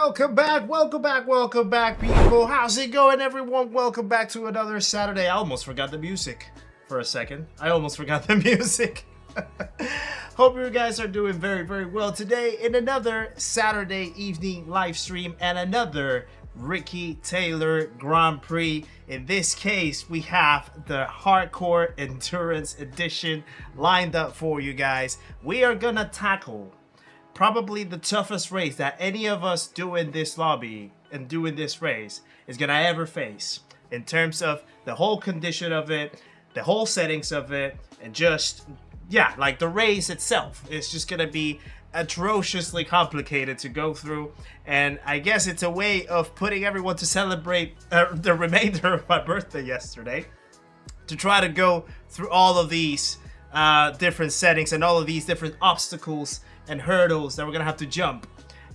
welcome back, people. How's it going, everyone? Welcome back to another Saturday. I almost forgot the music for a second. Hope you guys are doing very well today in another Saturday evening live stream and another Ricky Taylor Grand Prix. In this case, we have the Hardcore Endurance Edition lined up for you guys. We are gonna tackle probably the toughest race that any of us doing this lobby and doing this race is gonna ever face, in terms of the whole condition of it, the whole settings of it, and just, yeah, like the race itself. It's just gonna be atrociously complicated to go through, and I guess it's a way of putting everyone to celebrate the remainder of my birthday yesterday, to try to go through all of these different settings and all of these different obstacles and hurdles that we're gonna have to jump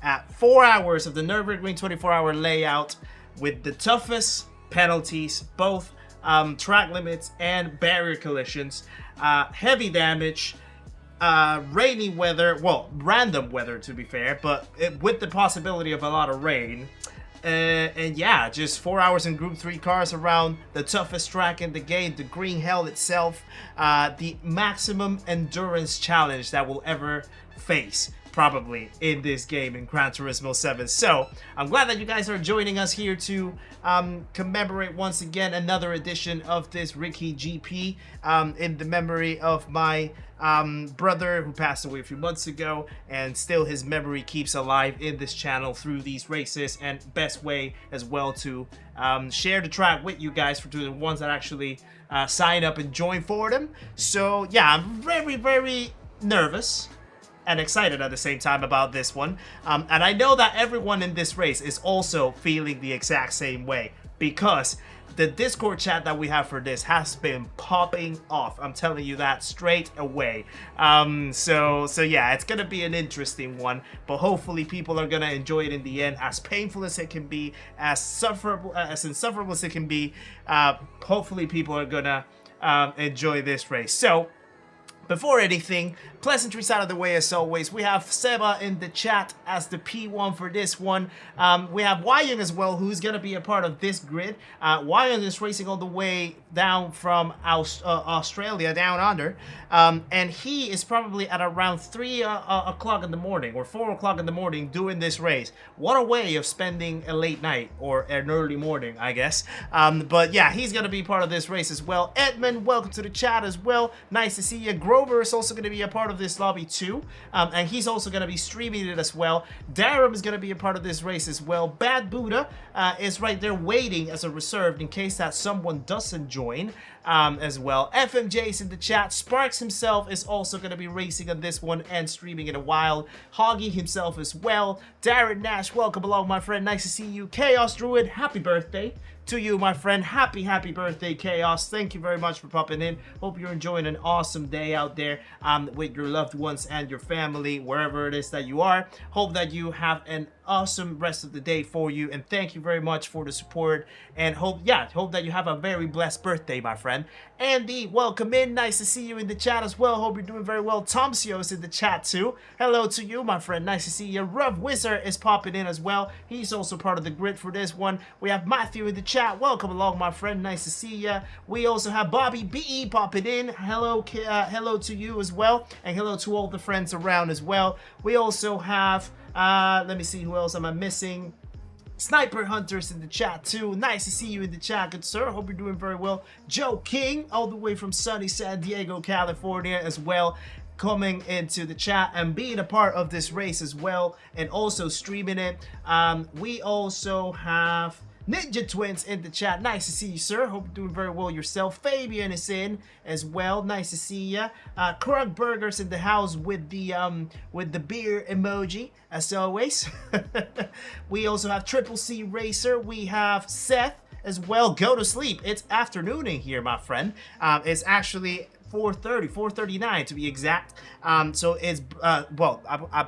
at 4 hours of the Nurburgring 24-hour layout, with the toughest penalties, both track limits and barrier collisions, heavy damage, rainy weather, well, random weather to be fair, but with the possibility of a lot of rain. And yeah, just 4 hours in Group 3 cars around the toughest track in the game, the Green Hell itself, the maximum endurance challenge that we'll ever face, probably, in this game in Gran Turismo 7. So I'm glad that you guys are joining us here to commemorate once again another edition of this Ricky GP, in the memory of my brother who passed away a few months ago, and still his memory keeps alive in this channel through these races, and best way as well to share the track with you guys, for the ones that actually sign up and join for them. So yeah, I'm very nervous and excited at the same time about this one, and I know that everyone in this race is also feeling the exact same way, because the Discord chat that we have for this has been popping off. I'm telling you that straight away. So yeah, it's gonna be an interesting one, but hopefully people are gonna enjoy it in the end. As painful as it can be, as insufferable as it can be, hopefully people are gonna enjoy this race. So before anything, pleasantries out of the way as always. We have Seba in the chat as the P1 for this one. We have Wyung as well, who's going to be a part of this grid. Wyung is racing all the way down from Australia, down under. And he is probably at around 3 o'clock in the morning or 4 o'clock in the morning doing this race. What a way of spending a late night or an early morning, I guess. But yeah, he's going to be part of this race as well. Edmund, welcome to the chat as well. Nice to see you. Grover is also going to be a part of this lobby too, and he's also going to be streaming it as well. Darum is going to be a part of this race as well. Bad Buddha is right there waiting as a reserve in case that someone doesn't join as well. FMJ is in the chat. Sparks himself is also going to be racing on this one and streaming in a while. Hoggy himself as well. Darren Nash, welcome along, my friend. Nice to see you. Chaos Druid, happy birthday to you, my friend. Happy birthday, Chaos. Thank you very much for popping in. Hope you're enjoying an awesome day out there with your loved ones and your family, wherever it is that you are. Hope that you have an awesome rest of the day for you, and thank you very much for the support, and hope that you have a very blessed birthday, my friend. Andy, welcome in. Nice to see you in the chat as well. Hope you're doing very well. Tomsio is in the chat too. Hello to you, my friend. Nice to see you. Rough Wizard is popping in as well. He's also part of the grid for this one. We have Matthew in the chat. Welcome along, my friend. Nice to see you. We also have Bobby BE popping in. Hello, hello to you as well, and hello to all the friends around as well. We also have let me see, who else am I missing? Sniper Hunters in the chat too. Nice to see you in the chat, good sir. Hope you're doing very well. Joe King, all the way from sunny San Diego, California as well, coming into the chat and being a part of this race as well, and also streaming it. We also have Ninja Twins in the chat. Nice to see you, sir. Hope you're doing very well yourself. Fabian is in as well. Nice to see ya. Krug Burgers in the house with the beer emoji as always. We also have Triple C Racer. We have Seth as well. Go to sleep. It's afternooning here, my friend. It's actually 4:39 to be exact. So it's well,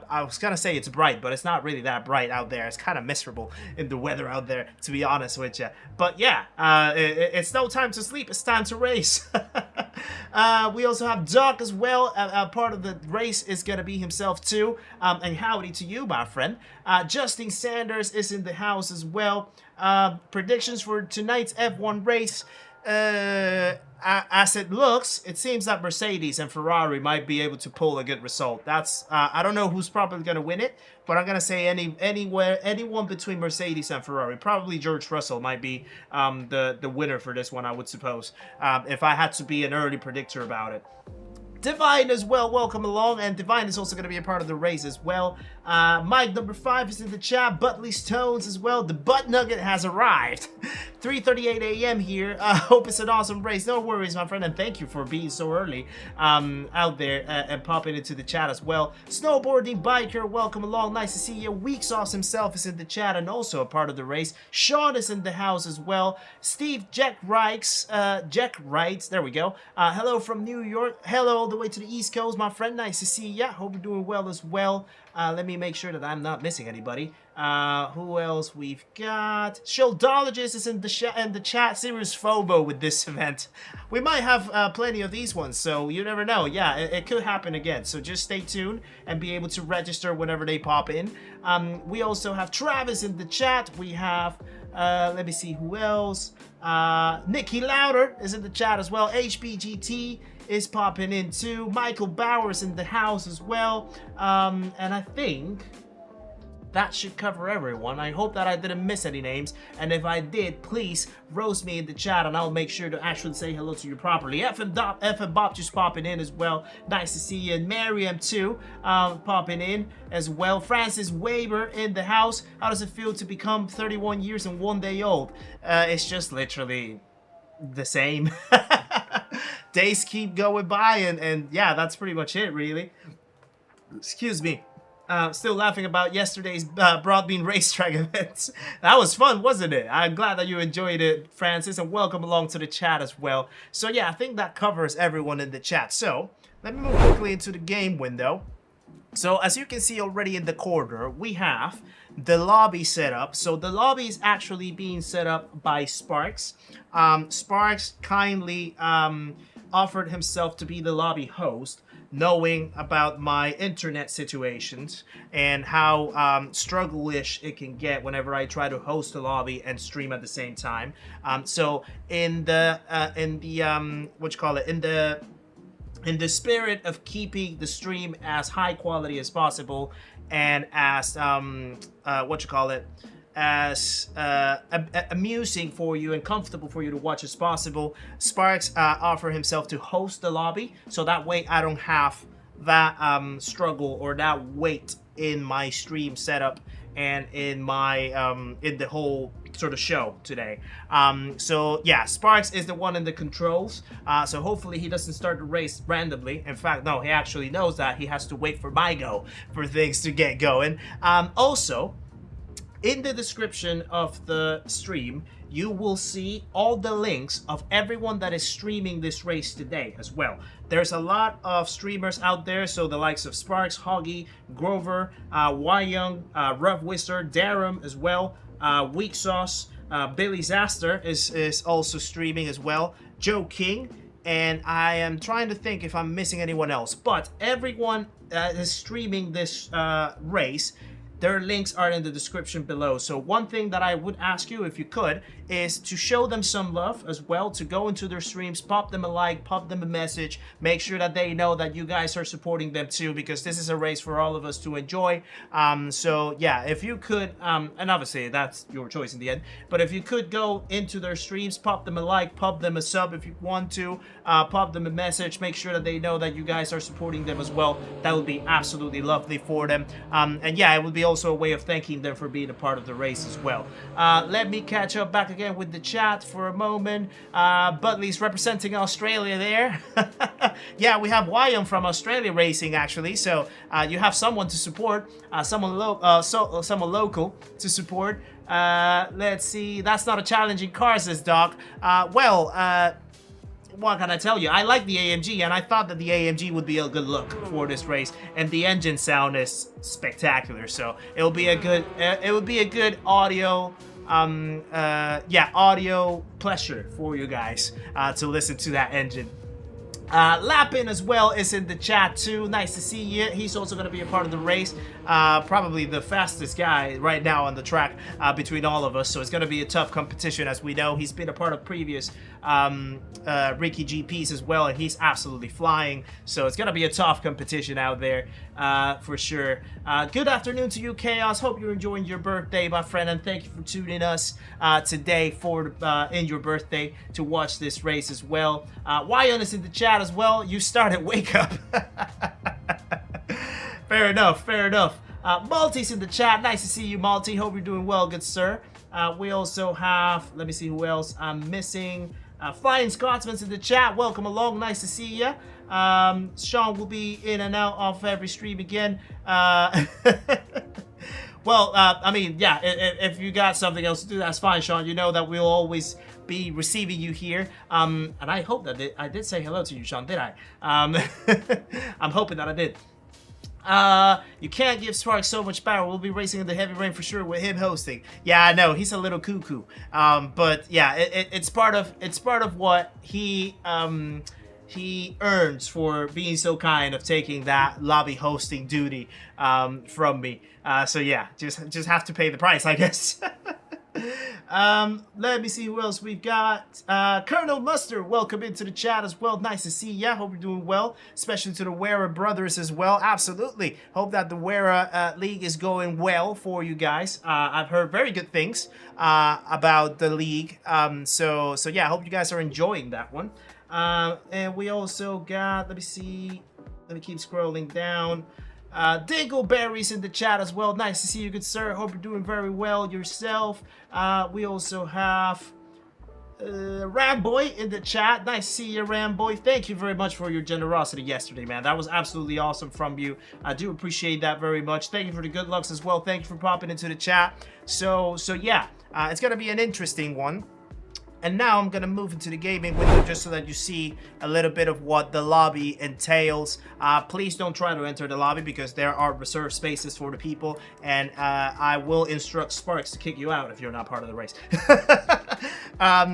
I was gonna say it's bright, but it's not really that bright out there. It's kind of miserable in the weather out there, to be honest with you. But yeah, it's no time to sleep, it's time to race. We also have Doc as well. Part of the race is going to be himself too. And howdy to you, my friend. Justin Sanders is in the house as well. Predictions for tonight's F1 race. As it looks, it seems that Mercedes and Ferrari might be able to pull a good result. That's I don't know who's probably going to win it, but I'm going to say anyone between Mercedes and Ferrari. Probably George Russell might be the winner for this one, I would suppose, if I had to be an early predictor about it. Divine as well, welcome along, and Divine is also going to be a part of the race as well. Mike number 5 is in the chat, Butley Stones as well. The Butt Nugget has arrived. 3:38 a.m. here. Hope it's an awesome race. No worries, my friend, and thank you for being so early out there and popping into the chat as well. Snowboarding Biker, welcome along. Nice to see you. Weak Sauce himself is in the chat and also a part of the race. Sean is in the house as well. Steve Jack Wrights, there we go. Hello from New York. Hello all the way to the East Coast, my friend. Nice to see ya. Hope you're doing well as well. Let me make sure that I'm not missing anybody. Who else we've got? Shieldologist is in the chat. Serious Phobo with this event. We might have plenty of these ones, so you never know. Yeah, it could happen again. So just stay tuned and be able to register whenever they pop in. We also have Travis in the chat. We have let me see who else. Nikki Louder is in the chat as well. HBGT is popping in too. Michael Bowers in the house as well. And I think that should cover everyone. I hope that I didn't miss any names, and if I did, please roast me in the chat and I'll make sure to actually say hello to you properly. F and Bob just popping in as well. Nice to see you. And Mariam too popping in as well. Francis Weber in the house. How does it feel to become 31 years and 1 day old? It's just literally the same. Days keep going by, and yeah, that's pretty much it, really. Excuse me. Still laughing about yesterday's Broadbean racetrack events. That was fun, wasn't it? I'm glad that you enjoyed it, Francis, and welcome along to the chat as well. So yeah, I think that covers everyone in the chat. So let me move quickly into the game window. So as you can see already in the corner, we have the lobby set up. So the lobby is actually being set up by Sparks. Sparks kindly offered himself to be the lobby host, knowing about my internet situations and how struggle-ish it can get whenever I try to host a lobby and stream at the same time. So in the spirit of keeping the stream as high quality as possible and as as amusing for you and comfortable for you to watch as possible, Sparks offered himself to host the lobby, so that way I don't have that struggle or that weight in my stream setup and in my in the whole sort of show today. So yeah, Sparks is the one in the controls, so hopefully he doesn't start the race randomly. In fact, no, he actually knows that he has to wait for my go for things to get going. Also, in the description of the stream, you will see all the links of everyone that is streaming this race today as well. There's a lot of streamers out there, so the likes of Sparks, Hoggy, Grover, Young, Rough Wizard, Darum as well, Weak Sauce, Billy Zaster is also streaming as well, Joe King, and I am trying to think if I'm missing anyone else, but everyone is streaming this race. Their links are in the description below. So one thing that I would ask you, if you could, is to show them some love as well, to go into their streams, pop them a like, pop them a message, make sure that they know that you guys are supporting them too, because this is a race for all of us to enjoy. So yeah, if you could, and obviously that's your choice in the end, but if you could go into their streams, pop them a like, pop them a sub if you want to, pop them a message, make sure that they know that you guys are supporting them as well. That would be absolutely lovely for them. And yeah, it would be also a way of thanking them for being a part of the race as well. Let me catch up back again with the chat for a moment. Butley's representing Australia there. Yeah, we have Wyam from Australia racing actually, so you have someone to support, someone local to support. Let's see, that's not a challenging car, says Doc. What can I tell you? I like the AMG, and I thought that the AMG would be a good look for this race, and the engine sound is spectacular. So it will be a good, audio, audio pleasure for you guys to listen to that engine. Lapin as well is in the chat too. Nice to see you. He's also going to be a part of the race. Probably the fastest guy right now on the track between all of us. So it's going to be a tough competition, as we know. He's been a part of previous Ricky GPs as well, and he's absolutely flying. So it's going to be a tough competition out there for sure. Good afternoon to you, Chaos. Hope you're enjoying your birthday, my friend, and thank you for tuning us today for in your birthday to watch this race as well. Wyon is in the chat as well. You started Wake Up. Fair enough, fair enough. Malty's in the chat. Nice to see you, Malty. Hope you're doing well, good sir. We also have, let me see who else I'm missing. Flying Scotsman's in the chat. Welcome along. Nice to see you. Sean will be in and out of every stream again. Well, I mean, yeah, if you got something else to do, that's fine, Sean. You know that we'll always be receiving you here. And I hope that I did say hello to you, Sean, did I? I'm hoping that I did. You can't give Spark so much power. We'll be racing in the heavy rain for sure with him hosting. Yeah, I know he's a little cuckoo. But yeah, it's part of what he earns for being so kind of taking that lobby hosting duty from me. So yeah, just have to pay the price, I guess. Let me see who else we've got. Colonel Mustard, welcome into the chat as well. Nice to see ya. Hope you're doing well, especially to the Wera brothers as well. Absolutely. Hope that the Wera league is going well for you guys. I've heard very good things about the league. So yeah, I hope you guys are enjoying that one. And we also got, let me see, let me keep scrolling down. Dingleberry's in the chat as well. Nice to see you, good sir. Hope you're doing very well yourself. We also have Ramboy in the chat. Nice to see you, Ramboy. Thank you very much for your generosity yesterday, man. That was absolutely awesome from you. I do appreciate that very much. Thank you for the good lucks as well. Thank you for popping into the chat. So yeah, it's gonna be an interesting one. And now I'm gonna move into the gaming window just so that you see a little bit of what the lobby entails. Please don't try to enter the lobby because there are reserved spaces for the people, and I will instruct Sparks to kick you out if you're not part of the race.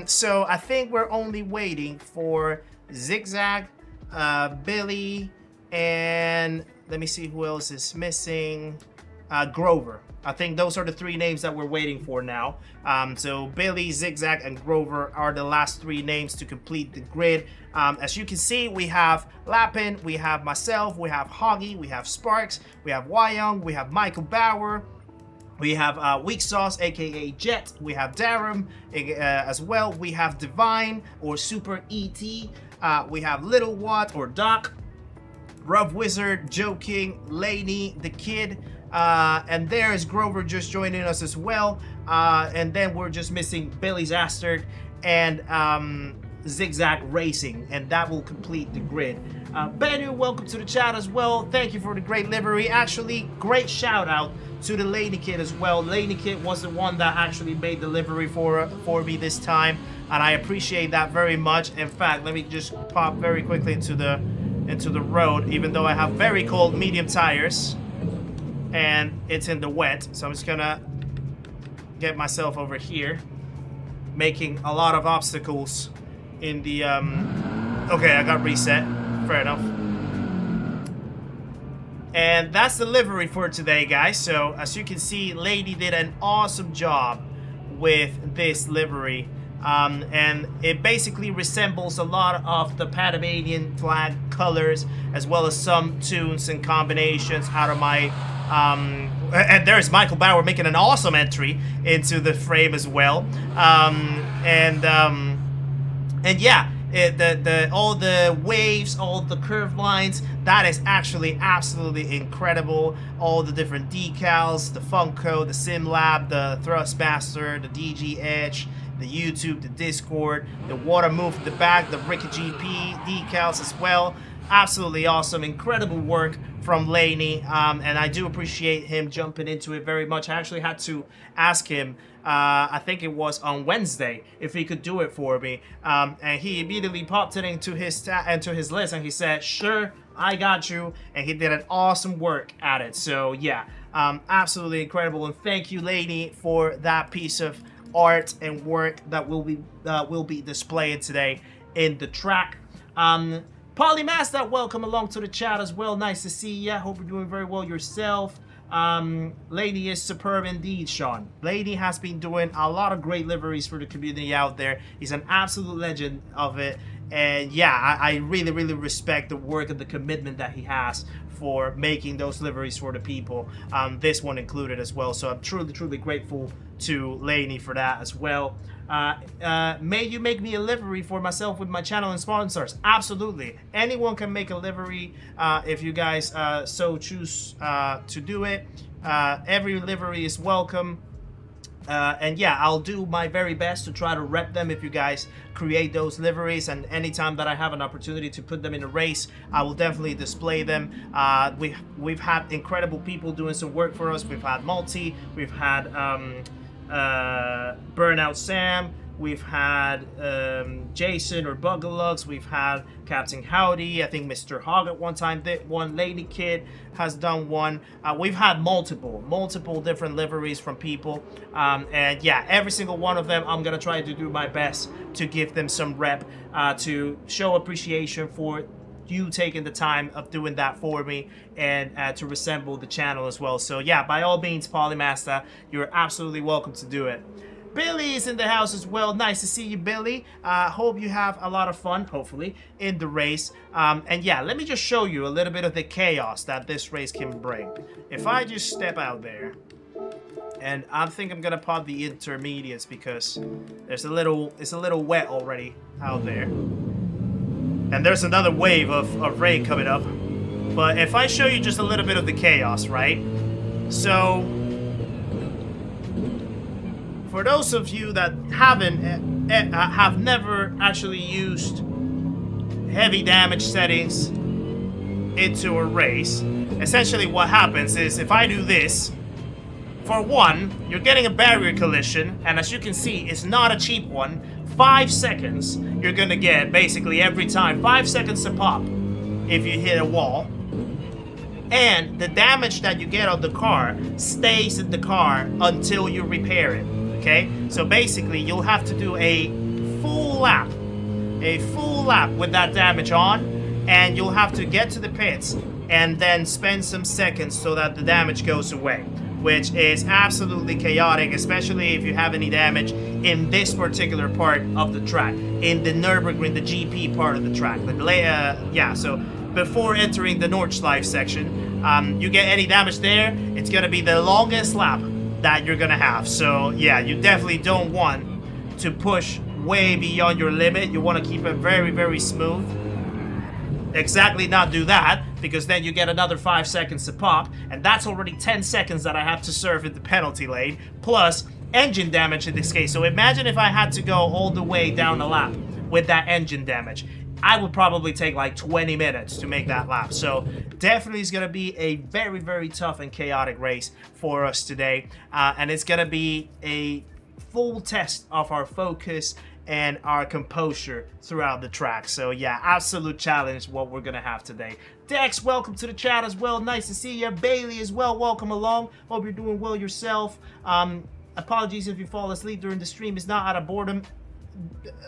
So I think we're only waiting for Zigzag, Billy, and let me see who else is missing. Grover. I think those are the three names that we're waiting for now. So Billy, Zigzag, and Grover are the last three names to complete the grid. As you can see, we have Lapin, we have myself, we have Hoggy, we have Sparks, we have Wyong, we have Michael Bauer, we have Weak Sauce, aka Jet, we have Darum as well, we have Divine or Super ET, we have Little Watt or Doc, Rough Wizard, Joking, Laney, the Kid, and there's Grover just joining us as well. And then we're just missing Billy Zastard and Zigzag Racing, and that will complete the grid. Benu, welcome to the chat as well. Thank you for the great livery. Actually, great shout out to the Lady Kid as well. Lady Kid was the one that actually made the livery for me this time, and I appreciate that very much. In fact, let me just pop very quickly into the road, even though I have very cold medium tires and it's in the wet. So I'm just gonna get myself over here, making a lot of obstacles in the okay, I got reset. Fair enough. And that's the livery for today, guys. So as you can see, Lady did an awesome job with this livery. And it basically resembles a lot of the Panamanian flag colors, as well as some tunes and combinations out of my and there's Michael Bauer making an awesome entry into the frame as well. And yeah, all the waves, all the curved lines, that is actually absolutely incredible. All the different decals, the Funko, the SimLab, the Thrustmaster, the DG Edge, the YouTube, the Discord, the water move in the back, the Ricky GP decals as well. Absolutely awesome, incredible work from Laney, and I do appreciate him jumping into it very much. I actually had to ask him, I think it was on Wednesday, if he could do it for me, and he immediately popped it into his list, and he said, "Sure, I got you," and he did an awesome work at it. So yeah, absolutely incredible, and thank you, Laney, for that piece of art and work that will be displayed today in the track. Polymaster, welcome along to the chat as well. Nice to see ya. Hope you're doing very well yourself. Lady is superb indeed, Sean. Lady has been doing a lot of great liveries for the community out there. He's an absolute legend of it. And yeah, I really, really respect the work and the commitment that he has for making those liveries for the people. This one included as well. So I'm truly, truly grateful to Laney for that as well. May you make me a livery for myself with my channel and sponsors? Absolutely. Anyone can make a livery if you guys so choose to do it. Every livery is welcome. And yeah, I'll do my very best to try to rep them if you guys create those liveries, and anytime that I have an opportunity to put them in a race, I will definitely display them. We've had incredible people doing some work for us. We've had Multi, we've had Burnout Sam, we've had Jason or Bugalugs, we've had Captain Howdy, I think Mr. Hog at one time did one, Lady Kid has done one. We've had multiple different liveries from people, and yeah, every single one of them I'm gonna try to do my best to give them some rep, to show appreciation for you taking the time of doing that for me, and to resemble the channel as well. So yeah, by all means, Polymaster, you're absolutely welcome to do it. Billy is in the house as well. Nice to see you, Billy. Hope you have a lot of fun, hopefully, in the race. And yeah, let me just show you a little bit of the chaos that this race can bring. If I just step out there, and I think I'm gonna pop the intermediates because it's a little wet already out there. And there's another wave of rain coming up. But if I show you just a little bit of the chaos, right? So for those of you that have never actually used heavy damage settings into a race, essentially what happens is if I do this, for one, you're getting a barrier collision, and as you can see, it's not a cheap one. 5 seconds you're gonna get basically every time, 5 seconds to pop if you hit a wall. And the damage that you get on the car stays in the car until you repair it. Okay, so basically you'll have to do a full lap with that damage on, and you'll have to get to the pits and then spend some seconds so that the damage goes away, which is absolutely chaotic, especially if you have any damage in this particular part of the track, in the Nurburgring, the GP part of the track. Yeah, so before entering the Nordschleife section, you get any damage there, it's gonna be the longest lap that you're gonna have. So yeah, you definitely don't want to push way beyond your limit. You want to keep it very, very smooth. Exactly, not do that, because then you get another 5 seconds to pop, and that's already 10 seconds that I have to serve in the penalty lane, plus engine damage in this case. So imagine if I had to go all the way down the lap with that engine damage. I would probably take like 20 minutes to make that lap. So definitely is going to be a very, very tough and chaotic race for us today. And it's going to be a full test of our focus and our composure throughout the track. So yeah, absolute challenge what we're going to have today. Dex, welcome to the chat as well. Nice to see you. Bailey as well, welcome along. Hope you're doing well yourself. Apologies if you fall asleep during the stream. It's not out of boredom.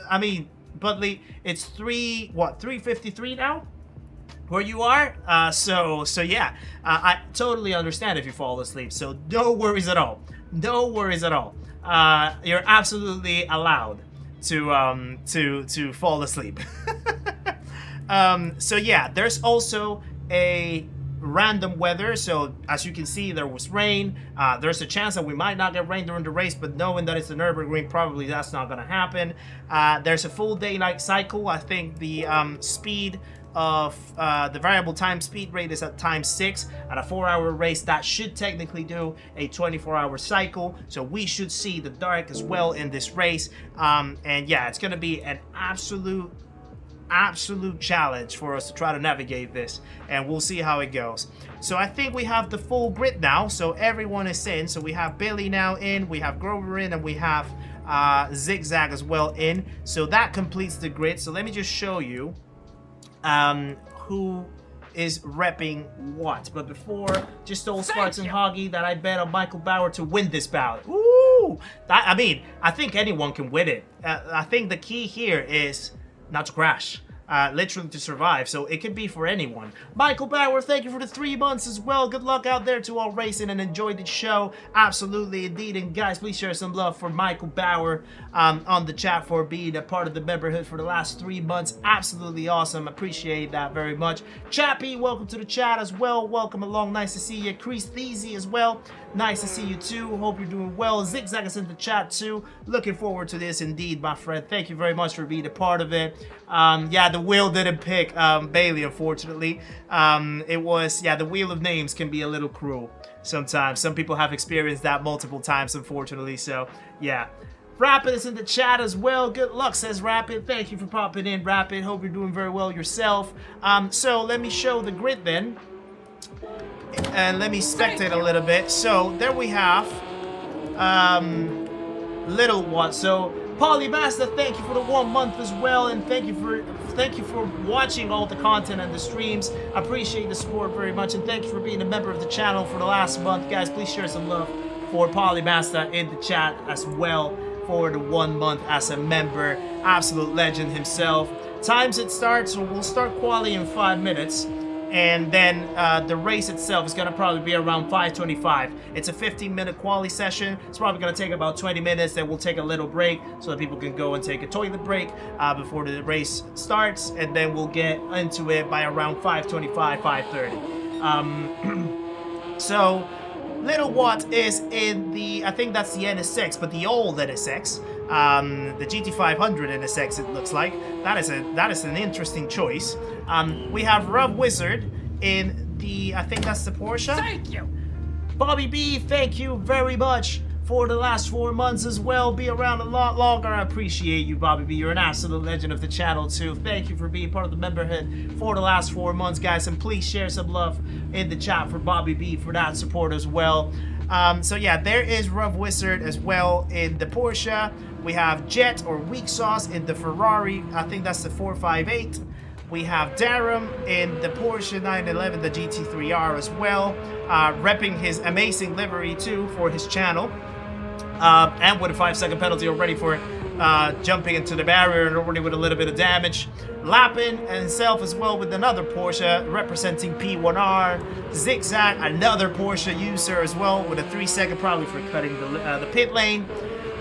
I mean, Budley, it's 3:53 now where you are, so yeah, I totally understand if you fall asleep, so no worries at all, no worries at all. You're absolutely allowed to fall asleep. So yeah, there's also a random weather. So as you can see, there was rain. There's a chance that we might not get rain during the race, but knowing that it's the Nurburgring, probably that's not gonna happen. There's a full day-night cycle. I think the speed of the variable time speed rate is at ×6. At a 4-hour race, that should technically do a 24-hour cycle, so we should see the dark as well in this race. And yeah, it's gonna be an absolute challenge for us to try to navigate this, and we'll see how it goes. So I think we have the full grid now, so everyone is in. So we have Billy now in, we have Grover in, and we have Zigzag as well in. So that completes the grid. So let me just show you who is repping what. But before, just told Spartan Hoggy that I bet on Michael Bauer to win this bout. Ooh! I mean, I think anyone can win it. I think the key here is not to crash. literally to survive. So it could be for anyone. Michael Bauer, thank you for the 3 months as well. Good luck out there to all racing and enjoy the show. Absolutely indeed. And guys, please share some love for Michael Bauer on the chat for being a part of the memberhood for the last 3 months. Absolutely awesome. Appreciate that very much. Chappie, welcome to the chat as well. Welcome along. Nice to see you. Chris Theezy as well. Nice to see you too. Hope you're doing well. Zigzag is in the chat too. Looking forward to this indeed, my friend. Thank you very much for being a part of it. Yeah, the wheel didn't pick Bailey, unfortunately. It was, yeah, the wheel of names can be a little cruel sometimes. Some people have experienced that multiple times, unfortunately. So, yeah. Rapid is in the chat as well. Good luck, says Rapid. Thank you for popping in, Rapid. Hope you're doing very well yourself. So, let me show the grid then. And let me spectate a little bit. So there we have little one. So Polymaster, thank you for the 1 month as well, and thank you for watching all the content and the streams. I appreciate the support very much, and thank you for being a member of the channel for the last month, guys. Please share some love for Polymaster in the chat as well for the 1 month as a member. Absolute legend himself. Times it starts, so we'll start quali in 5 minutes. And then the race itself is going to probably be around 5:25. It's a 15-minute quali session. It's probably going to take about 20 minutes. Then we'll take a little break so that people can go and take a toilet break before the race starts. And then we'll get into it by around 5:25, 5:30. So, Little Watt is in the, I think that's the NSX, but the old NSX. The GT500 NSX, it looks like. That is an interesting choice. We have Rob Wizard in the, I think that's the Porsche. Thank you. Bobby B, thank you very much for the last 4 months as well. Be around a lot longer. I appreciate you, Bobby B. You're an absolute legend of the channel too. Thank you for being part of the memberhood for the last 4 months, guys. And please share some love in the chat for Bobby B for that support as well. So yeah, there is Rob Wizard as well in the Porsche. We have Jet or Weak Sauce in the Ferrari. I think that's the 458. We have Darum in the Porsche 911, the GT3R as well. Repping his amazing livery too for his channel. And with a 5-second penalty already for jumping into the barrier and already with a little bit of damage. Lappin and himself as well with another Porsche representing P1R. Zigzag, another Porsche user as well with a 3-second probably for cutting the pit lane.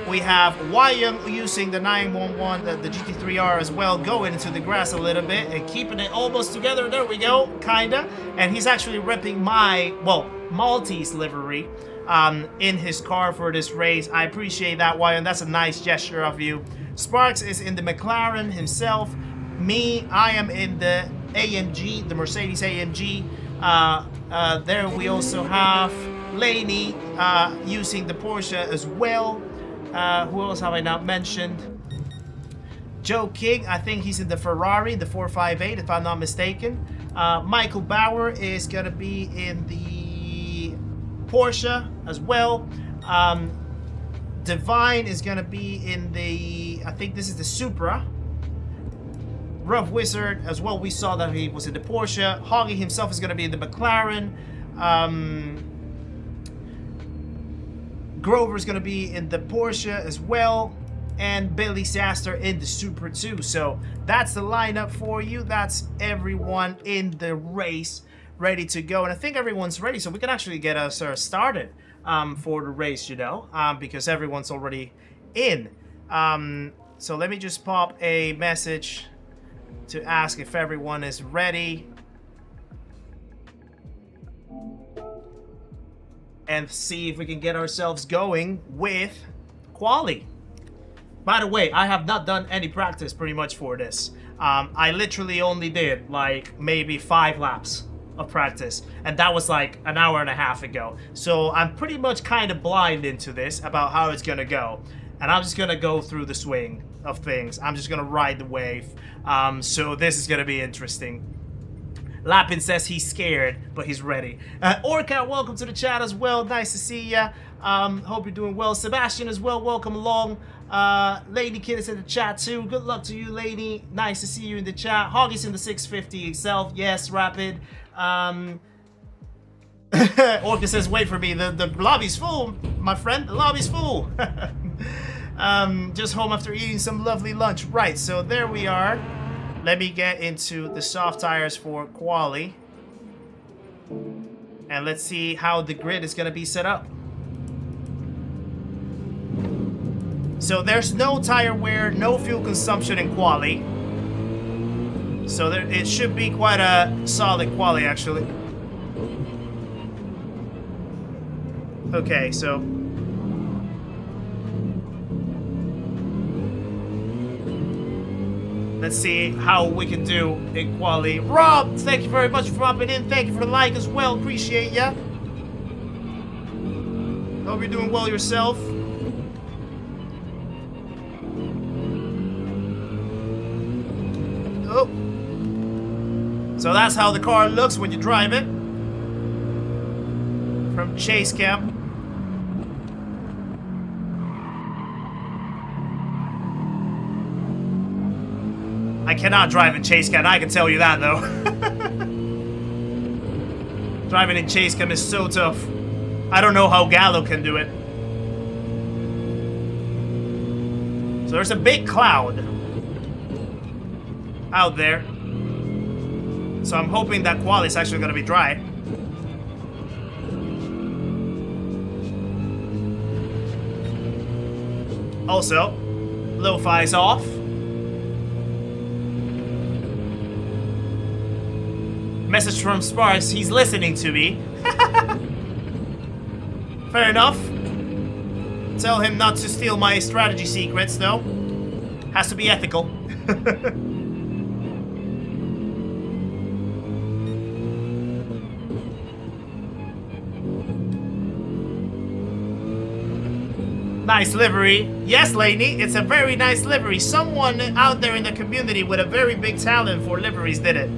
We have Wyam using the 911, the GT3R as well, going into the grass a little bit and keeping it almost together. There we go, kinda. And he's actually repping my, well, Maltese livery in his car for this race. I appreciate that, Wyam. That's a nice gesture of you. Sparks is in the McLaren himself. Me, I am in the AMG, the Mercedes AMG. There we also have Laney using the Porsche as well. Who else have I not mentioned? Joe King, I think he's in the Ferrari, the 458, if I'm not mistaken. Michael Bauer is going to be in the Porsche as well. Divine is going to be in the, I think this is the Supra. Rough Wizard as well, we saw that he was in the Porsche. Hoggy himself is going to be in the McLaren. Grover's going to be in the Porsche as well, and Billy Saster in the Super 2. So that's the lineup for you. That's everyone in the race ready to go, and I think everyone's ready, so we can actually get us started for the race, you know, because everyone's already in. So let me just pop a message to ask if everyone is ready. And see if we can get ourselves going with quali. By the way, I have not done any practice pretty much for this. I literally only did like maybe 5 laps of practice, and that was like an hour and a half ago. So I'm pretty much kind of blind into this about how it's gonna go, and I'm just gonna go through the swing of things. I'm just gonna ride the wave. So this is gonna be interesting. Lapin says he's scared, but he's ready. Orca, welcome to the chat as well. Nice to see ya. Hope you're doing well. Sebastian as well, welcome along. Lady Kid is in the chat too. Good luck to you, lady. Nice to see you in the chat. Hoggy's in the 650 itself. Yes, Rapid. Orca says, wait for me. The lobby's full, my friend. The lobby's full. Just home after eating some lovely lunch. Right, so there we are. Let me get into the soft tires for quali. And let's see how the grid is going to be set up. So there's no tire wear, no fuel consumption in quali. So it should be quite a solid quali, actually. Okay, so... let's see how we can do in quali. Rob, thank you very much for dropping in. Thank you for the like as well. Appreciate ya. Hope you're doing well yourself. Oh. So that's how the car looks when you drive it. From Chase Cam. I cannot drive in Chase Cam, I can tell you that though. Driving in Chase Cam is so tough. I don't know how Gallo can do it. So there's a big cloud out there. So I'm hoping that quali is actually going to be dry. Also, lo-fi is off. Message from Sparks, he's listening to me. Fair enough. Tell him not to steal my strategy secrets, though. Has to be ethical. Nice livery. Yes, Lainey, it's a very nice livery. Someone out there in the community with a very big talent for liveries did it.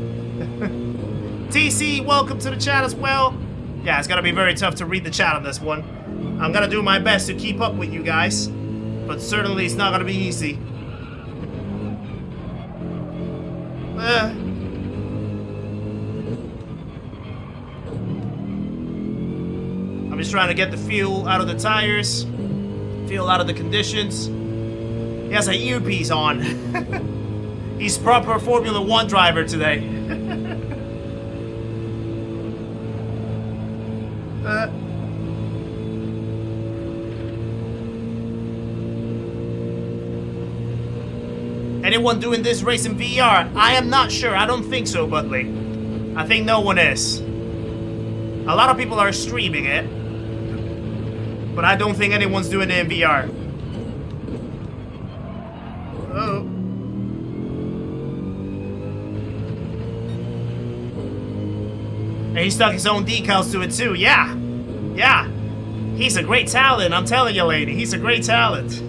TC, welcome to the chat as well. Yeah, it's gonna be very tough to read the chat on this one. I'm gonna do my best to keep up with you guys, but certainly it's not gonna be easy. I'm just trying to get the fuel out of the tires, fuel out of the conditions. He has an earpiece on. He's proper Formula 1 driver today. Anyone doing this race in VR? I am not sure. I don't think so, Butley. I think no one is. A lot of people are streaming it, but I don't think anyone's doing it in VR. Oh. And he stuck his own decals to it too. Yeah. Yeah. He's a great talent. I'm telling you, lady. He's a great talent.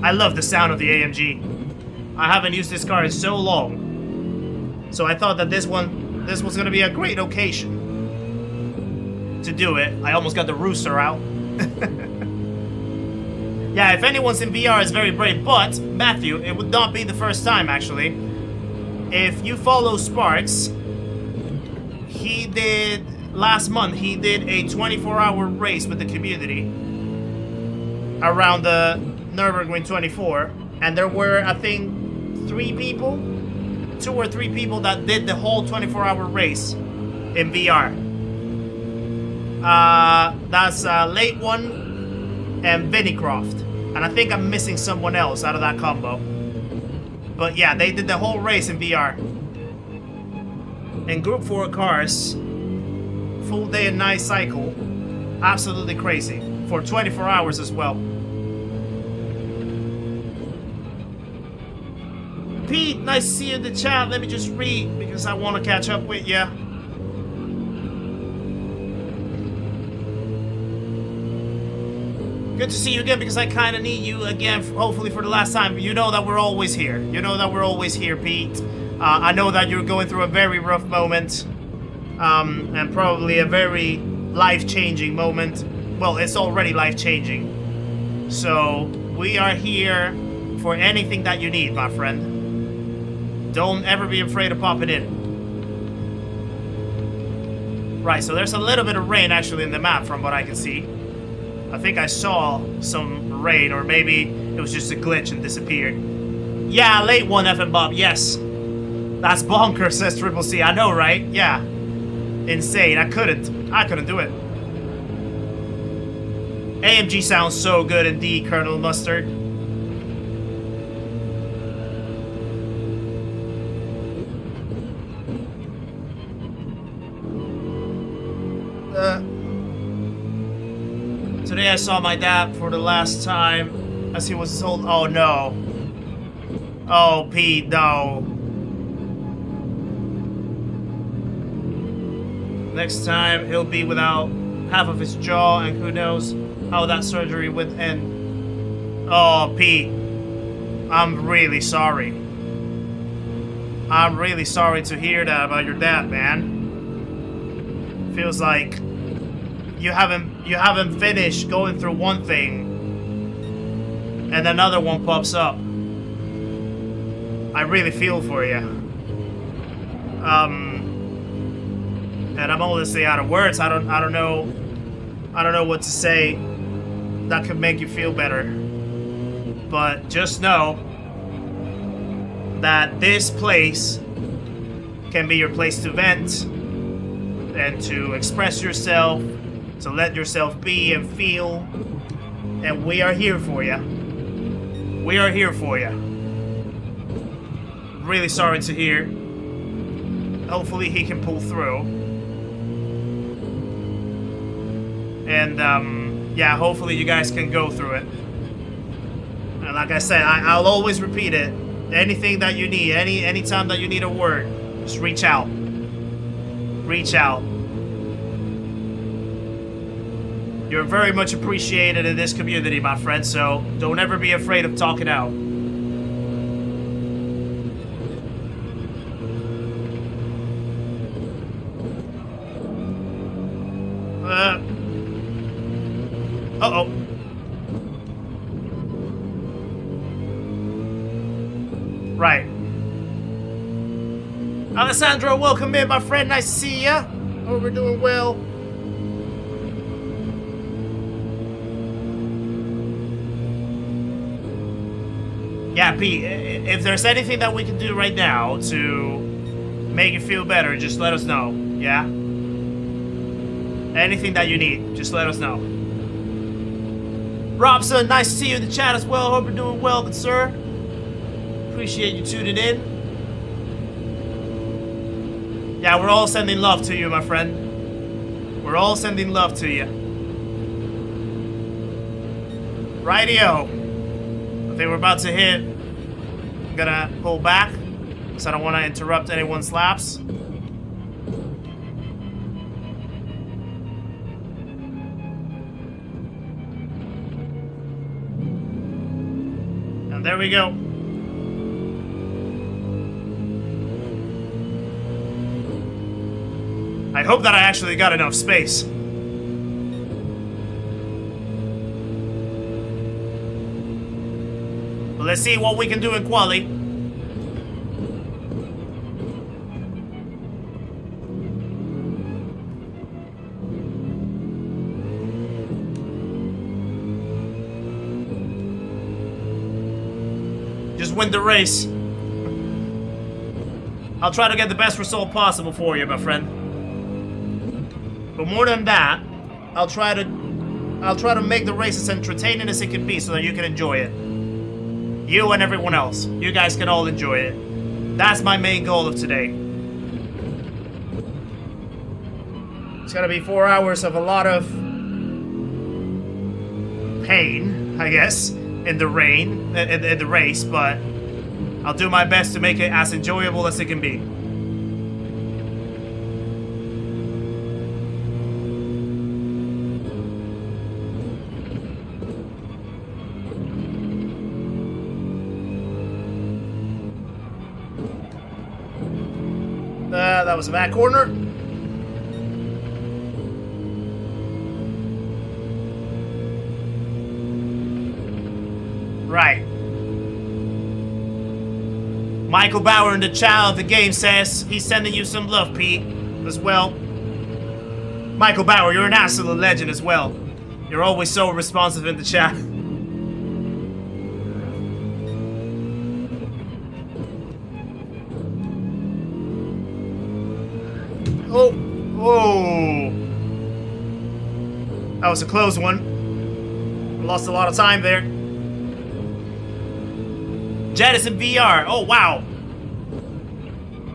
I love the sound of the AMG. I haven't used this car in so long. So I thought that this was gonna be a great occasion to do it. I almost got the rooster out. Yeah, if anyone's in VR, it's very brave. But, Matthew, it would not be the first time, actually. If you follow Sparks, he did, last month, he did a 24-hour race with the community around the Nurburgring 24. And there were, I think, 2 or 3 people that did the whole 24-hour race in VR. That's Late One and Vinnie Croft. And I think I'm missing someone else out of that combo. But yeah, they did the whole race in VR. In Group 4 cars, full day and night cycle. Absolutely crazy. For 24 hours as well. Pete, nice to see you in the chat. Let me just read because I want to catch up with you. Good to see you again because I kind of need you again, hopefully for the last time. You know that we're always here. You know that we're always here, Pete. I know that you're going through a very rough moment. And probably a very life-changing moment. Well, it's already life-changing. So, we are here for anything that you need, my friend. Don't ever be afraid of popping in. Right, so there's a little bit of rain actually in the map from what I can see. I think I saw some rain, or maybe it was just a glitch and disappeared. Yeah, late one, F and Bob, yes. That's bonkers, says Triple C. I know, right? Yeah. Insane. I couldn't do it. AMG sounds so good indeed, Colonel Mustard. Today I saw my dad for the last time as he was told, oh no. Oh, Pete, no. Next time he'll be without half of his jaw, and who knows how that surgery would end. Oh, Pete, I'm really sorry. I'm really sorry to hear that about your dad, man. Feels like you haven't finished going through one thing and another one pops up. I really feel for you. And I'm honestly out of words. I don't know what to say that could make you feel better. But just know that this place can be your place to vent and to express yourself, to let yourself be and feel. And we are here for you. We are here for you. Really sorry to hear. Hopefully he can pull through. And yeah, hopefully you guys can go through it. And like I said, I'll always repeat it. Anything that you need, any time that you need a word, just reach out. Reach out. You're very much appreciated in this community, my friend, so don't ever be afraid of talking out. Uh-oh. Right. Alessandro, welcome in, my friend. Nice to see ya. Hope we're doing well. Yeah, Pete, if there's anything that we can do right now to make you feel better, just let us know, yeah? Anything that you need, just let us know. Robson, nice to see you in the chat as well. Hope you're doing well, good sir. Appreciate you tuning in. Yeah, we're all sending love to you, my friend. We're all sending love to you. Rightio. I think we're about to hit. I'm gonna pull back because I don't want to interrupt anyone's laps. And there we go. I hope that I actually got enough space. But let's see what we can do in quali. Just win the race. I'll try to get the best result possible for you, my friend. But more than that, I'll try to make the race as entertaining as it can be so that you can enjoy it. You and everyone else. You guys can all enjoy it. That's my main goal of today. It's gonna be 4 hours of a lot of pain, I guess, in the rain, in the race, but I'll do my best to make it as enjoyable as it can be. That was a back corner. Right. Michael Bauer in the chat of the game says he's sending you some love, Pete, as well. Michael Bauer, you're an absolute legend as well. You're always so responsive in the chat. Oh, whoa. That was a close one. Lost a lot of time there. Jettison VR. Oh, wow.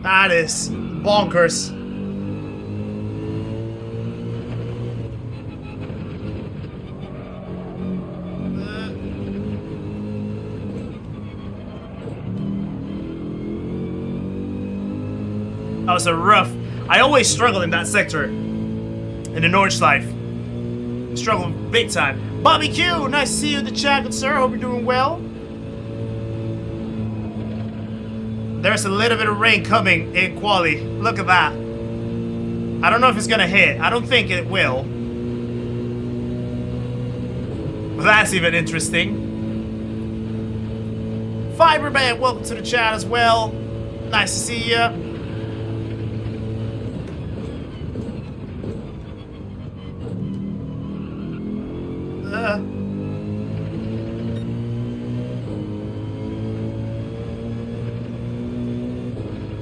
That is bonkers. That was a rough. I always struggle in that sector. In the Nordschleife. Struggle big time. Bobby Q, nice to see you in the chat, good sir. Hope you're doing well. There's a little bit of rain coming in quali. Look at that. I don't know if it's gonna hit. I don't think it will. But that's even interesting. Fiberman, welcome to the chat as well. Nice to see you.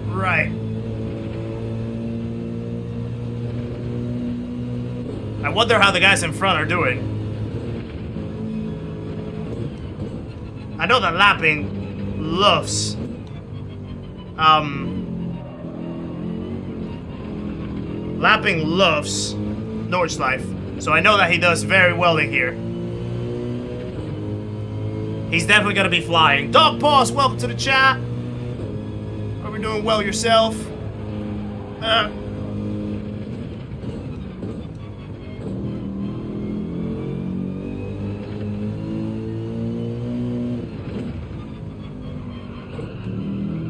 Right. I wonder how the guys in front are doing. I know that Lapping loves Nordschleife, so I know that he does very well in here. He's definitely gonna be flying. Dog Paws, welcome to the chat. Hope you're doing well yourself.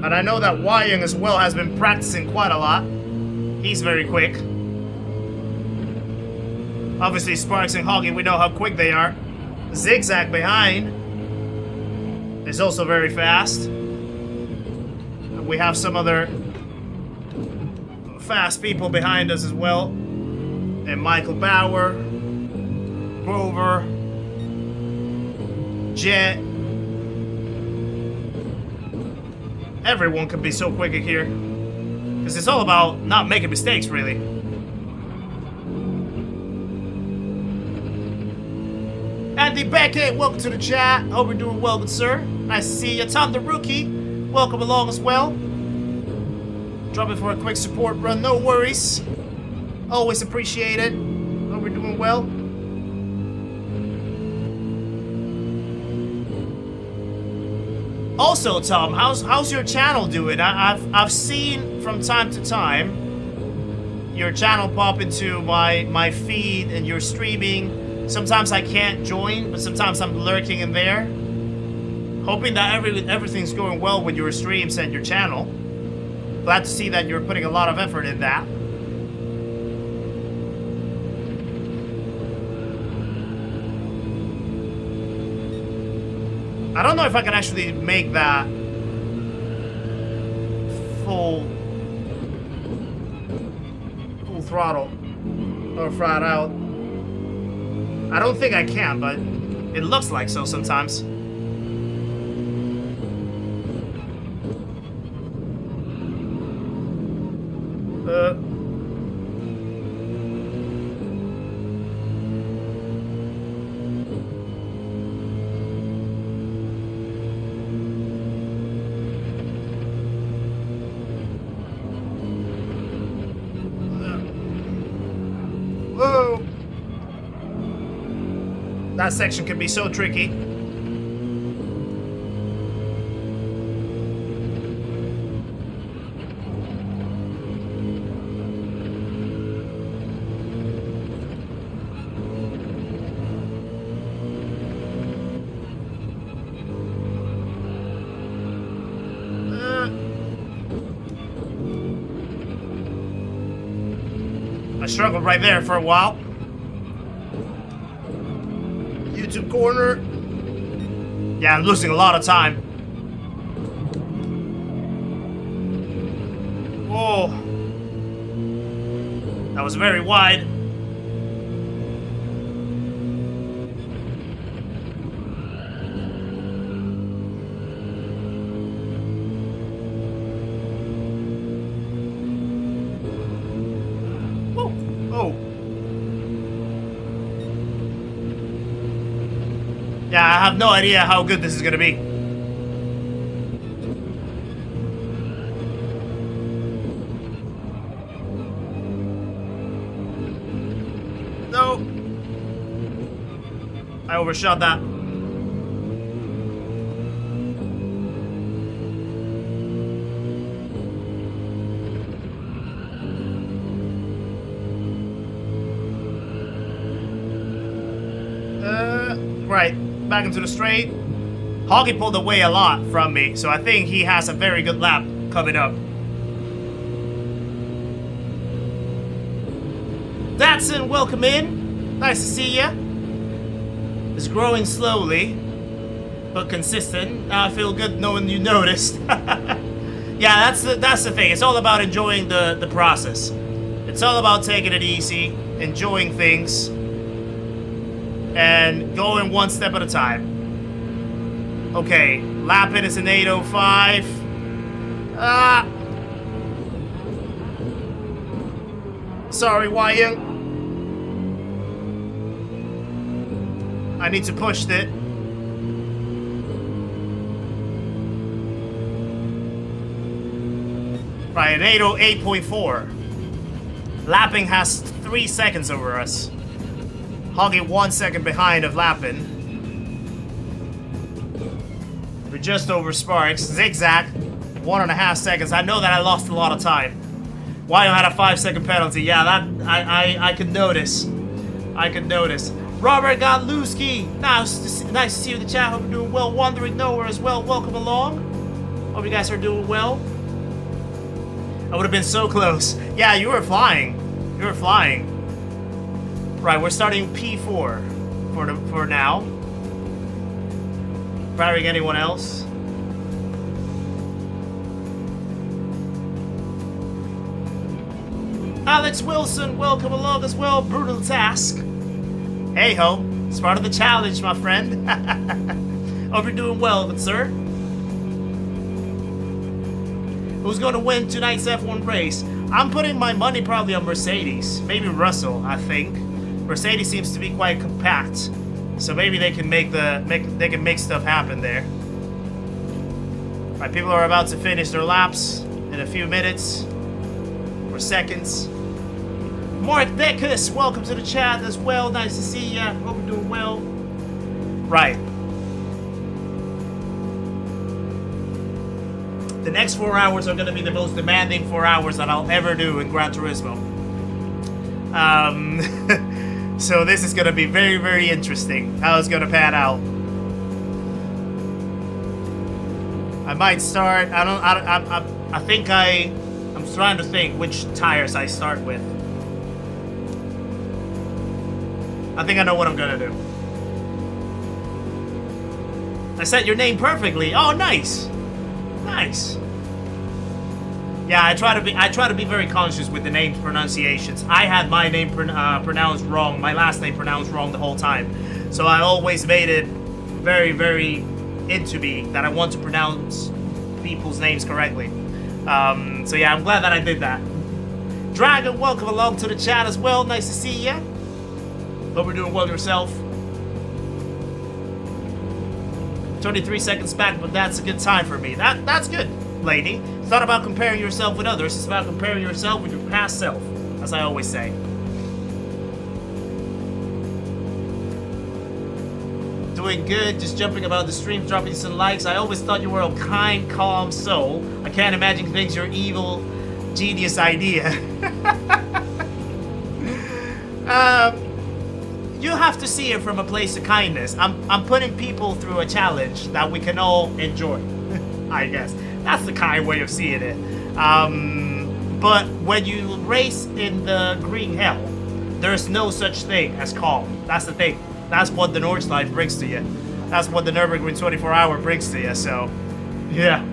And I know that Wyung as well has been practicing quite a lot. He's very quick. Obviously, Sparks and Hoggy, we know how quick they are. Zigzag behind is also very fast. And we have some other fast people behind us as well. And Michael Bauer, Grover, Jet. Everyone can be so quick here. Because it's all about not making mistakes, really. Andy Beckett, welcome to the chat. Hope you're doing well, good sir. Nice to see you. Tom the Rookie, welcome along as well. Dropping for a quick support run, no worries. Always appreciate it. Hope you're doing well. Also, Tom, how's your channel doing? I've seen from time to time your channel pop into my feed and you're streaming. Sometimes I can't join, but sometimes I'm lurking in there. Hoping that everything's going well with your streams and your channel. Glad to see that you're putting a lot of effort in that. I don't know if I can actually make that full throttle or flat out. I don't think I can, but it looks like so sometimes. Whoa! That section can be so tricky. I struggled right there for a while. YouTube corner. Yeah, I'm losing a lot of time. Whoa. That was very wide. Yeah, I have no idea how good this is gonna be. No. I overshot that. Right, back into the straight. Hoggy pulled away a lot from me, so I think he has a very good lap coming up. Datsun, welcome in. Nice to see ya. It's growing slowly, but consistent. I feel good knowing you noticed. Yeah, that's the thing. It's all about enjoying the process. It's all about taking it easy, enjoying things, and going one step at a time. Okay, lap hit is an 8:05. Sorry, Wyatt. I need to push it. Right, an 8:08.4. Lapping has 3 seconds over us. Hoggy 1 second behind of Lappin. We're just over Sparks. Zigzag, 1.5 seconds. I know that I lost a lot of time. Why had a 5-second penalty? Yeah, that I could notice. I could notice. Robert Godlewski, nice to see you in the chat. Hope you're doing well. Wandering Nowhere as well. Welcome along. Hope you guys are doing well. I would have been so close. Yeah, you were flying. You were flying. Right, we're starting P4 for now. Firing anyone else? Alex Wilson, welcome along as well. Brutal task. Hey ho, it's part of the challenge, my friend. Hope you're doing well, good sir. Who's going to win tonight's F1 race? I'm putting my money probably on Mercedes. Maybe Russell, I think. Mercedes seems to be quite compact, so maybe they can make stuff happen there. Right, people are about to finish their laps in a few minutes or seconds. Mark Decus, welcome to the chat as well. Nice to see ya. Hope you're doing well. Right. The next 4 hours are going to be the most demanding 4 hours that I'll ever do in Gran Turismo. So this is going to be very, very interesting how it's going to pan out. I might start. I'm trying to think which tires I start with. I think I know what I'm going to do. I said your name perfectly. Oh, nice. Nice. Yeah, I try to be very conscious with the name pronunciations. I had my name pronounced wrong, my last name pronounced wrong the whole time. So I always made it very, very into me that I want to pronounce people's names correctly. So yeah, I'm glad that I did that. Dragon, welcome along to the chat as well. Nice to see ya. Hope you're doing well yourself. 23 seconds back, but that's a good time for me. That's good, lady. It's not about comparing yourself with others. It's about comparing yourself with your past self, as I always say. Doing good, just jumping about the stream, dropping some likes. I always thought you were a kind, calm soul. I can't imagine things your evil, genius idea. You have to see it from a place of kindness. I'm putting people through a challenge that we can all enjoy, I guess. That's the kind way of seeing it. But when you race in the green hell, there's no such thing as calm. That's the thing. That's what the Nordschleife brings to you. That's what the Nurburgring 24-hour brings to you, so, yeah.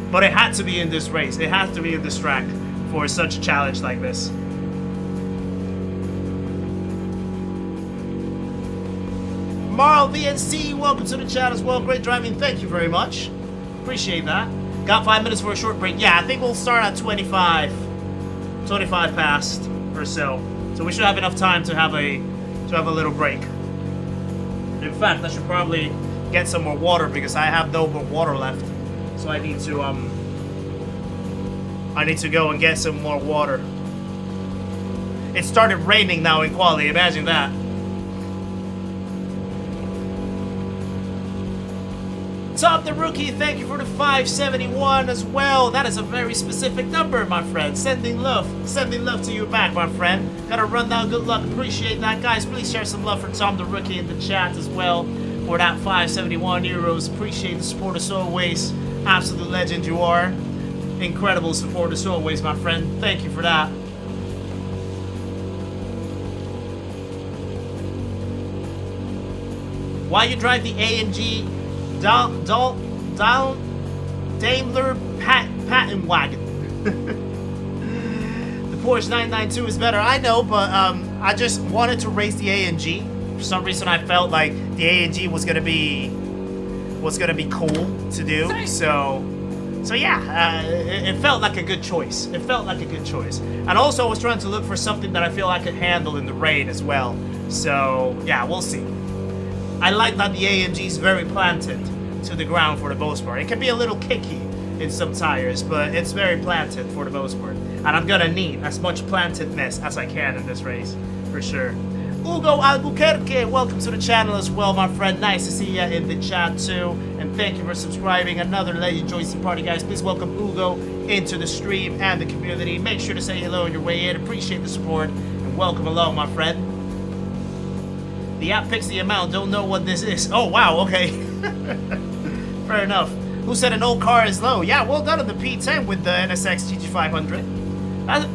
But it had to be in this race. It has to be in this track for such a challenge like this. Marl VNC, welcome to the chat as well. Great driving, thank you very much. Appreciate that. Got 5 minutes for a short break. Yeah, I think we'll start at 25 past or so. So we should have enough time to have a little break. In fact, I should probably get some more water because I have no more water left. So I need to go and get some more water. It started raining now in quali, imagine that. Top the Rookie, thank you for the 571 as well. That is a very specific number, my friend. Sending love to you back, my friend. Gotta run down, good luck, appreciate that. Guys, please share some love for Tom the Rookie in the chat as well for that 571 euros. Appreciate the support as always. Absolute legend you are. Incredible support as always, my friend. Thank you for that. Why you drive the AMG Daimler patent wagon? The Porsche 992 is better, I know, but I just wanted to race the AMG. For some reason, I felt like the AMG was gonna be cool to do. So yeah, it felt like a good choice. It felt like a good choice. And also, I was trying to look for something that I feel I could handle in the rain as well. So yeah, we'll see. I like that the AMG is very planted to the ground for the most part. It can be a little kicky in some tires, but it's very planted for the most part. And I'm gonna need as much plantedness as I can in this race, for sure. Hugo Albuquerque, welcome to the channel as well, my friend. Nice to see you in the chat too. And thank you for subscribing. Another Legend Joystick Party, guys. Please welcome Hugo into the stream and the community. Make sure to say hello on your way in. Appreciate the support and welcome along, my friend. The app picks the amount, don't know what this is. Oh, wow, okay. Fair enough. Who said an old car is low? Yeah, well done on the P10 with the NSX GT500.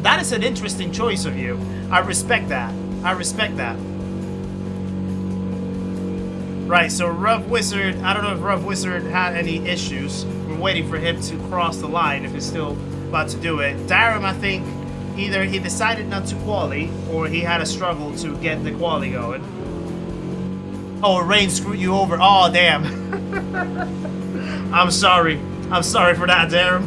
That is an interesting choice of you. I respect that. I respect that. Right, so Rough Wizard, I don't know if Rough Wizard had any issues. We're waiting for him to cross the line if he's still about to do it. Darum, I think, either he decided not to quali or he had a struggle to get the quali going. Oh, rain screwed you over. Oh, damn. I'm sorry. I'm sorry for that, Darren.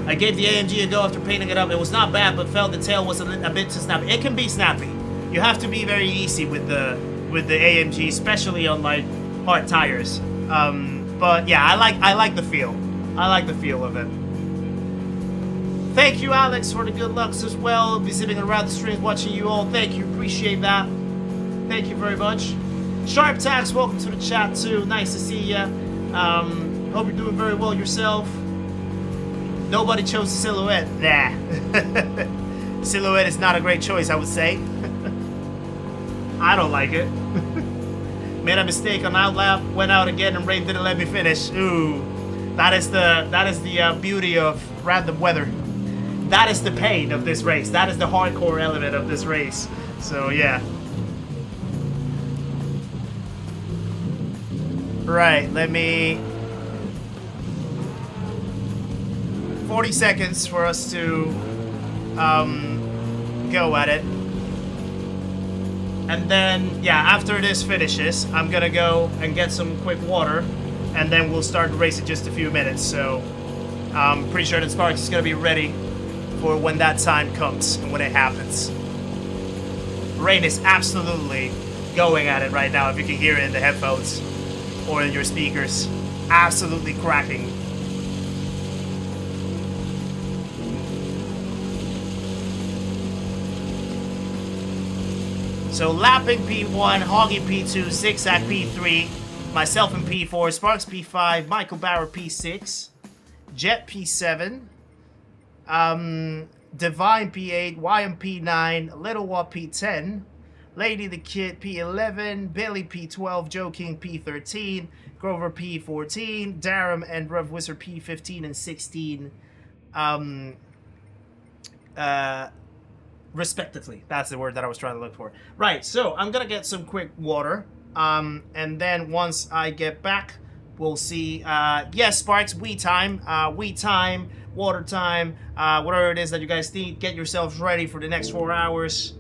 I gave the AMG a go after painting it up. It was not bad, but felt the tail was a bit too snappy. It can be snappy. You have to be very easy with the AMG, especially on like hard tires. But yeah, I like the feel. I like the feel of it. Thank you, Alex, for the good lucks as well. Be sitting around the streams watching you all. Thank you. Appreciate that. Thank you very much. Sharp Tax, welcome to the chat too. Nice to see ya. Hope you're doing very well yourself. Nobody chose the Silhouette. Nah. Silhouette is not a great choice, I would say. I don't like it. Made a mistake on outlap, went out again, and rain didn't let me finish. Ooh, that is the beauty of random weather. That is the pain of this race. That is the hardcore element of this race. So yeah. Right, let me... 40 seconds for us to go at it. And then, yeah, after this finishes, I'm gonna go and get some quick water, and then we'll start the race in just a few minutes. So I'm pretty sure that Sparks is gonna be ready for when that time comes and when it happens. Rain is absolutely going at it right now, if you can hear it in the headphones or in your speakers. Absolutely cracking. So Lapping P1, Hoggy P2, Zigzag P3, myself in P4, Sparks P5, Michael Bauer P6, Jet P7, Divine P8, YM P9, Little Watt P10, Lady the Kid P11, Billy P12, Joe King P13, Grover P14, Darum and Rough Wizard P15 and 16, respectively. That's the word that I was trying to look for. Right, so I'm gonna get some quick water, and then once I get back, we'll see. Yes, Sparks, we time, water time, whatever it is that you guys need. Get yourselves ready for the next 4 hours,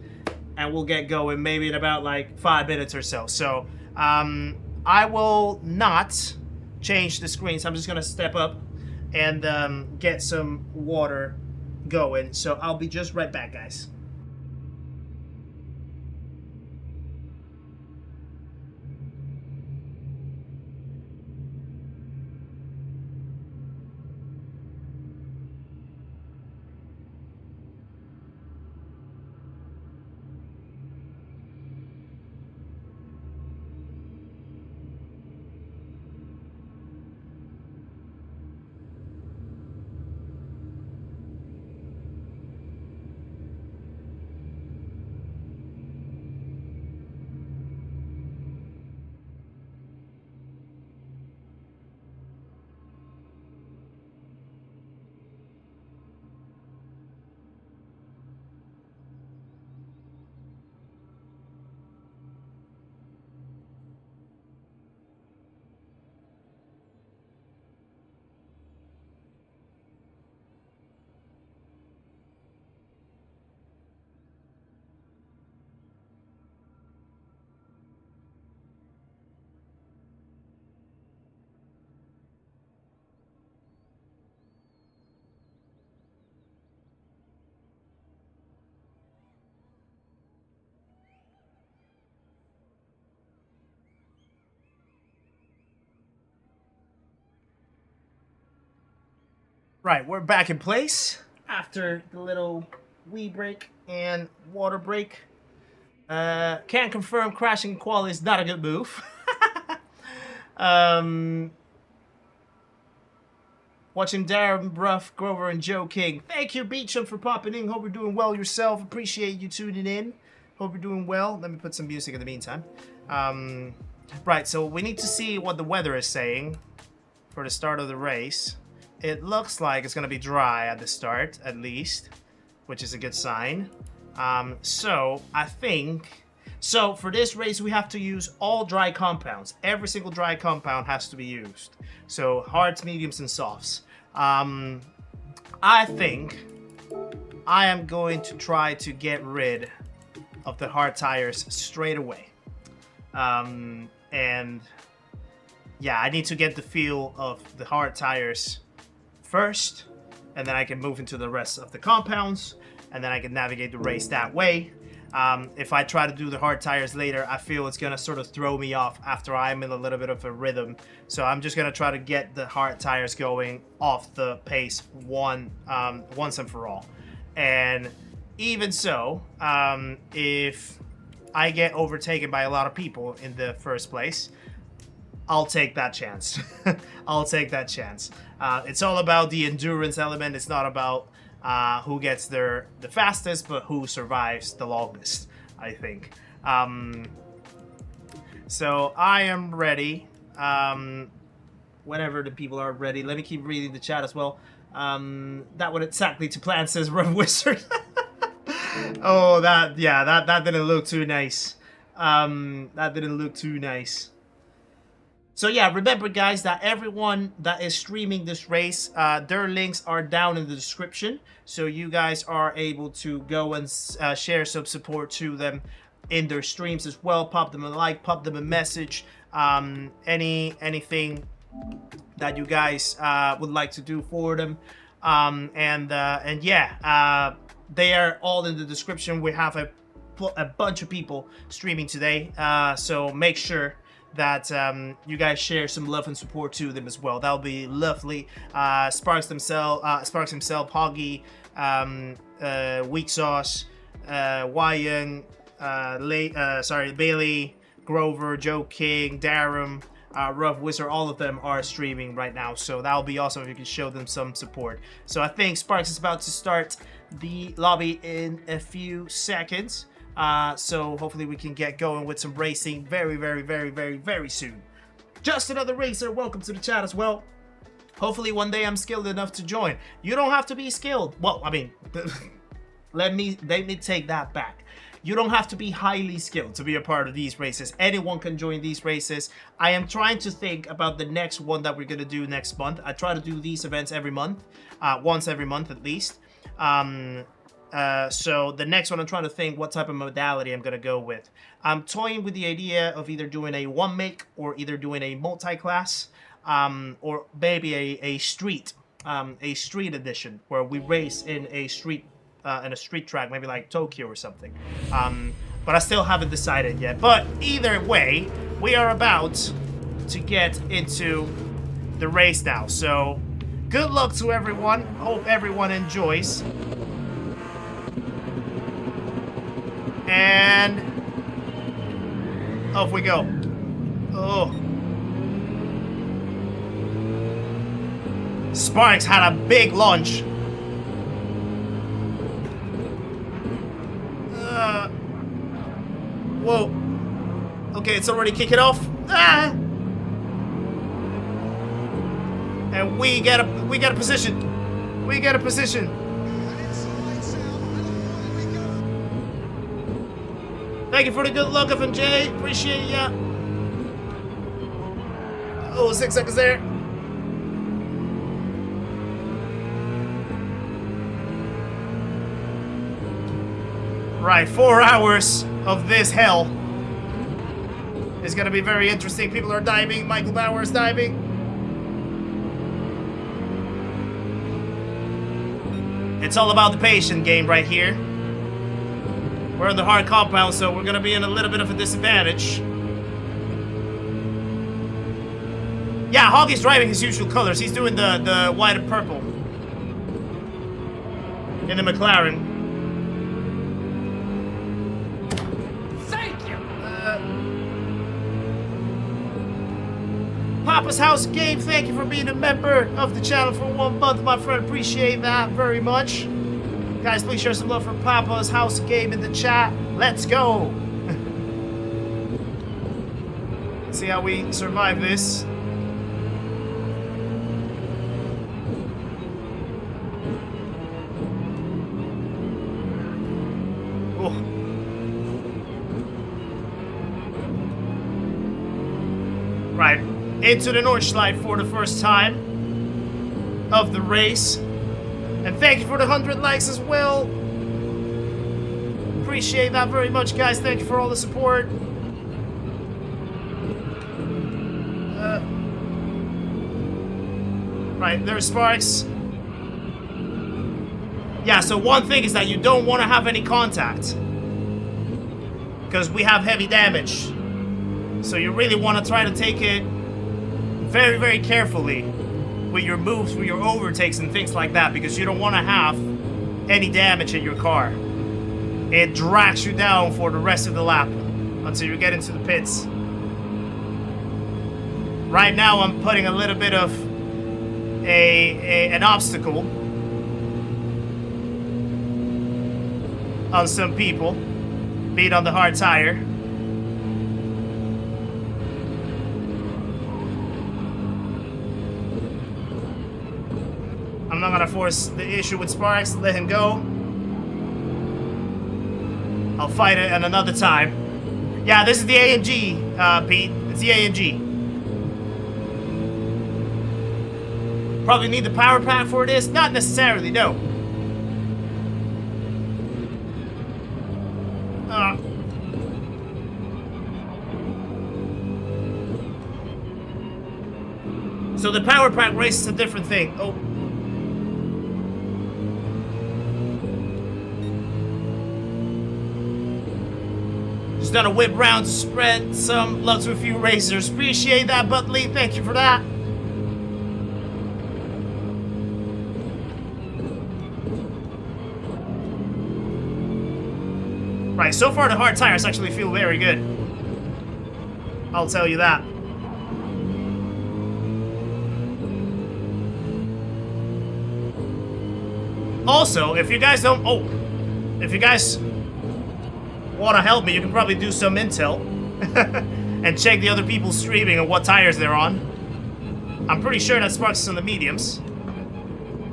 and we'll get going maybe in about like 5 minutes or so. So I will not change the screen, so I'm just gonna step up and get some water going. So I'll be just right back, guys. Right, we're back in place after the little wee break and water break. Can't confirm crashing quali is not a good move. Watching Darren, Bruff, Grover, and Joe King. Thank you, Beecham, for popping in. Hope you're doing well yourself. Appreciate you tuning in. Hope you're doing well. Let me put some music in the meantime. Right, so we need to see what the weather is saying for the start of the race. It looks like it's going to be dry at the start, at least, which is a good sign. So I think... So for this race, we have to use all dry compounds. Every single dry compound has to be used. So hards, mediums, and softs. I think I am going to try to get rid of the hard tires straight away. And yeah, I need to get the feel of the hard tires first, and then I can move into the rest of the compounds, and then I can navigate the race that way. If I try to do the hard tires later, I feel it's gonna sort of throw me off after I'm in a little bit of a rhythm. So I'm just gonna try to get the hard tires going off the pace once and for all. And even so, if I get overtaken by a lot of people in the first place, I'll take that chance. I'll take that chance. It's all about the endurance element. It's not about who gets there the fastest, but who survives the longest, I think. So I am ready. Whenever the people are ready. Let me keep reading the chat as well. That would exactly to plan, says Rough Wizard. Oh, that didn't look too nice. That didn't look too nice. So yeah, remember guys that everyone that is streaming this race, their links are down in the description. So you guys are able to go and share some support to them in their streams as well. Pop them a like, pop them a message, anything that you guys would like to do for them. And yeah, they are all in the description. We have a bunch of people streaming today, so make sure that you guys share some love and support to them as well. That'll be lovely. Sparks himself, Poggy, Weak Sauce, Wyan, Bailey, Grover, Joe King, Darren, Rough Wizard, all of them are streaming right now, so that'll be awesome if you can show them some support. So I think Sparks is about to start the lobby in a few seconds. So hopefully we can get going with some racing very, very, very, very, very soon. Just Another Racer, welcome to the chat as well. Hopefully one day I'm skilled enough to join. You don't have to be skilled. Well, I mean, let me take that back. You don't have to be highly skilled to be a part of these races. Anyone can join these races. I am trying to think about the next one that we're going to do next month. I try to do these events every month, once every month at least. So the next one, I'm trying to think what type of modality I'm going to go with. I'm toying with the idea of either doing a one make or either doing a multi-class, or maybe a street edition where we race in a street track, maybe like Tokyo or something. But I still haven't decided yet. But either way, we are about to get into the race now. So good luck to everyone. Hope everyone enjoys. And off we go. Oh. Sparks had a big launch. Whoa. Okay, it's already kicking off. Ah! And we get a position. We get a position. Thank you for the good luck, FMJ. Appreciate ya. Oh, 6 seconds there. Right, 4 hours of this hell. It's gonna be very interesting. People are diving. Michael Bauer is diving. It's all about the patient game right here. We're in the hard compound, so we're gonna be in a little bit of a disadvantage. Yeah, Hoggy's driving his usual colors. He's doing the white and purple. in the McLaren. Thank you. Papa's House Game, thank you for being a member of the channel for 1 month, my friend. Appreciate that very much. Guys, please share some love for Papa's House Game in the chat. Let's go. Let's see how we survive this. Oh. Right, into the Nordschleife for the first time of the race. And thank you for the 100 likes as well. Appreciate that very much, guys. Thank you for all the support. Right, there's Sparks. Yeah, so one thing is that you don't want to have any contact, because we have heavy damage. So you really want to try to take it very, very carefully with your moves, with your overtakes and things like that, because you don't want to have any damage in your car. It drags you down for the rest of the lap until you get into the pits. Right now I'm putting a little bit of an obstacle on some people, being on the hard tire. I'm not gonna force the issue with Sparks, let him go. I'll fight it at another time. Yeah, this is the AMG, Pete. It's the AMG. Probably need the power pack for this? Not necessarily, no. So the power pack race is a different thing. Oh. Just done a whip round to spread some love to a few racers. Appreciate that, Butley. Thank you for that. Right, so far the hard tires actually feel very good. I'll tell you that. Also, if you guys don't... Oh! If you guys want to help me, you can probably do some intel. And check the other people streaming and what tires they're on. I'm pretty sure that Sparks is on the mediums.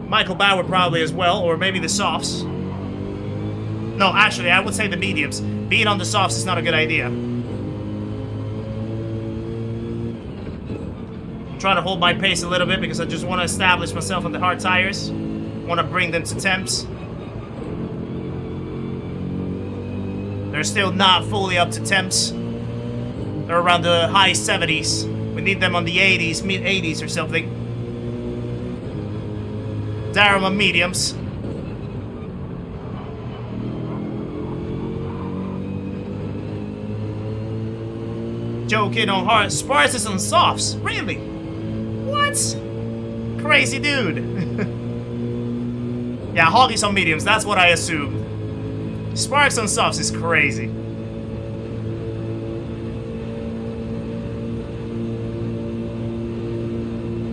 Michael Bauer probably as well, or maybe the softs. No, actually, I would say the mediums. Being on the softs is not a good idea. I'm trying to hold my pace a little bit because I just want to establish myself on the hard tires. Want to bring them to temps. They're still not fully up to temps. They're around the high 70s. We need them on the 80s, mid 80s or something. Darren on mediums. Joe Kid on hard. Sparks is on softs. Really? What? Crazy dude. Yeah, Hoggy's on mediums. That's what I assumed. Sparks on softs is crazy.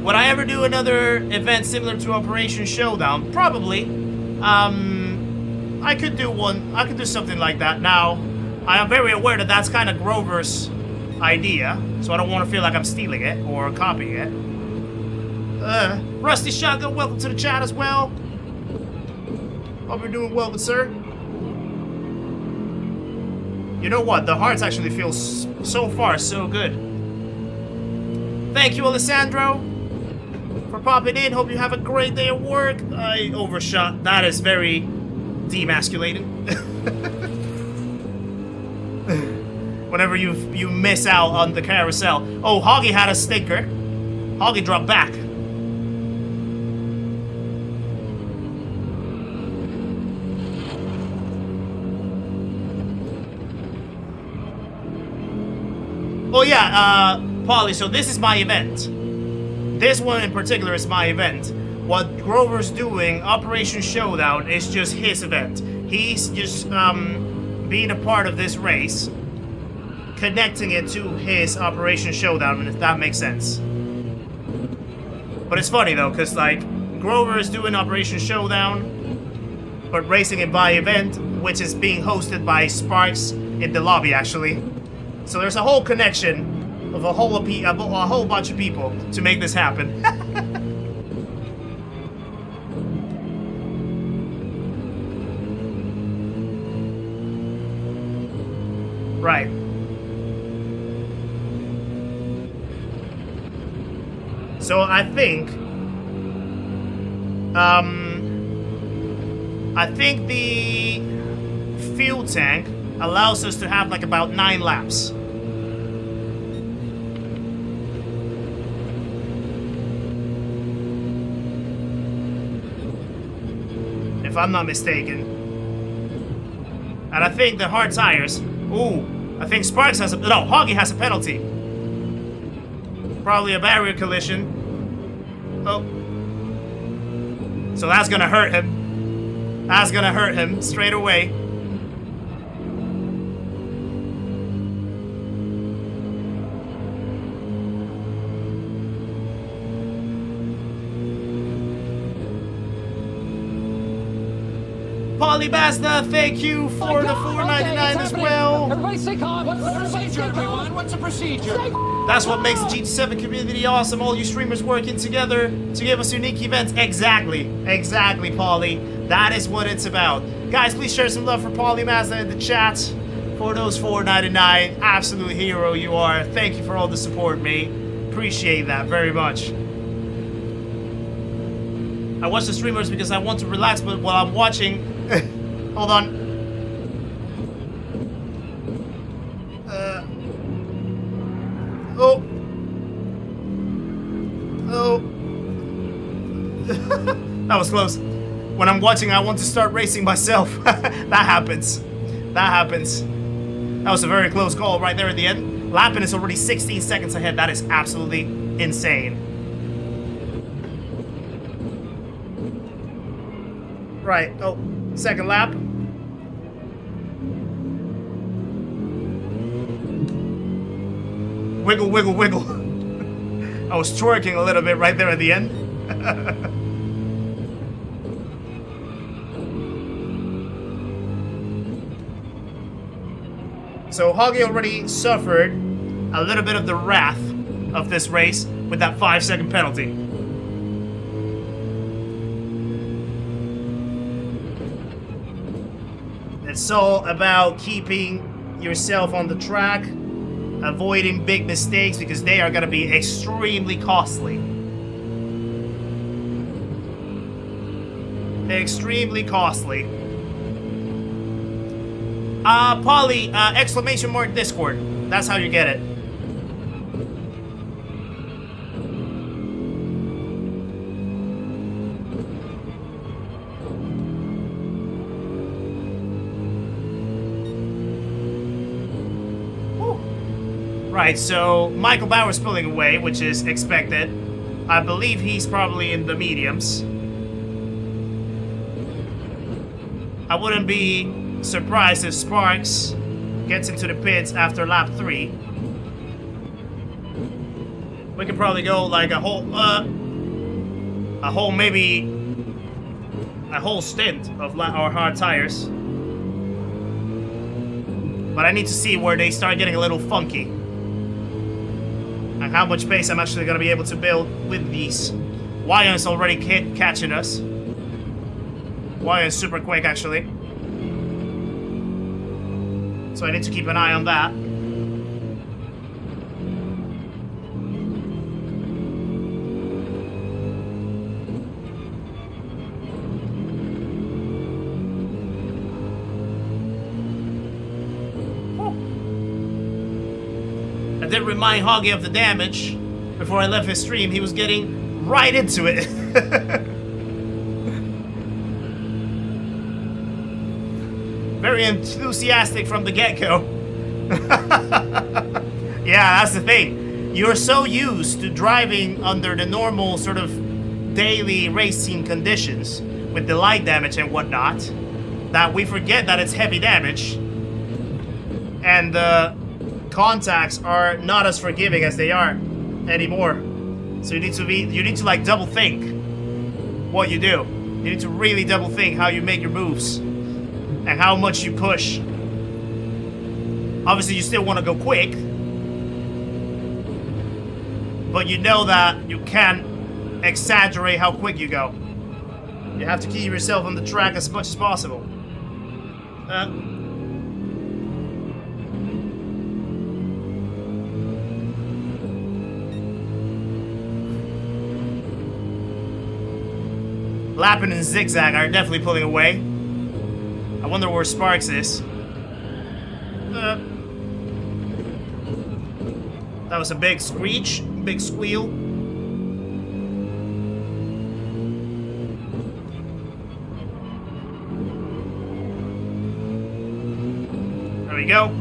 Would I ever do another event similar to Operation Showdown? Probably. I could do one. I could do something like that. Now, I am very aware that that's kind of Grover's idea, so I don't want to feel like I'm stealing it or copying it. Rusty Shotgun, welcome to the chat as well. Hope you're doing well, good sir. You know what? The hearts actually feel so far so good. Thank you, Alessandro, for popping in. Hope you have a great day at work. I overshot. That is very demasculating. Whenever you miss out on the carousel. Oh, Hoggy had a stinker. Hoggy dropped back. Oh yeah, Polly, so this is my event. This one in particular is my event. what Grover's doing, Operation Showdown, is just his event. He's just being a part of this race, connecting it to his Operation Showdown, if that makes sense. But it's funny though, because like Grover is doing Operation Showdown, but racing it by event, which is being hosted by Sparks in the lobby actually. So there's a whole connection of a whole bunch of people to make this happen. Right. So I think the fuel tank allows us to have like about 9 laps. If I'm not mistaken. And I think the hard tires. Ooh, I think Sparks has a... No, Hoggy has a penalty. Probably a barrier collision. Oh. So that's gonna hurt him. That's gonna hurt him straight away. Polybasta, thank you for the $4.99 as well. Everybody stay calm. What's the procedure, everyone? What's the procedure? That's what makes the GT7 community awesome. All you streamers working together to give us unique events. Exactly, Polly. That is what it's about. Guys, please share some love for Polymazda in the chat. For those $4.99, absolute hero you are. Thank you for all the support, mate. Appreciate that very much. I watch the streamers because I want to relax, but while I'm watching... Hold on. Oh. That was close. When I'm watching, I want to start racing myself. That happens. That was a very close call right there at the end. Lappin is already 16 seconds ahead. That is absolutely insane. Right. Oh, second lap. Wiggle, wiggle, wiggle. I was twerking a little bit right there at the end. So Hoggy already suffered a little bit of the wrath of this race with that 5-second penalty. It's all about keeping yourself on the track, avoiding big mistakes because they are going to be extremely costly. Extremely costly. Polly, exclamation mark Discord. That's how you get it. Right, so Michael Bauer's pulling away, which is expected. I believe he's probably in the mediums. I wouldn't be surprised if Sparks gets into the pits after lap 3. We could probably go like a whole stint of our hard tires. But I need to see where they start getting a little funky. And how much pace I'm actually going to be able to build with these. Wyon's already catching us. Wyon's super quick, actually. So I need to keep an eye on that. I did remind Hoggy of the damage before I left his stream. He was getting right into it. Very enthusiastic from the get-go. Yeah, that's the thing. You're so used to driving under the normal sort of daily racing conditions with the light damage and whatnot that we forget that it's heavy damage, and the contacts are not as forgiving as they are anymore. So you need to like double think what you do. You need to really double think how you make your moves and how much you push. Obviously, you still want to go quick, but you know that you can't exaggerate how quick you go. You have to keep yourself on the track as much as possible. Lappin and Zigzag are definitely pulling away. I wonder where Sparks is. That was a big screech, big squeal. There we go.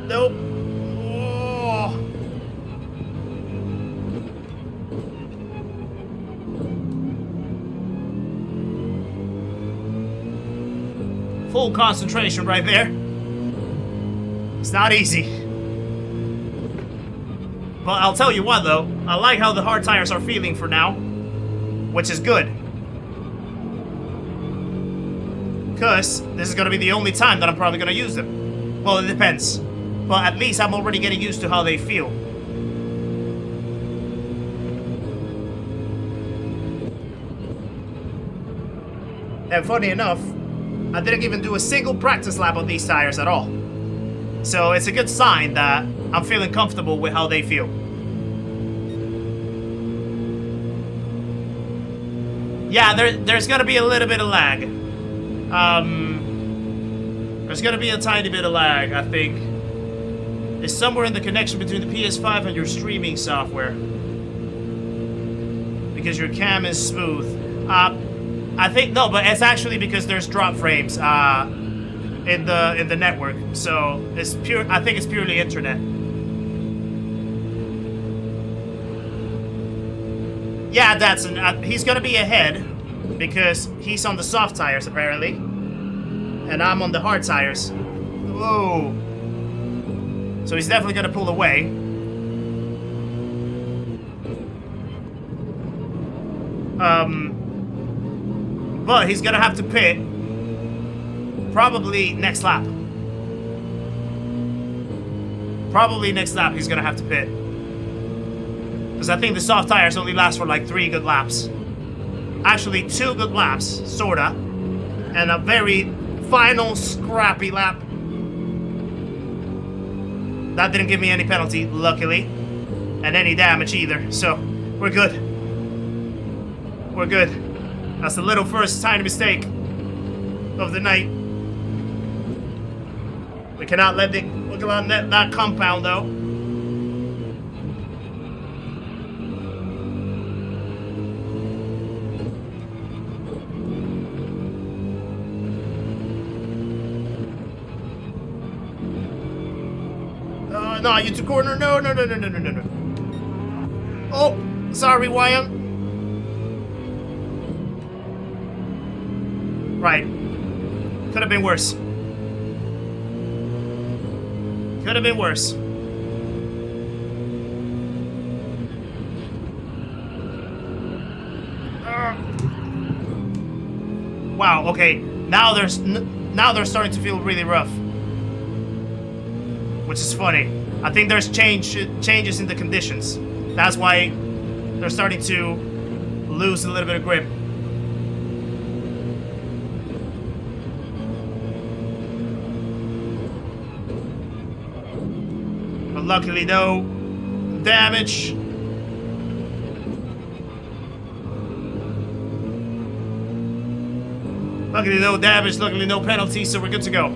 Nope. Oh. Full concentration right there. It's not easy. But I'll tell you what though, I like how the hard tires are feeling for now, which is good. Because this is going to be the only time that I'm probably going to use them. Well, it depends. But at least I'm already getting used to how they feel. And funny enough, I didn't even do a single practice lap on these tires at all. So it's a good sign that I'm feeling comfortable with how they feel. Yeah, there's gonna be a little bit of lag. There's gonna be a tiny bit of lag, I think. It's somewhere in the connection between the PS5 and your streaming software. Because your cam is smooth. I think, no, but it's actually because there's drop frames in the network. So it's pure, I think it's purely internet. Yeah, Datsun, he's gonna be ahead because he's on the soft tires apparently. And I'm on the hard tires. Whoa. So he's definitely gonna pull away. But he's gonna have to pit probably next lap. Probably next lap he's gonna have to pit. Because I think the soft tires only last for like 3 good laps. Actually 2 good laps, sorta. And a very final scrappy lap. That didn't give me any penalty, luckily. And any damage either, so we're good. We're good. That's the little first tiny mistake of the night. We cannot let that compound though. No, you took corner. No. Oh, sorry, Wyatt. Right. Could have been worse. Could have been worse. Wow, okay. Now they're starting to feel really rough. Which is funny. I think there's changes in the conditions. That's why they're starting to lose a little bit of grip. But luckily, no damage. Luckily, no damage. Luckily, no penalty, so we're good to go.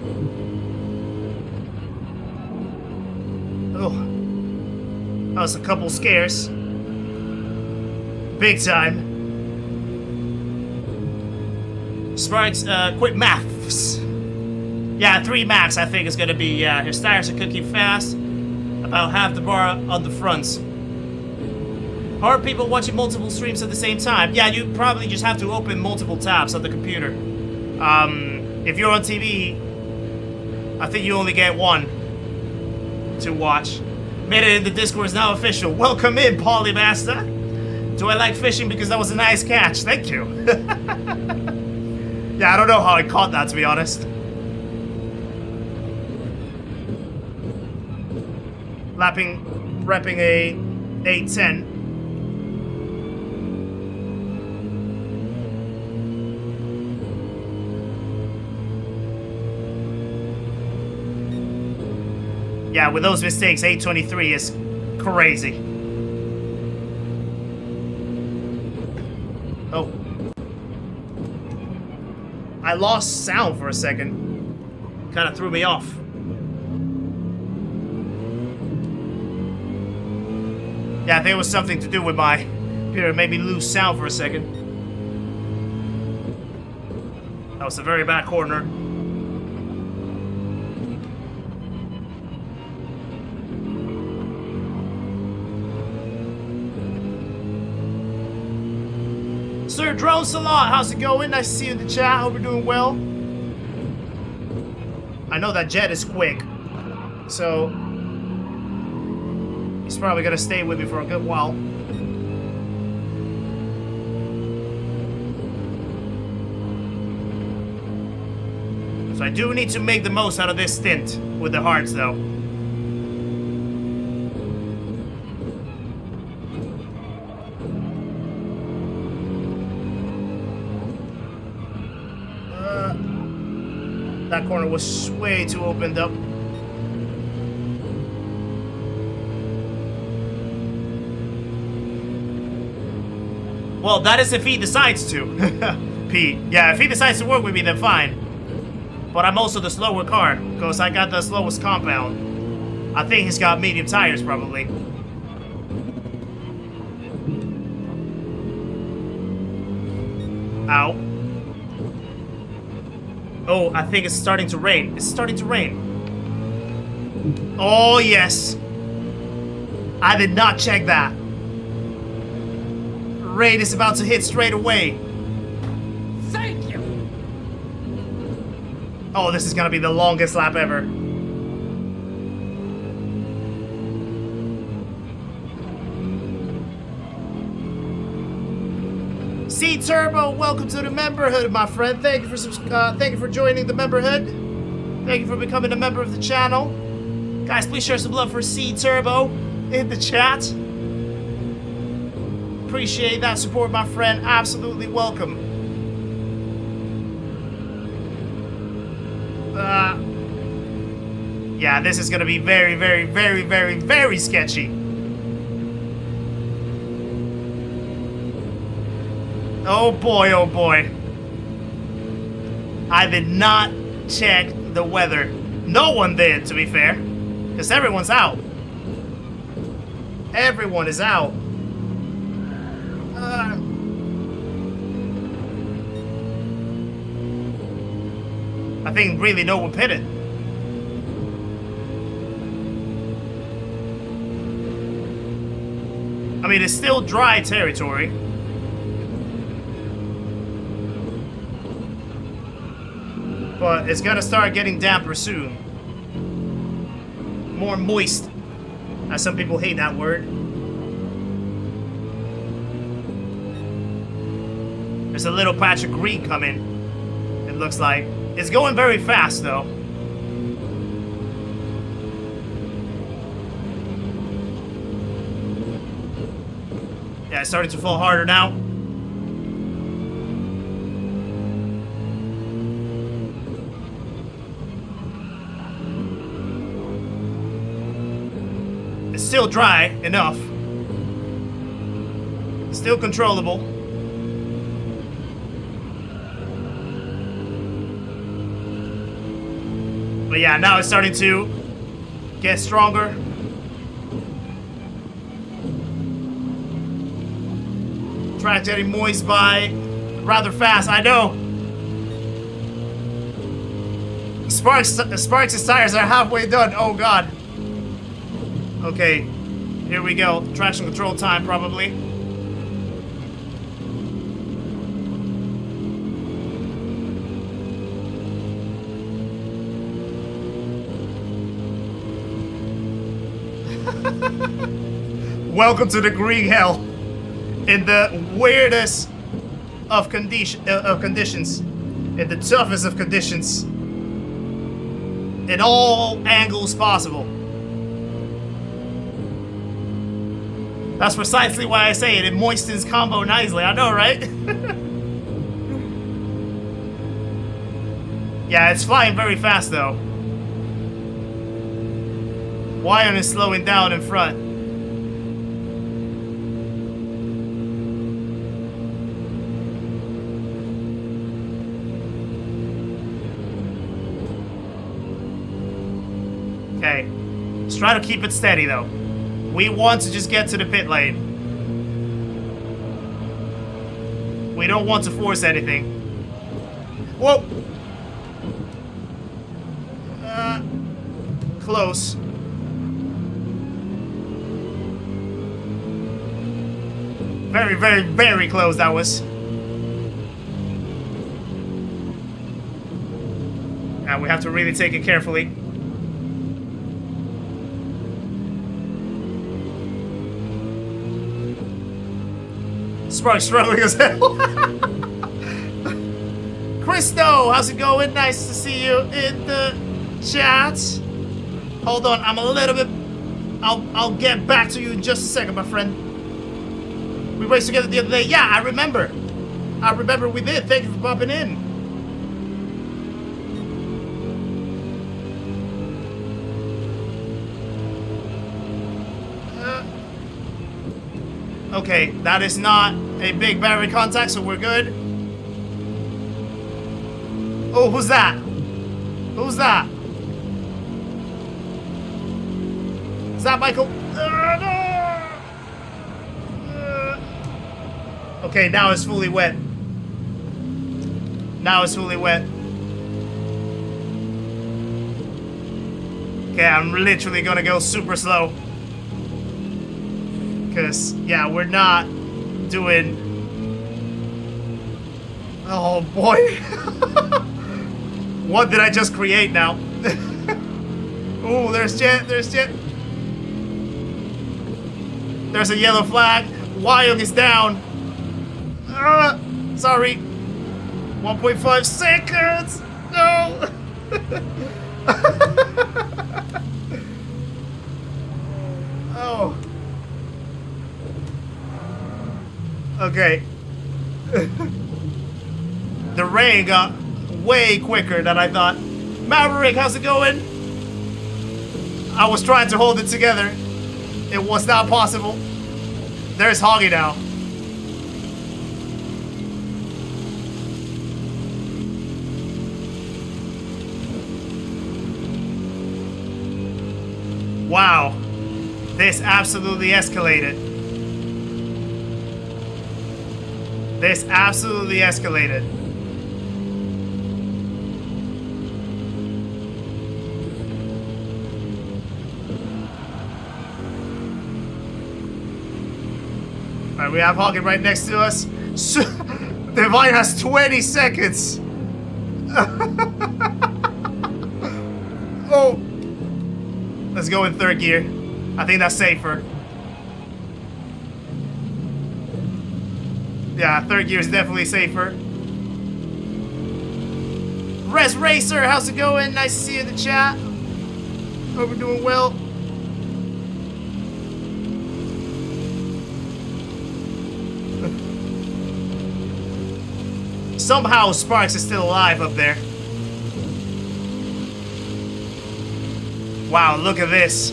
Oh, that was a couple scares. Big time. Sparks, quick maths. Yeah, 3 max I think is gonna be, his tires are cooking fast. About half the bar on the fronts. How are people watching multiple streams at the same time? Yeah, you probably just have to open multiple tabs on the computer. If you're on TV, I think you only get one to watch. Made it in the Discord is now official. Welcome in, Polymaster. Do I like fishing because that was a nice catch? Thank you. Yeah, I don't know how I caught that, to be honest. Repping a 810. Yeah, with those mistakes, 823 is crazy. Oh. I lost sound for a second. Kind of threw me off. Yeah, I think it was something to do with my computer. It made me lose sound for a second. That was a very bad corner. Sir Drone Salon, how's it going? Nice to see you in the chat. Hope you're doing well. I know that jet is quick, so he's probably gonna stay with me for a good while. So I do need to make the most out of this stint with the hearts, though. That corner was way too opened up. Well, that is if he decides to. Pete. Yeah, if he decides to work with me, then fine. But I'm also the slower car, because I got the slowest compound. I think he's got medium tires, probably. Ow. Oh, I think it's starting to rain. It's starting to rain. Oh, yes. I did not check that. Rain is about to hit straight away. Thank you. Oh, this is gonna be the longest lap ever. C Turbo, welcome to the memberhood, my friend. Thank you for joining the memberhood. Thank you for becoming a member of the channel. Guys, please share some love for C Turbo in the chat. Appreciate that support, my friend. Absolutely welcome. Yeah, this is gonna be very, very, very, very, very sketchy. Oh boy, oh boy. I did not check the weather. No one did, to be fair. Because everyone's out. Everyone is out. I think really no one pitted. I mean, it's still dry territory. But it's gonna start getting damper soon. More moist, as some people hate that word. There's a little patch of green coming, it looks like. It's going very fast, though. Yeah, it's starting to fall harder now. It's still dry enough. Still controllable. But yeah, now it's starting to get stronger. Track getting moist by rather fast, I know. Sparks' tires are halfway done. Oh god. Okay, here we go. Traction control time, probably. Welcome to the green hell, in the weirdest of conditions, in the toughest of conditions, in all angles possible. That's precisely why I say it. It moistens combo nicely. I know, right? Yeah, it's flying very fast though. Wyon is slowing down in front. Okay, let's try to keep it steady though. We want to just get to the pit lane. We don't want to force anything. Whoa! Close. Very, very, very close that was. And we have to really take it carefully. Spark's struggling as hell. Christo, how's it going? Nice to see you in the chat. Hold on, I'm a little bit... I'll get back to you in just a second, my friend. We raced together the other day. Yeah, I remember. I remember we did. Thank you for popping in. Okay, that is not a big battery contact, so we're good. Oh, who's that? Who's that? Is that Michael? No! Okay, now it's fully wet. Now it's fully wet. Okay, I'm literally gonna go super slow. Because, yeah, we're not doing... Oh, boy. What did I just create now? Ooh, there's Jet, there's Jet. There's a yellow flag. Wyon is down. Sorry. 1.5 seconds. No. Oh. Okay. The rain got way quicker than I thought. Maverick, how's it going? I was trying to hold it together. It was not possible. There's Hoggy now. Wow. This absolutely escalated. This absolutely escalated. Alright, we have Hoggy right next to us. Divine has 20 seconds. Oh. Let's go in third gear. I think that's safer. Yeah, third gear is definitely safer. Res Racer, how's it going? Nice to see you in the chat. Hope you're doing well. Somehow Sparks is still alive up there. Wow, look at this.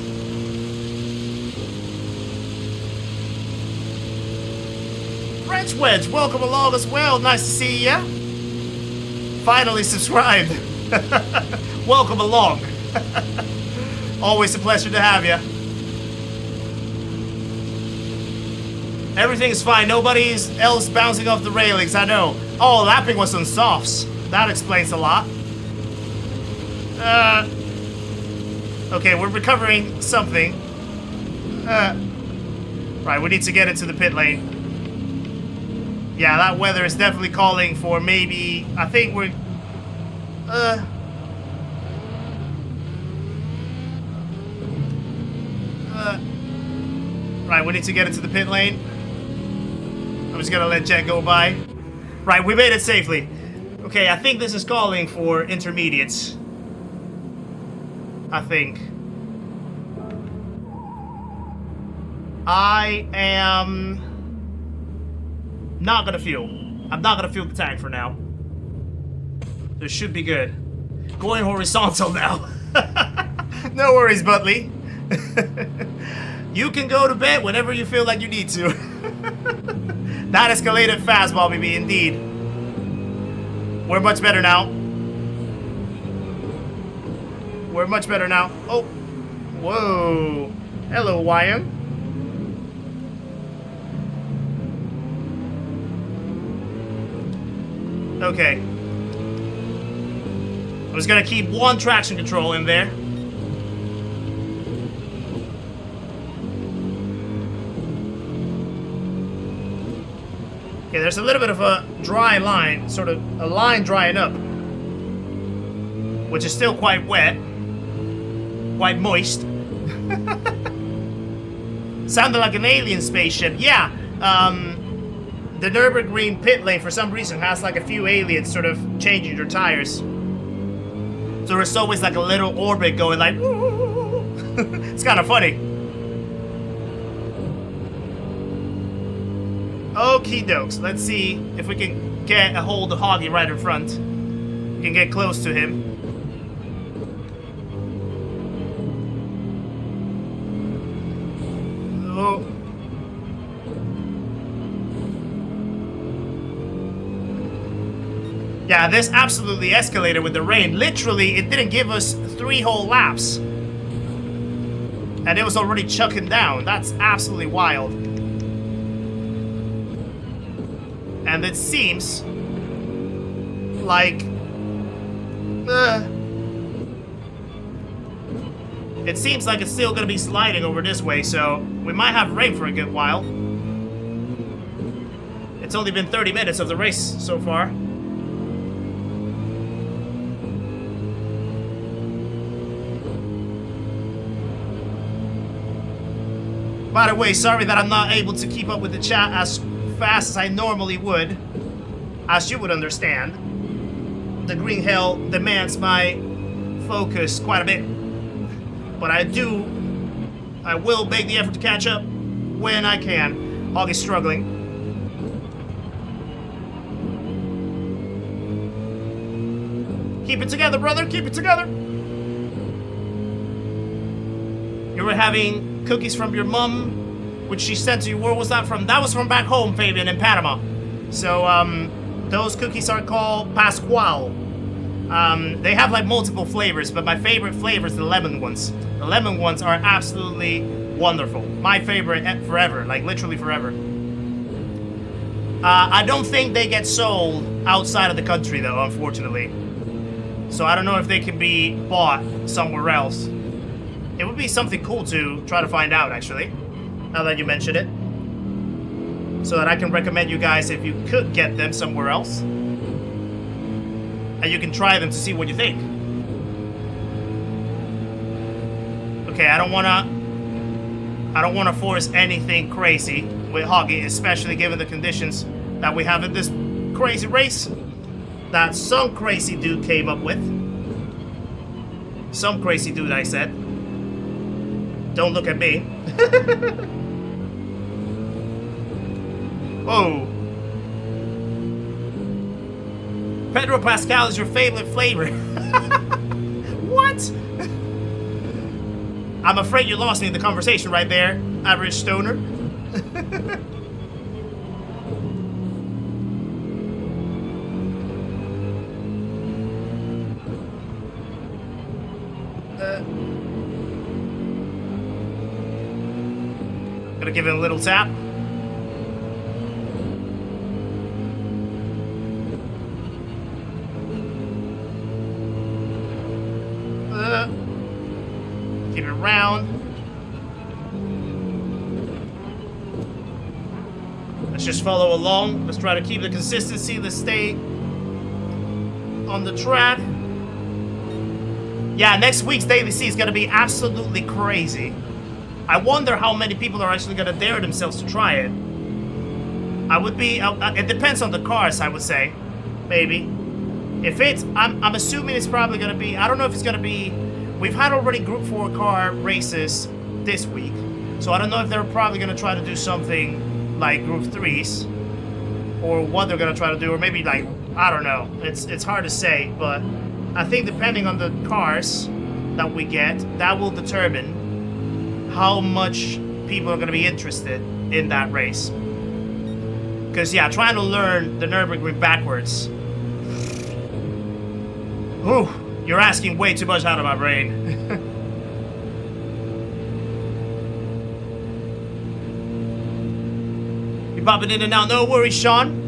French Wedge, welcome along as well. Nice to see ya. Finally subscribed. Welcome along. Always a pleasure to have you. Everything is fine. Nobody else bouncing off the railings. I know. Oh, lapping was on softs. That explains a lot. Okay, we're recovering something. Right, we need to get into the pit lane. Yeah, that weather is definitely calling for maybe... I think we're... Right, we need to get into the pit lane. I'm just gonna let Jet go by. Right, we made it safely. Okay, I think this is calling for intermediates. I think. I am not gonna fuel. I'm not gonna fuel the tank for now. This should be good. Going horizontal now. No worries, Butley. You can go to bed whenever you feel like you need to. That escalated fast, Bobby B, indeed. We're much better now. We're much better now. Oh. Whoa. Hello, YM. Okay. I'm just gonna keep one traction control in there. Okay, there's a little bit of a dry line, sort of a line drying up, which is still quite wet, quite moist. Sounded like an alien spaceship. Yeah, the Nurburgring pit lane for some reason has like a few aliens sort of changing their tires. So there's always like a little orbit going like, it's kind of funny. Okie dokes, let's see if we can get a hold of Hoggy right in front. We can get close to him. Oh. Yeah, this absolutely escalated with the rain. Literally, it didn't give us 3 whole laps. And it was already chucking down. That's absolutely wild. And it seems like it seems like it's still gonna be sliding over this way, so we might have rain for a good while. It's only been 30 minutes of the race so far. By the way, sorry that I'm not able to keep up with the chat as fast as I normally would, as you would understand. The green hell demands my focus quite a bit, but I will make the effort to catch up when I can. Hoggy's struggling. Keep it together, brother, keep it together. You were having cookies from your mom, which she sent to you. Where was that from? That was from back home, Fabian, in Panama. So, those cookies are called Pascual. They have like multiple flavors, but my favorite flavor is the lemon ones. The lemon ones are absolutely wonderful. My favorite forever, like literally forever. I don't think they get sold outside of the country though, unfortunately. So I don't know if they can be bought somewhere else. It would be something cool to try to find out, actually, now that you mention it. So that I can recommend you guys if you could get them somewhere else. And you can try them to see what you think. Okay, I don't wanna force anything crazy with Hoggy, especially given the conditions that we have in this crazy race that some crazy dude came up with. Some crazy dude, I said. Don't look at me. Whoa. Pedro Pascal is your favorite flavor. What? I'm afraid you lost me in the conversation right there, average stoner. Gonna give it a little tap. around. Let's just follow along. Let's try to keep the consistency. Let's stay on the track. Yeah, next week's Daily C is going to be absolutely crazy. I wonder how many people are actually going to dare themselves to try it. I would be... it depends on the cars, I would say. Maybe. If it's... I'm assuming it's probably going to be... I don't know if it's going to be... We've had already Group 4 car races this week. So I don't know if they're probably going to try to do something like Group 3s. Or what they're going to try to do. Or maybe like... I don't know. It's hard to say. But I think depending on the cars that we get, that will determine how much people are going to be interested in that race. Because, yeah, trying to learn the Nurburgring backwards. Ooh, you're asking way too much out of my brain. You're popping in and out. No worries, Sean.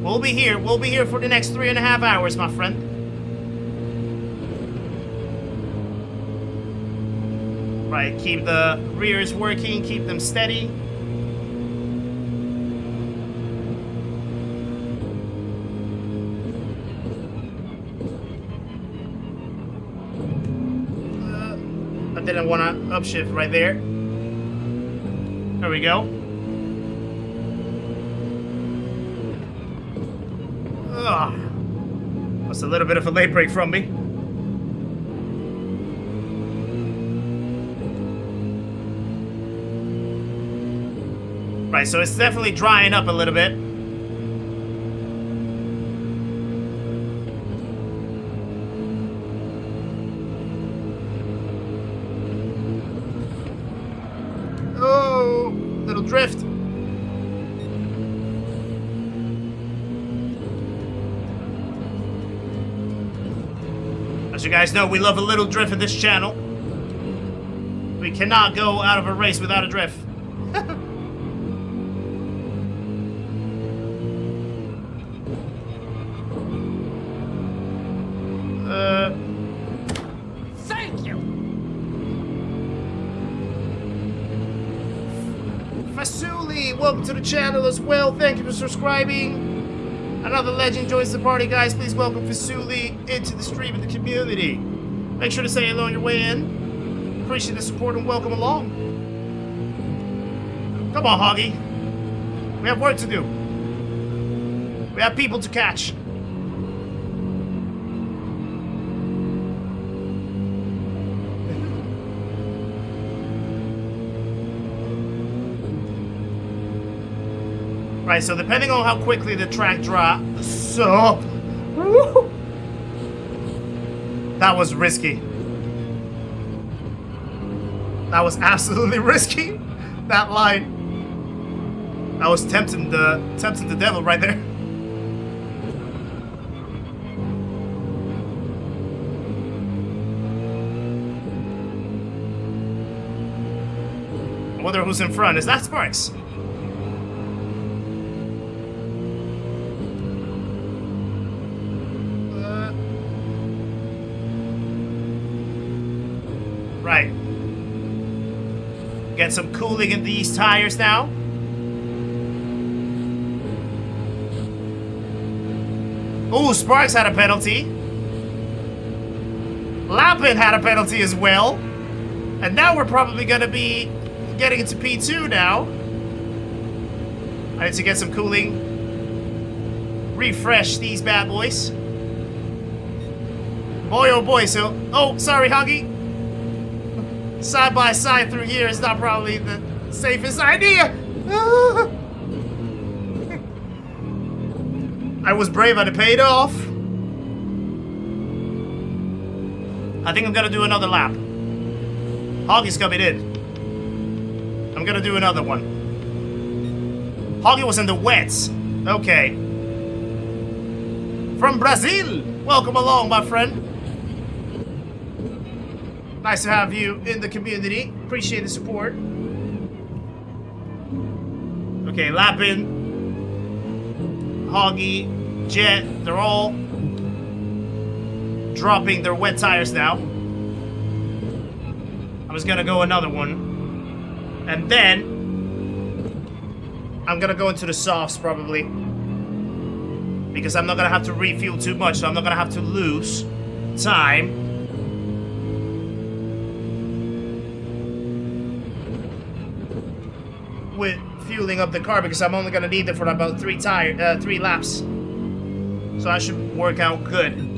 We'll be here. We'll be here for the next 3.5 hours, my friend. Right, keep the rears working. Keep them steady. I didn't want to upshift right there. There we go. Ugh. That's a little bit of a late break from me. Right, so it's definitely drying up a little bit. Oh, little drift. As you guys know, we love a little drift in this channel. We cannot go out of a race without a drift. Thank you. Fasuli, welcome to the channel as well. Thank you for subscribing. Another legend joins the party, guys. Please welcome Fasuli into the stream and the community. Make sure to say hello on your way in. Appreciate the support and welcome along. Come on, Hoggy. We have work to do. We have people to catch. Right, so depending on how quickly the track drops, that was risky. That was absolutely risky. That line. I was tempting the devil right there. I wonder who's in front. Is that Sparks? Right. Get some cooling in these tires now. Ooh, Sparks had a penalty. Lapin had a penalty as well. And now we're probably going to be getting into P2 now. I need to get some cooling. Refresh these bad boys. Boy, oh boy, so... Oh, sorry, Huggy. Side by side through here is not probably the safest idea. I was brave and it paid off. I think I'm gonna do another lap. Hoggy's coming in. I'm gonna do another one. Hoggy was in the wets. Okay. From Brazil. Welcome along, my friend. Nice to have you in the community. Appreciate the support. Okay, Lapin, Hoggy, Jet, they're all dropping their wet tires now. I'm was gonna go another one. And then I'm gonna go into the softs probably. Because I'm not gonna have to refuel too much, so I'm not gonna have to lose time. With fueling up the car, because I'm only gonna need it for about 3 laps. So that should work out good.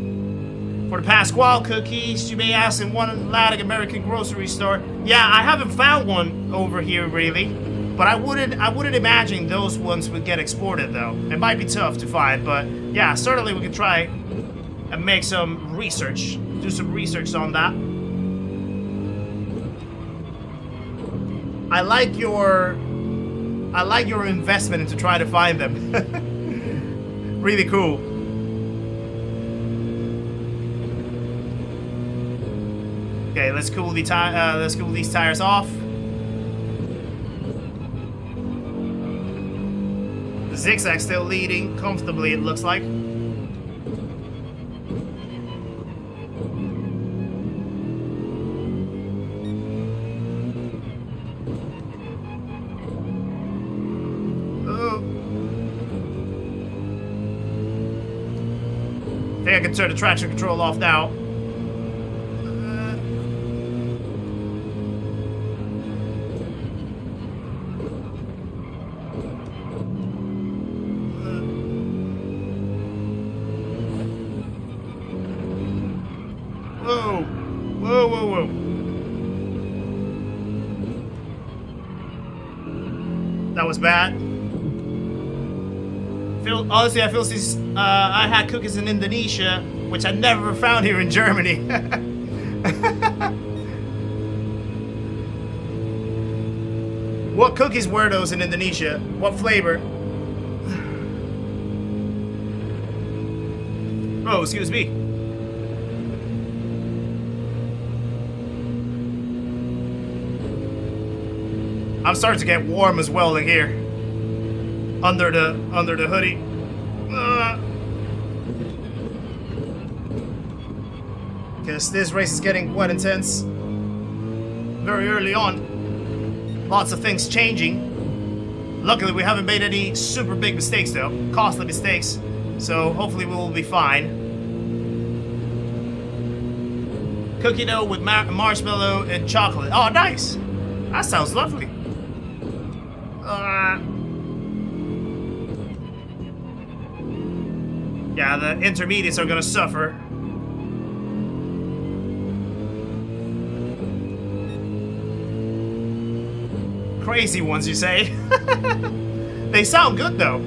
For the Pasquale cookies, you may ask, in one Latin American grocery store. Yeah, I haven't found one over here really, but I wouldn't imagine those ones would get exported though. It might be tough to find, but yeah, certainly we can try and make some research, do some research on that. I like your investment into trying to find them. Really cool. Okay, let's cool these tires off. The Zigzag still leading comfortably, it looks like. Oh. I think I can turn the traction control off now. Whoa. Whoa, whoa, whoa. That was bad. Honestly, I feel since I had cookies in Indonesia, which I never found here in Germany. What cookies were those in Indonesia? What flavor? Oh, excuse me. I'm starting to get warm as well in here. Under the hoodie. Because this race is getting quite intense. Very early on. Lots of things changing. Luckily we haven't made any super big mistakes though. Costly mistakes. So hopefully we will be fine. Cookie dough with marshmallow and chocolate. Oh, nice. That sounds lovely. Yeah, the intermediates are gonna suffer. Crazy ones, you say? They sound good though.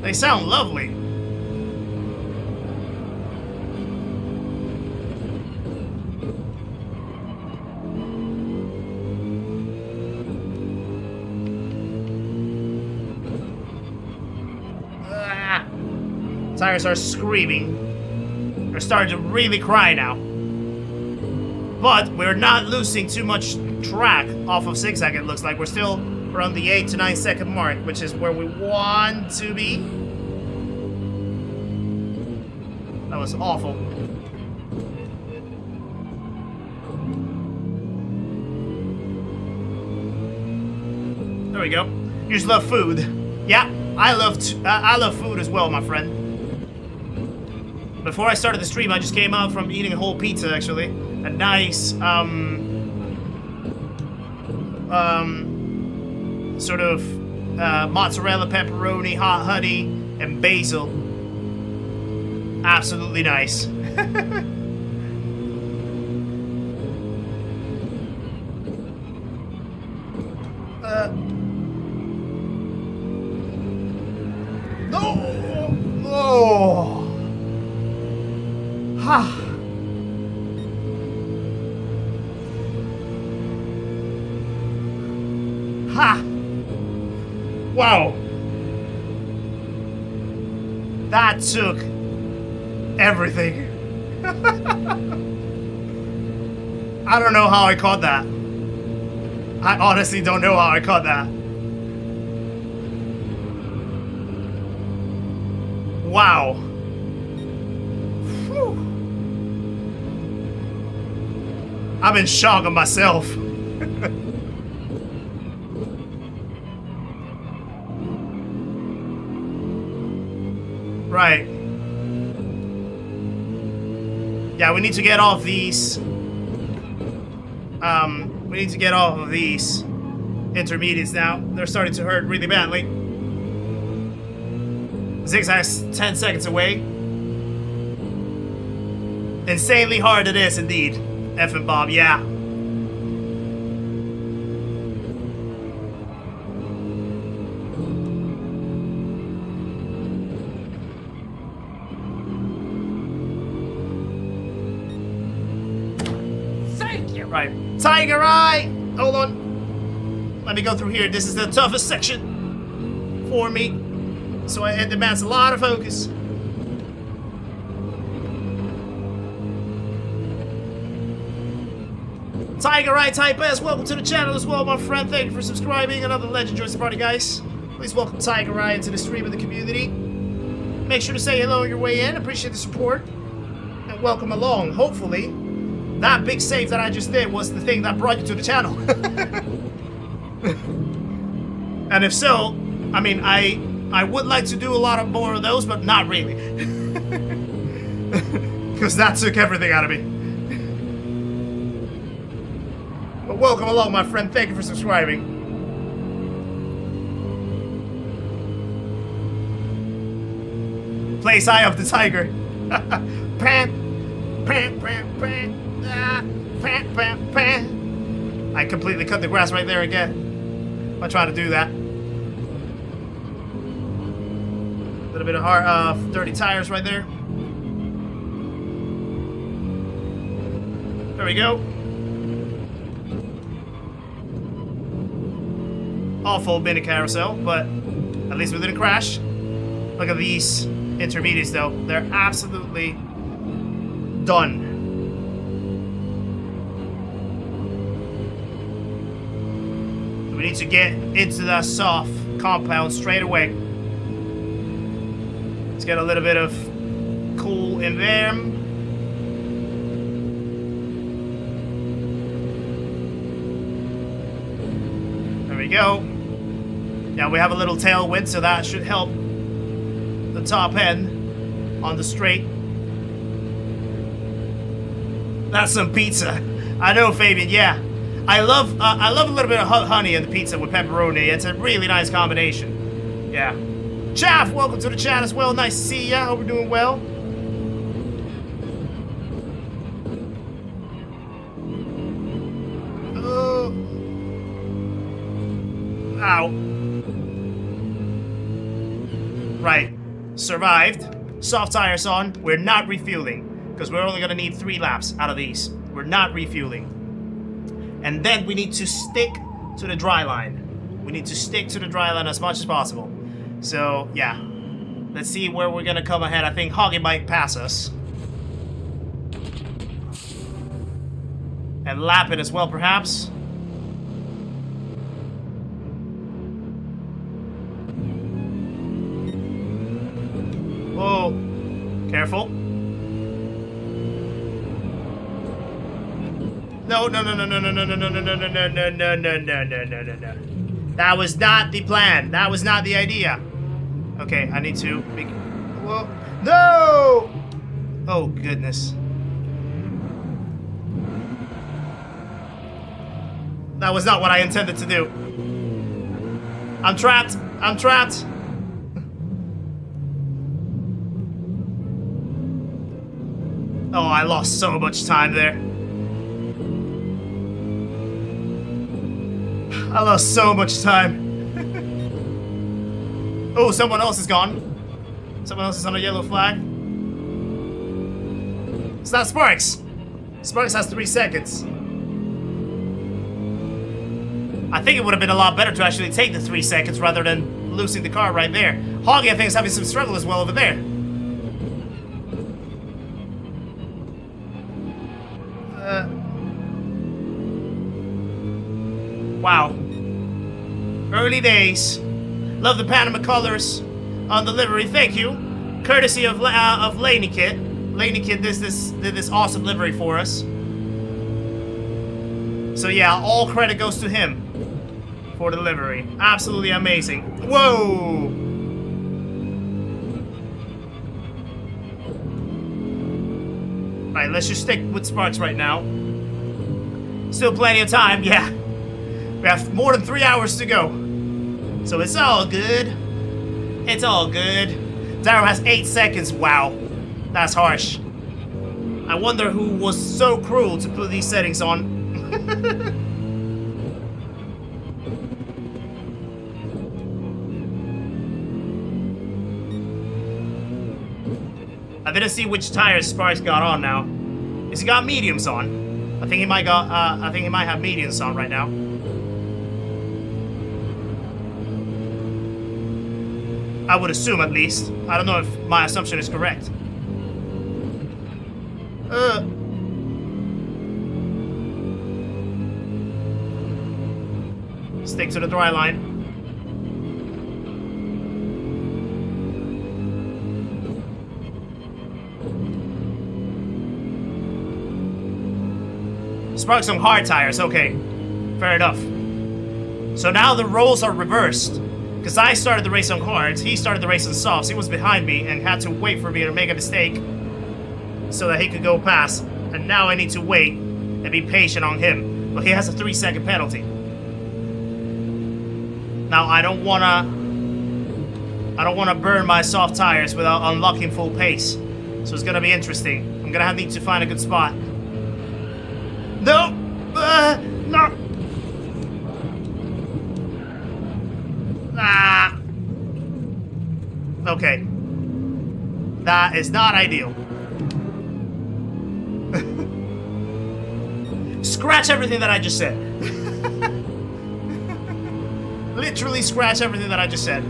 They sound lovely. Tires are screaming. They're starting to really cry now. But we're not losing too much track off of Zigzag, it looks like. We're still around the 8 to 9 second mark, which is where we want to be. That was awful. There we go. You just love food. Yeah, I love food as well, my friend. Before I started the stream, I just came out from eating a whole pizza, actually. A nice, sort of, mozzarella, pepperoni, hot honey, and basil. Absolutely nice. Ha! Wow! That took everything. I don't know how I caught that. I honestly don't know how I caught that. Wow. I'm in shock of myself. Right. Yeah, we need to get off these. We need to get off of these intermediates now. They're starting to hurt really badly. Zigzag's 10 seconds away. Insanely hard it is indeed. Effing Bob, yeah. Thank you. Right. Tiger Eye! Hold on. Let me go through here. This is the toughest section for me. So it demands a lot of focus. Tiger Eye Type S, welcome to the channel as well, my friend. Thank you for subscribing. Another legend joins the party, guys. Please welcome Tiger Eye into the stream of the community. Make sure to say hello on your way in. Appreciate the support. And welcome along. Hopefully, that big save that I just did was the thing that brought you to the channel. And if so, I mean, I would like to do a lot of more of those, but not really. Because that took everything out of me. But welcome along, my friend. Thank you for subscribing. Place Eye of the Tiger. Pan, pan, pan, pan, pan, pan, pan. I completely cut the grass right there again. I try to do that. A little bit of hard, dirty tires right there. There we go. Awful mini carousel, but at least we didn't crash. Look at these intermediates though. They're absolutely done. We need to get into that soft compound straight away. Let's get a little bit of cool in there. There we go. Yeah, we have a little tailwind, so that should help the top end on the straight. That's some pizza. I know, Fabian. Yeah, I love a little bit of honey in the pizza with pepperoni. It's a really nice combination. Yeah. Chaff, welcome to the chat as well. Nice to see ya. Hope we're doing well. Ow. Right. Survived. Soft tires on. We're not refueling, because we're only going to need 3 laps out of these. We're not refueling. And then we need to stick to the dry line. We need to stick to the dry line as much as possible. So, yeah. Let's see where we're going to come ahead. I think Hoggy might pass us. And lap it as well, perhaps. Whoa. Careful. No, no, no, no, no, no, no, no, no, no, no, no, no, no, no, no, no, no, no, no. That was not the plan. That was not the idea. Okay, I need to make... Whoa. No! Oh, goodness. That was not what I intended to do. I'm trapped. I'm trapped. Oh, I lost so much time there. I lost so much time. Oh, someone else is gone. Someone else is on a yellow flag. It's not Sparks. Sparks has 3 seconds. I think it would have been a lot better to actually take the 3 seconds rather than losing the car right there. Hoggy, I think, is having some struggle as well over there. Wow. Early days. Love the Panama colors on the livery. Thank you. Courtesy of Laney Kid. Laney Kid did this awesome livery for us. So yeah, all credit goes to him for delivery. Absolutely amazing. Whoa! Alright, let's just stick with Sparks right now. Still plenty of time, yeah. We have more than 3 hours to go. So it's all good. It's all good. Daryl has 8 seconds. Wow. That's harsh. I wonder who was so cruel to put these settings on. I didn't see which tires Sparks got on now. Has he got mediums on? I think he might have mediums on right now. I would assume, at least. I don't know if my assumption is correct. Stick to the dry line. Sparks on hard tires, okay. Fair enough. So now the roles are reversed. Because I started the race on hards, he started the race on softs. He was behind me and had to wait for me to make a mistake so that he could go past. And now I need to wait and be patient on him. But he has a 3-second penalty. Now I don't wanna burn my soft tires without unlocking full pace. So it's gonna be interesting. I'm gonna need to find a good spot. No! No! Ah! Okay. That is not ideal. Scratch everything that I just said. Literally scratch everything that I just said.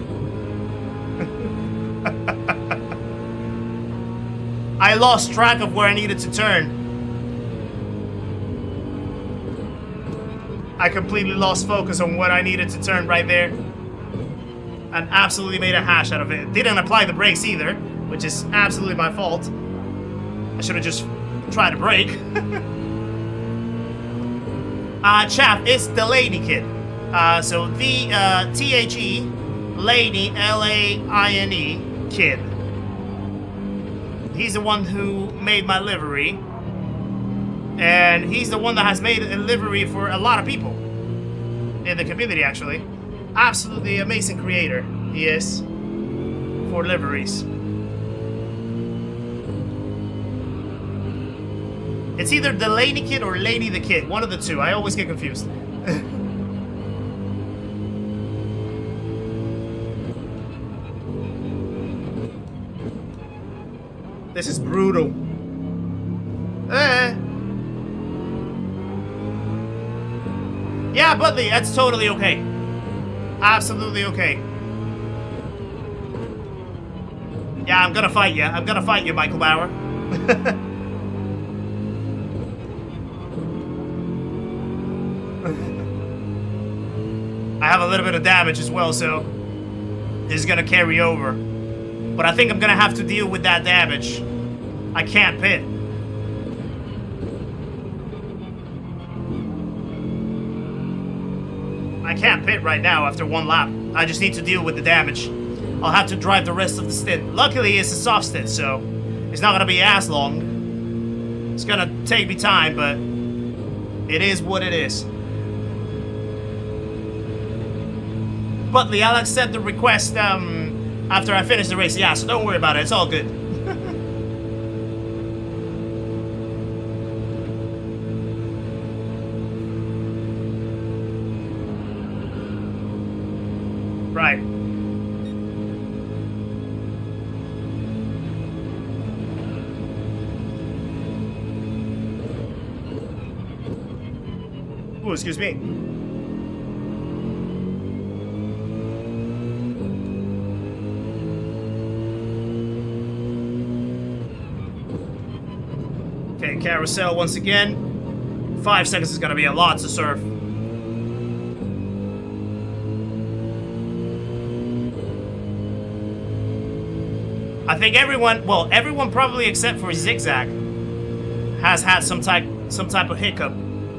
I lost track of where I needed to turn. I completely lost focus on what I needed to turn right there. And absolutely made a hash out of it. Didn't apply the brakes either, which is absolutely my fault. I should have just tried to brake. Chap, it's the Lady Kid. So the T-H-E, Lady, L-A-I-N-E, Kid. He's the one who made my livery. And he's the one that has made a livery for a lot of people in the community, actually. Absolutely amazing creator he is for liveries. It's either the Lady Kid or Lady the Kid, one of the two. I always get confused. This is brutal. Yeah, Budley, that's totally okay. Absolutely okay. Yeah, I'm gonna fight you. I'm gonna fight you, Michael Bauer. I have a little bit of damage as well, so this is gonna carry over. But I think I'm gonna have to deal with that damage. I can't pit. I can't pit right now after one lap. I just need to deal with the damage. I'll have to drive the rest of the stint. Luckily, it's a soft stint, so it's not gonna be as long. It's gonna take me time, but it is what it is. Butley, I'll accept the request after I finish the race. Yeah, so don't worry about it. It's all good. Right. Oh, excuse me. Okay, carousel once again. 5 seconds is gonna be a lot to serve. I think everyone probably except for Zigzag has had some type of hiccup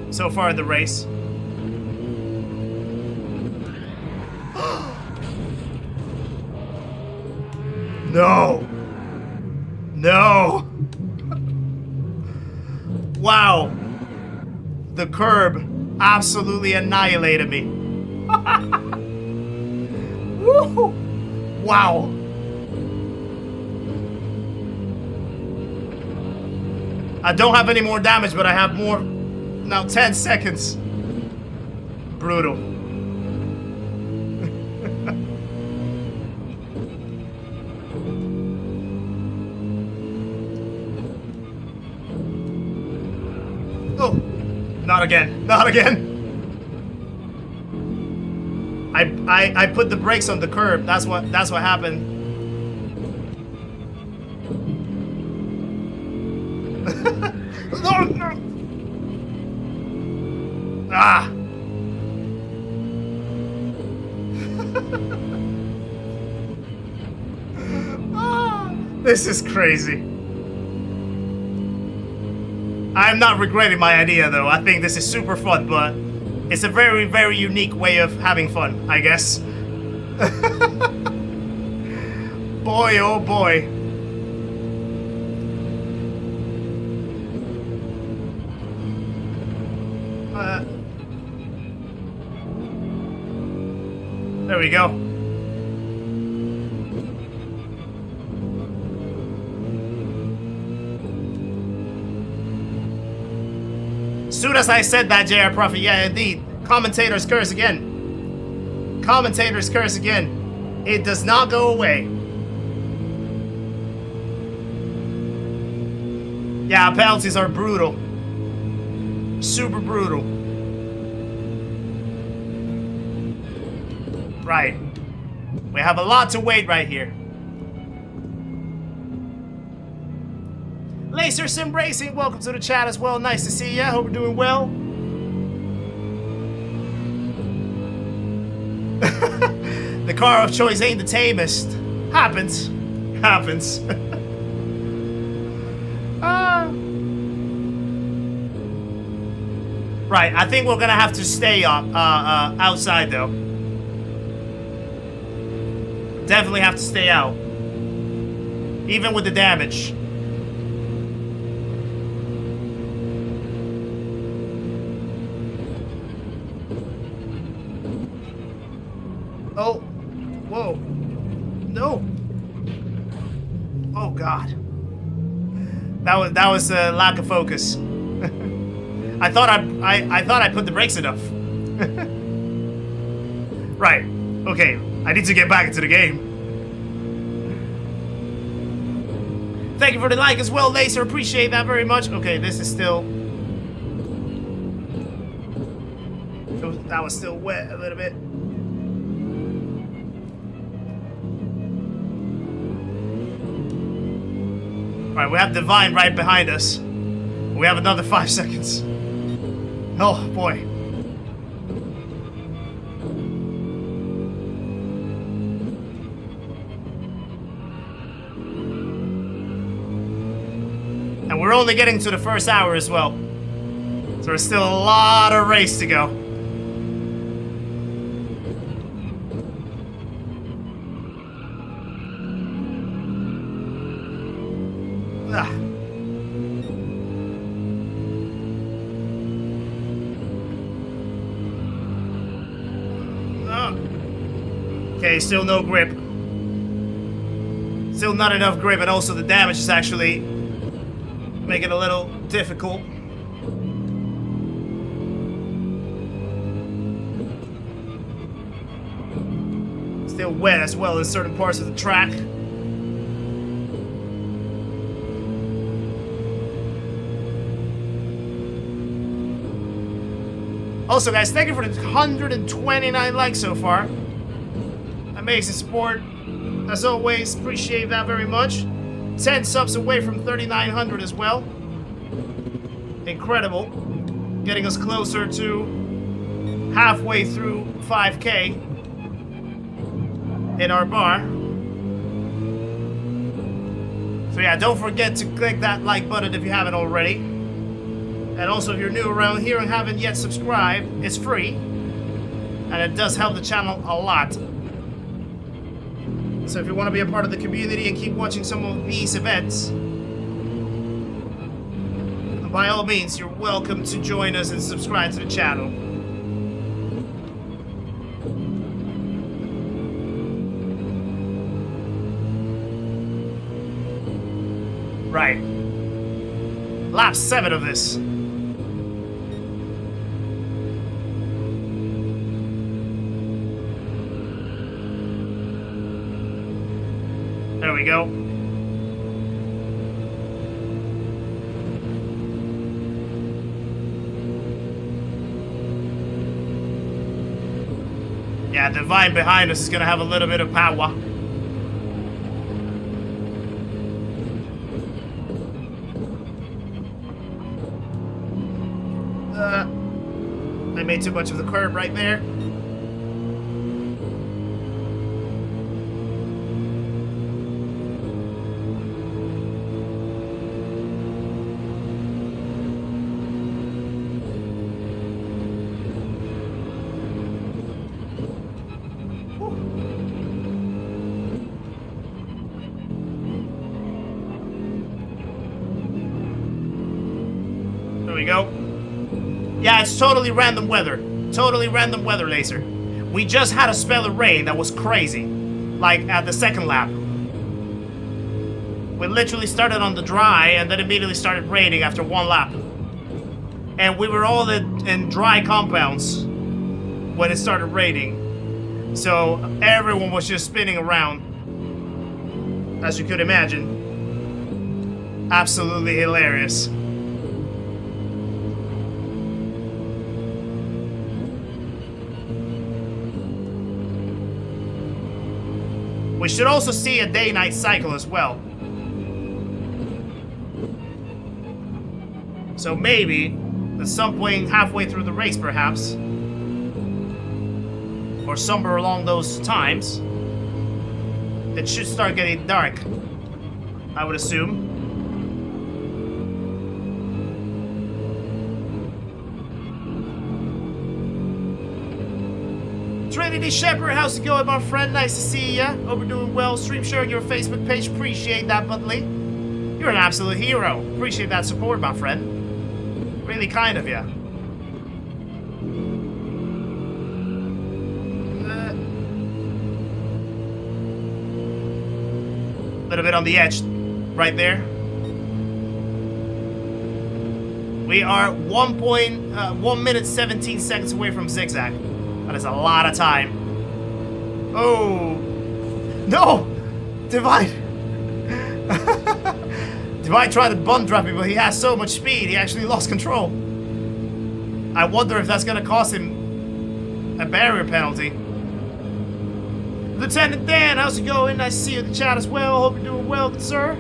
so far in the race. No! No! Wow! The curb absolutely annihilated me. Woo! Wow! I don't have any more damage, but I have more. Now 10 seconds. Brutal. Oh, not again. Not again. I put the brakes on the curb. That's what happened. No, no. Ah. Ah, this is crazy. I'm not regretting my idea though. I think this is super fun, but it's a very, very unique way of having fun, I guess. Boy, oh boy. There we go. Soon as I said that, JR Prophet, yeah, indeed. Commentators curse again. Commentators curse again. It does not go away. Yeah, penalties are brutal. Super brutal. Right. We have a lot to wait right here. T-LCM, welcome to the chat as well. Nice to see ya. Hope we're doing well. The car of choice ain't the tamest. Happens. Happens. Right, I think we're gonna have to stay outside though. Definitely have to stay out. Even with the damage. Oh. Whoa. No. Oh God. That was a lack of focus. I thought I put the brakes enough. Right. Okay. I need to get back into the game. Thank you for the like as well, Laser. Appreciate that very much. Okay, this is still... That was still wet a little bit. Alright, we have Divine right behind us. We have another 5 seconds. Oh, boy. And we're only getting to the first hour as well. So there's still a lot of race to go. Ah. Okay, still no grip. Still not enough grip, and also the damage is actually making it a little difficult. Still wet as well in certain parts of the track. Also, guys, thank you for the 129 likes so far. Amazing support. As always, appreciate that very much. 10 subs away from 3,900 as well. Incredible. Getting us closer to halfway through 5K in our bar. So yeah, don't forget to click that like button if you haven't already. And also, if you're new around here and haven't yet subscribed, it's free. And it does help the channel a lot. So if you want to be a part of the community and keep watching some of these events, by all means, you're welcome to join us and subscribe to the channel. Right. Lap 7 of this. There we go. Yeah, the vine behind us is gonna have a little bit of power. I made too much of the curb right there. There we go. Yeah, it's totally random weather. Totally random weather, Laser. We just had a spell of rain that was crazy. Like, at the second lap. We literally started on the dry and then immediately started raining after one lap. And we were all in dry compounds when it started raining. So, everyone was just spinning around. As you could imagine. Absolutely hilarious. We should also see a day-night cycle as well. So maybe, at some point halfway through the race perhaps, or somewhere along those times, it should start getting dark, I would assume. Trinity Shepherd, how's it going, my friend? Nice to see ya. Hope you're doing well. Stream sharing your Facebook page. Appreciate that, Butley. You're an absolute hero. Appreciate that support, my friend. Really kind of ya. Little bit on the edge, right there. We are 1 minute 17 seconds away from zigzag. That is a lot of time. Oh. No! Divide! Divide tried to bum drop me, but he has so much speed, he actually lost control. I wonder if that's gonna cost him a barrier penalty. Lieutenant Dan, how's it going? Nice to see you in the chat as well. Hope you're doing well, good sir.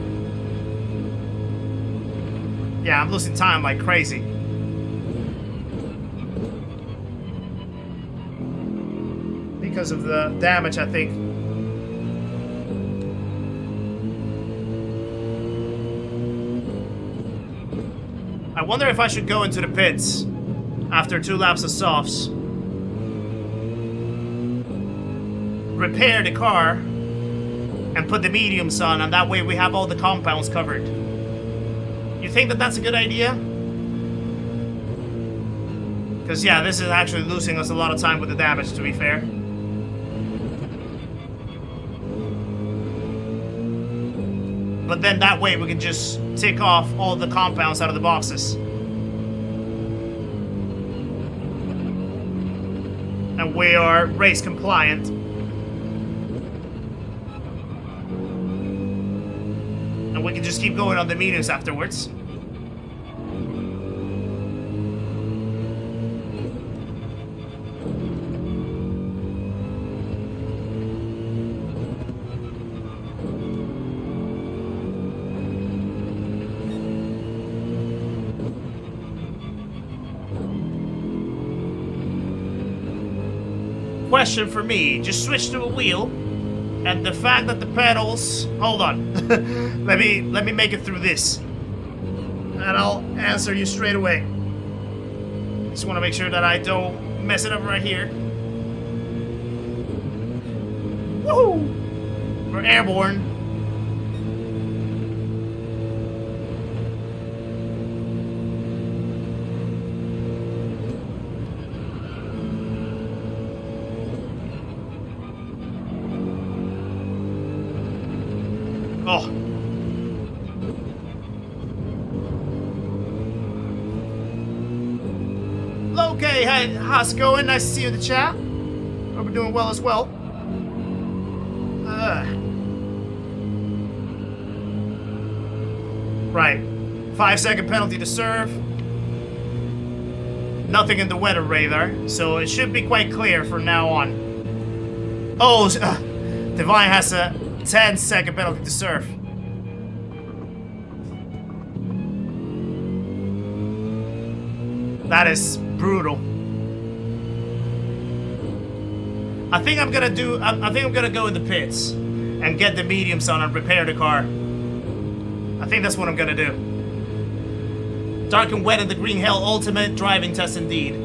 Yeah, I'm losing time like crazy. Because of the damage, I think. I wonder if I should go into the pits after 2 laps of softs. Repair the car and put the mediums on, and that way we have all the compounds covered. You think that that's a good idea? Because yeah, this is actually losing us a lot of time with the damage, to be fair. But then that way we can just tick off all the compounds out of the boxes. And we are race compliant. And we can just keep going on the mediums afterwards. Question for me, just switch to a wheel, and the fact that the pedals, hold on, let me make it through this, and I'll answer you straight away. Just want to make sure that I don't mess it up right here. Woo! We're airborne. Oh. Okay, hey, how's it going? Nice to see you in the chat. Hope we're doing well as well. Right. 5-second penalty to serve. Nothing in the weather radar, so it should be quite clear from now on. Oh, Divine has a 10-second penalty to serve. That is brutal. I think I'm gonna go in the pits and get the mediums on and repair the car. I think that's what I'm gonna do. Dark and wet in the green hell ultimate driving test indeed.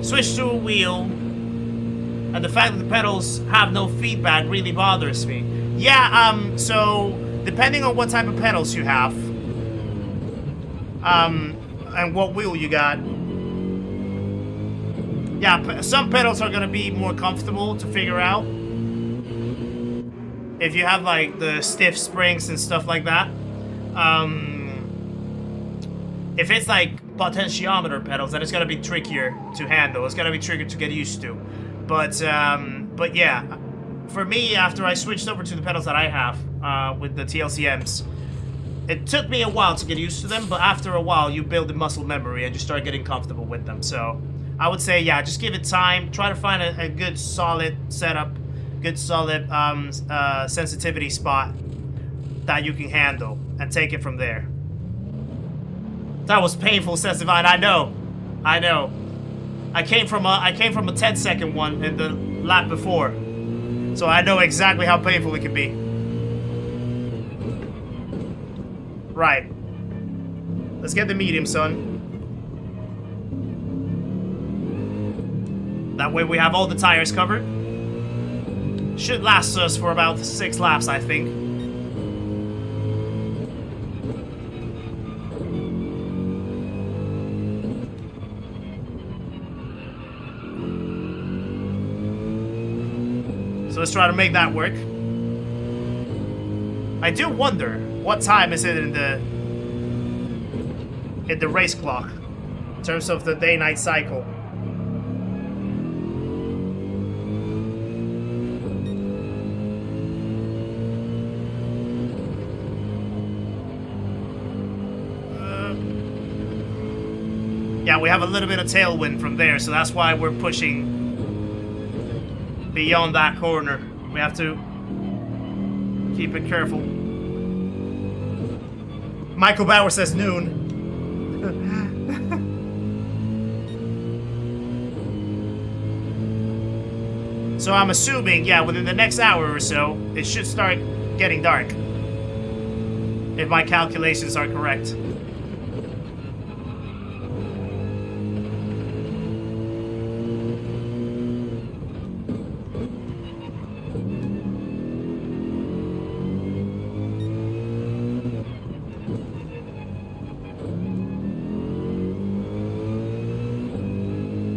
Switch to a wheel, and the fact that the pedals have no feedback really bothers me. Yeah, so depending on what type of pedals you have, and what wheel you got, yeah, some pedals are gonna be more comfortable to figure out. If you have like the stiff springs and stuff like that. If it's like potentiometer pedals, then it's gonna be trickier to handle. It's gonna be trickier to get used to. But yeah, for me, after I switched over to the pedals that I have with the T-LCMs, it took me a while to get used to them, but after a while, you build the muscle memory and you start getting comfortable with them. So I would say, yeah, just give it time. Try to find a good, solid setup, good, solid sensitivity spot that you can handle, and take it from there. That was painful, says Divine. I know. I came from a 10-second one in the lap before, so I know exactly how painful it can be. Right. Let's get the medium, son. That way we have all the tires covered. Should last us for about 6 laps, I think. So let's try to make that work. I do wonder what time is it in the race clock in terms of the day-night cycle. Yeah, we have a little bit of tailwind from there, so that's why we're pushing beyond that corner. We have to keep it careful. Michael Bauer says noon. So I'm assuming, yeah, within the next hour or so, it should start getting dark. If my calculations are correct.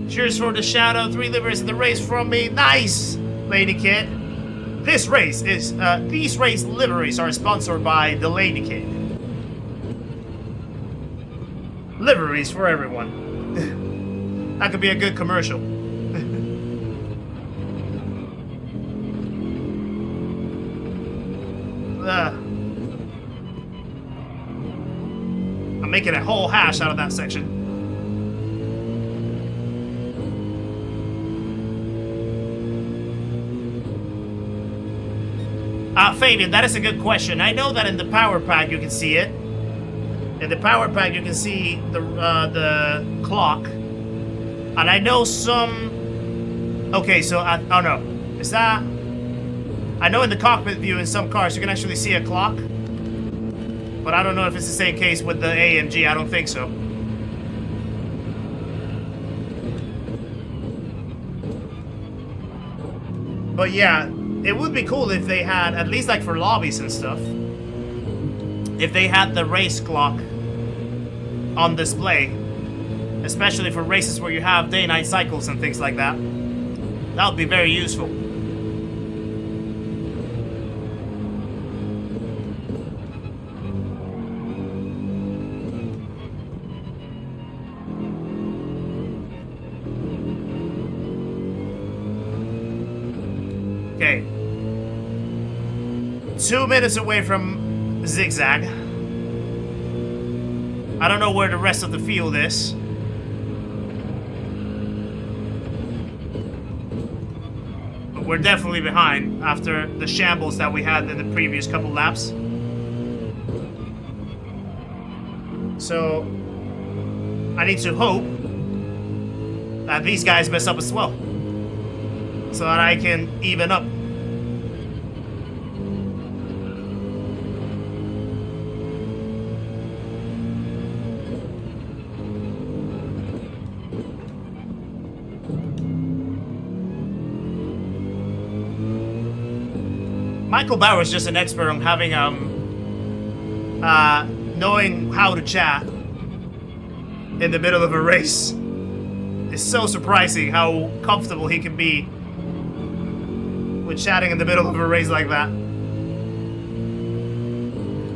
Cheers for the shout out. 3 livers in the race from me. Nice, Lady Kid. These race liveries are sponsored by the Lady Kid. Liveries for everyone. That could be a good commercial. I'm making a whole hash out of that section. Fabian, that is a good question. I know that in the power pack you can see it. In the power pack you can see the clock. And I know some... Okay, so... oh no. Is that... I know in the cockpit view in some cars you can actually see a clock. But I don't know if it's the same case with the AMG. I don't think so. But yeah, it would be cool if they had, at least like for lobbies and stuff, if they had the race clock on display. Especially for races where you have day-night cycles and things like that. That would be very useful. Okay. 2 minutes away from Zigzag. I don't know where the rest of the field is. But we're definitely behind after the shambles that we had in the previous couple laps. So I need to hope that these guys mess up as well, so that I can even up. Michael Bauer is just an expert on having knowing how to chat in the middle of a race. It's so surprising how comfortable he can be with chatting in the middle of a race like that.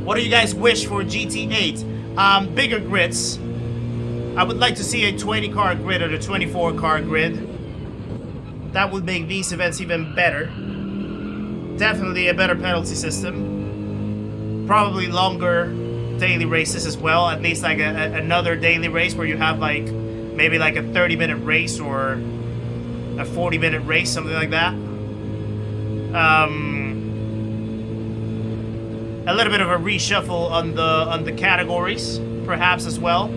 What do you guys wish for GT8? Bigger grids. I would like to see a 20 car grid or a 24 car grid. That would make these events even better. Definitely a better penalty system. Probably longer daily races as well. At least like another daily race where you have like maybe like a 30-minute race or a 40-minute race, something like that. A little bit of a reshuffle on the categories, perhaps as well.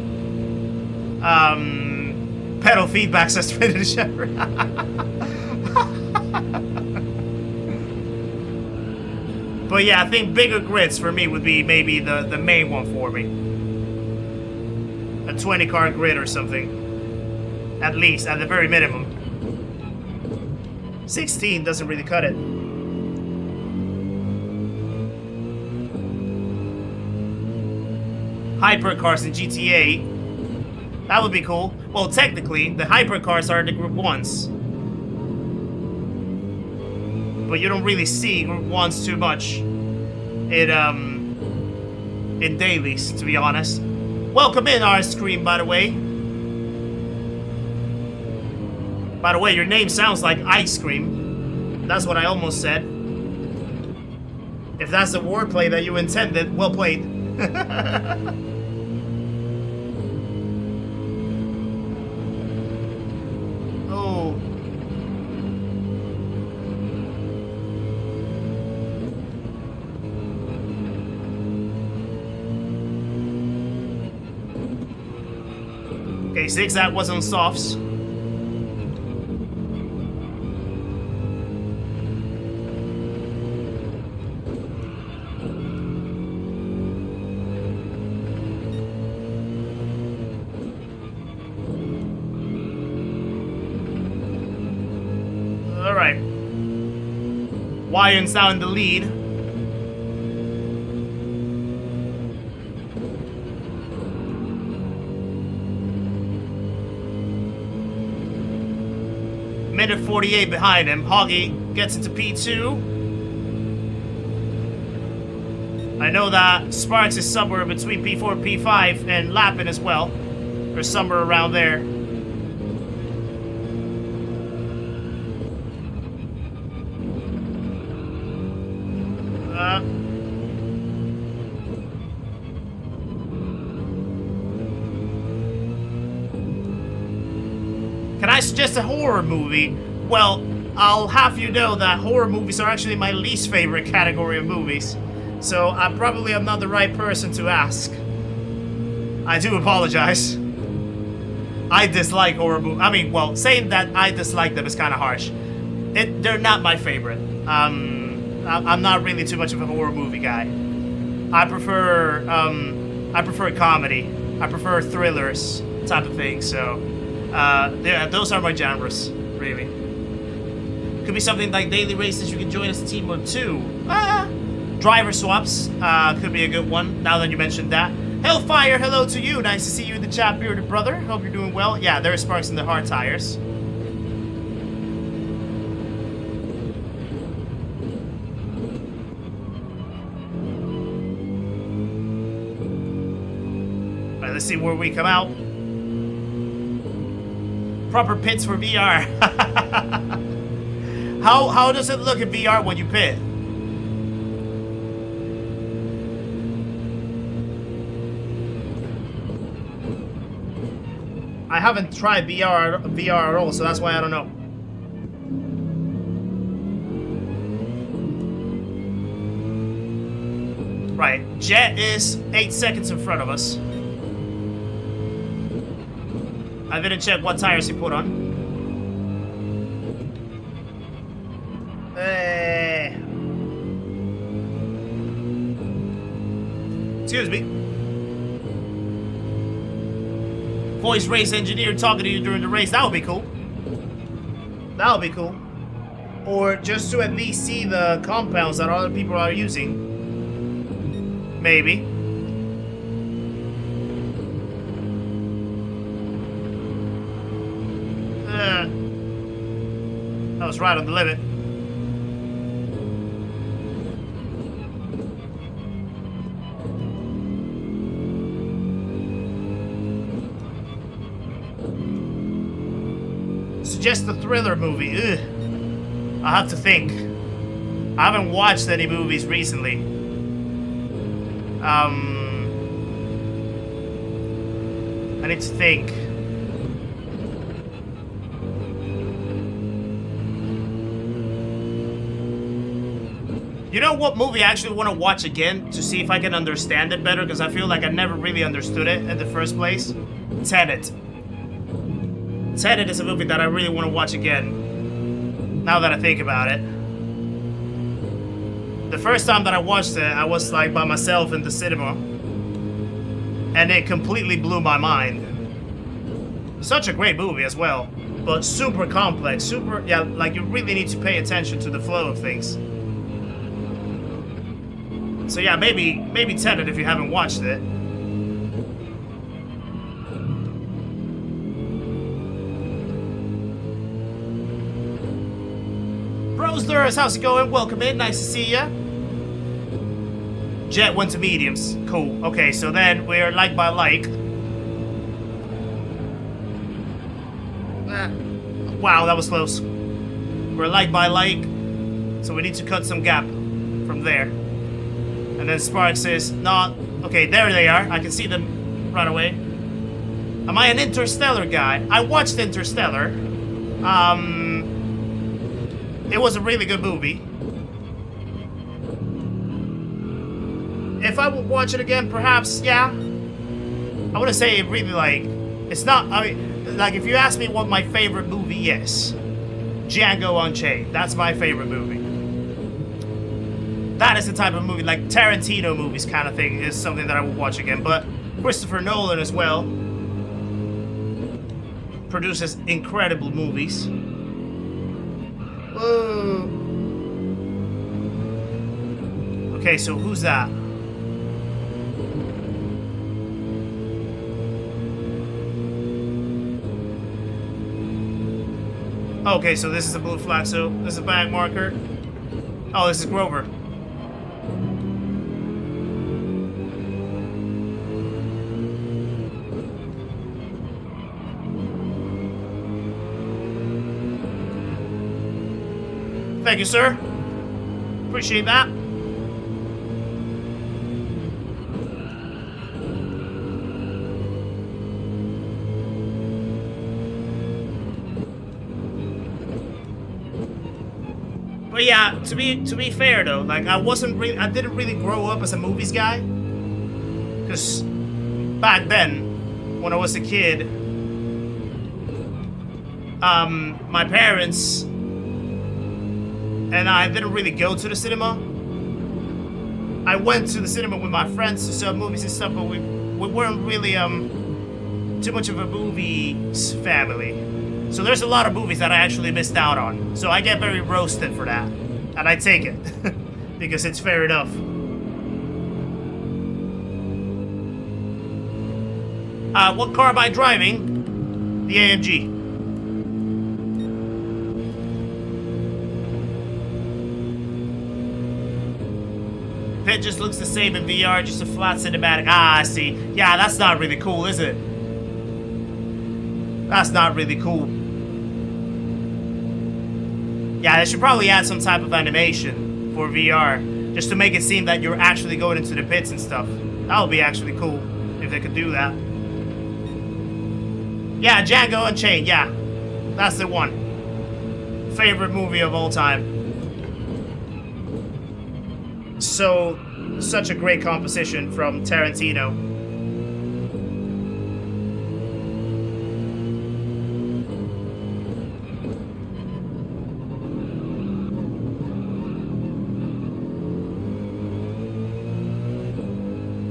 Pedal feedback says finish. But yeah, I think bigger grids for me would be maybe the main one for me. A 20 car grid or something. At least, at the very minimum. 16 doesn't really cut it. Hypercars in GTA. That would be cool. Well, technically, the hypercars are the Group 1s. But you don't really see Group 1s too much in dailies, to be honest. Welcome in, Ice Cream, by the way. By the way, your name sounds like Ice Cream. That's what I almost said. If that's the wordplay that you intended, well played. Oh. Okay, Zigzag was on softs. Alright. Wyon's now in the lead. Minute 48 behind him. Hoggy gets into P2. I know that Sparks is somewhere between P4 and P5, and Lappin as well. Or somewhere around there. Can I suggest a horror movie? Well, I'll have you know that horror movies are actually my least favorite category of movies. So I probably am not the right person to ask. I do apologize. I dislike horror movies. I mean, well, saying that I dislike them is kind of harsh. They're not my favorite. I'm not really too much of a horror movie guy. I prefer comedy. I prefer thrillers type of thing. So, yeah, those are my genres, really. Could be something like daily races. You can join us a team of 2. Driver swaps could be a good one. Now that you mentioned that. Hellfire, hello to you. Nice to see you in the chat, bearded brother. Hope you're doing well. Yeah, there are sparks in the hard tires. Alright, let's see where we come out. Proper pits for VR. How does it look in VR when you pit? I haven't tried VR at all, so that's why I don't know. Right, Jet is 8 seconds in front of us. I didn't check what tires he put on. Excuse me. Voice race engineer talking to you during the race. That would be cool. That would be cool. Or just to at least see the compounds that other people are using. Maybe. That was right on the limit. Suggest a thriller movie. Ugh. I'll have to think. I haven't watched any movies recently. I need to think. You know what movie I actually want to watch again to see if I can understand it better? Because I feel like I never really understood it in the first place. Tenet. Tenet is a movie that I really want to watch again. Now that I think about it. The first time that I watched it, I was like by myself in the cinema. And it completely blew my mind. Such a great movie as well. But super complex, super, yeah, like you really need to pay attention to the flow of things. So yeah, maybe Tenet if you haven't watched it. Brosders, how's it going? Welcome in, nice to see ya. Jet went to mediums. Cool. Okay, so then we're like by like. Wow, that was close. We're like by like, so we need to cut some gap from there. And then Sparks is not... Okay, there they are. I can see them right away. Am I an Interstellar guy? I watched Interstellar. It was a really good movie. If I would watch it again, perhaps, yeah. I wouldn't say it really, like... It's not... I mean, like, if you ask me what my favorite movie, yes. Django Unchained. That's my favorite movie. That is the type of movie, like Tarantino movies kind of thing, is something that I would watch again. But Christopher Nolan as well produces incredible movies. Whoa. Okay, so who's that? Okay, so this is a blue flag, so this is a back marker. Oh, this is Grover. Thank you, sir. Appreciate that. But yeah, to be fair though, like I didn't really grow up as a movies guy. Cause back then, when I was a kid, my parents and I didn't really go to the cinema. I went to the cinema with my friends to some movies and stuff, but we weren't really too much of a movies family. So there's a lot of movies that I actually missed out on. So I get very roasted for that, and I take it because it's fair enough. What car am I driving? The AMG. It just looks the same in VR, just a flat cinematic. Ah, I see. Yeah, that's not really cool, is it? That's not really cool. Yeah, they should probably add some type of animation for VR, just to make it seem that you're actually going into the pits and stuff. That would be actually cool if they could do that. Yeah, Django Unchained, yeah. That's the one. Favorite movie of all time. So, such a great composition from Tarantino.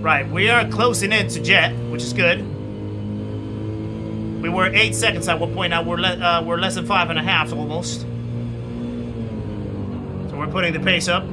Right, we are closing in to Jet, which is good. We were 8 seconds at one point. Now we're less than 5.5 almost. So we're putting the pace up.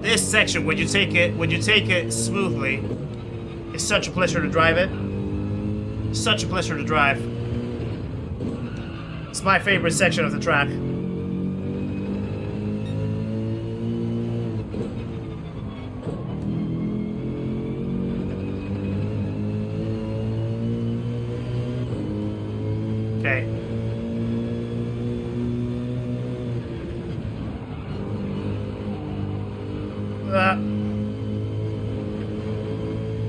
This section, when you take it smoothly, it's such a pleasure to drive it. Such a pleasure to drive. It's my favorite section of the track. Okay.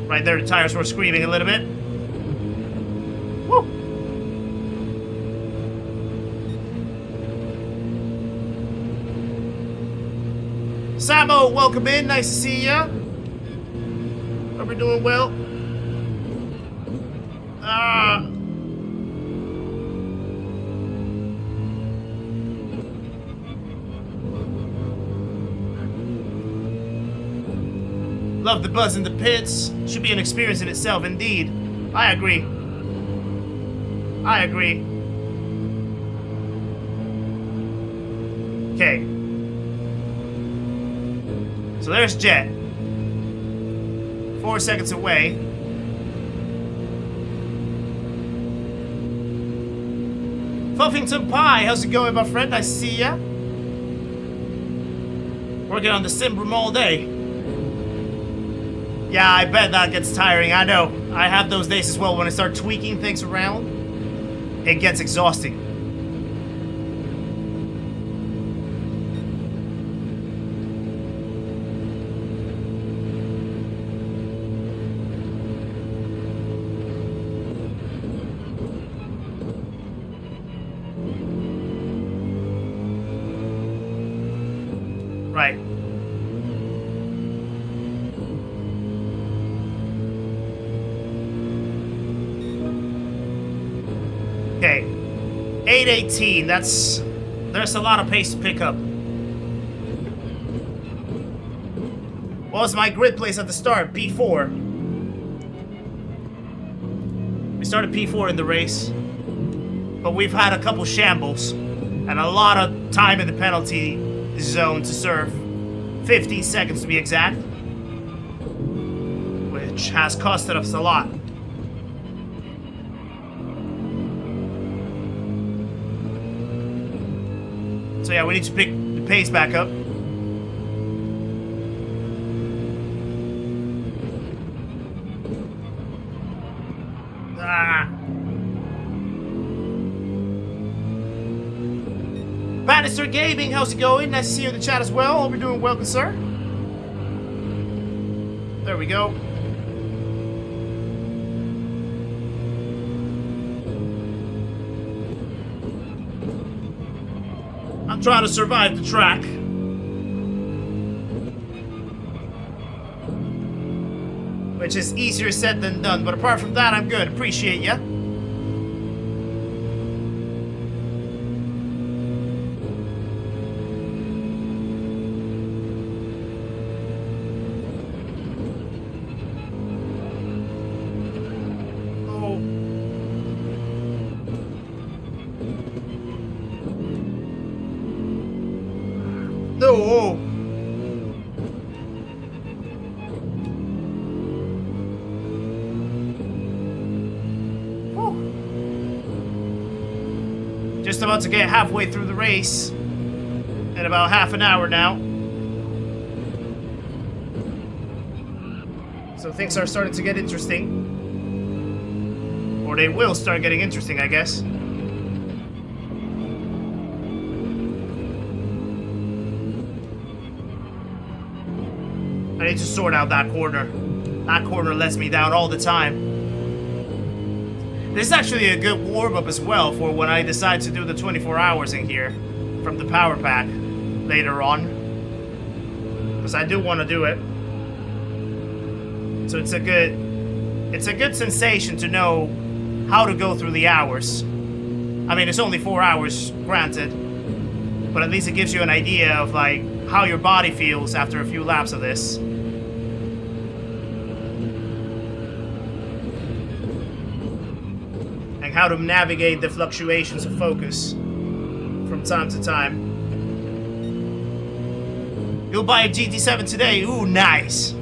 Right there, the tires were screaming a little bit. Woo! Samo, welcome in. Nice to see ya. Hope you're doing well. Love the buzz in the pits. Should be an experience in itself, indeed. I agree. I agree. Okay. So there's Jet. 4 seconds away. Fluffington Pie, how's it going, my friend? I see ya. Working on the sim room all day. Yeah, I bet that gets tiring. I know. I have those days as well. When I start tweaking things around, it gets exhausting. Right. Okay, 8:18. There's a lot of pace to pick up. What was my grid place at the start? P4. We started P4 in the race, but we've had a couple shambles and a lot of time in the penalty zone to serve. 15 seconds to be exact, which has costed us a lot. So yeah, we need to pick the pace back up. Bannister Gaming, how's it going? Nice to see you in the chat as well. Hope you're doing well, good sir. There we go. I'm trying to survive the track. Which is easier said than done, but apart from that, I'm good. Appreciate ya. No. Just about to get halfway through the race in about half an hour now. So things are starting to get interesting. Or they will start getting interesting, I guess. I need to sort out that corner. That corner lets me down all the time. This is actually a good warm-up as well for when I decide to do the 24 hours in here from the power pack later on. Because I do want to do it. So it's a good sensation to know how to go through the hours. I mean, it's only 4 hours, granted. But at least it gives you an idea of like how your body feels after a few laps of this. And how to navigate the fluctuations of focus from time to time. You'll buy a GT7 today? Ooh, nice.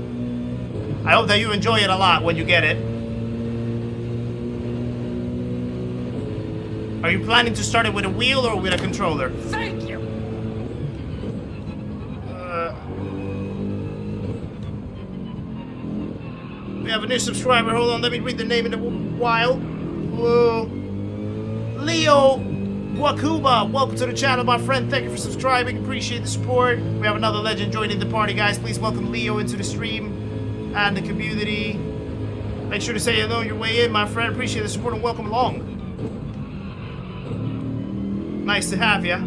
I hope that you enjoy it a lot when you get it. Are you planning to start it with a wheel or with a controller? Thank you. We have a new subscriber. Hold on, let me read the name in a while. Whoa. Leo Wakuba, welcome to the channel, my friend. Thank you for subscribing. Appreciate the support. We have another legend joining the party, guys. Please welcome Leo into the stream and the community. Make sure to say hello on your way in, my friend. Appreciate the support and welcome along. Nice to have ya.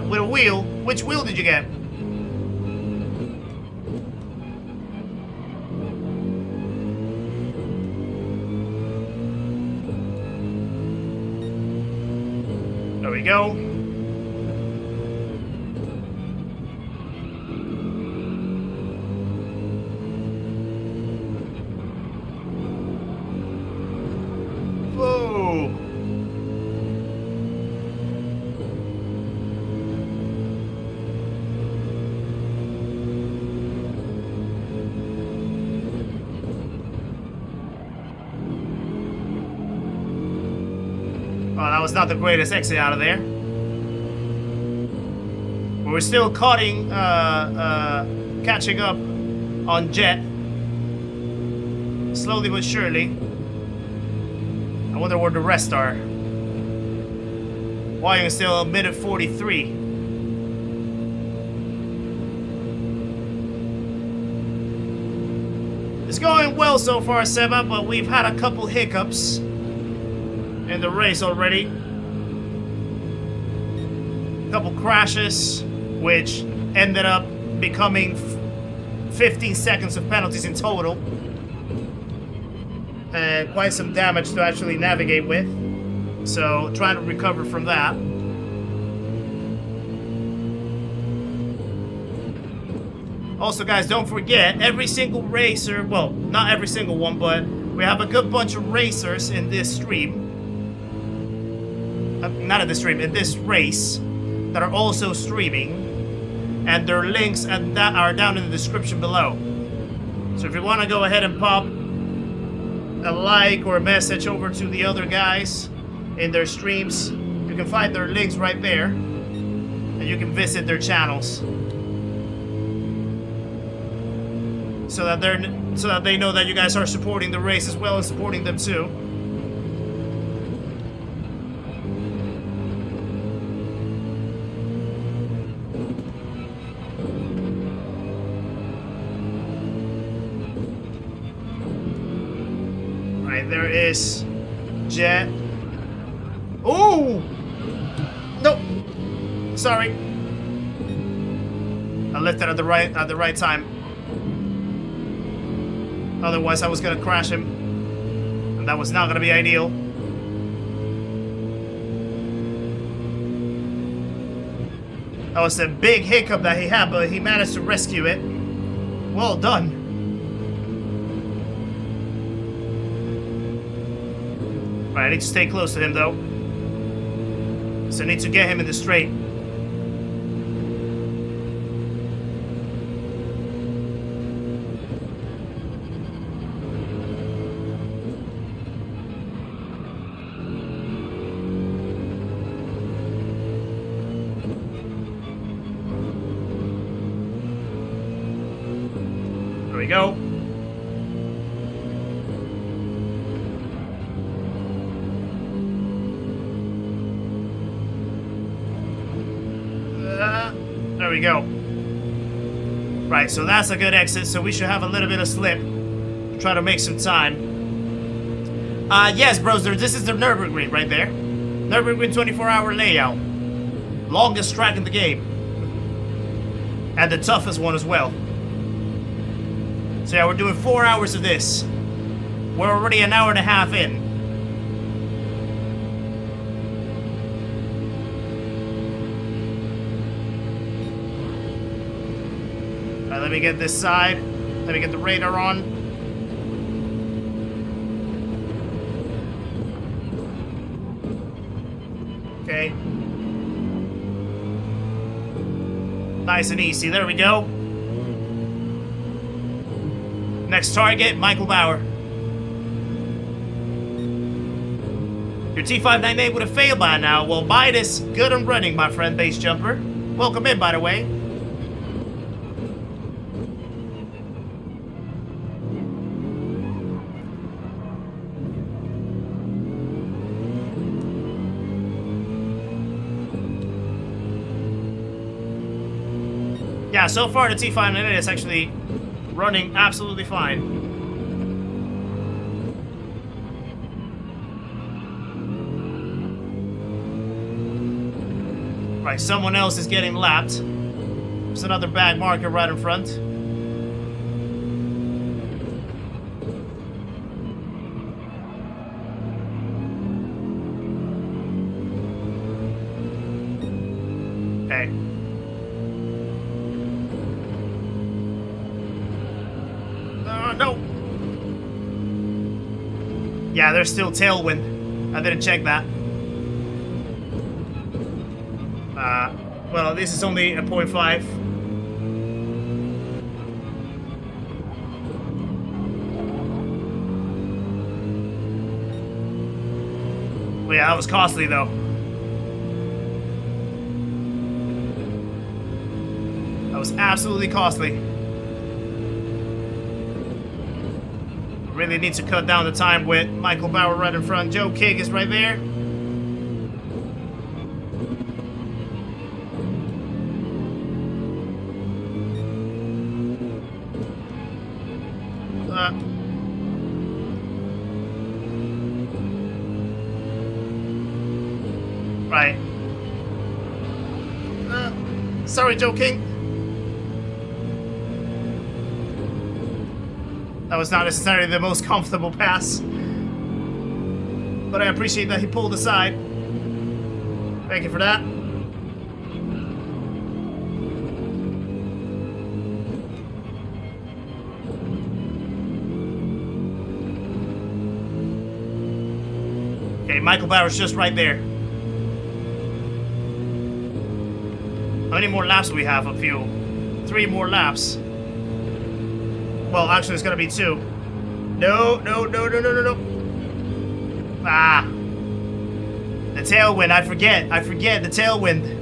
With a wheel? Which wheel did you get? There we go. Whoa. Oh, that was not the greatest exit out of there. But we're still catching up on Jet. Slowly but surely. I wonder where the rest are. Wyong is still mid at 43. It's going well so far, Seba, but we've had a couple hiccups in the race already. A couple crashes, which ended up becoming 15 seconds of penalties in total. And quite some damage to actually navigate with. So, trying to recover from that. Also, guys, don't forget, every single racer, well, not every single one, but we have a good bunch of racers in this stream. Not in this stream, in this race, that are also streaming. And their links are down in the description below. So if you want to go ahead and pop a like or a message over to the other guys in their streams, you can find their links right there. And you can visit their channels. So that they know that you guys are supporting the race as well as supporting them too. Right, there is Jet. Ooh! Nope. Sorry. I left it at the right time. Otherwise, I was gonna crash him, and that was not gonna be ideal. That was a big hiccup that he had, but he managed to rescue it. Well done. Right, I need to stay close to him, though. So I need to get him in the straight. There we go. There we go. Right, so that's a good exit, so we should have a little bit of slip. Try to make some time. Yes, bros, this is the Nurburgring right there. Nurburgring 24-hour layout. Longest track in the game. And the toughest one as well. So yeah, we're doing 4 hours of this. We're already an hour and a half in. Alright, let me get this side. Let me get the radar on. Okay. Nice and easy. There we go. Next target, Michael Bauer. Your T598 would have failed by now. Well, mine is good and running, my friend, base jumper. Welcome in, by the way. Yeah, so far the T598 is actually running absolutely fine. Right, someone else is getting lapped. There's another bag marker right in front. Okay. No. Yeah, there's still tailwind. I didn't check that. Well, this is only a 0.5. Well, yeah, that was costly, though. That was absolutely costly. Really need to cut down the time with Michael Bauer right in front. Joe King is right there. Right. Sorry, Joe King. That was not necessarily the most comfortable pass. But I appreciate that he pulled aside. Thank you for that. Okay, Michael Bauer's just right there. How many more laps do we have of fuel? 3 more laps. Well, actually, it's gonna be 2. No. Ah. The tailwind, I forget the tailwind.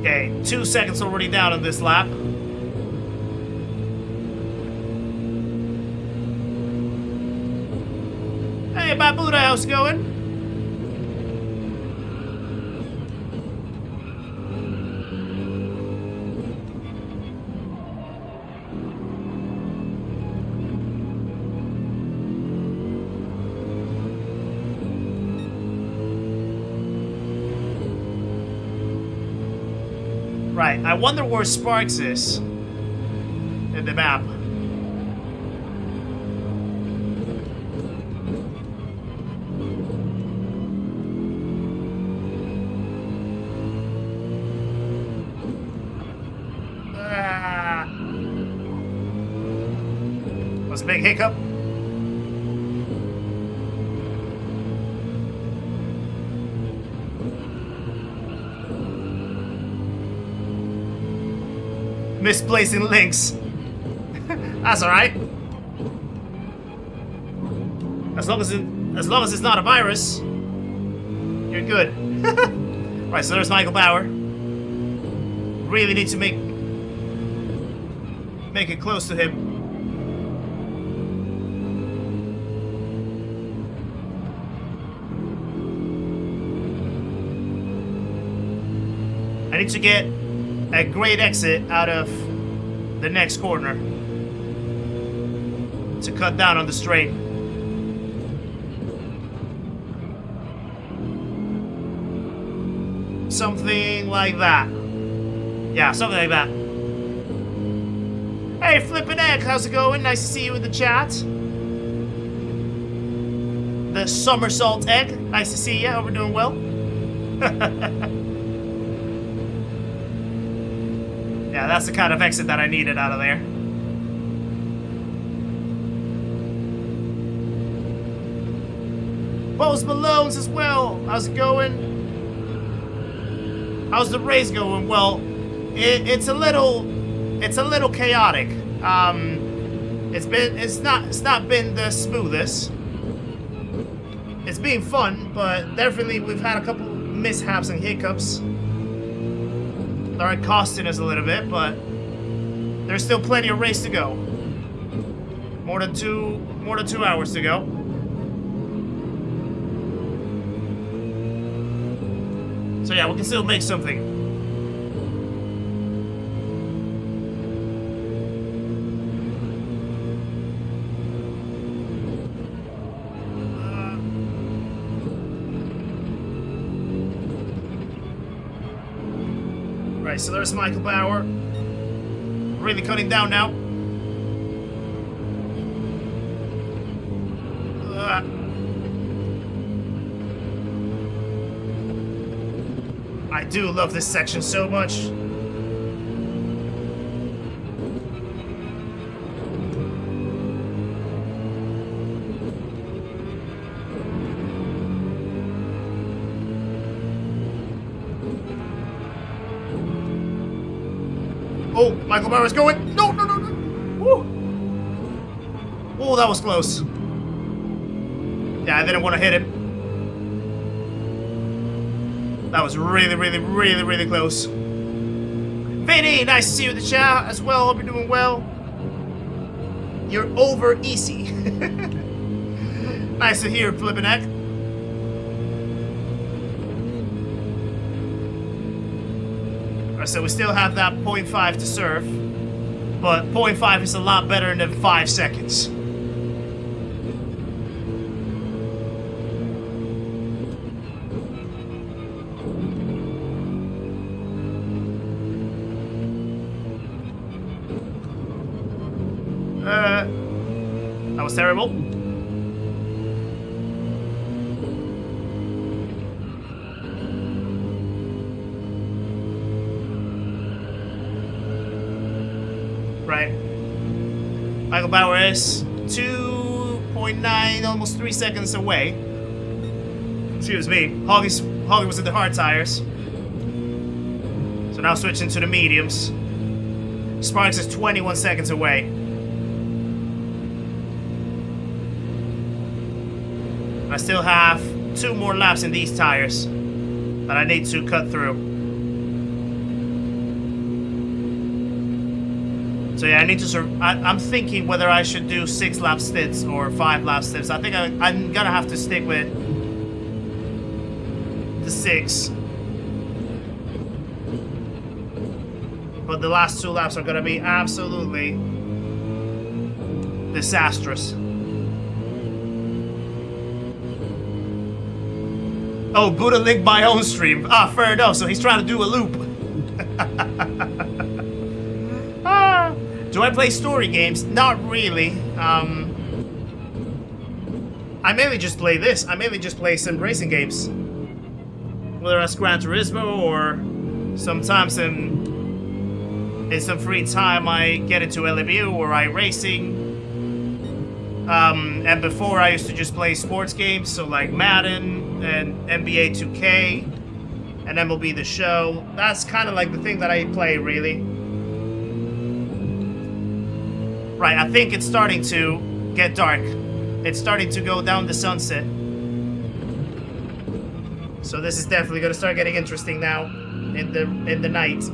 Okay, 2 seconds already down on this lap. there, how's it going? Right, I wonder where Sparks is in the map. Was a big hiccup. Misplacing links. That's alright. As long as it's not a virus, you're good. Right, so there's Michael Bauer. Really need to make it close to him. I need to get a great exit out of the next corner to cut down on the straight. Something like that. Yeah, something like that. Hey, Flippin' Egg, how's it going? Nice to see you in the chat. The Somersault Egg, nice to see you. Hope we're doing well. Yeah, that's the kind of exit that I needed out of there. Post Malone's as well. How's it going? How's the race going? Well, it's a little chaotic. It's not been the smoothest. It's been fun, but definitely we've had a couple mishaps and hiccups. They're costing us a little bit, but there's still plenty of race to go. More than 2 hours to go. So yeah, we can still make something. Right, so there's Michael Bauer. Really cutting down now. I do love this section so much. Oh, Michael Bauer's going. No. Woo. Oh, that was close. Yeah, I didn't want to hit him. That was really close. Vinny, nice to see you in the chat as well. Hope you're doing well. You're over easy. Nice to hear, Flippin' Egg. Alright, so we still have that 0.5 to serve. But 0.5 is a lot better than 5 seconds. That was terrible. Right. Michael Bauer is 2.9, almost 3 seconds away. Excuse me. Hoggy was in the hard tires. So now switching to the mediums. Sparks is 21 seconds away. I still have 2 more laps in these tires that I need to cut through So yeah, I need to I'm thinking whether I should do 6-lap stints or 5-lap stints. I think I'm gonna have to stick with the 6. But the last 2 laps are gonna be absolutely disastrous. Oh, Buddha linked my own stream. Ah, fair enough. So he's trying to do a loop. Do I play story games? Not really. I mainly just play this. I mainly just play sim racing games. Whether that's Gran Turismo or sometimes in some free time I get into LMU or iRacing. And before I used to just play sports games, so like Madden and NBA 2K and MLB The Show. That's kind of like the thing that I play, really. Right, I think it's starting to get dark. It's starting to go down the sunset. So this is definitely going to start getting interesting now in the night.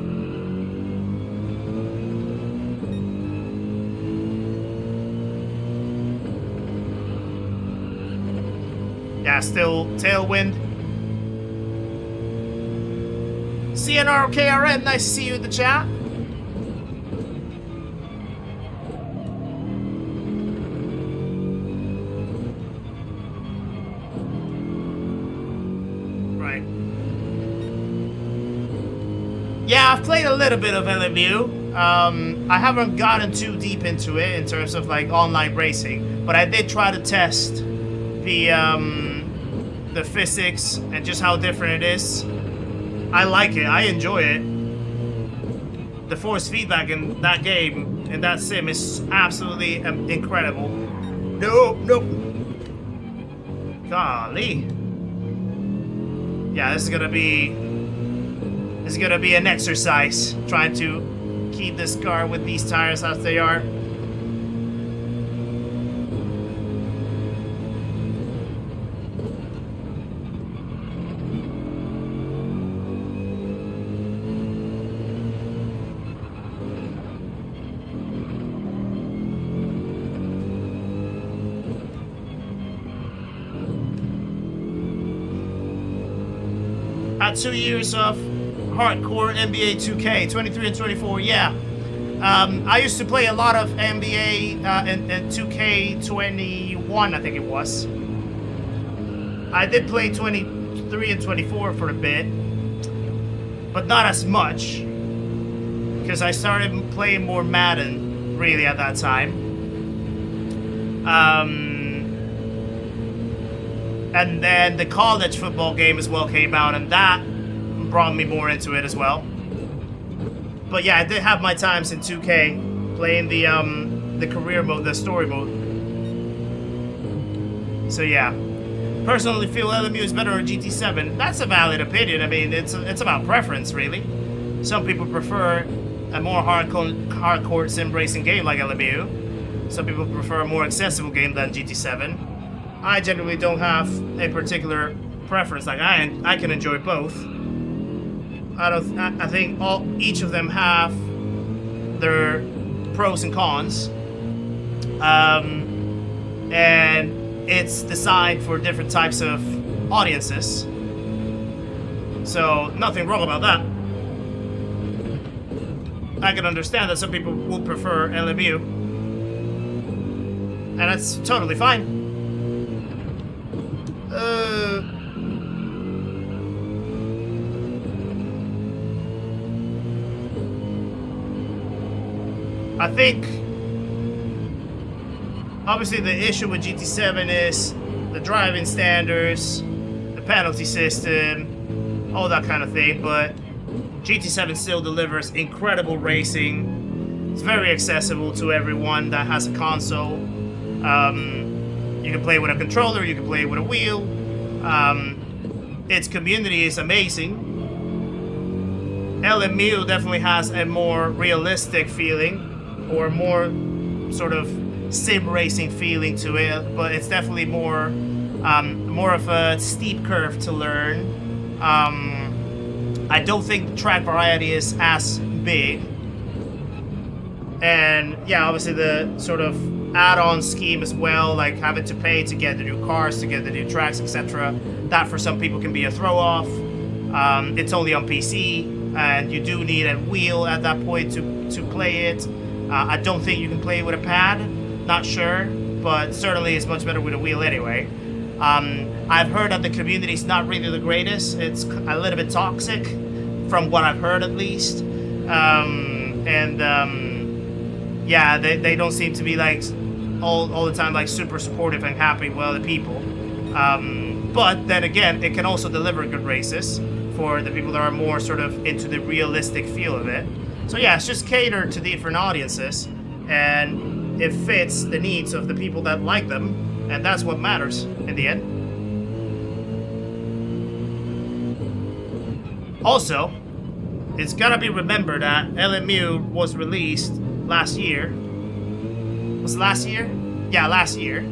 Yeah, still tailwind. CNRKRN, nice to see you in the chat. Right. Yeah, I've played a little bit of LMU. I haven't gotten too deep into it in terms of like online racing, but I did try to test the physics and just how different it is. I like it. I enjoy it. The force feedback in that game, in that sim, is absolutely incredible. No. Golly. Yeah, this is gonna be an exercise trying to keep this car with these tires as they are. Had 2 years of hardcore NBA 2K, 23 and 24, yeah. I used to play a lot of NBA and 2K21, I think it was. I did play 23 and 24 for a bit, but not as much, because I started playing more Madden, really, at that time. And then the college football game as well came out, and that brought me more into it as well. But yeah, I did have my times in 2K playing the career mode, the story mode. So yeah, personally feel LMU is better than GT7. That's a valid opinion. I mean, it's about preference, really. Some people prefer a more hardcore sim racing game like LMU. Some people prefer a more accessible game than GT7. I generally don't have a particular preference. Like I can enjoy both. I think each of them have their pros and cons, and it's designed for different types of audiences. So nothing wrong about that. I can understand that some people will prefer LMU, and that's totally fine. I think obviously the issue with GT7 is the driving standards, the penalty system, all that kind of thing, but GT7 still delivers incredible racing. It's very accessible to everyone that has a console. You can play with a controller, you can play with a wheel. Its community is amazing. LMU definitely has a more realistic feeling, or more sort of sim racing feeling to it, but it's definitely more of a steep curve to learn. I don't think the track variety is as big. And yeah, obviously the sort of add-on scheme as well, like having to pay to get the new cars, to get the new tracks, etc. That for some people can be a throw-off. It's only on PC, and you do need a wheel at that point to play it. I don't think you can play it with a pad, not sure, but certainly it's much better with a wheel anyway. I've heard that the community is not really the greatest. It's a little bit toxic, from what I've heard at least. Yeah, they don't seem to be like all the time like super supportive and happy with other people. But then again, it can also deliver good races for the people that are more sort of into the realistic feel of it. So yeah, it's just catered to different audiences, and it fits the needs of the people that like them, and that's what matters in the end. Also, it's gotta be remembered that LMU was released last year. Was it last year? Yeah, last year.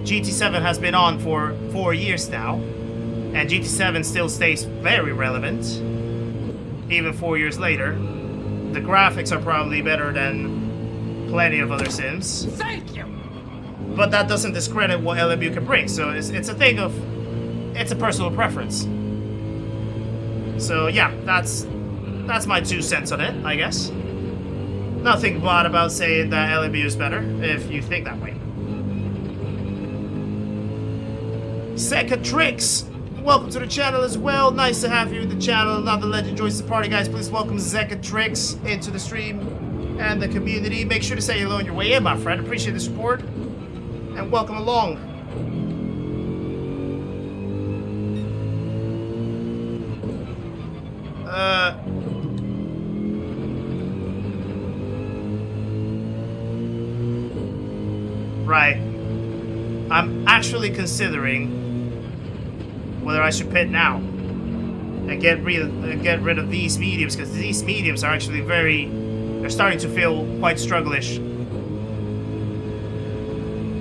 GT7 has been on for 4 years now, and GT7 still stays very relevant, even 4 years later. The graphics are probably better than plenty of other sims. Thank you. But that doesn't discredit what LMU can bring, so it's a thing of... it's a personal preference. So yeah, that's my 2 cents on it, I guess. Nothing bad about saying that LMU is better, if you think that way. Second Tricks, welcome to the channel as well. Nice to have you in the channel. Another legend joins the party, guys. Please welcome Zeka Tricks into the stream and the community. Make sure to say hello on your way in, my friend. Appreciate the support. And welcome along. Right. I'm actually considering whether I should pit now and get rid of these mediums, because these mediums are actually they're starting to feel quite strugglish.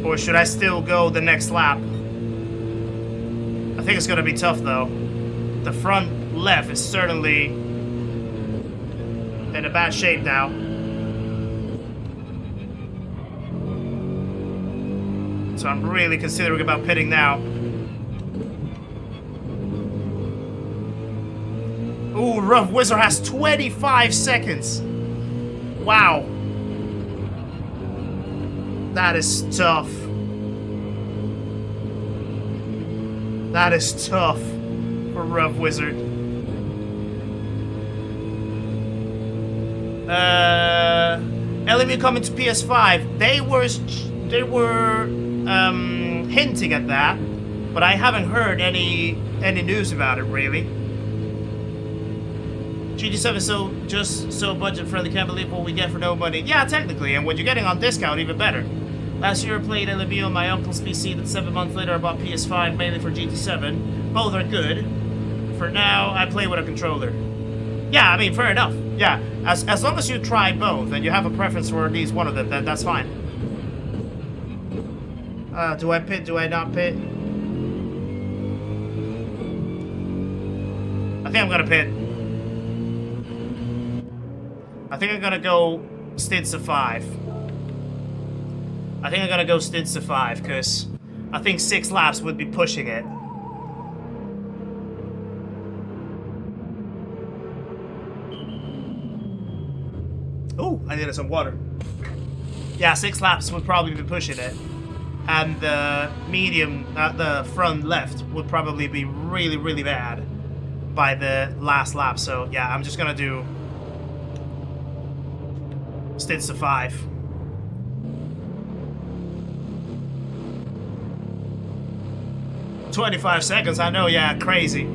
Or should I still go the next lap? I think it's gonna be tough though. The front left is certainly in a bad shape now. So I'm really considering about pitting now. Ooh, Rough Wizard has 25 seconds. Wow. That is tough. That is tough for Rough Wizard. LMU coming to PS5. They were hinting at that, but I haven't heard any news about it really. GT7 so budget friendly. Can't believe what we get for no money. Yeah, technically, and when you're getting on discount, even better. Last year I played LMU on my uncle's PC, then 7 months later I bought PS5 mainly for GT7. Both are good. For now, I play with a controller. Yeah, I mean, fair enough. Yeah, as long as you try both and you have a preference for at least one of them, then that's fine. Do I pit? Do I not pit? I think I'm gonna pit. I think I'm gonna go stints of 5. I think I'm gonna go stints of 5, because I think 6 laps would be pushing it. Oh, I needed some water. Yeah, 6 laps would probably be pushing it. And the medium, the front left, would probably be really, really bad by the last lap. So yeah, I'm just gonna do stints of 5. "25 seconds, I know, yeah, crazy.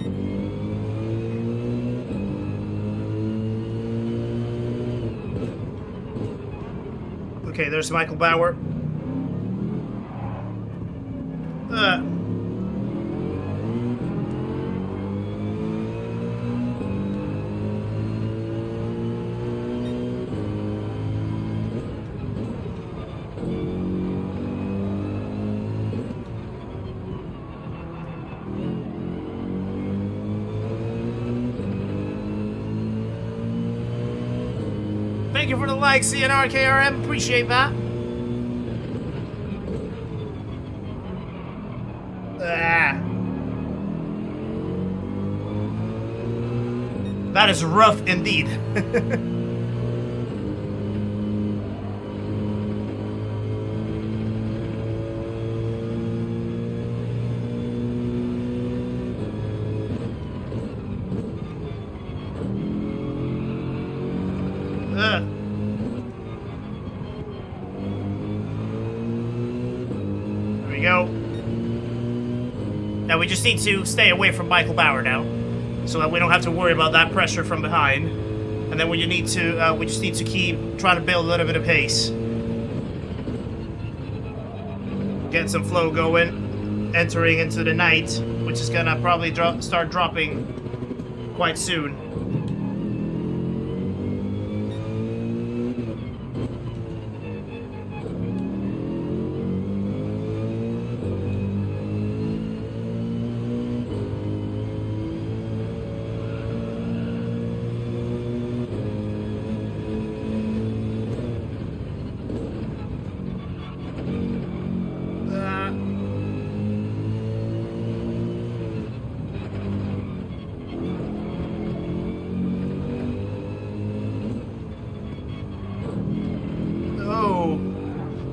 Okay, there's Michael Bauer. thank you for the like, CNRKRM. Appreciate that. Ah. That is rough indeed. There we go. Now we just need to stay away from Michael Bauer now, so that we don't have to worry about that pressure from behind. And then we just need to keep trying to build a little bit of pace. Get some flow going, entering into the night, which is gonna probably start dropping quite soon.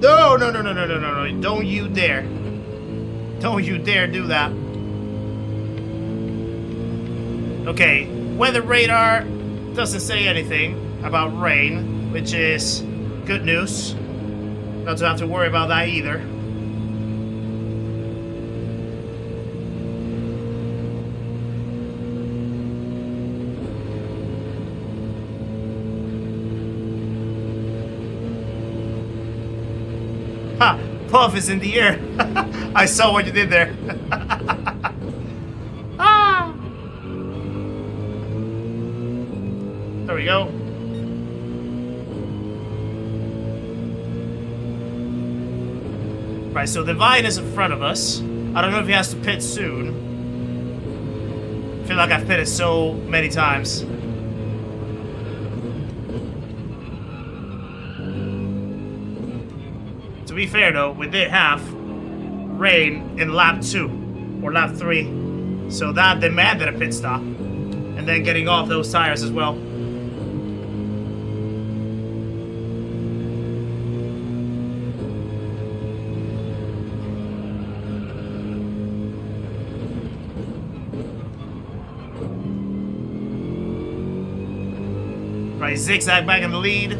No. Don't you dare. Don't you dare do that. Okay, weather radar doesn't say anything about rain, which is good news. Not to have to worry about that either. Ha! Puff is in the air. I saw what you did there. Ah! There we go. Right, so Divine is in front of us. I don't know if he has to pit soon. I feel like I've pitted so many times. To be fair though, we did have rain in lap 2 or lap 3, so that demanded a pit stop, and then getting off those tires as well. Right, Zigzag back in the lead.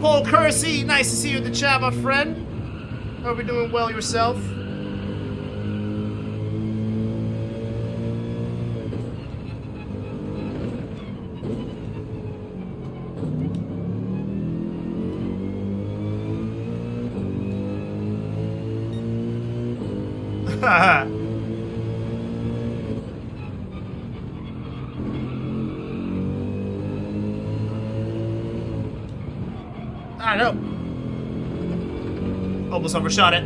Paul Kersey, nice to see you in the chat, my friend. Hope you're doing well yourself. I know. Almost overshot it.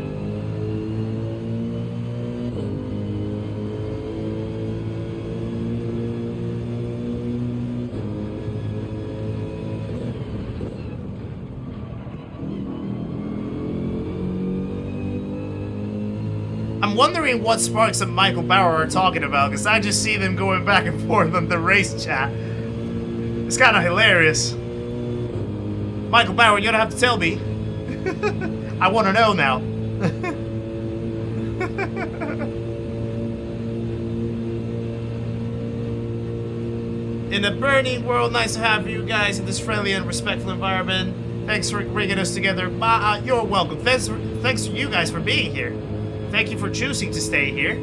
I'm wondering what Sparks and Michael Bauer are talking about, because I just see them going back and forth on the race chat. It's kind of hilarious. Michael Bauer, you're gonna have to tell me. I want to know now. In the burning world, nice to have you guys in this friendly and respectful environment. Thanks for bringing us together. You're welcome. Thanks to you guys for being here. Thank you for choosing to stay here.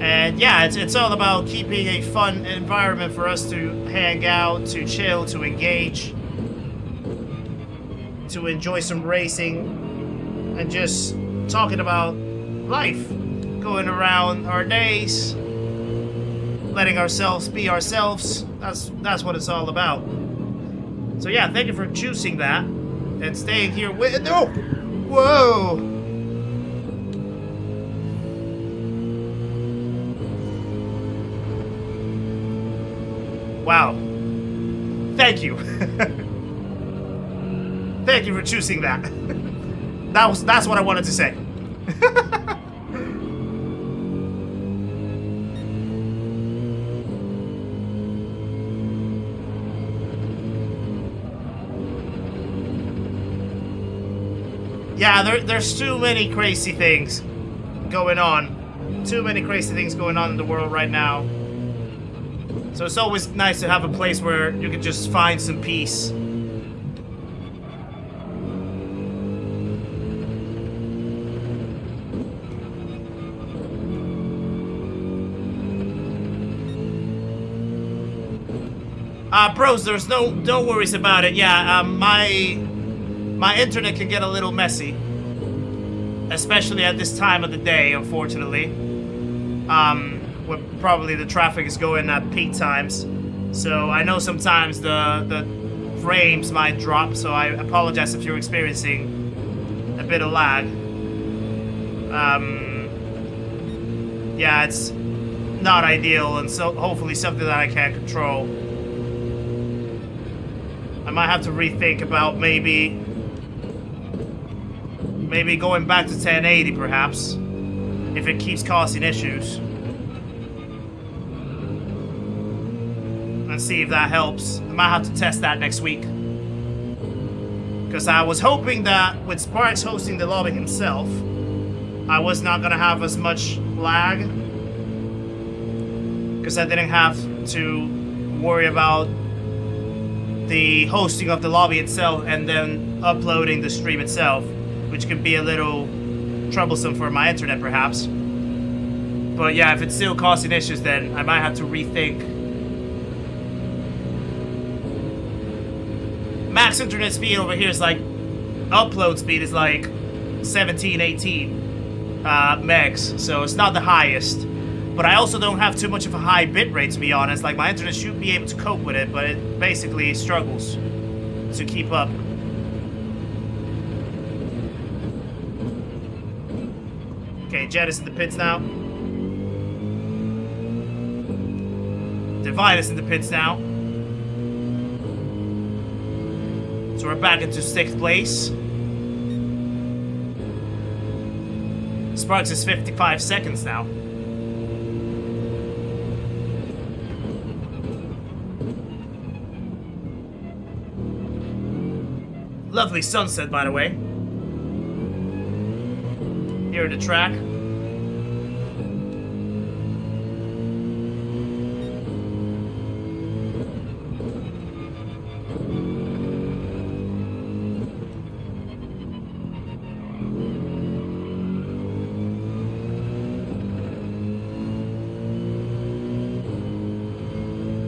And yeah, it's all about keeping a fun environment for us to hang out, to chill, to engage, to enjoy some racing, and just talking about life, going around our days, letting ourselves be ourselves. That's what it's all about. So yeah, thank you for choosing that and staying here with. No, whoa. Wow. Thank you. Thank you for choosing that. That's what I wanted to say. Yeah, there's too many crazy things going on. Too many crazy things going on in the world right now. So it's always nice to have a place where you can just find some peace. Bros, there's no worries about it. Yeah, my internet can get a little messy, especially at this time of the day, unfortunately. When probably the traffic is going at peak times, so I know sometimes the frames might drop. So I apologize if you're experiencing a bit of lag. Yeah, it's not ideal, and so hopefully something that I can't control. I might have to rethink about maybe going back to 1080 perhaps, if it keeps causing issues. And see if that helps. I might have to test that next week. Because I was hoping that with Sparks hosting the lobby himself, I was not gonna have as much lag. Because I didn't have to worry about the hosting of the lobby itself and then uploading the stream itself, which could be a little troublesome for my internet perhaps. But yeah, if it's still causing issues, then I might have to rethink. Max internet speed over here is like, upload speed is like 17, 18 megs, so it's not the highest. But I also don't have too much of a high bitrate, to be honest. Like, my internet should be able to cope with it, but it basically struggles to keep up. Okay, Jet is in the pits now. Divine is in the pits now. So we're back into 6th place. Sparks is 55 seconds now. Lovely sunset, by the way. Here at the track.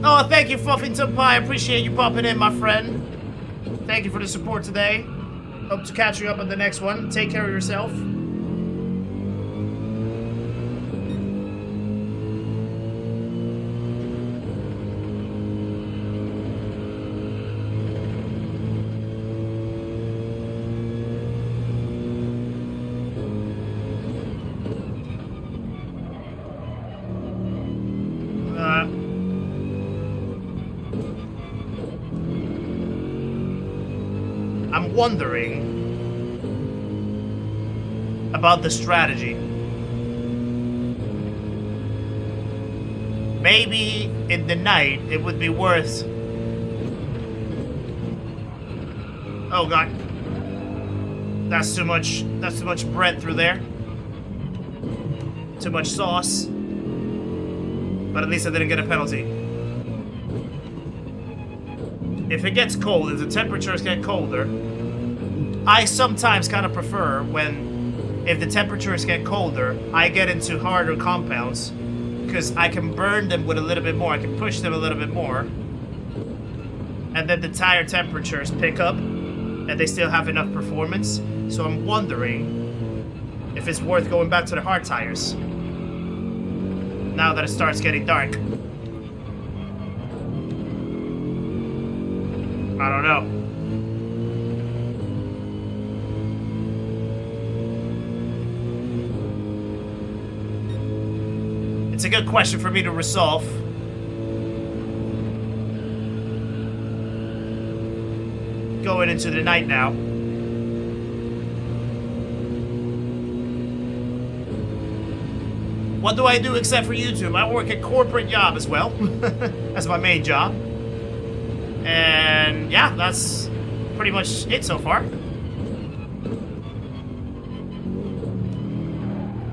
Oh, thank you, Fuffington Pie. I appreciate you popping in, my friend. Thank you for the support today. Hope to catch you up on the next one. Take care of yourself. I'm wondering about the strategy. Maybe in the night it would be worth... Oh god. That's too much bread through there. Too much sauce. But at least I didn't get a penalty. If it gets cold, if the temperatures get colder, I sometimes kind of prefer if the temperatures get colder, I get into harder compounds, because I can burn them with a little bit more, I can push them a little bit more, and then the tire temperatures pick up, and they still have enough performance. So I'm wondering if it's worth going back to the hard tires, now that it starts getting dark. I don't know. It's a good question for me to resolve. going into the night now. What do I do except for YouTube? I work a corporate job as well. That's my main job. And yeah, that's pretty much it so far.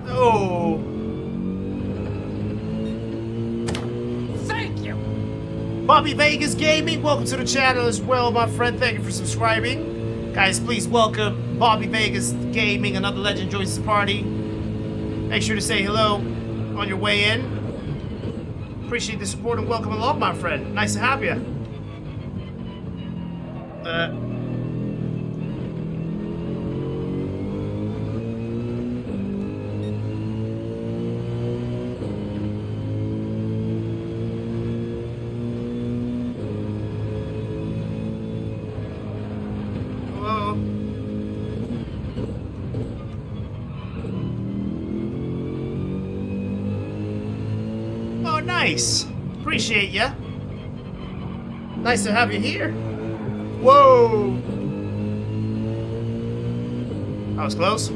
Oh. Thank you. Bobby Vegas Gaming, welcome to the channel as well, my friend. Thank you for subscribing. Guys, please welcome Bobby Vegas Gaming. Another legend joins the party. Make sure to say hello on your way in. Appreciate the support and welcome along, my friend. Nice to have you. Nice. Appreciate ya. Nice to have you here. Whoa. That was close.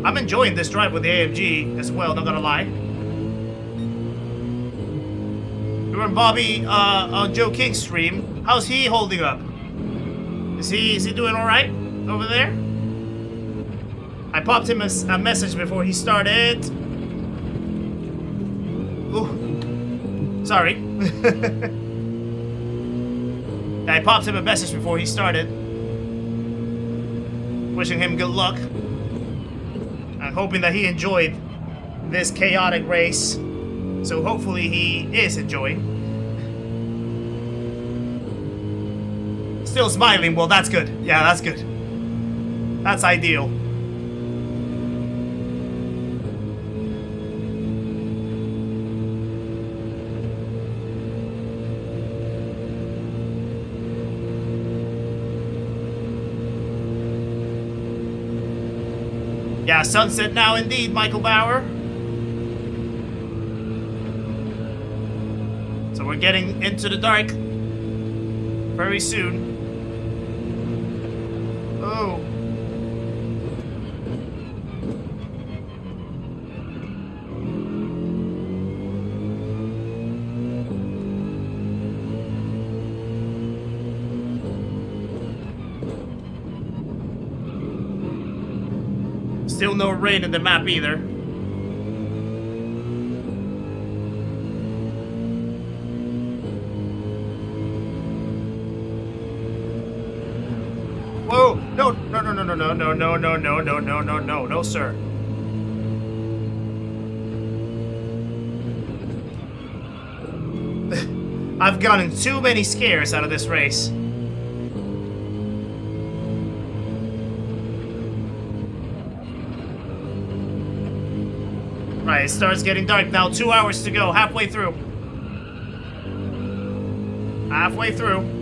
I'm enjoying this drive with the AMG as well, not gonna lie. And Bobby on Joe King's stream. How's he holding up? Is he doing all right over there? I popped him a message before he started. Ooh, sorry. I popped him a message before he started, wishing him good luck. I'm hoping that he enjoyed this chaotic race. So hopefully he is enjoying. Still smiling, well that's good. Yeah, that's good. That's ideal. Yeah, sunset now indeed, Michael Bauer. So we're getting into the dark very soon. Oh. Still no rain in the map either. Whoa! No! No! No! No! No! No! No! No! No! No! No! No! No! No! No, sir. I've gotten too many scares out of this race. Right, it starts getting dark now. 2 hours to go. Halfway through. Halfway through.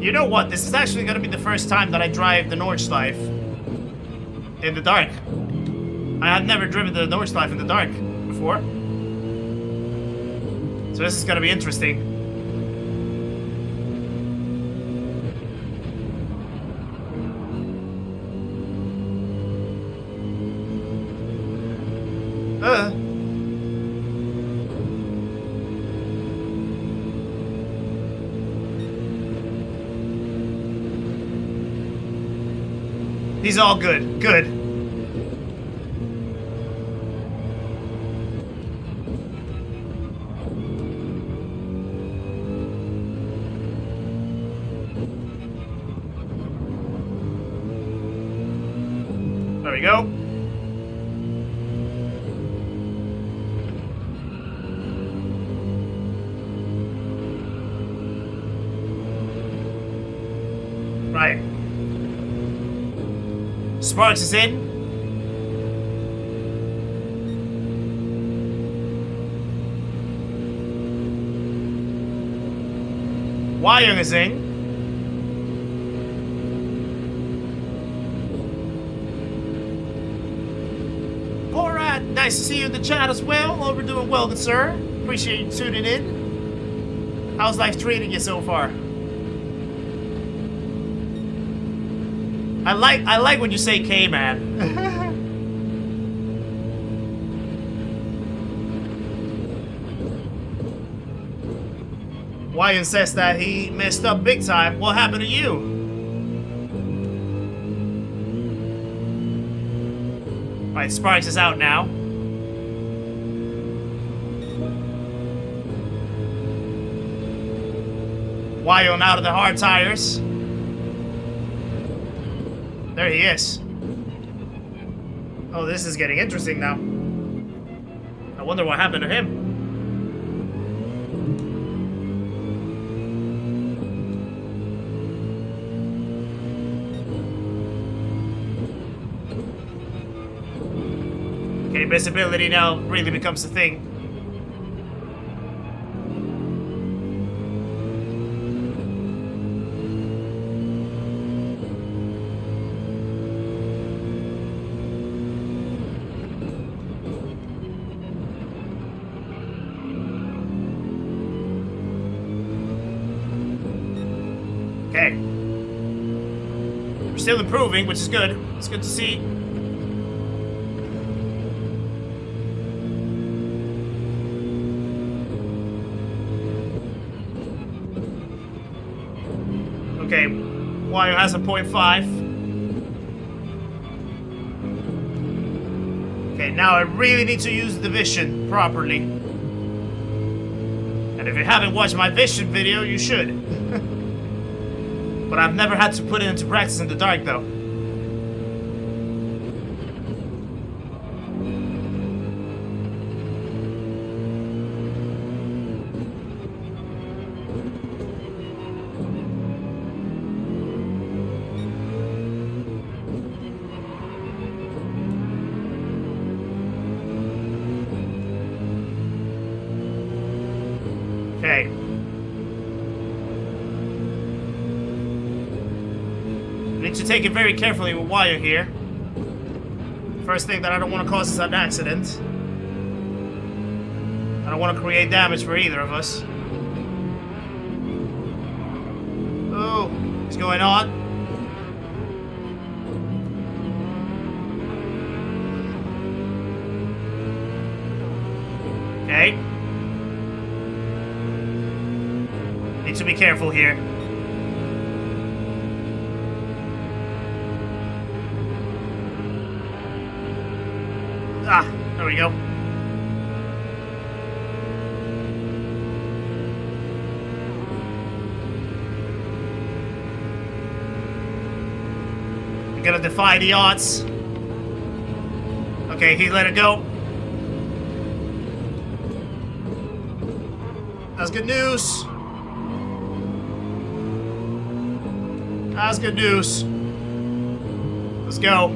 You know what? This is actually going to be the first time that I drive the Nordschleife in the dark. I have never driven the Nordschleife in the dark before. So this is going to be interesting. He's all good. Good. There we go. Right. Sparks is in. Wyong is in. Borat, nice to see you in the chat as well. Hope you're doing well, good sir. Appreciate you tuning in. How's life treating you so far? I like when you say K, man. Wyan says that he messed up big time. What happened to you? Alright, Sparks is out now. Wyan out of the hard tires. There he is. Oh, this is getting interesting now. I wonder what happened to him. Okay, visibility now really becomes a thing. Okay. We're still improving, which is good. It's good to see. Okay, Wire has a 0.5. Okay, now I really need to use the vision properly. And if you haven't watched my vision video, you should. But I've never had to put it into practice in the dark, though. Okay. Need to take it very carefully with Wire here. First thing that I don't want to cause is an accident. I don't want to create damage for either of us. Oh, what's going on? Okay. Need to be careful here. Ah, there we go. I'm gonna defy the odds. Okay, he let it go. That's good news. That's good news. Let's go.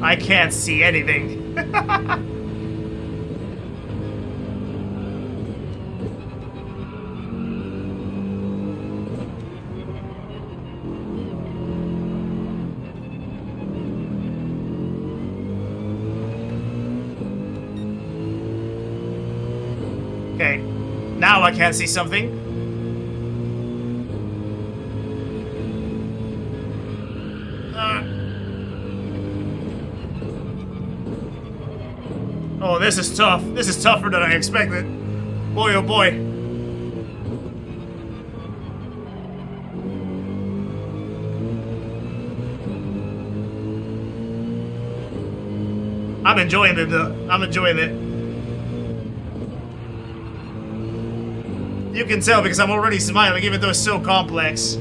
I can't see anything. Okay, now I can't see something. Oh, this is tough. This is tougher than I expected. Boy, oh boy. I'm enjoying it though. I'm enjoying it. You can tell because I'm already smiling even though it's so complex.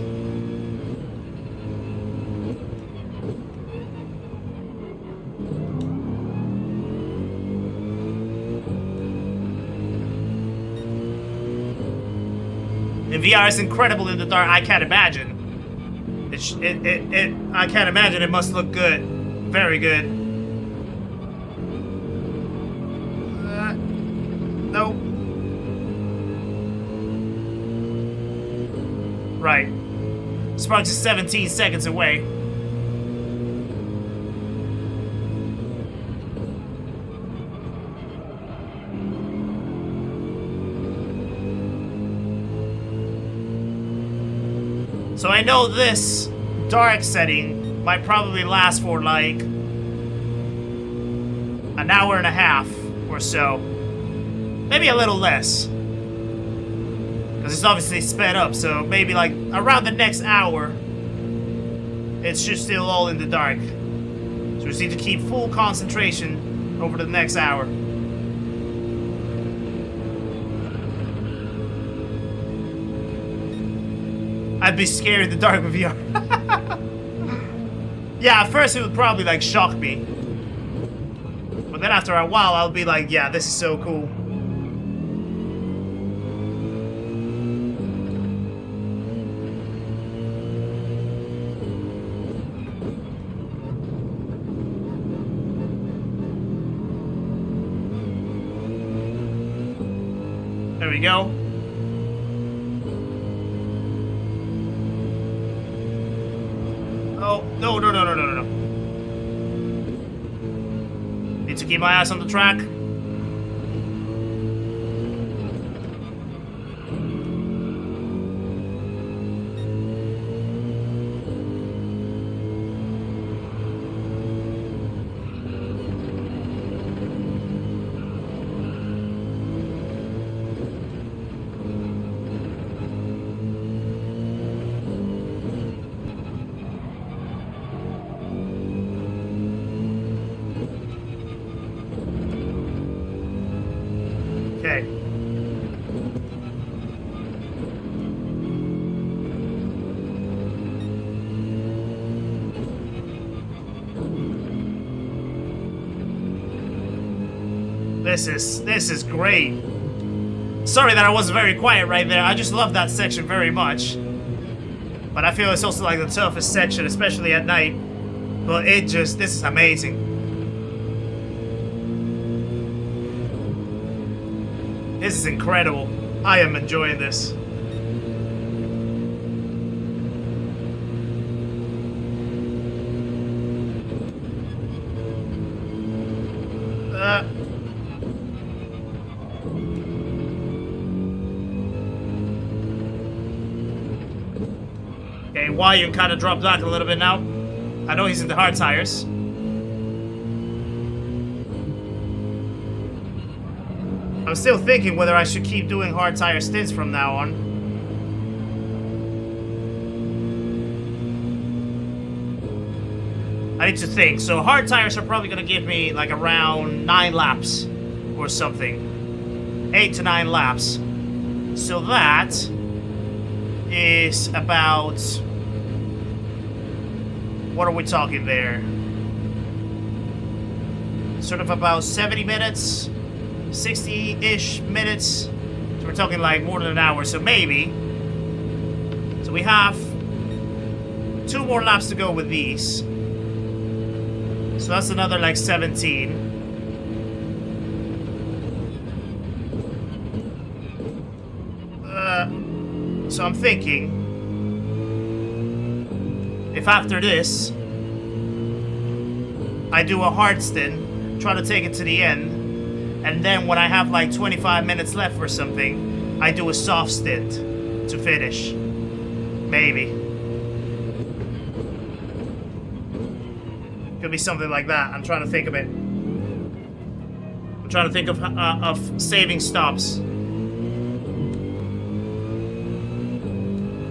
VR is incredible in the dark. I can't imagine. I can't imagine. It must look good. Very good. Nope. Right. Sparks is 17 seconds away. So I know this dark setting might probably last for like an hour and a half or so. Maybe a little less. Because it's obviously sped up, so maybe like around the next hour, it's just still all in the dark. So we just need to keep full concentration over the next hour. I'd be scared in the dark with VR. Yeah, at first it would probably like shock me. But then after a while, I'll be like, yeah, this is so cool. There we go. Oh, no. Need to keep my eyes on the track. Okay. This is great. Sorry that I wasn't very quiet right there. I just love that section very much. But I feel it's also like the toughest section, especially at night. But this is amazing. This is incredible. I am enjoying this. Okay, Wayun kind of dropped back a little bit now. I know he's in the hard tires. I'm still thinking whether I should keep doing hard tire stints from now on. I need to think. So hard tires are probably going to give me like around 9 laps or something. 8 to 9 laps. So that is about... What are we talking there? Sort of about 70 minutes? 60-ish minutes. So we're talking like more than an hour, so maybe. So we have 2 more laps to go with these. So that's another like 17. So I'm thinking, if after this I do a hard stint, try to take it to the end, and then when I have like 25 minutes left or something, I do a soft stint to finish. Maybe. Could be something like that. I'm trying to think of it. I'm trying to think of saving stops.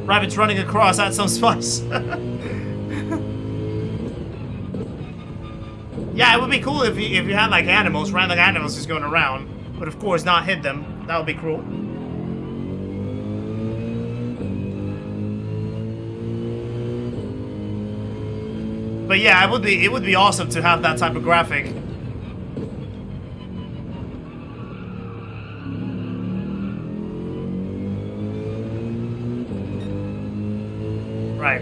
Rabbits running across, add some spice. Yeah, it would be cool if you had like animals, random animals just going around. But of course not hit them. That would be cruel. But yeah, it would be awesome to have that type of graphic. Right.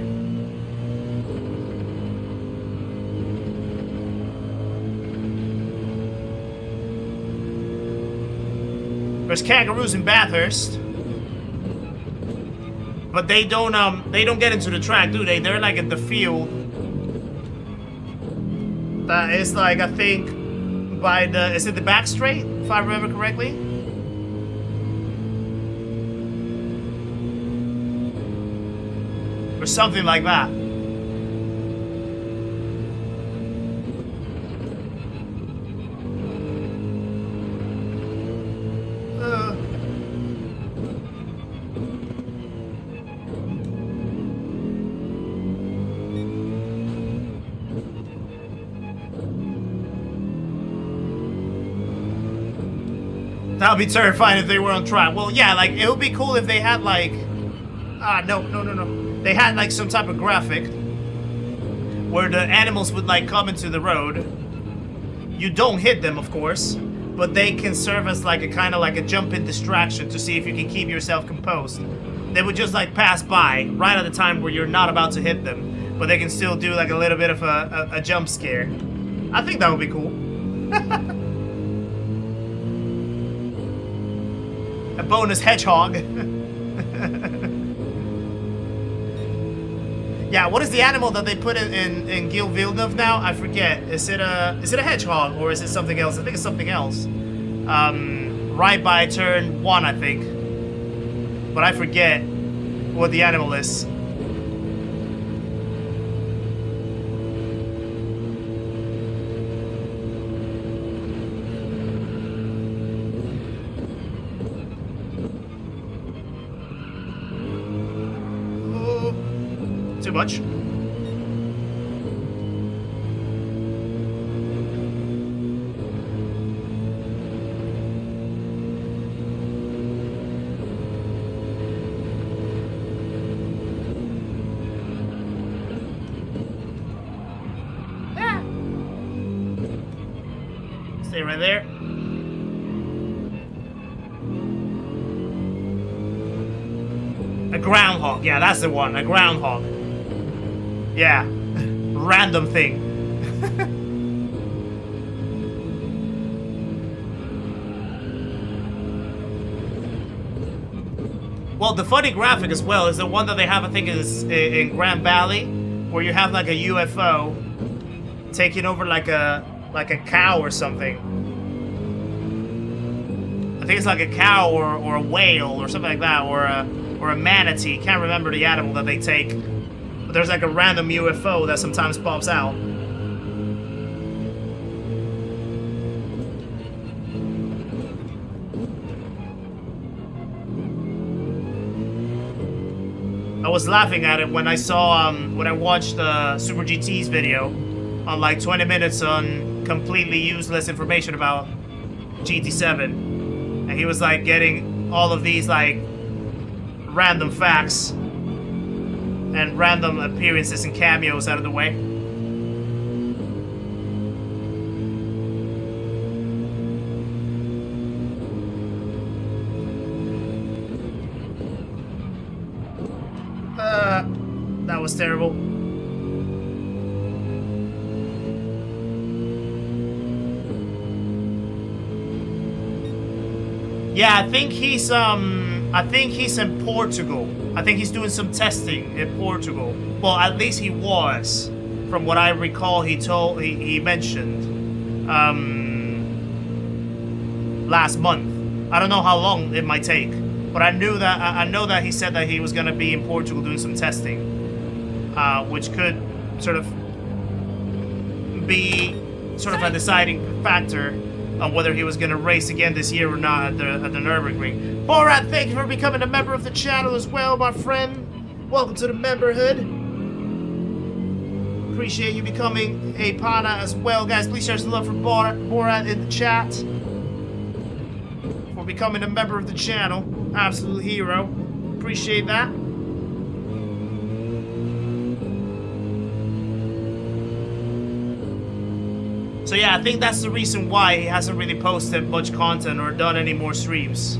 There's kangaroos in Bathurst, but they don't get into the track, do they? They're like at the field. That is like, I think, by the, is it the back straight, if I remember correctly? Or something like that. That would be terrifying if they were on track. Well, yeah, like, it would be cool if they had, like... no. They had, like, some type of graphic where the animals would, like, come into the road. You don't hit them, of course, but they can serve as, like, a kind of like a jump-in distraction to see if you can keep yourself composed. They would just, like, pass by right at the time where you're not about to hit them, but they can still do, like, a little bit of a jump scare. I think that would be cool. A bonus hedgehog. Yeah, what is the animal that they put in Gil Villeneuve now? I forget. Is it a hedgehog or is it something else? I think it's something else. Right by turn 1, I think. But I forget what the animal is. Too much. Ah. Stay right there. A groundhog. Yeah, that's the one. A groundhog. Yeah, random thing. Well, the funny graphic as well is the one that they have, I think, is in Grand Valley, where you have like a UFO taking over like a cow or something. I think it's like a cow or a whale or something like that, or a manatee. Can't remember the animal that they take. But there's like a random UFO that sometimes pops out. I was laughing at it when I saw, when I watched Super GT's video on like 20 minutes on completely useless information about GT7. And he was like getting all of these like random facts and random appearances and cameos out of the way. That was terrible. Yeah, I think he's in Portugal. I think he's doing some testing in Portugal. Well, at least he was, from what I recall. He mentioned last month. I don't know how long it might take, but I know that he said that he was gonna be in Portugal doing some testing, which could sort of be a deciding factor on whether he was going to race again this year or not at the Nurburgring. Borat, thank you for becoming a member of the channel as well, my friend. Welcome to the memberhood. Appreciate you becoming a pana as well, guys. Please share some love for Borat in the chat for becoming a member of the channel. Absolute hero. Appreciate that. So yeah, I think that's the reason why he hasn't really posted much content or done any more streams.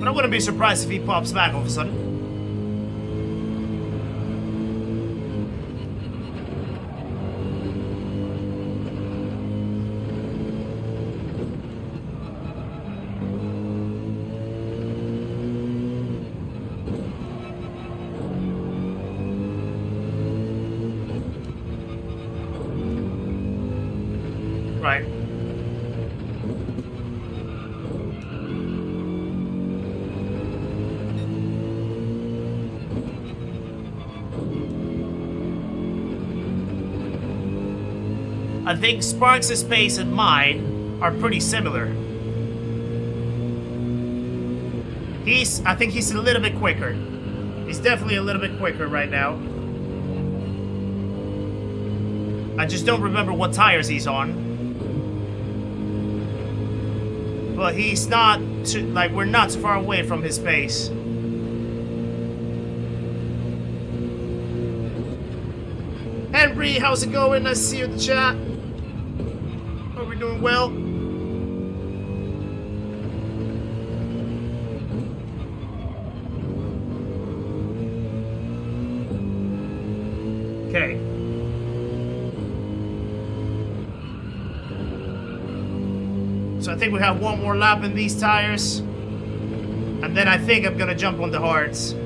I wouldn't be surprised if he pops back all of a sudden. Right. I think Sparks' pace and mine are pretty similar. I think he's a little bit quicker. He's definitely a little bit quicker right now. I just don't remember what tires he's on. But he's not too, like, we're not too far away from his pace. Henry, how's it going? Nice to see you in the chat. Hope we're doing well. Okay. So I think we have one more lap in these tires. And then I think I'm gonna jump on the hards. I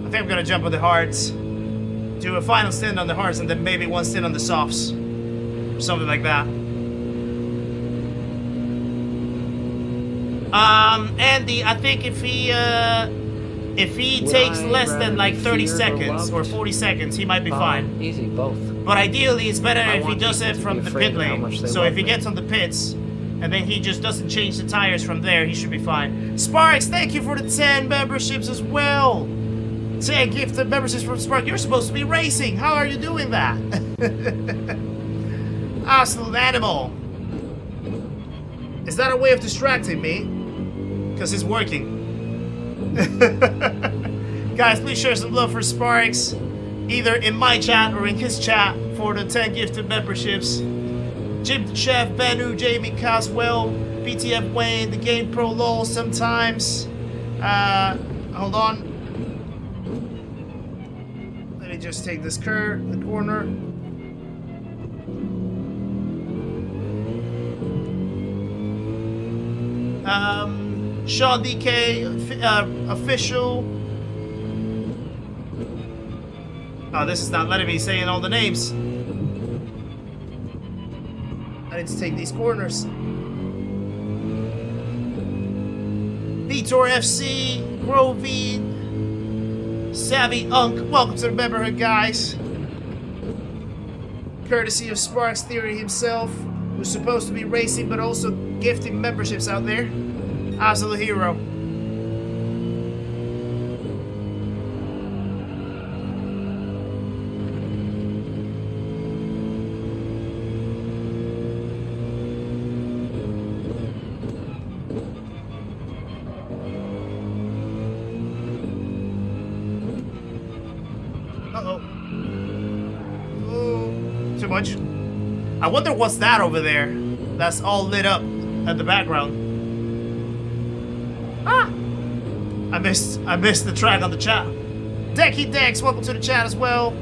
think I'm gonna jump on the hards. Do a final stint on the hards and then maybe one stint on the softs. Or something like that. Andy, I think if he takes less than like 30 seconds or 40 seconds, he might be fine. Easy, both. But ideally, it's better if he does it from the pit lane. So if he gets on the pits, and then he just doesn't change the tires from there, he should be fine. Sparks, thank you for the 10 memberships as well. 10 gifted memberships from Spark. You're supposed to be racing. How are you doing that? Absolute animal. Is that a way of distracting me? Because it's working. Guys, please share some love for Sparks, either in my chat or in his chat, for the 10 gifted memberships. Jim Chef, Benu, Jamie Caswell, BTF Wayne, the Game Pro LOL sometimes. Hold on. Let me just take this curve, the corner. Sean DK, official. Oh, this is not letting me say in all the names. I need to take these corners. Vitor FC, Grovey, Savvy Unk, welcome to the memberhood, guys. Courtesy of Sparks Theory himself, who's supposed to be racing but also gifting memberships out there. Absolute hero. Uh-oh. Oh, too much. I wonder what's that over there that's all lit up at the background. Ah! I missed the track on the chat. Decky Dex, welcome to the chat as well.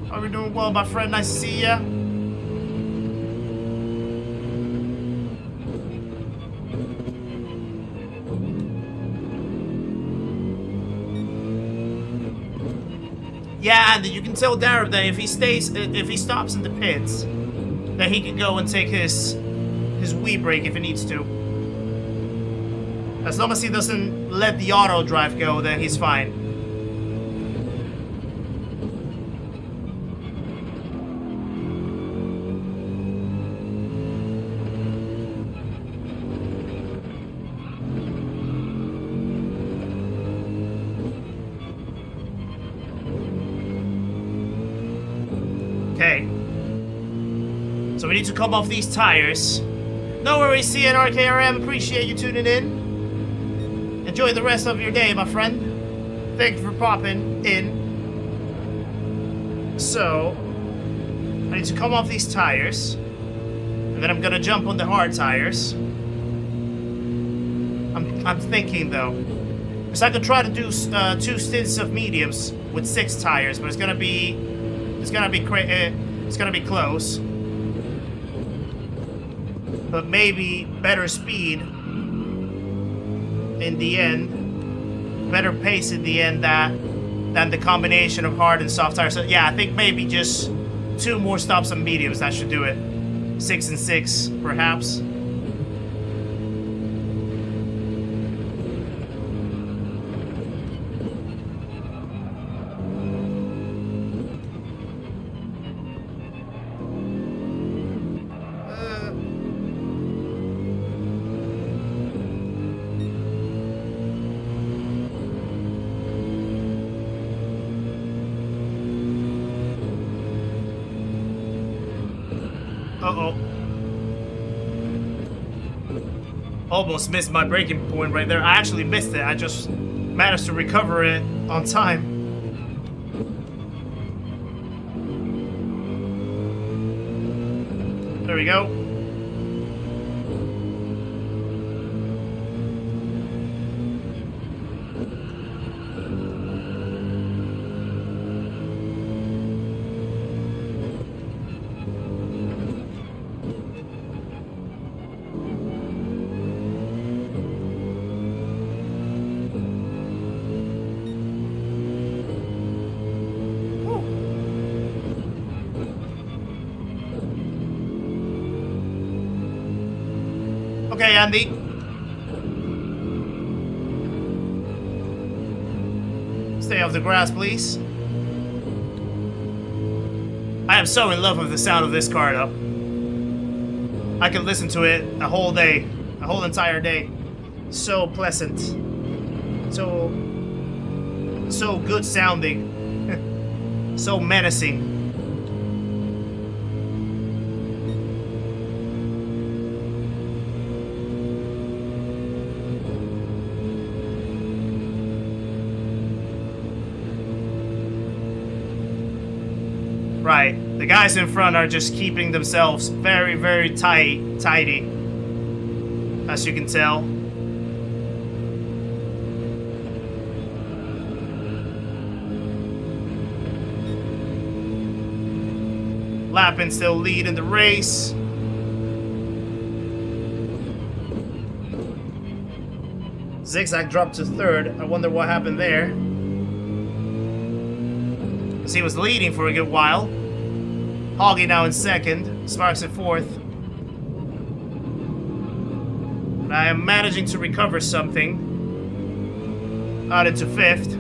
Are we doing well, my friend? Nice to see ya. Yeah, Andy, you can tell Darren that if he stops in the pits, that he can go and take his wee break if he needs to. As long as he doesn't let the auto drive go, then he's fine. Okay. So we need to come off these tires. No worries, CNRKRM. Appreciate you tuning in. Enjoy the rest of your day, my friend. Thank you for popping in. So, I need to come off these tires. And then I'm gonna jump on the hard tires. I'm thinking though, because I could try to do 2 stints of mediums with 6 tires, but it's gonna be close. But maybe better speed in the end, better pace in the end than the combination of hard and soft tires. So yeah, I think maybe just 2 more stops on mediums, that should do it. 6 and 6, perhaps. Uh-oh. Almost missed my braking point right there. I actually missed it. I just managed to recover it on time. There we go. Okay, Andy. Stay off the grass, please. I am so in love with the sound of this car, though. I can listen to it a whole day, a whole entire day. So pleasant. So good sounding. So menacing. Right, the guys in front are just keeping themselves very, very tidy, as you can tell. Lappin still lead in the race. Zigzag dropped to 3rd. I wonder what happened there. Because he was leading for a good while. Hoggy now in 2nd. Sparks in 4th. But I am managing to recover something. Out into 5th.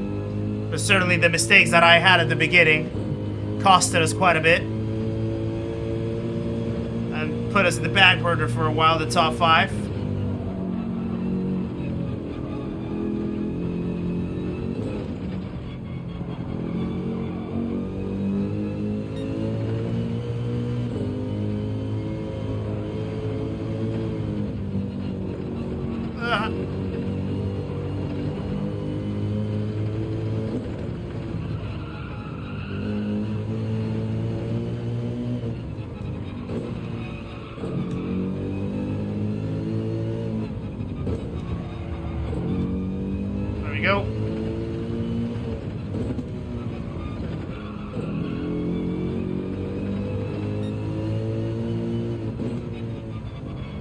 But certainly the mistakes that I had at the beginning costed us quite a bit. And put us in the back burner for a while, the top 5. Go.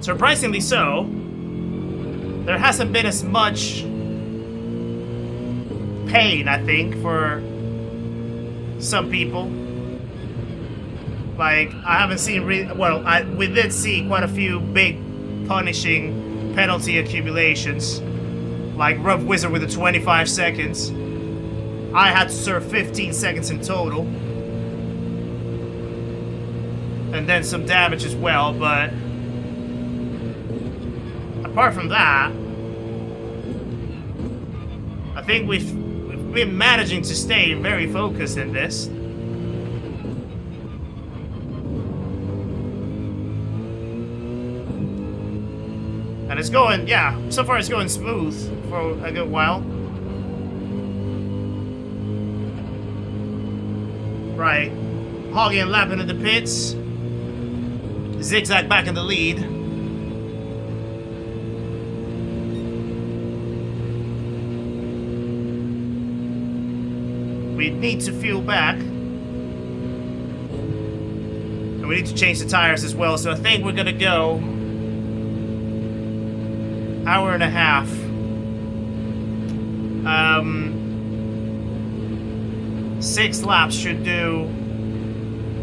Surprisingly so, there hasn't been as much pain, I think, for some people. Like, I haven't seen we did see quite a few big punishing penalty accumulations. Like Rough Wizard with the 25 seconds. I had to serve 15 seconds in total. And then some damage as well, but apart from that, I think we've been managing to stay very focused in this. And it's going, yeah, so far it's going smooth for a good while. Right. Hoggy and Lappin in the pits. Zigzag back in the lead. we need to fuel back. And we need to change the tires as well. So I think we're gonna go hour and a half. 6 laps should do.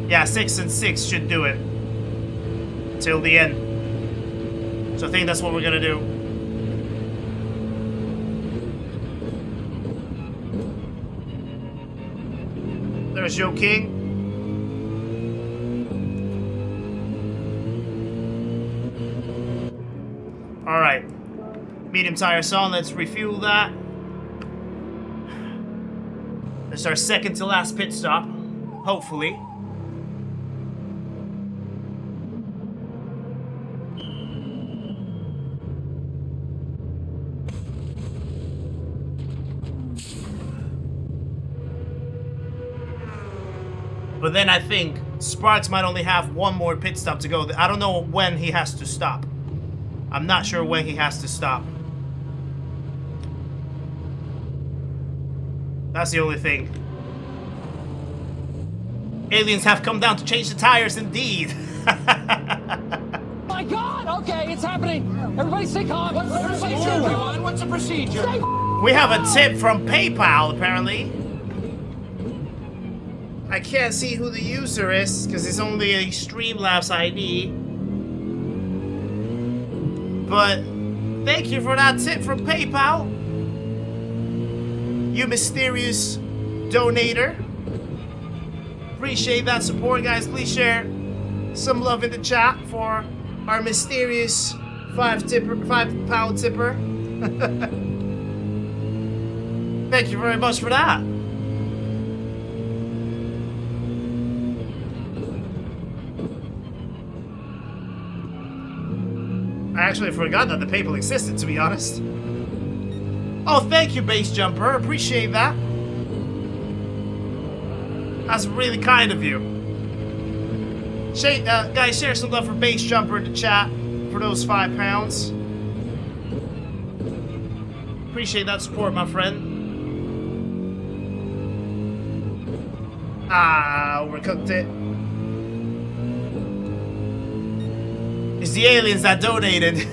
Yeah, 6 and 6 should do it till the end. So I think that's what we're gonna do. There's Joe King. All right, medium tires on. Let's refuel that. This is our second to last pit stop, hopefully. But then I think Sparks might only have one more pit stop to go. I don't know when he has to stop. I'm not sure when he has to stop. That's the only thing. Aliens have come down to change the tires indeed. My God! Okay, it's happening. Everybody stay calm. What's the procedure? We have a tip from PayPal, apparently. I can't see who the user is because it's only a Streamlabs ID. But thank you for that tip from PayPal. You mysterious donator. Appreciate that support, guys. Please share some love in the chat for our mysterious £5 tipper. Thank you very much for that. I actually forgot that the PayPal existed, to be honest. Oh, thank you, Base Jumper. Appreciate that. That's really kind of you. Guys, share some love for Base Jumper in the chat for those £5. Appreciate that support, my friend. Ah, overcooked it. It's the aliens that donated.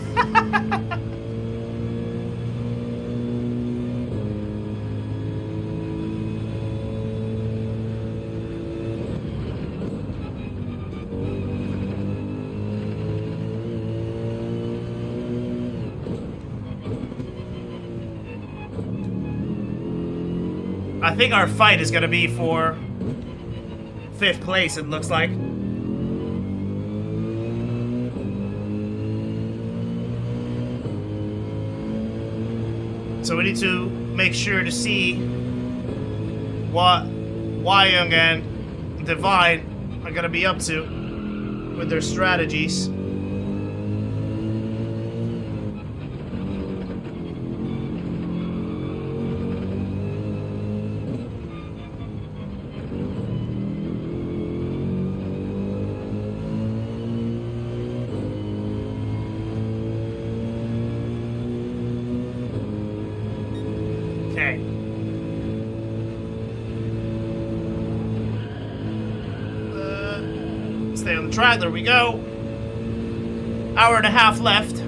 I think our fight is gonna be for 5th place, it looks like. So we need to make sure to see what Young and Divine are gonna be up to with their strategies. Okay. Stay on the track. There we go. Hour and a half left.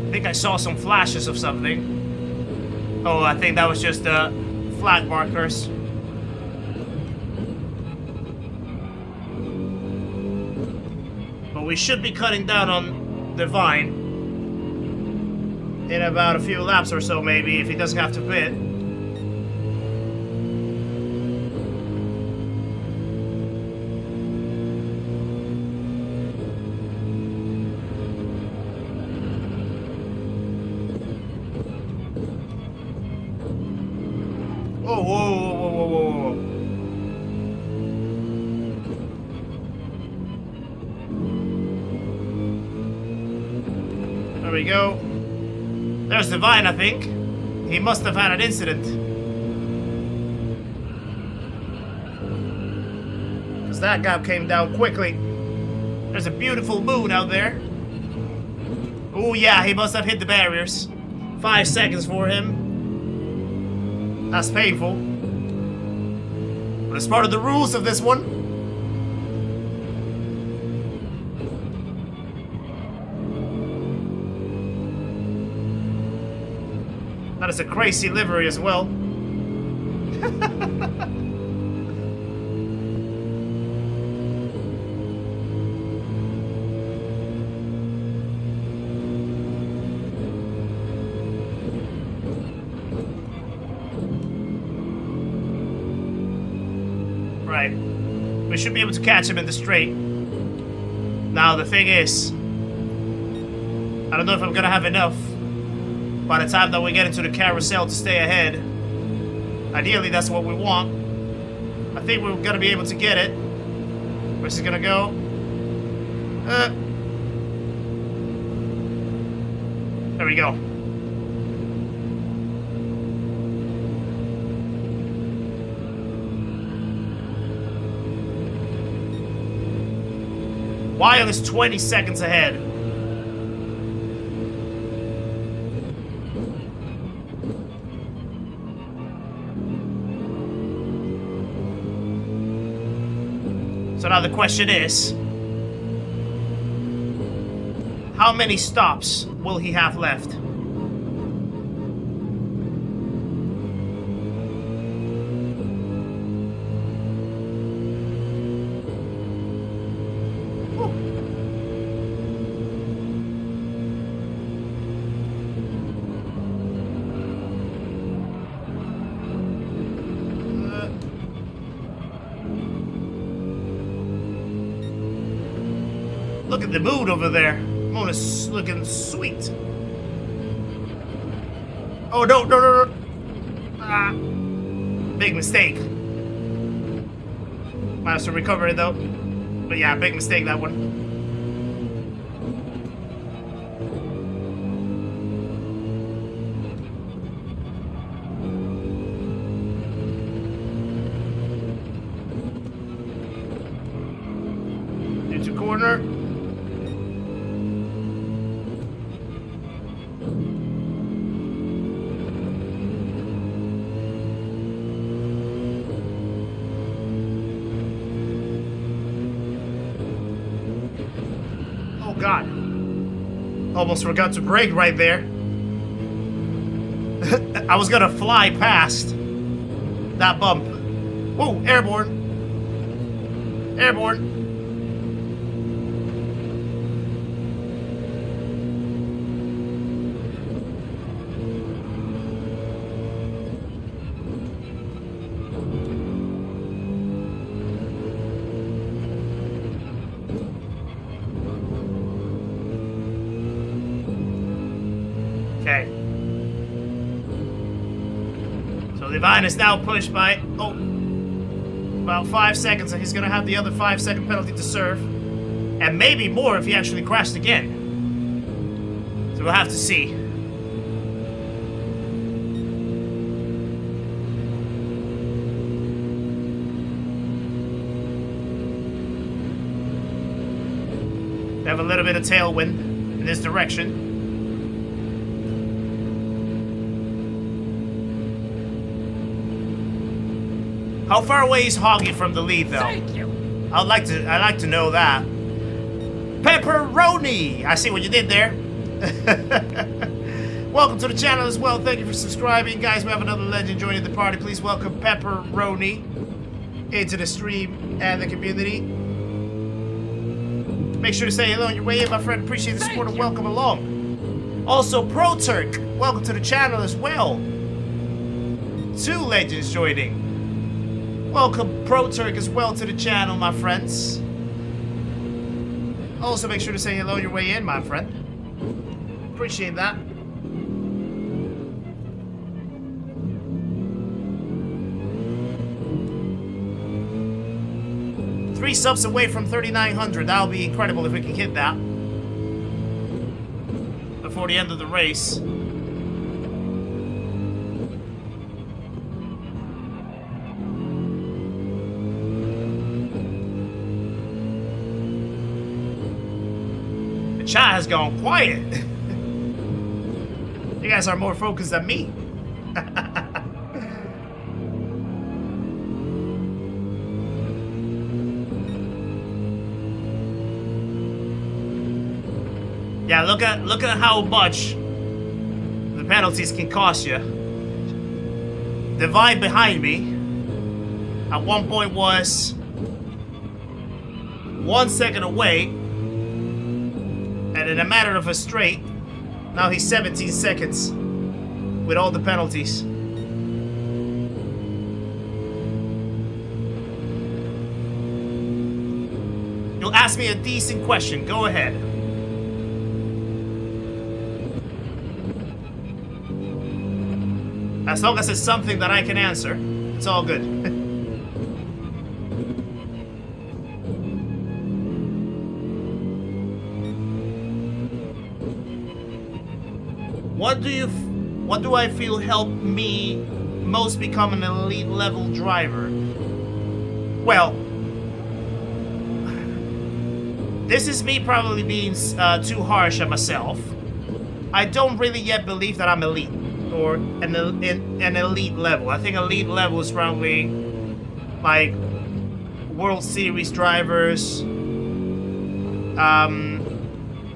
I think I saw some flashes of something. Oh, I think that was just flag markers. But we should be cutting down on Divine in about a few laps or so, maybe, if he doesn't have to pit. Oh, whoa, whoa, whoa, whoa, whoa. There we go. There's Divine, I think. He must have had an incident. Because that guy came down quickly. There's a beautiful moon out there. Oh yeah, he must have hit the barriers. 5 seconds for him. That's painful. But it's part of the rules of this one. That is a crazy livery as well. Right. We should be able to catch him in the straight. Now the thing is, I don't know if I'm gonna have enough by the time that we get into the carousel to stay ahead. Ideally, that's what we want. I think we're gonna be able to get it. Where's it gonna go? There we go. Weil is 20 seconds ahead. So now the question is, how many stops will he have left? Look at the mood over there. Moon is looking sweet. Oh, no. Ah, big mistake. Managed to recover it though. But yeah, big mistake that one. Into corner. God. Almost forgot to brake right there. I was gonna fly past that bump. Whoa, airborne. Airborne. Okay. So Divine is now pushed by, about 5 seconds, and he's going to have the other 5-second penalty to serve. And maybe more if he actually crashed again. So we'll have to see. We have a little bit of tailwind in this direction. How far away is Hoggy from the lead, though? Thank you. I'd like to know that. Pepperoni! I see what you did there. Welcome to the channel as well. Thank you for subscribing. Guys, we have another legend joining the party. Please welcome Pepperoni into the stream and the community. Make sure to say hello on your way in, my friend. Appreciate the support and welcome along. Also, Pro Turk, welcome to the channel as well. 2 legends joining. Welcome Pro Turk as well to the channel, my friends. Also, make sure to say hello on your way in, my friend. Appreciate that. Three subs away from 3,900. That'll be incredible if we can hit that. before the end of the race. The chat has gone quiet. You guys are more focused than me. Yeah, look at how much the penalties can cost you. The vibe behind me at one point was 1 second away, and in a matter of a straight, now he's 17 seconds with all the penalties. You'll ask me a decent question, go ahead. As long as it's something that I can answer, it's all good. What do I feel helped me most become an elite level driver? Well, this is me probably being too harsh on myself. I don't really yet believe that I'm elite. Or an elite level. I think elite level is probably like World Series drivers,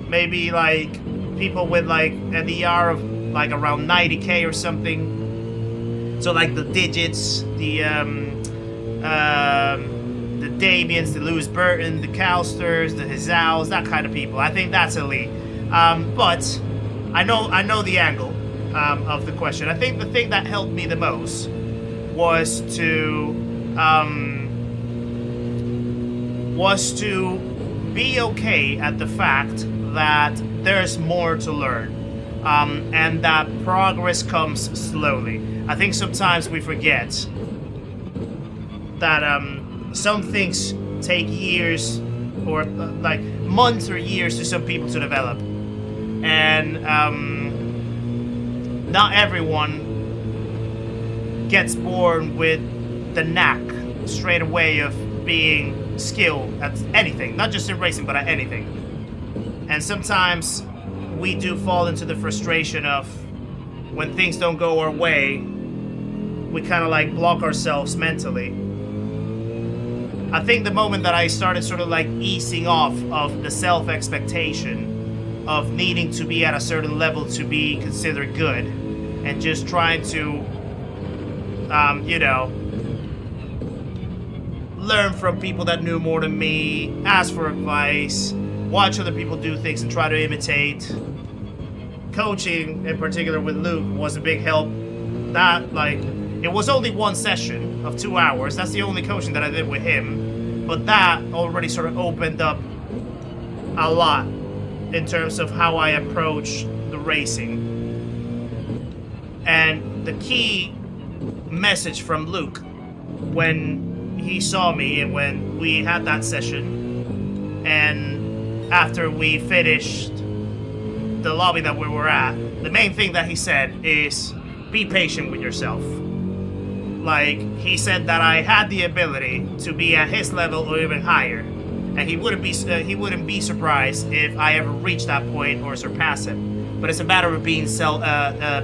maybe like people with like an ER of like around 90k or something. So like the Digits, the Damians, the Lewis Burton, the Calsters, the Hazals, that kind of people. I think that's elite. But I know the angle. Of the question. I think the thing that helped me the most was to be okay at the fact that there's more to learn, and that progress comes slowly. I think sometimes we forget that some things take years or like months or years to some people to develop, and not everyone gets born with the knack straight away of being skilled at anything, not just in racing, but at anything. And sometimes we do fall into the frustration of when things don't go our way, we kind of like block ourselves mentally. I think the moment that I started sort of like easing off of the self-expectation of needing to be at a certain level to be considered good, and just trying to, you know, learn from people that knew more than me, ask for advice, watch other people do things and try to imitate. Coaching, in particular with Luke, was a big help. That, like, it was only one session of 2 hours. That's the only coaching that I did with him. But that already sort of opened up a lot in terms of how I approach the racing. And the key message from Luke when he saw me and when we had that session, and after we finished the lobby that we were at, the main thing that he said is be patient with yourself. Like, he said that I had the ability to be at his level or even higher, and he wouldn't be surprised if I ever reached that point or surpass it. But it's a matter of being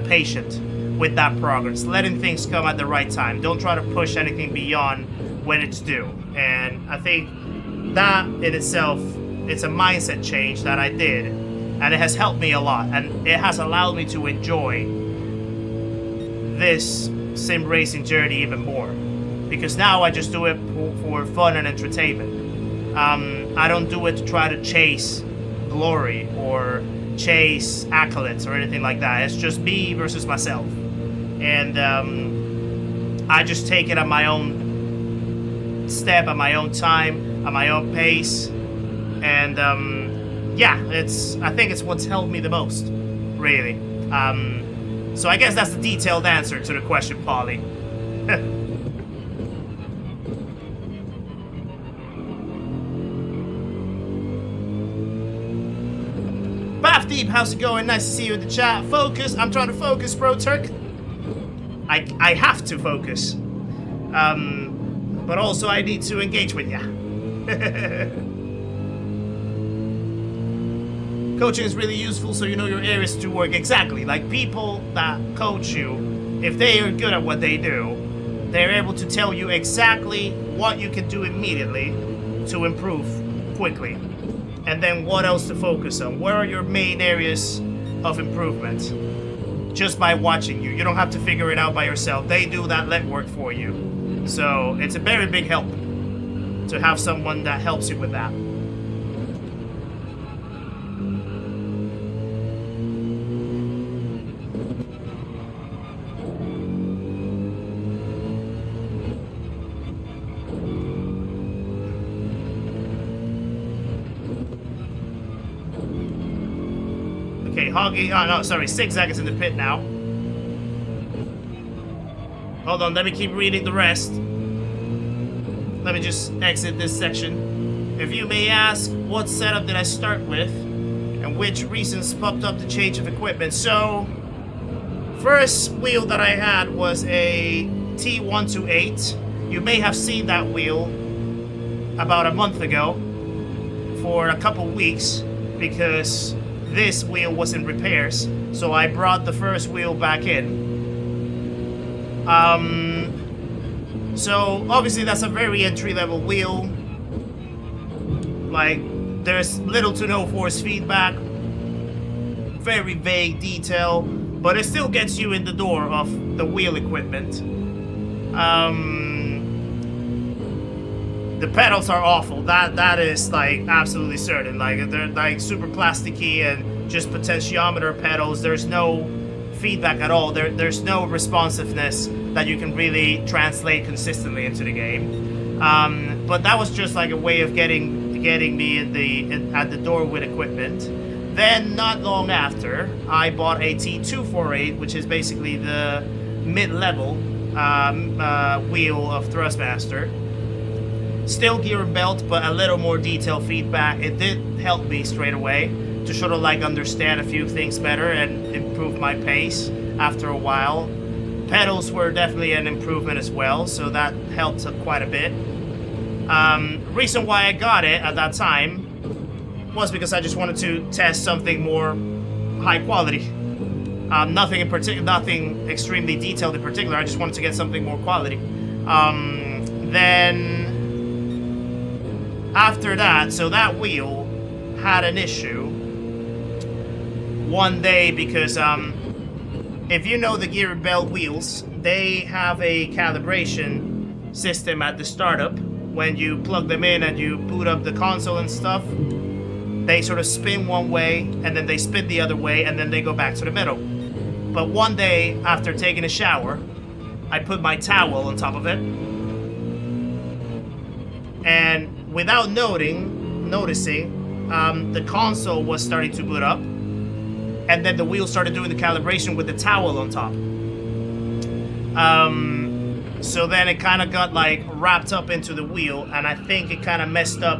patient with that progress, letting things come at the right time. Don't try to push anything beyond when it's due. And I think that in itself, it's a mindset change that I did, and it has helped me a lot, and it has allowed me to enjoy this sim racing journey even more, because now I just do it for fun and entertainment. I don't do it to try to chase glory or chase accolades or anything like that. It's just me versus myself, and I just take it at my own step, at my own time, at my own pace, and yeah, I think it's what's helped me the most, really. So I guess that's the detailed answer to the question, Polly. Deep, how's it going? Nice to see you in the chat. Focus. I'm trying to focus, bro, Turk. I have to focus. But also I need to engage with ya. Coaching is really useful so you know your areas to work. Exactly. Like, people that coach you, if they are good at what they do, they're able to tell you exactly what you can do immediately to improve quickly. And then what else to focus on. Where are your main areas of improvement? Just by watching you. You don't have to figure it out by yourself. They do that legwork for you. So it's a very big help to have someone that helps you with that. Okay, Hoggy, oh no, sorry, Zigzag is in the pit now. Hold on, let me keep reading the rest. Let me just exit this section. If you may ask, what setup did I start with? And which reasons popped up the change of equipment? So, first wheel that I had was a T128. You may have seen that wheel about a month ago for a couple weeks because this wheel was in repairs, so I brought the first wheel back in. So obviously that's a very entry-level wheel. Like, there's little to no force feedback, very vague detail, but it still gets you in the door of the wheel equipment. The pedals are awful. That is like absolutely certain. Like, they're like super plasticky and just potentiometer pedals. There's no feedback at all. There's no responsiveness that you can really translate consistently into the game. But that was just like a way of getting me at the door with equipment. Then not long after, I bought a T248, which is basically the mid-level wheel of Thrustmaster. Still gear and belt, but a little more detailed feedback. It did help me straight away to sort of like understand a few things better and improve my pace after a while. Pedals were definitely an improvement as well, so that helped quite a bit. Reason why I got it at that time was because I just wanted to test something more high quality. Nothing in particular, nothing extremely detailed in particular. I just wanted to get something more quality. Then after that, so that wheel had an issue one day because if you know the gear and belt wheels, they have a calibration system at the startup. When you plug them in and you boot up the console and stuff, they sort of spin one way and then they spin the other way and then they go back to the middle. But one day after taking a shower, I put my towel on top of it, and without noticing, the console was starting to boot up, and then the wheel started doing the calibration with the towel on top. So then it kind of got like wrapped up into the wheel, and I think it kind of messed up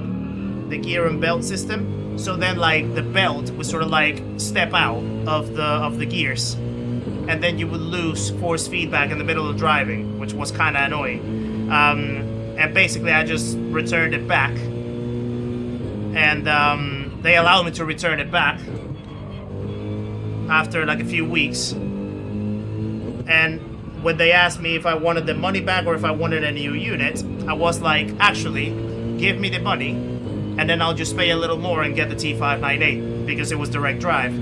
the gear and belt system. So then like the belt would sort of like step out of the gears, and then you would lose force feedback in the middle of driving, which was kind of annoying. And basically I just returned it back, and they allowed me to return it back after like a few weeks. And when they asked me if I wanted the money back or if I wanted a new unit, I was like, actually, give me the money, and then I'll just pay a little more and get the T598 because it was direct drive.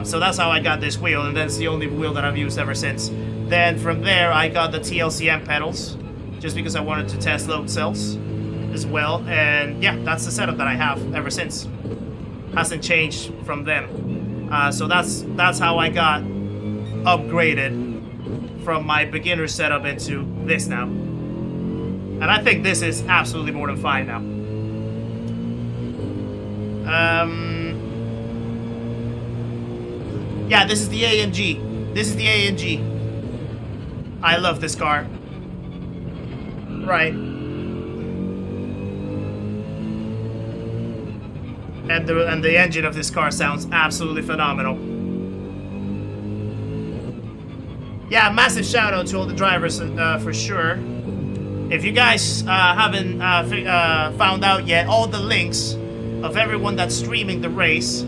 So that's how I got this wheel, and that's the only wheel that I've used ever since. Then from there I got the T-LCM pedals, just because I wanted to test load cells as well. And yeah, that's the setup that I have ever since. Hasn't changed from then. So that's how I got upgraded from my beginner setup into this now. And I think this is absolutely more than fine now. Yeah, this is the AMG. This is the AMG. I love this car. Right. And the engine of this car sounds absolutely phenomenal. Yeah, massive shout out to all the drivers for sure. If you guys haven't found out yet, all the links of everyone that's streaming the race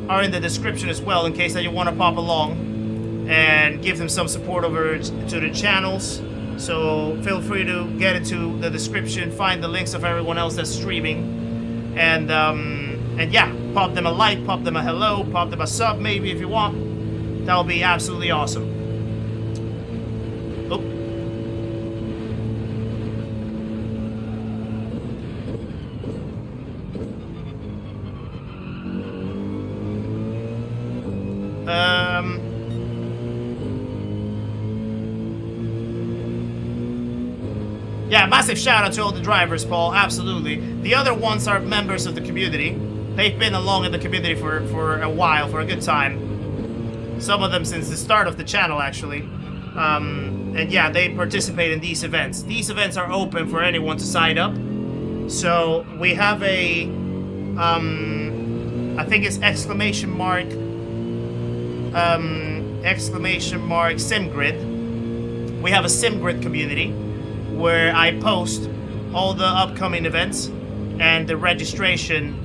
are in the description as well, in case that you want to pop along and give them some support over to the channels. So feel free to get into the description, find the links of everyone else that's streaming, and yeah, pop them a like, pop them a hello, pop them a sub maybe if you want. That'll be absolutely awesome. Oh. Yeah, massive shout out to all the drivers, Paul, absolutely. The other ones are members of the community. They've been along in the community for a while, for a good time. Some of them since the start of the channel, actually. And yeah, they participate in these events. These events are open for anyone to sign up. So we have a, I think it's exclamation mark SimGrid. We have a SimGrid community where I post all the upcoming events and the registration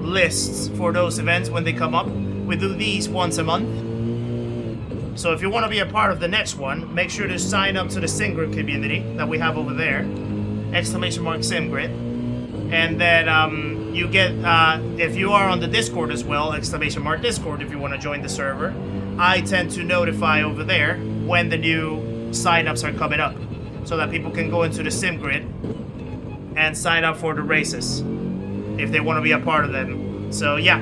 lists for those events when they come up. We do these once a month. So if you want to be a part of the next one, make sure to sign up to the SimGrid community that we have over there, exclamation mark SimGrid. And then you get, if you are on the Discord as well, exclamation mark Discord if you want to join the server, I tend to notify over there when the new sign-ups are coming up, so that people can go into the SimGrid and sign up for the races if they want to be a part of them. So yeah.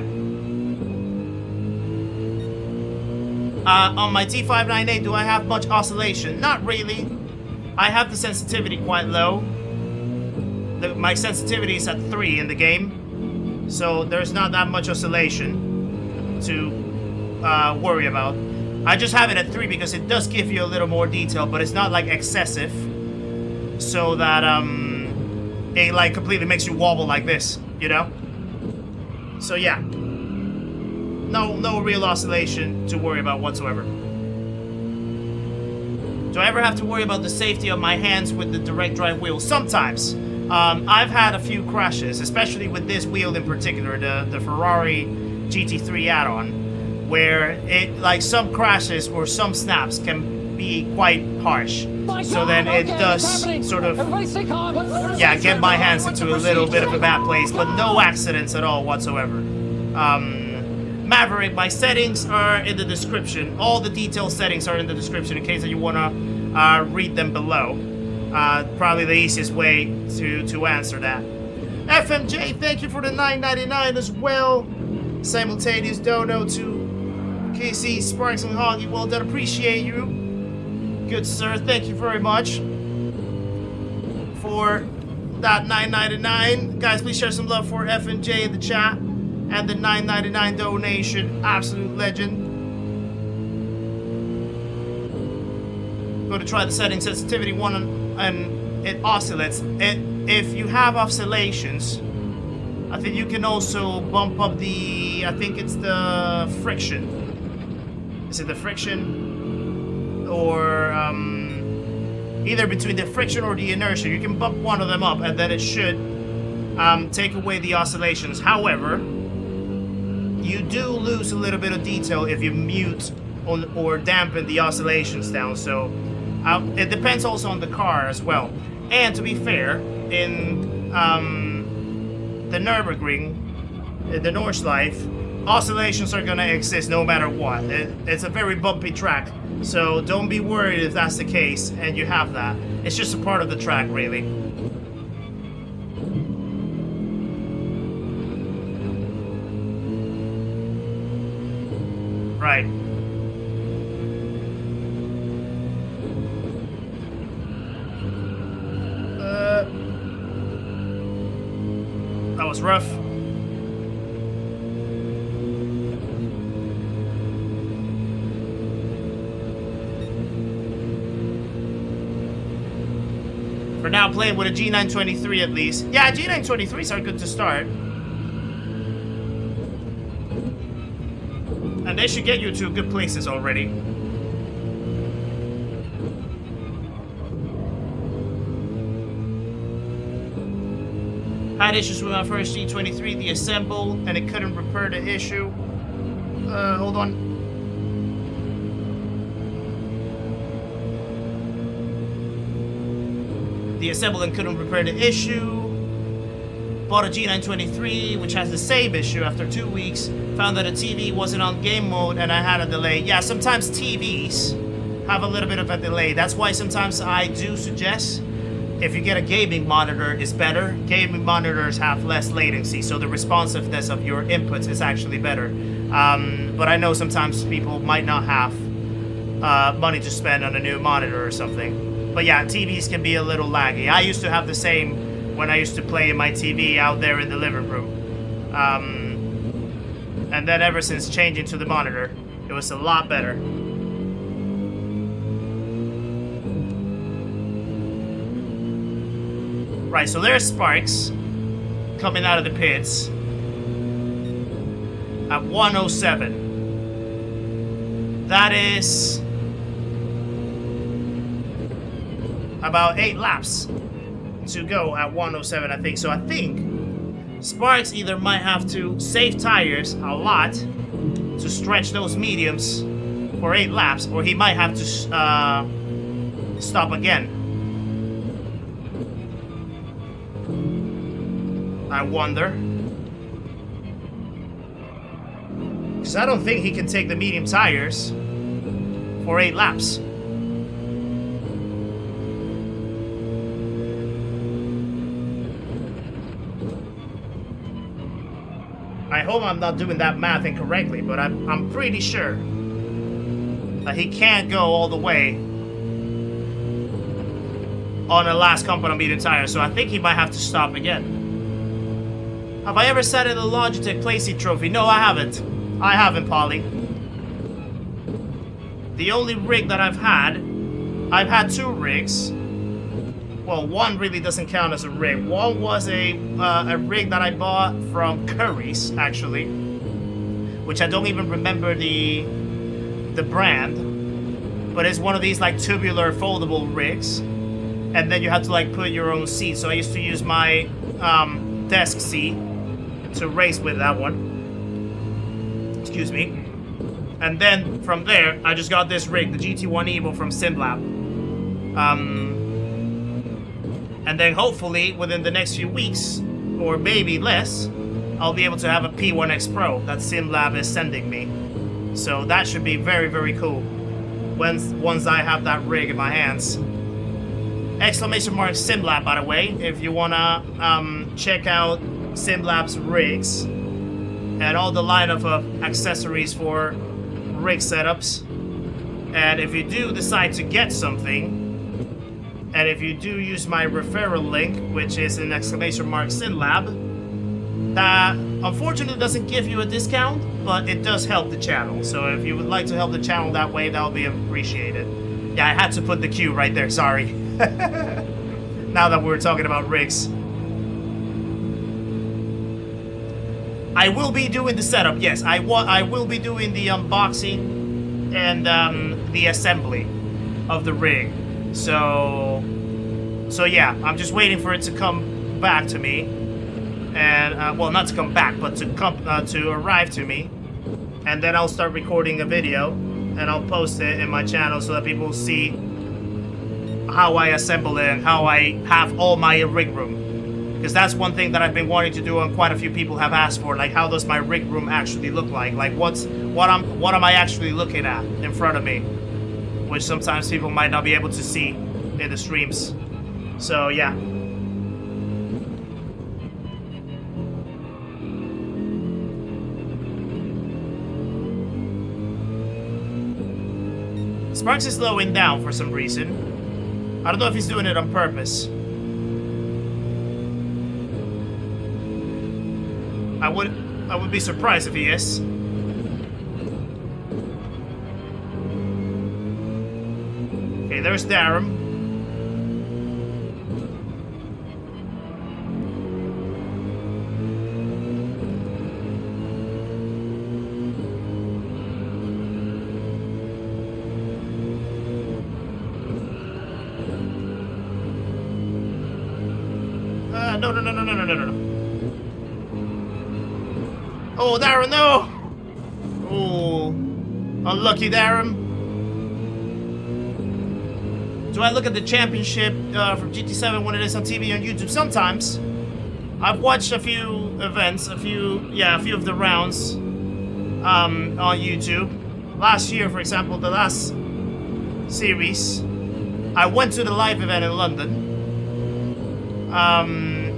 On my T598, do I have much oscillation? Not really. I have the sensitivity quite low. My sensitivity is at 3 in the game, so there's not that much oscillation to worry about. I just have it at 3 because it does give you a little more detail, but it's not like excessive, so that it like completely makes you wobble like this, you know? So yeah, no real oscillation to worry about whatsoever. Do I ever have to worry about the safety of my hands with the direct drive wheel? Sometimes. I've had a few crashes, especially with this wheel in particular, the Ferrari GT3 add-on, where it, like, some crashes or some snaps can be quite harsh. So then it does sort of, yeah, get my hands into a little bit of a bad place, but no accidents at all whatsoever. Maverick, my settings are in the description. All the detailed settings are in the description in case that you want to read them below. Probably the easiest way to answer that. FMJ, thank you for the $9.99 as well. Simultaneous dono to Kizzi, Sparks and Hoggy. Well done, appreciate you. Good sir, thank you very much for that $9.99. Guys, please share some love for FMJ in the chat and the $9.99 donation. Absolute legend. Go to try the setting sensitivity 1 and it oscillates. If you have oscillations, I think you can also bump up the, I think it's the friction. Is it the friction? Or either between the friction or the inertia. You can bump one of them up and then it should take away the oscillations. However, you do lose a little bit of detail if you mute or dampen the oscillations down. So it depends also on the car as well. And to be fair, in the Nurburgring, the Nordschleife, oscillations are gonna exist no matter what. It's a very bumpy track, so don't be worried if that's the case and you have that. It's just a part of the track, really. Right. That was rough. For now, playing with a G923 at least. Yeah, G923s are good to start. And they should get you to good places already. Had issues with my first G23, the assemble, and it couldn't repair the issue. Hold on. The assemble and couldn't repair the issue. Bought a G923, which has the same issue after 2 weeks. Found that the TV wasn't on game mode and I had a delay. Yeah, sometimes TVs have a little bit of a delay. That's why sometimes I do suggest if you get a gaming monitor, it's better. Gaming monitors have less latency, so the responsiveness of your inputs is actually better. But I know sometimes people might not have money to spend on a new monitor or something. But yeah, TVs can be a little laggy. I used to have the same when I used to play in my TV out there in the living room. And then ever since changing to the monitor, it was a lot better. Right, so there's Sparks coming out of the pits at 107. That is about 8 laps to go at 107, I think. So I think Sparks either might have to save tires a lot to stretch those mediums for 8 laps, or he might have to stop again. I wonder. Because I don't think he can take the medium tires for 8 laps. I hope I'm not doing that math incorrectly, but I'm pretty sure that he can't go all the way on the last compound medium tire, so I think he might have to stop again. Have I ever sat in a Logitech Playseat trophy? No, I haven't. I haven't, Polly. The only rig that I've had 2 rigs. Well, one really doesn't count as a rig. One was a rig that I bought from Curry's, actually, which I don't even remember the brand, but it's one of these like tubular foldable rigs, and then you have to like put your own seat. So I used to use my desk seat to race with that one. Excuse me. And then from there, I just got this rig, the GT1 Evo from SimLab. And then hopefully within the next few weeks, or maybe less, I'll be able to have a P1X Pro that SimLab is sending me. So that should be very, very cool once I have that rig in my hands. Exclamation mark SimLab, by the way, if you wanna check out SimLab's rigs and all the lineup of accessories for rig setups. And if you do decide to get something, and if you do use my referral link, which is an exclamation mark SimLab, that unfortunately doesn't give you a discount, but it does help the channel. So if you would like to help the channel that way, that would be appreciated. Yeah, I had to put the Q right there, sorry. Now that we're talking about rigs. I will be doing the setup, yes. I will be doing the unboxing and the assembly of the rig. So yeah, I'm just waiting for it to come back to me, and well, not to come back, but to arrive to me, and then I'll start recording a video, and I'll post it in my channel so that people will see how I assemble it and how I have all my rig room. Because that's one thing that I've been wanting to do, and quite a few people have asked for, like, how does my rig room actually look like? Like, what am I actually looking at in front of me? Which sometimes people might not be able to see in the streams. So yeah. Sparks is slowing down for some reason. I don't know if he's doing it on purpose. I would be surprised if he is. Okay, there's Darren. No, no, no, no, no, no, no, no. Oh, Darren, no! Oh, unlucky Darren. Do I look at the championship from GT7 when it is on TV on YouTube? Sometimes. I've watched a few events, a few of the rounds on YouTube. Last year, for example, the last series, I went to the live event in London.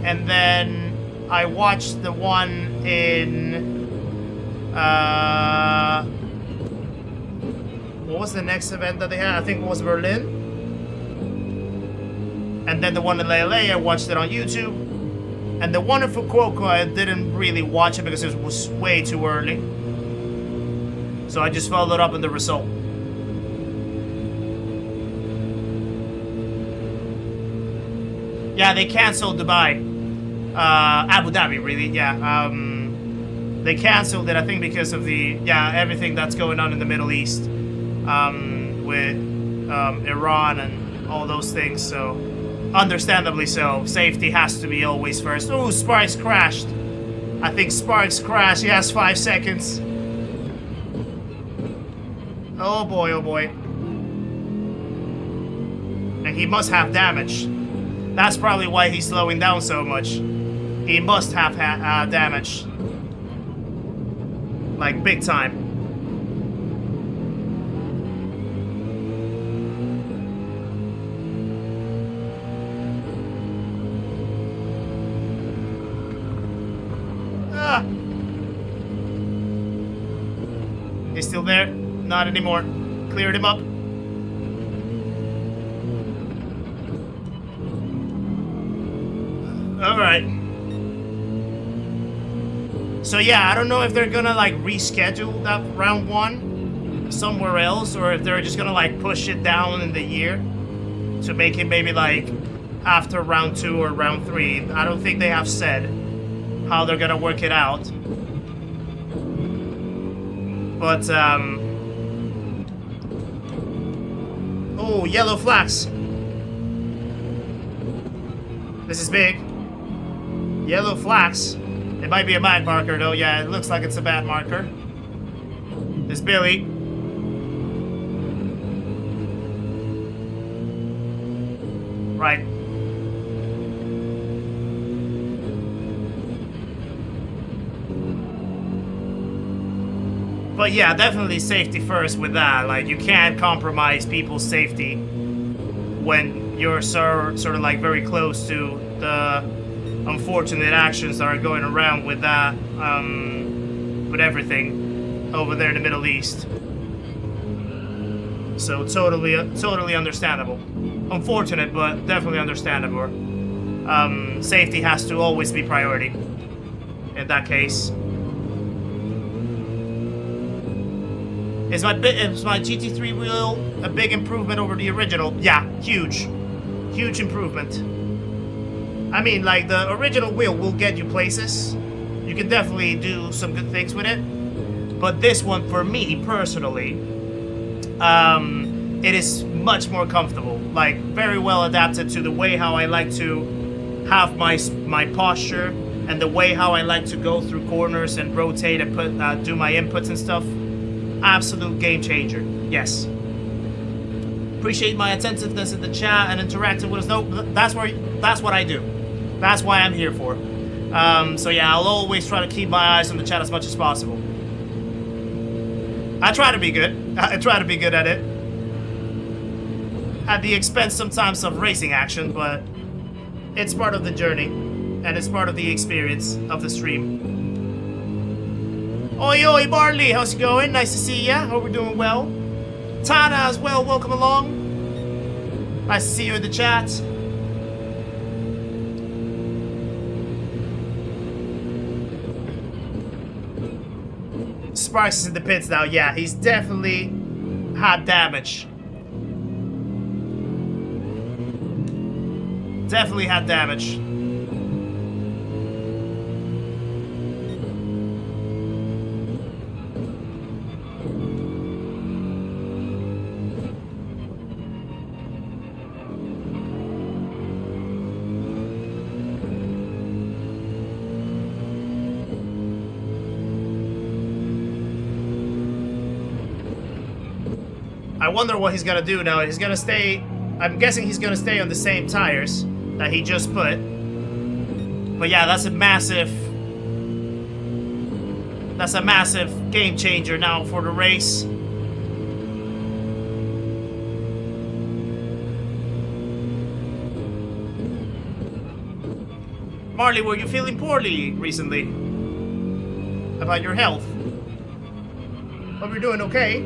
And then I watched the one in what was the next event that they had? I think it was Berlin. And then the one in LA, I watched it on YouTube. And the one in Fukuoka, I didn't really watch it because it was way too early. So I just followed up on the result. Yeah, they canceled Dubai. Abu Dhabi, really, yeah. They canceled it, I think, because of everything that's going on in the Middle East. With Iran and all those things, so understandably so. Safety has to be always first. Oh, Sparks crashed. I think Sparks crashed. He has 5 seconds. Oh boy, oh boy. And he must have damage. That's probably why he's slowing down so much. He must have damage. Like, big time. Ah. He's still there? Not anymore. Cleared him up. Alright. So yeah, I don't know if they're gonna like reschedule that round 1 somewhere else, or if they're just gonna like push it down in the year to make it maybe like after round 2 or round 3. I don't think they have said how they're gonna work it out. But oh, yellow flags. This is big. Yellow flags. It might be a bad marker though. Yeah, it looks like it's a bad marker. There's Billy. Right. But yeah, definitely safety first with that. Like, you can't compromise people's safety when you're sort of like very close to the unfortunate actions that are going around with that, with everything over there in the Middle East. So totally understandable. Unfortunate, but definitely understandable. Safety has to always be priority in that case. Is my GT3 wheel a big improvement over the original? Yeah, huge improvement. I mean, like, the original wheel will get you places. You can definitely do some good things with it. But this one, for me personally, it is much more comfortable. Like, very well adapted to the way how I like to have my posture and the way how I like to go through corners and rotate and do my inputs and stuff. Absolute game changer. Yes. Appreciate my attentiveness in the chat and interacting with us. No, that's what I do. That's why I'm here for. So yeah, I'll always try to keep my eyes on the chat as much as possible. I try to be good. I try to be good at it. At the expense sometimes of racing action, but it's part of the journey and it's part of the experience of the stream. Oi, oi, Barley, how's it going? Nice to see ya. Hope we're doing well. Tana as well, welcome along. Nice to see you in the chat. Sparks is in the pits now. Yeah, he's definitely had damage. Definitely had damage. I wonder what he's gonna do now. He's gonna stay... I'm guessing he's gonna stay on the same tires that he just put. But yeah, that's a massive... That's a massive game changer now for the race. Marley, were you feeling poorly recently? About your health? Hope you're doing okay.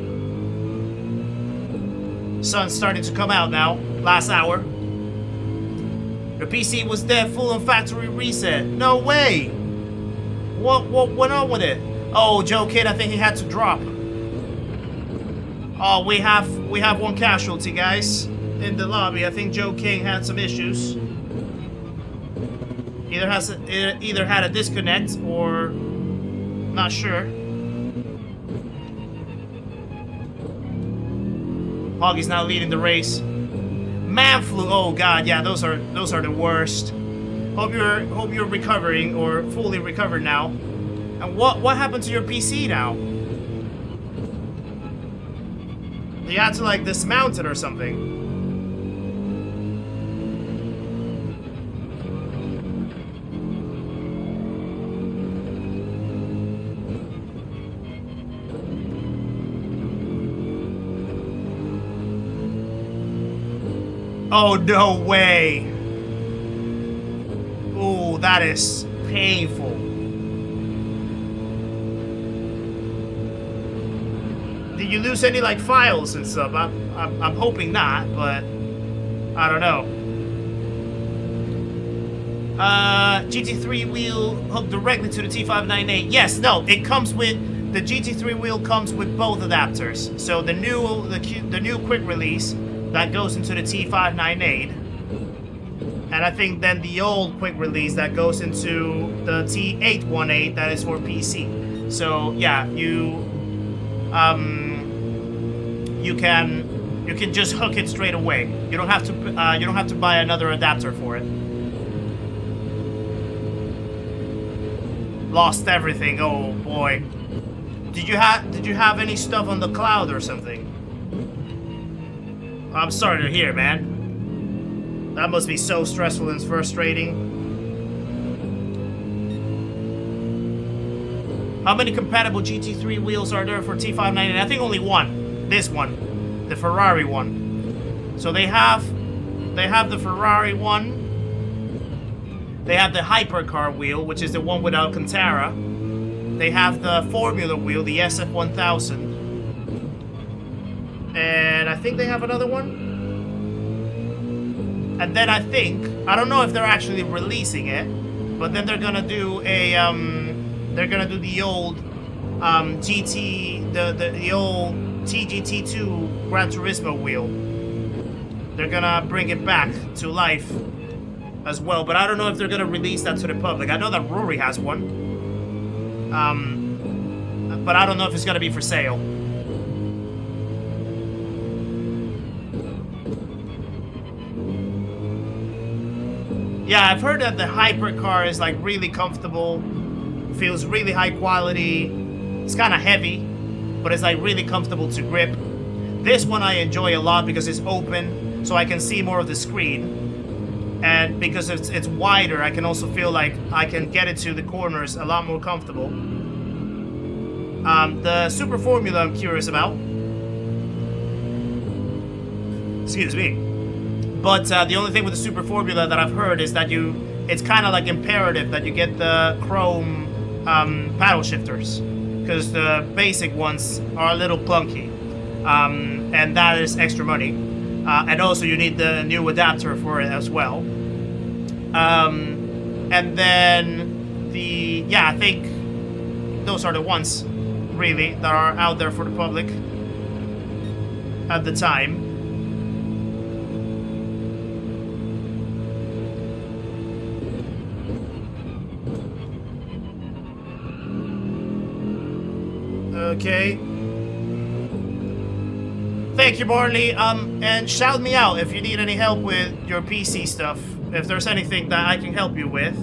Sun's starting to come out now. Last hour. Your PC was dead, full on factory reset. No way! What went on with it? Oh, Joe Kid, I think he had to drop. Oh, we have one casualty, guys, in the lobby. I think Joe King had some issues. Either had a disconnect or not sure. Hoggy's now leading the race. Man flu. Oh god, yeah, those are the worst. Hope you're recovering or fully recovered now. And what happened to your PC now? You had to like dismount it or something. Oh, no way. Ooh, that is painful. Did you lose any, like, files and stuff? I'm hoping not, but I don't know. GT3 wheel hooked directly to the T598. Yes, no, it comes with... The GT3 wheel comes with both adapters. So the new quick release... that goes into the T598, and I think then the old quick release that goes into the T818 that is for PC. So yeah, you can just hook it straight away. You don't have to buy another adapter for it. Lost everything. Oh boy. Did you have any stuff on the cloud or something? I'm sorry to hear, man. That must be so stressful and frustrating. How many compatible GT3 wheels are there for T590? I think only one. This one. The Ferrari one. So they have the Ferrari one. They have the hypercar wheel, which is the one with Alcantara. They have the Formula wheel, the SF1000. And I think they have another one. And then I don't know if they're actually releasing it, but then they're gonna do the old the old TGT2 Gran Turismo wheel. They're gonna bring it back to life as well, but I don't know if they're gonna release that to the public. I know that Rory has one, but I don't know if it's gonna be for sale. Yeah, I've heard that the hypercar is like really comfortable, feels really high quality. It's kind of heavy, but it's like really comfortable to grip. This one I enjoy a lot because it's open, so I can see more of the screen. And because it's wider, I can also feel like I can get it to the corners a lot more comfortable. The Super Formula I'm curious about. Excuse me. But the only thing with the Super Formula that I've heard is that it's kind of like imperative that you get the chrome paddle shifters, because the basic ones are a little clunky, and that is extra money. And also you need the new adapter for it as well. And then I think those are the ones really that are out there for the public at the time. Okay. Thank you, Barley. And shout me out if you need any help with your PC stuff. If there's anything that I can help you with.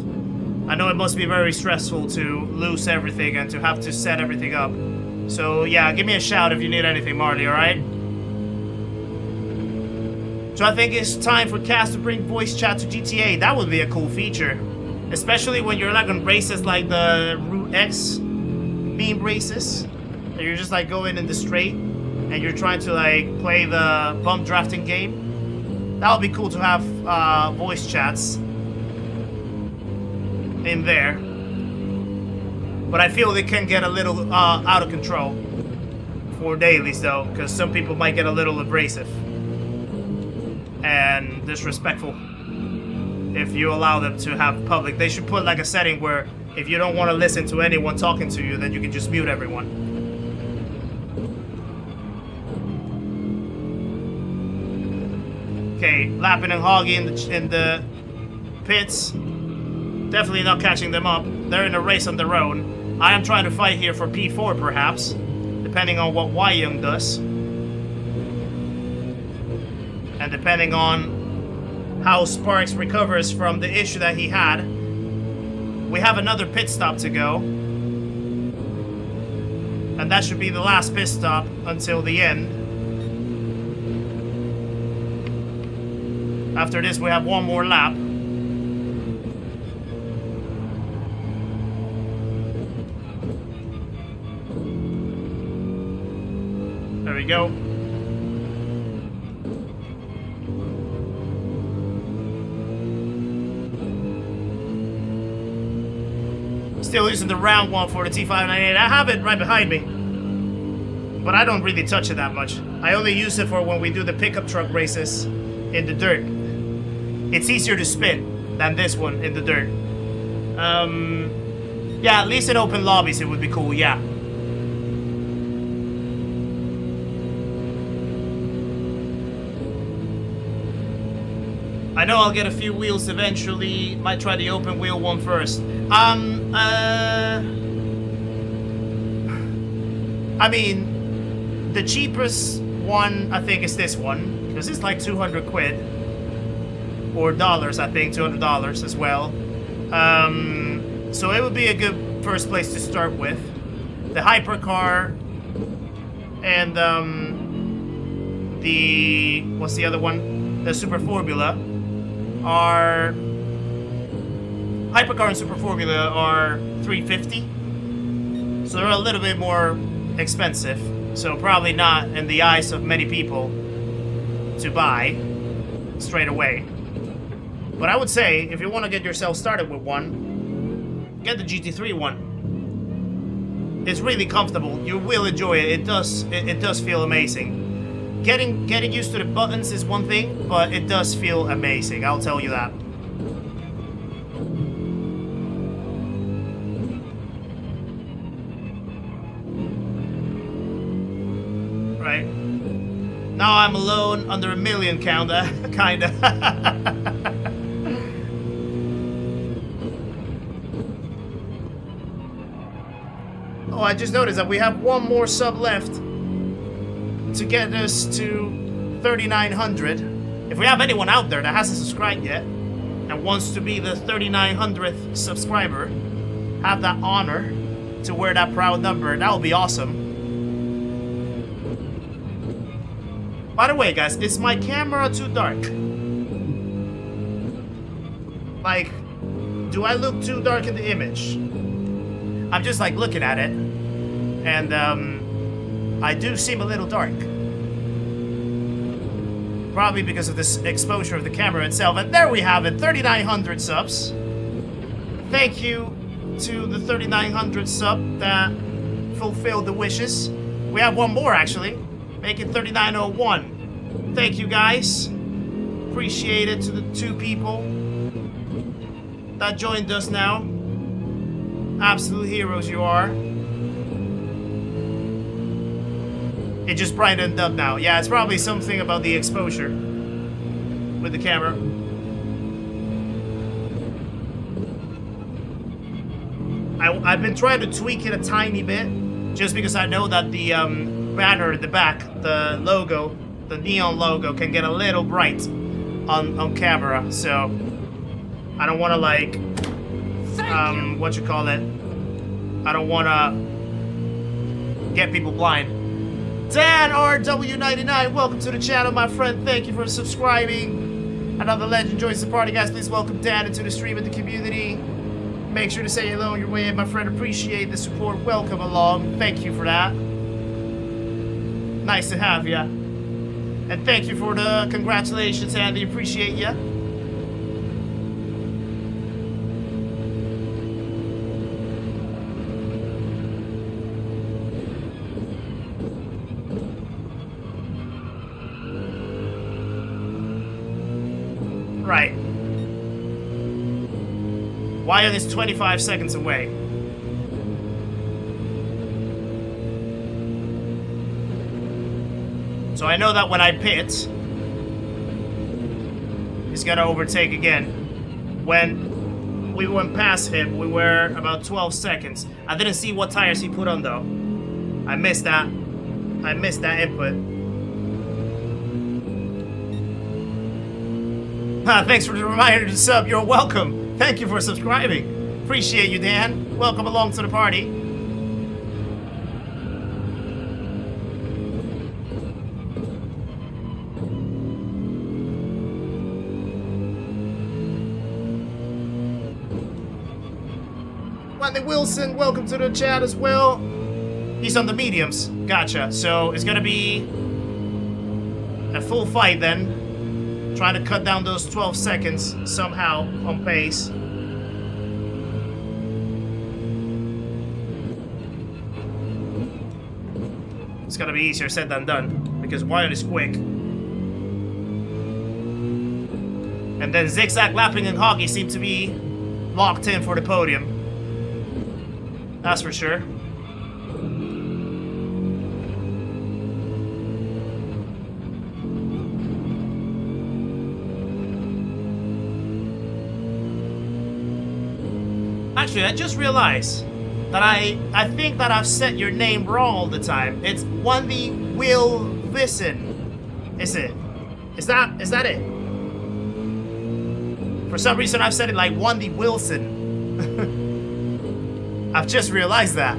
I know it must be very stressful to lose everything and to have to set everything up. So yeah, give me a shout if you need anything, Marley, alright? So I think it's time for Kaz to bring voice chat to GTA. That would be a cool feature. Especially when you're like on races like the Route X meme races. And you're just like going in the straight and you're trying to like play the bump drafting game. That would be cool to have voice chats in there. But I feel they can get a little out of control for dailies though, because some people might get a little abrasive and disrespectful if you allow them to have public. They should put like a setting where if you don't want to listen to anyone talking to you, then you can just mute everyone. Okay, Lappin and Hoggy in the pits. Definitely not catching them up. They're in a race on their own. I am trying to fight here for P4 perhaps, depending on what Y Young does. And depending on how Sparks recovers from the issue that he had. We have another pit stop to go. And that should be the last pit stop until the end. After this we have one more lap. There we go. Still using the round one for the T598. I have it right behind me, but I don't really touch it that much. I only use it for when we do the pickup truck races in the dirt. It's easier to spin than this one in the dirt. Yeah, at least in open lobbies it would be cool, yeah. I know I'll get a few wheels eventually. Might try the open wheel one first. I mean, the cheapest one I think is this one, because it's like 200 quid. Or dollars, I think, $200 as well. So it would be a good first place to start with. The hypercar and the, what's the other one? The Super Formula are, hypercar and Super Formula are $350. So they're a little bit more expensive. So probably not in the eyes of many people to buy straight away. But I would say, if you want to get yourself started with one, get the GT3 one. It's really comfortable. You will enjoy it. It does feel amazing. Getting used to the buttons is one thing, but it does feel amazing. I'll tell you that. Right. Now I'm alone under a million kinda. Oh, I just noticed that we have one more sub left to get us to 3,900. If we have anyone out there that hasn't subscribed yet and wants to be the 3,900th subscriber, have that honor to wear that proud number, that would be awesome. By the way, guys, is my camera too dark? Like, do I look too dark in the image? I'm just like looking at it, and I do seem a little dark. Probably because of this exposure of the camera itself. And there we have it, 3,900 subs. Thank you to the 3,900 sub that fulfilled the wishes. We have one more actually, make it 3,901. Thank you guys. Appreciate it to the 2 people that joined us now. Absolute heroes you are. It just brightened up now. Yeah, it's probably something about the exposure with the camera. I've been trying to tweak it a tiny bit, just because I know that the banner at the back, the logo, the neon logo, can get a little bright on camera. So I don't want to like, what you call it? I don't want to get people blind. Dan RW99, welcome to the channel, my friend. Thank you for subscribing. Another legend joins the party, guys. Please welcome Dan into the stream and the community. Make sure to say hello on your way in, my friend. Appreciate the support. Welcome along. Thank you for that. Nice to have ya. And thank you for the congratulations, Andy. Appreciate ya. Right. Wyatt is 25 seconds away. So I know that when I pit, he's gonna overtake again. When we went past him, we were about 12 seconds. I didn't see what tires he put on though. I missed that. I missed that input. Thanks for the reminder to sub. You're welcome. Thank you for subscribing. Appreciate you, Dan. Welcome along to the party. Wendy Wilson, welcome to the chat as well. He's on the mediums. Gotcha. So it's gonna be a full fight then. Trying to cut down those 12 seconds somehow on pace. It's gonna be easier said than done because Wyatt is quick. And then Zigzag, Lapping, and Hoggy seem to be locked in for the podium. That's for sure. Actually, I just realized that I think that I've said your name wrong all the time. It's Wendy Wilson. Is it? Is that it? For some reason I've said it like Wendy Wilson. I've just realized that.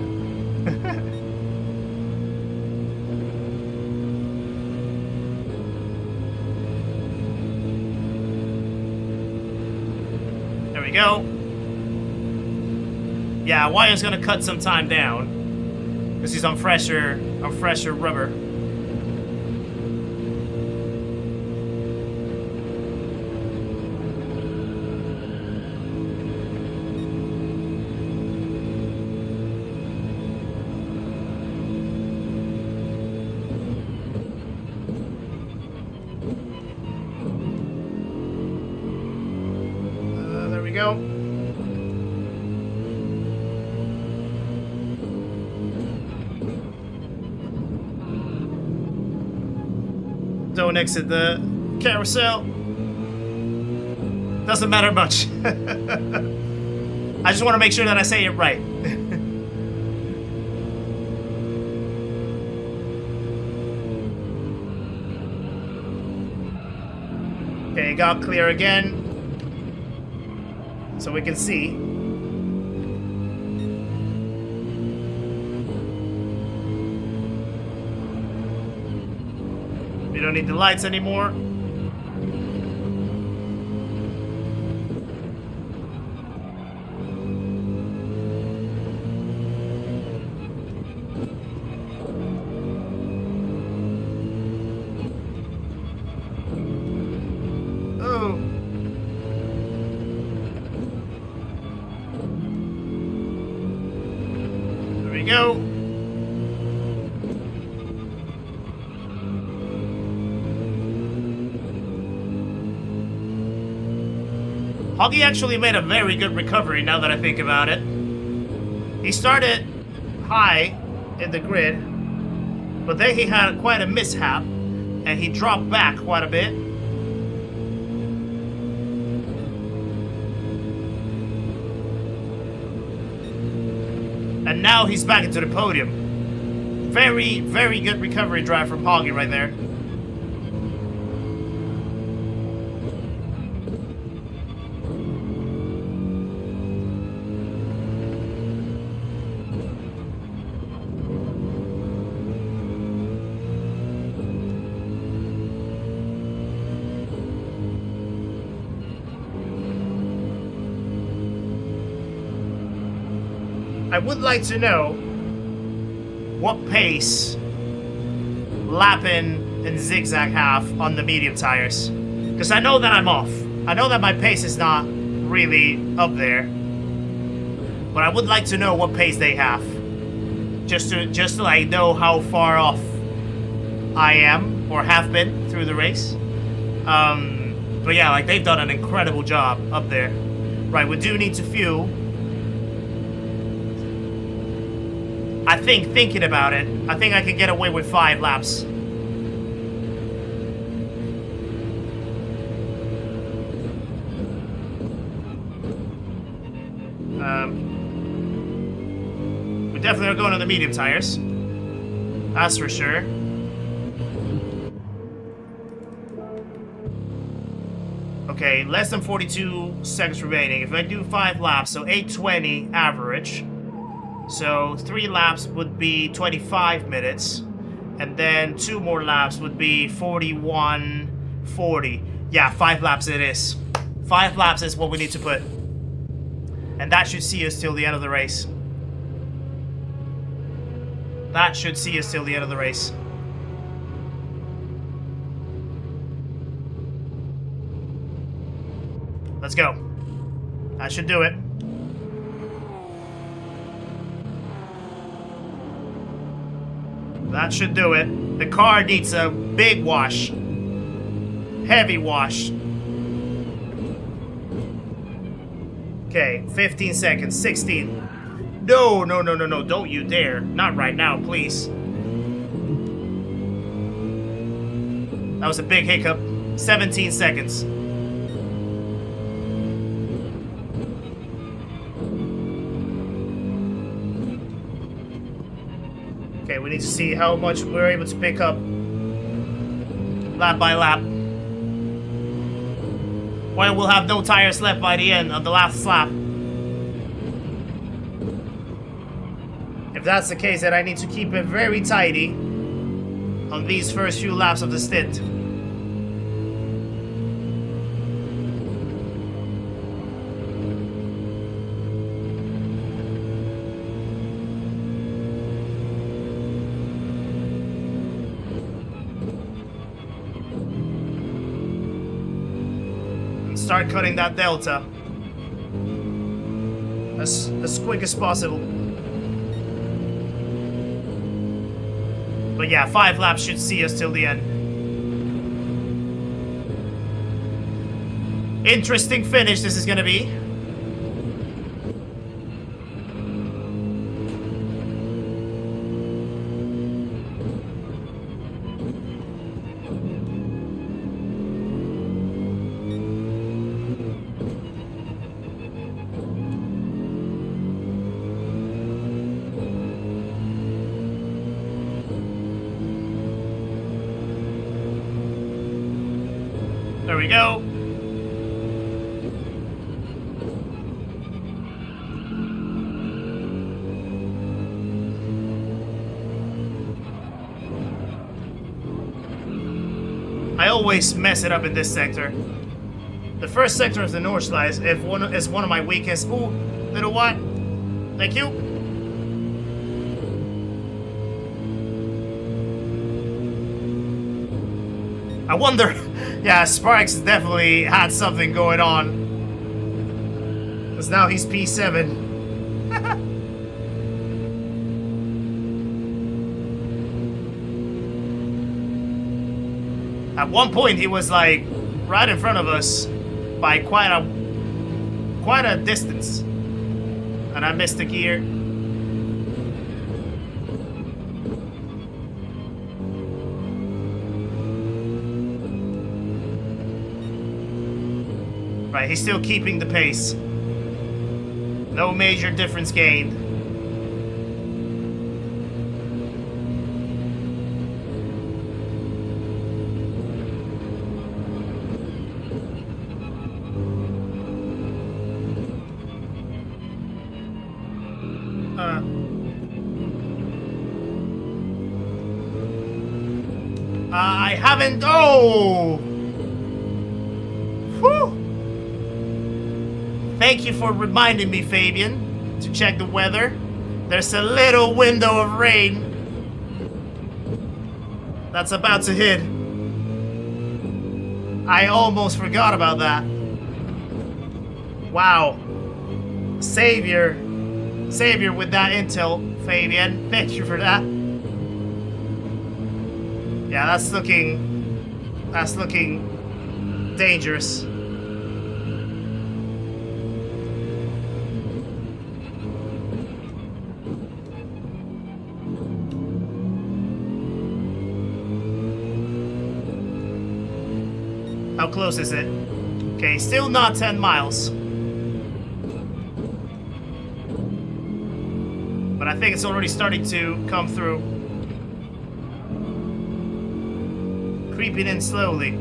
There we go. Yeah, Wyatt's gonna cut some time down because he's on fresher rubber. There we go. Don't exit the carousel. Doesn't matter much. I just want to make sure that I say it right. Okay, got clear again. So we can see. We don't need the lights anymore. Oh. There we go. Hoggy actually made a very good recovery now that I think about it. He started high in the grid, but then he had quite a mishap, and he dropped back quite a bit. And now he's back into the podium. Very, very good recovery drive from Hoggy right there. I would like to know what pace Lapin and Zigzag have on the medium tires. Because I know that I'm off. I know that my pace is not really up there. But I would like to know what pace they have. Just to like know how far off I am or have been through the race. But yeah, like they've done an incredible job up there. Right, we do need to fuel. I think, thinking about it, I think I could get away with 5 laps. We definitely are going on the medium tires. That's for sure. Okay, less than 42 seconds remaining. If I do 5 laps, so 8:20 average. So 3 laps would be 25 minutes. And then 2 more laps would be 41:40. Yeah, 5 laps it is. 5 laps is what we need to put. And that should see us till the end of the race. That should see us till the end of the race. Let's go. That should do it. That should do it. The car needs a big wash. Heavy wash. Okay, 15 seconds, 16. No, no, no, no, no, don't you dare. Not right now, please. That was a big hiccup. 17 seconds. Okay, we need to see how much we're able to pick up lap by lap. Well, we'll have no tires left by the end of the last lap. If that's the case, then I need to keep it very tidy on these first few laps of the stint. Start cutting that delta as quick as possible. But yeah, 5 laps should see us till the end. Interesting finish this is gonna be. There we go. I always mess it up in this sector. The first sector of the North Slide is one of my weakest. Ooh, little what? Thank you. I wonder. Yeah, Sparks definitely had something going on. Because now he's P7. At one point he was like right in front of us by quite a distance. And I missed the gear. Right, he's still keeping the pace. No major difference gained. I haven't. Oh! Whew! Thank you for reminding me, Fabian, to check the weather. There's a little window of rain that's about to hit. I almost forgot about that. Wow. Savior with that intel, Fabian. Thank you for that. Yeah, that's looking dangerous. How close is it? Okay, still not 10 miles. But I think it's already starting to come through. Creeping in slowly.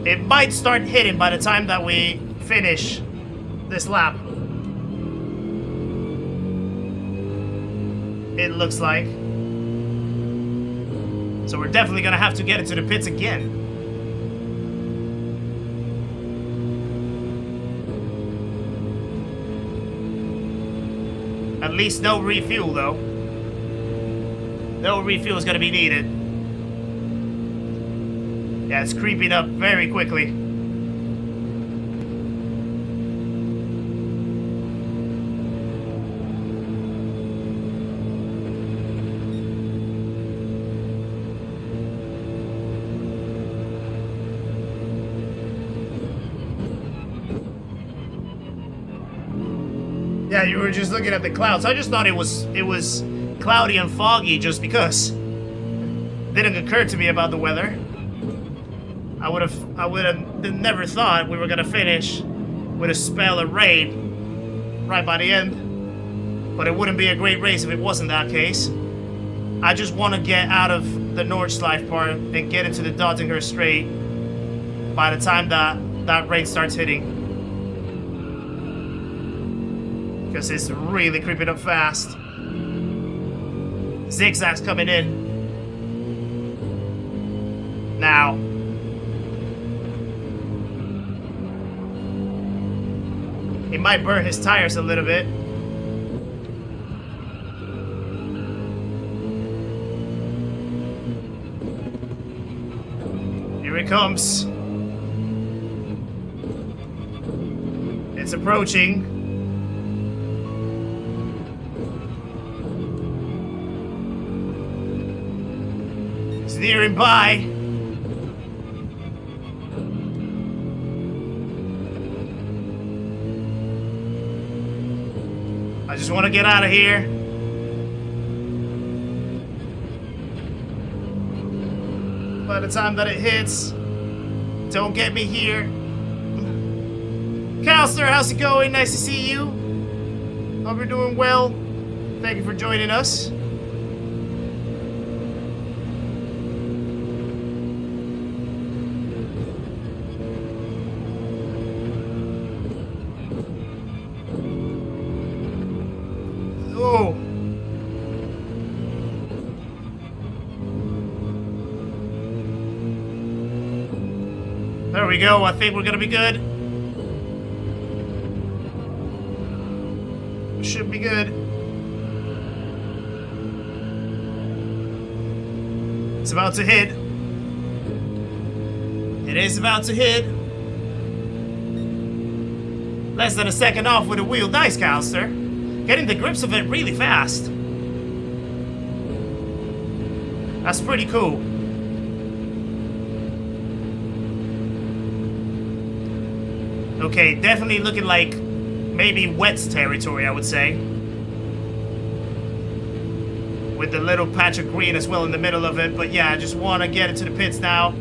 It might start hitting by the time that we finish this lap. It looks like. So we're definitely gonna have to get into the pits again. At least no refuel though. No refuel is gonna be needed. Yeah, it's creeping up very quickly. Yeah, you were just looking at the clouds. I just thought it was cloudy and foggy just because. Didn't occur to me about the weather. I would have never thought we were gonna finish with a spell of rain right by the end. But it wouldn't be a great race if it wasn't that case. I just want to get out of the Nordschleife part and get into the Dottinger Straight by the time that rain starts hitting. Because it's really creeping up fast. Zigzags coming in. Now. He might burn his tires a little bit. Here it comes. It's approaching. Steering by. I just want to get out of here. By the time that it hits, don't get me here. Counselor, how's it going? Nice to see you. Hope you're doing well. Thank you for joining us. Oh. There we go. I think we're gonna be good. Should be good. It's about to hit. It is about to hit. Less than a second off with a wheel. Nice, Counselor. Getting the grips of it really fast. That's pretty cool. Okay, definitely looking like maybe wet territory, I would say. With the little patch of green as well in the middle of it. But yeah, I just want to get into the pits now.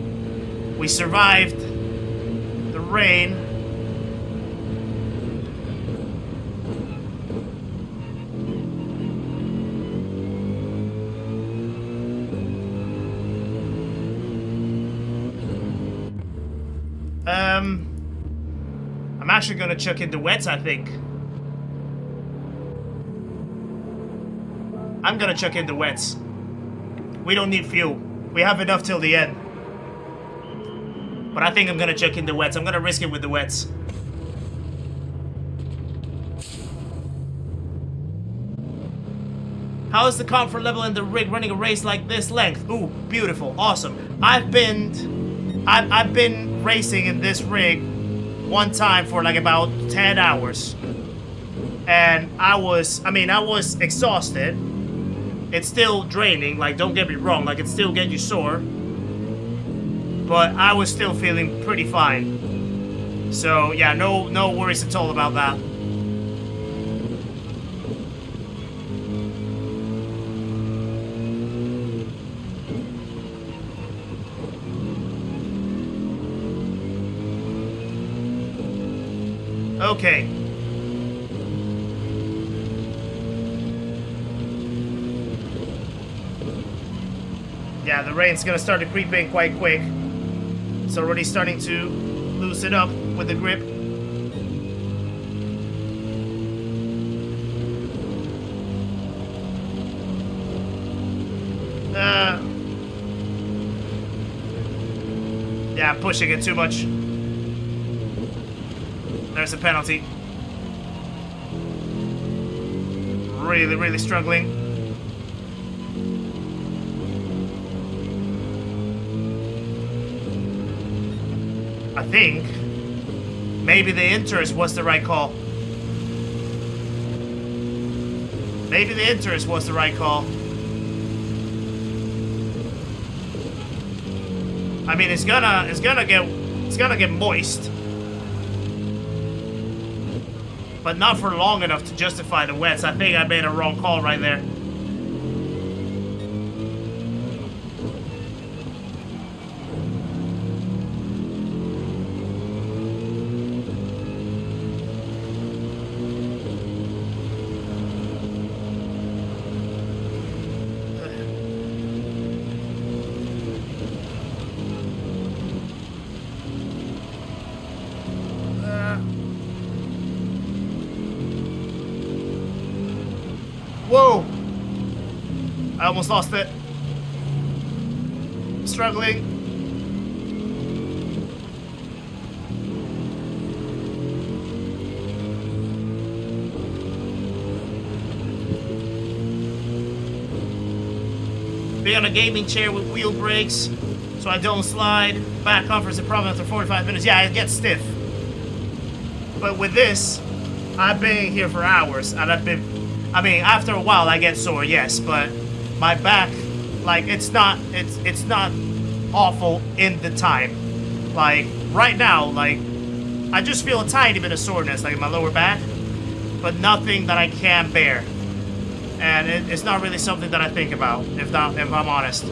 We survived the rain. I'm actually gonna chuck in the wets, I think. I'm gonna chuck in the wets. We don't need fuel. We have enough till the end. But I think I'm gonna chuck in the wets. I'm gonna risk it with the wets. How is the comfort level in the rig running a race like this length? Ooh, beautiful, awesome. I've been racing in this rig one time for like about 10 hours. And I was exhausted. It's still draining, like don't get me wrong, like it still gets you sore. But I was still feeling pretty fine. So yeah, no worries at all about that. Okay. Yeah, the rain's gonna start to creep in quite quick. It's already starting to loosen up with the grip. Yeah, I'm pushing it too much. There's a penalty. Really struggling. I think maybe the interest was the right call. Maybe the interest was the right call. I mean, it's gonna get moist. But not for long enough to justify the wets. I think I made a wrong call right there. Whoa! I almost lost it. Struggling. Be on a gaming chair with wheel brakes so I don't slide. Back comfort's a problem after 45 minutes. Yeah, it gets stiff. But with this, I've been here for hours and after a while I get sore, yes, but my back, like, it's not awful in the time. Like, right now, like, I just feel a tiny bit of soreness, like in my lower back, but nothing that I can bear. And it's not really something that I think about, if I'm honest.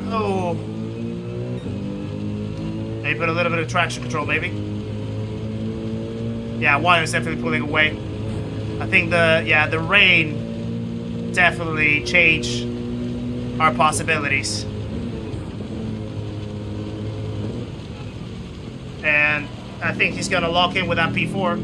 Oh. They put a little bit of traction control, maybe. Yeah, wire is definitely pulling away. I think the rain definitely changed our possibilities. And I think he's gonna lock in with that P4.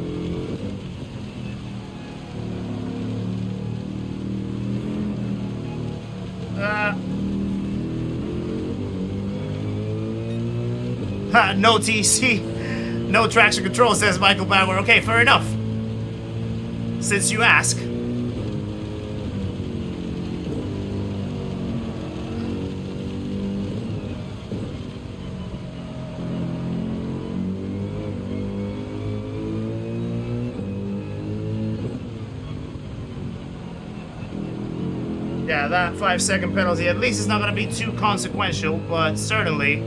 No TC, no traction control, says Michael Bauer. Okay, fair enough. Since you ask. Yeah, that 5-second penalty, at least it's not going to be too consequential, but certainly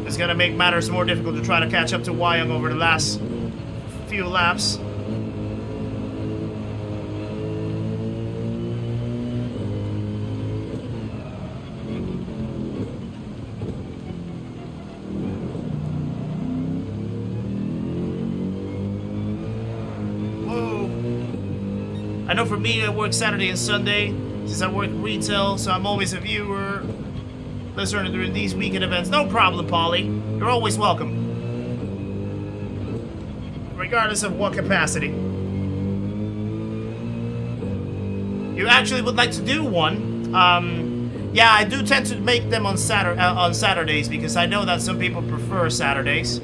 it's going to make matters more difficult to try to catch up to Wyong over the last few laps. I know for me, I work Saturday and Sunday, since I work retail, so I'm always a viewer, listener during these weekend events. No problem, Polly. You're always welcome. Regardless of what capacity. you actually would like to do one, yeah, I do tend to make them on Saturdays because I know that some people prefer Saturdays.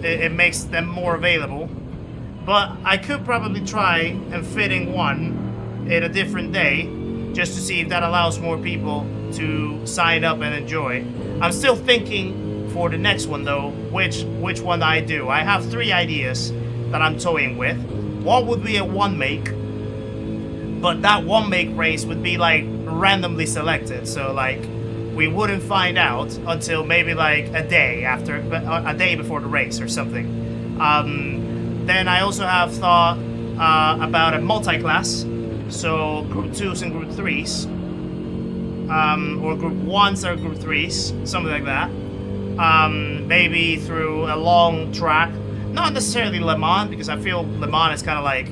It makes them more available. But I could probably try and fit in one in a different day just to see if that allows more people to sign up and enjoy. I'm still thinking for the next one though, which one I do. I have 3 ideas that I'm toying with. One would be a one make, but that one make race would be like randomly selected. So like we wouldn't find out until maybe like a day before the race or something. Then I also have thought about a multi-class, so group 2s and group 3s, or group 1s or group 3s, something like that. Maybe through a long track, not necessarily Le Mans, because I feel Le Mans is kind of like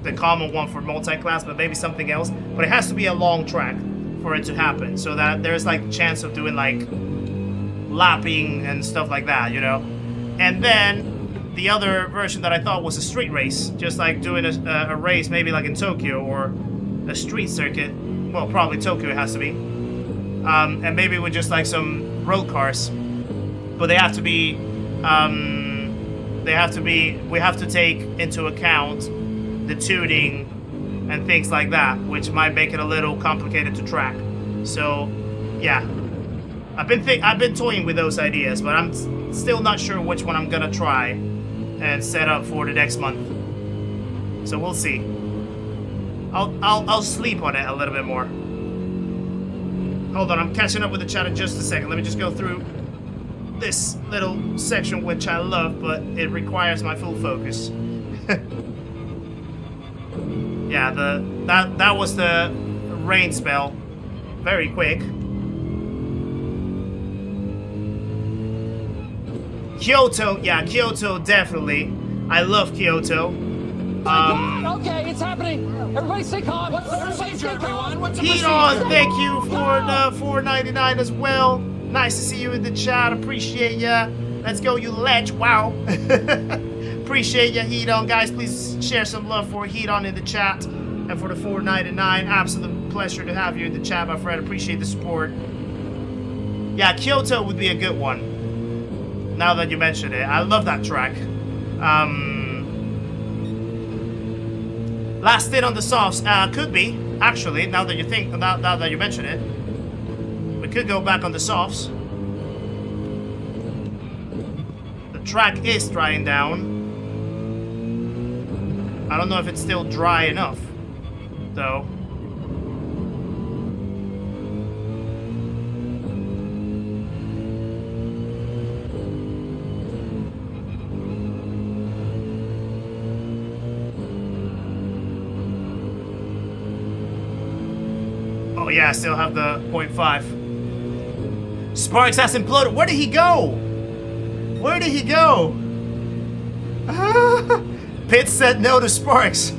the common one for multi-class, but maybe something else. But it has to be a long track for it to happen, so that there's like chance of doing like lapping and stuff like that, you know. And then the other version that I thought was a street race, just like doing a race maybe like in Tokyo or a street circuit. Well, probably Tokyo it has to be. And maybe with just like some road cars, but we have to take into account the tuning and things like that, which might make it a little complicated to track. So, yeah, I've been toying with those ideas, but I'm still not sure which one I'm gonna try and set up for the next month. So we'll see. I'll sleep on it a little bit more. Hold on, I'm catching up with the chat in just a second. Let me just go through this little section which I love, but it requires my full focus. Yeah, that was the rain spell. Very quick. Kyoto, yeah, Kyoto definitely. I love Kyoto. Okay, it's happening. Everybody stay calm. Everybody stay calm. Heat on, thank you for the $4.99 as well. Nice to see you in the chat. Appreciate ya. Let's go, you ledge. Wow. Appreciate ya, Heat on, guys. Please share some love for Heat on in the chat and for the $4.99. Absolute pleasure to have you in the chat, my friend. Appreciate the support. Yeah, Kyoto would be a good one. Now that you mention it, I love that track. Last hit on the softs, could be actually. Now that you mention it, we could go back on the softs. The track is drying down. I don't know if it's still dry enough, though. Oh yeah, I still have the 0.5. Sparks has imploded. Where did he go? Where did he go? Pitts said no to Sparks.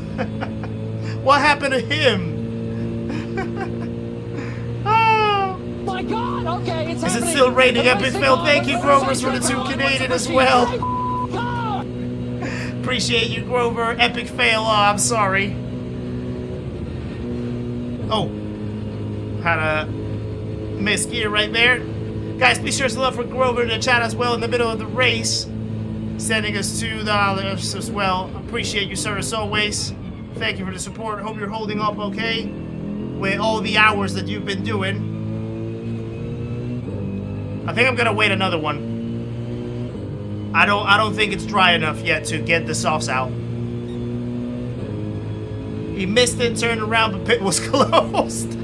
What happened to him? My God! Okay, it's happening. Is it still raining Epic Fail? Thank you, Grovers, for the 2 Canadian as well. Appreciate you, Grover. Epic Fail. Oh, I'm sorry. Oh. Had a misgear right there. Guys, please share some love for Grover in the chat as well in the middle of the race. Sending us $2 as well. Appreciate you, sir, as always. Thank you for the support. Hope you're holding up okay with all the hours that you've been doing. I think I'm gonna wait another one. I don't think it's dry enough yet to get the softs out. He missed it, turned around, but pit was closed.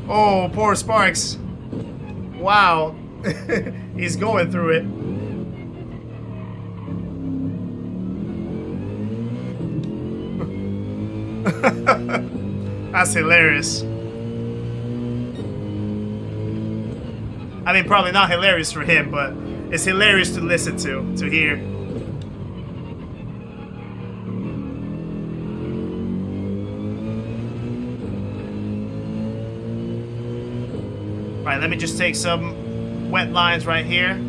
Oh, poor Sparks. Wow. He's going through it. That's hilarious. I mean, probably not hilarious for him, but it's hilarious to listen to hear. Right, let me just take some wet lines right here.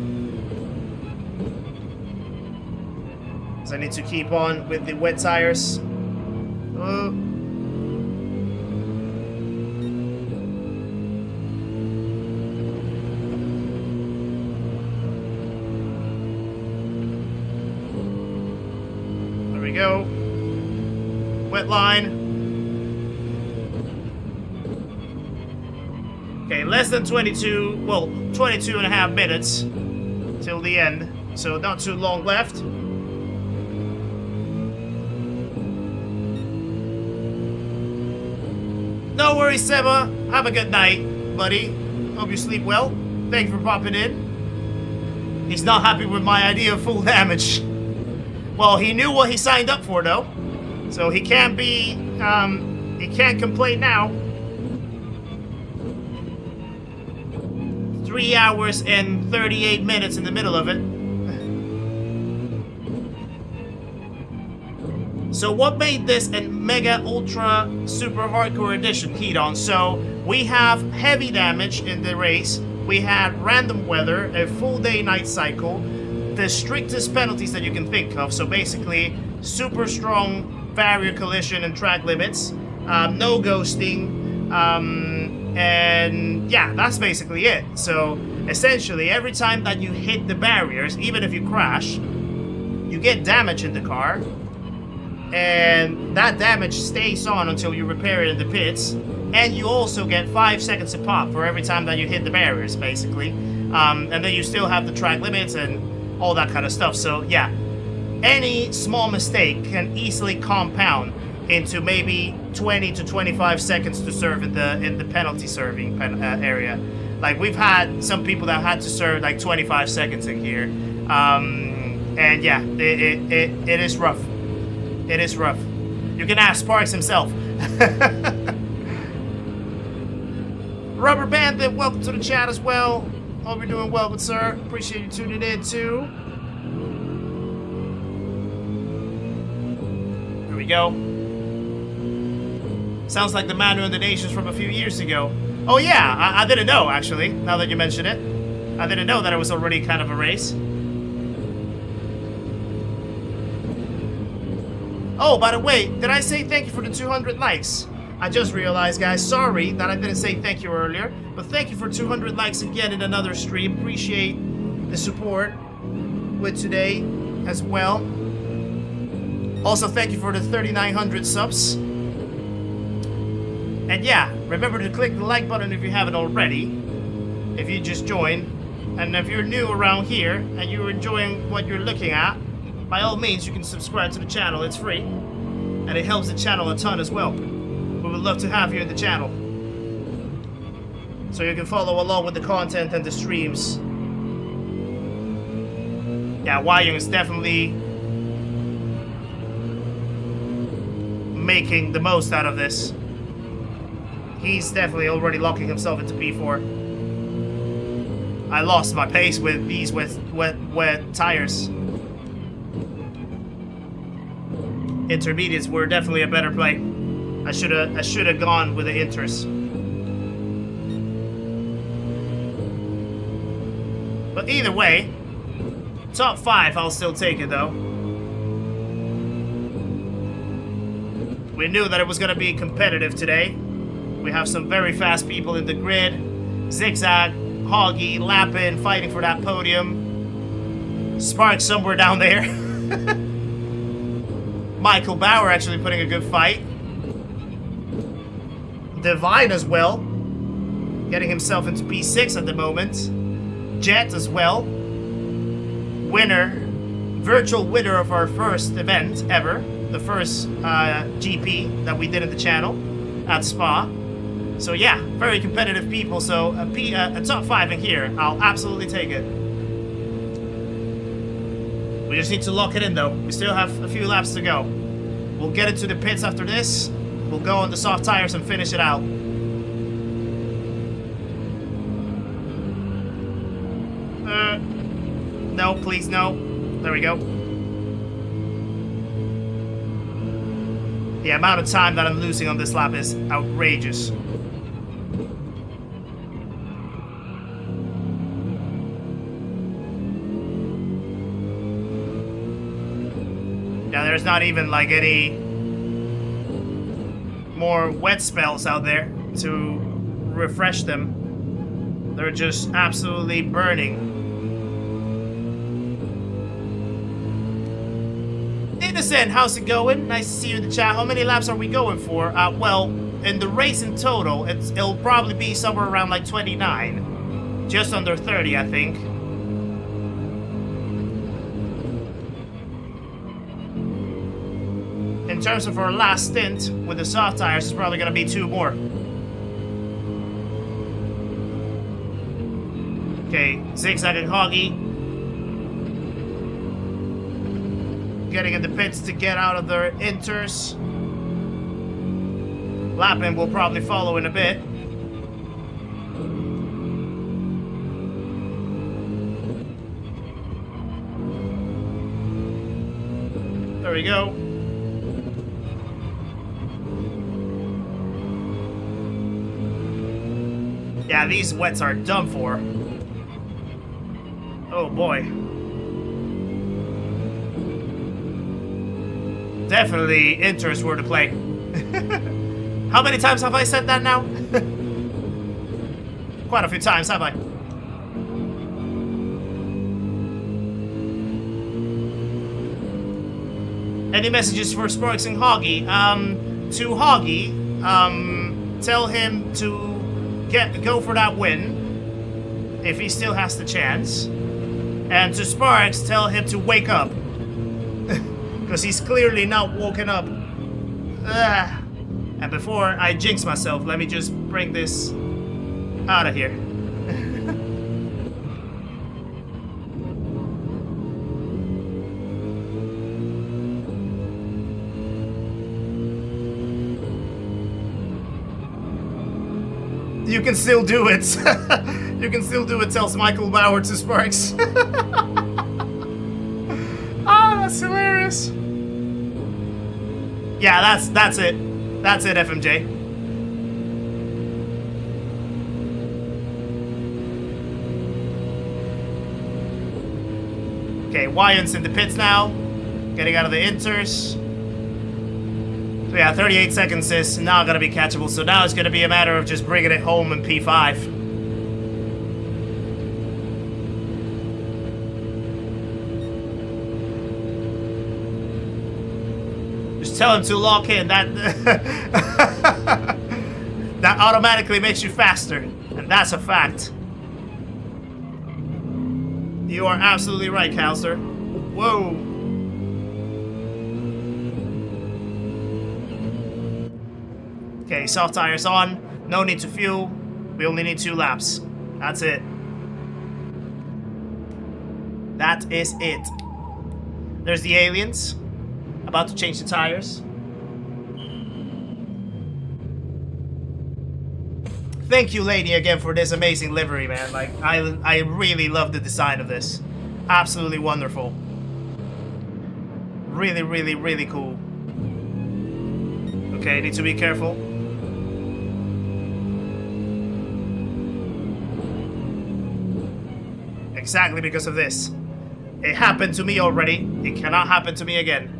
So I need to keep on with the wet tires. There we go. Wet line. Okay, less than 22, well, 22 and a half minutes till the end. So not too long left. No worries, Seba. Have a good night, buddy. Hope you sleep well. Thank you for popping in. He's not happy with my idea of full damage. Well, he knew what he signed up for, though. So he can't be, he can't complain now. 3 hours and 38 minutes in the middle of it. So what made this a mega ultra super hardcore edition heat on? So we have heavy damage in the race. We had random weather, a full day night cycle, the strictest penalties that you can think of. So basically super strong barrier collision and track limits, no ghosting, and yeah, that's basically it. So essentially every time that you hit the barriers, even if you crash, you get damage in the car. And that damage stays on until you repair it in the pits. And you also get 5 seconds a pop for every time that you hit the barriers, basically. And then you still have the track limits and all that kind of stuff. So yeah, any small mistake can easily compound into maybe 20 to 25 seconds to serve in the penalty serving area. Like we've had some people that had to serve like 25 seconds in here. And yeah, it is rough. It is rough. You can ask Sparks himself. Rubber Bandit, welcome to the chat as well. Hope you're doing well, good sir. Appreciate you tuning in too. Here we go. Sounds like the Manu and the Nations from a few years ago. Oh yeah, I didn't know actually, now that you mention it. I didn't know that it was already kind of a race. Oh, by the way, did I say thank you for the 200 likes? I just realized, guys, sorry that I didn't say thank you earlier, but thank you for 200 likes again in another stream. Appreciate the support with today as well. Also, thank you for the 3,900 subs. And yeah, remember to click the like button if you haven't already, if you just joined. And if you're new around here and you're enjoying what you're looking at, by all means, you can subscribe to the channel. It's free, and it helps the channel a ton as well. We would love to have you in the channel, so you can follow along with the content and the streams. Yeah, Wyung is definitely making the most out of this. He's definitely already locking himself into P4. I lost my pace with these wet tires. Intermediates were definitely a better play. I should have gone with the inters. But either way, top 5 I'll still take it though. We knew that it was gonna be competitive today. We have some very fast people in the grid. Zigzag, Hoggy, Lappin fighting for that podium. Spark somewhere down there. Michael Bauer actually putting a good fight. Divine as well, getting himself into P6 at the moment. Jet as well. Winner, virtual winner of our first event ever. The first GP that we did in the channel at Spa. So yeah, very competitive people. So a top 5 in here, I'll absolutely take it. We just need to lock it in though. We still have a few laps to go. We'll get into the pits after this. We'll go on the soft tires and finish it out. No, please, no. There we go. The amount of time that I'm losing on this lap is outrageous. there's not even like any more wet spells out there to refresh them. They're just absolutely burning. Innocent, how's it going? Nice to see you in the chat. How many laps are we going for? Well, in the race in total, it'll probably be somewhere around like 29. Just under 30, I think. In terms of our last stint with the soft tires, it's probably going to be 2 more. Okay, zigzagging Hoggy. Getting in the pits to get out of their inters. Lapping will probably follow in a bit. There we go. Yeah, these wets are done for. Oh boy. Definitely inters were to play. How many times have I said that now? Quite a few times, have I? Any messages for Sparks and Hoggy? To Hoggy, tell him to go for that win if he still has the chance. And to Sparks, tell him to wake up. Because he's clearly not woken up. And before I jinx myself, let me just bring this out of here. You can still do it. You can still do it, tells Michael Bauer to Sparks. Ah, that's hilarious. Yeah, that's it. That's it, FMJ. Okay, Wyant's in the pits now. Getting out of the inters. So yeah, 38 seconds is not going to be catchable. So now it's going to be a matter of just bringing it home in P5. Tell him to lock in. That that automatically makes you faster, and that's a fact. You are absolutely right, Counselor. Whoa. Okay, soft tires on. No need to fuel. We only need 2 laps. That's it. That is it. There's the aliens. About to change the tires. Thank you, lady, again for this amazing livery, man. Like, I really love the design of this. Absolutely wonderful. Really, really, really cool. Okay, need to be careful. Exactly because of this. It happened to me already. It cannot happen to me again.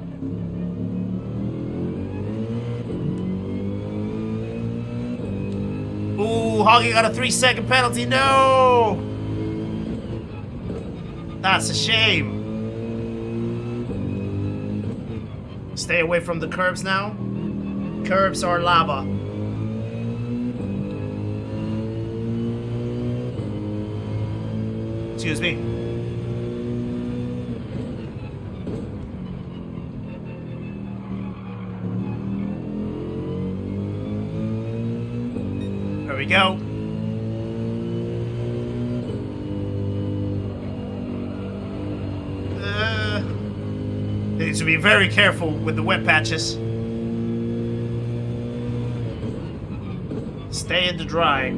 Ooh, Hoggy got a 3-second penalty. No! That's a shame. Stay away from the curbs now. Curbs are lava. Excuse me. There we go. Need to be very careful with the wet patches. Stay in the dry.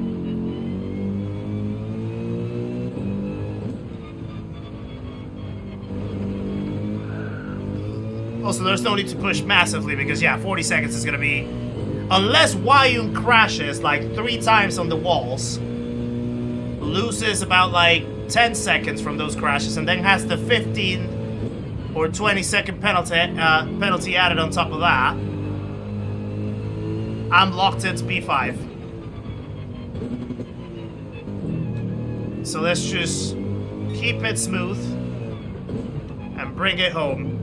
Also, there's no need to push massively because, yeah, 40 seconds is going to be... Unless Wyun crashes like 3 times on the walls, loses about like 10 seconds from those crashes, and then has the 15 or 20-second penalty added on top of that, I'm locked into P5. So let's just keep it smooth and bring it home.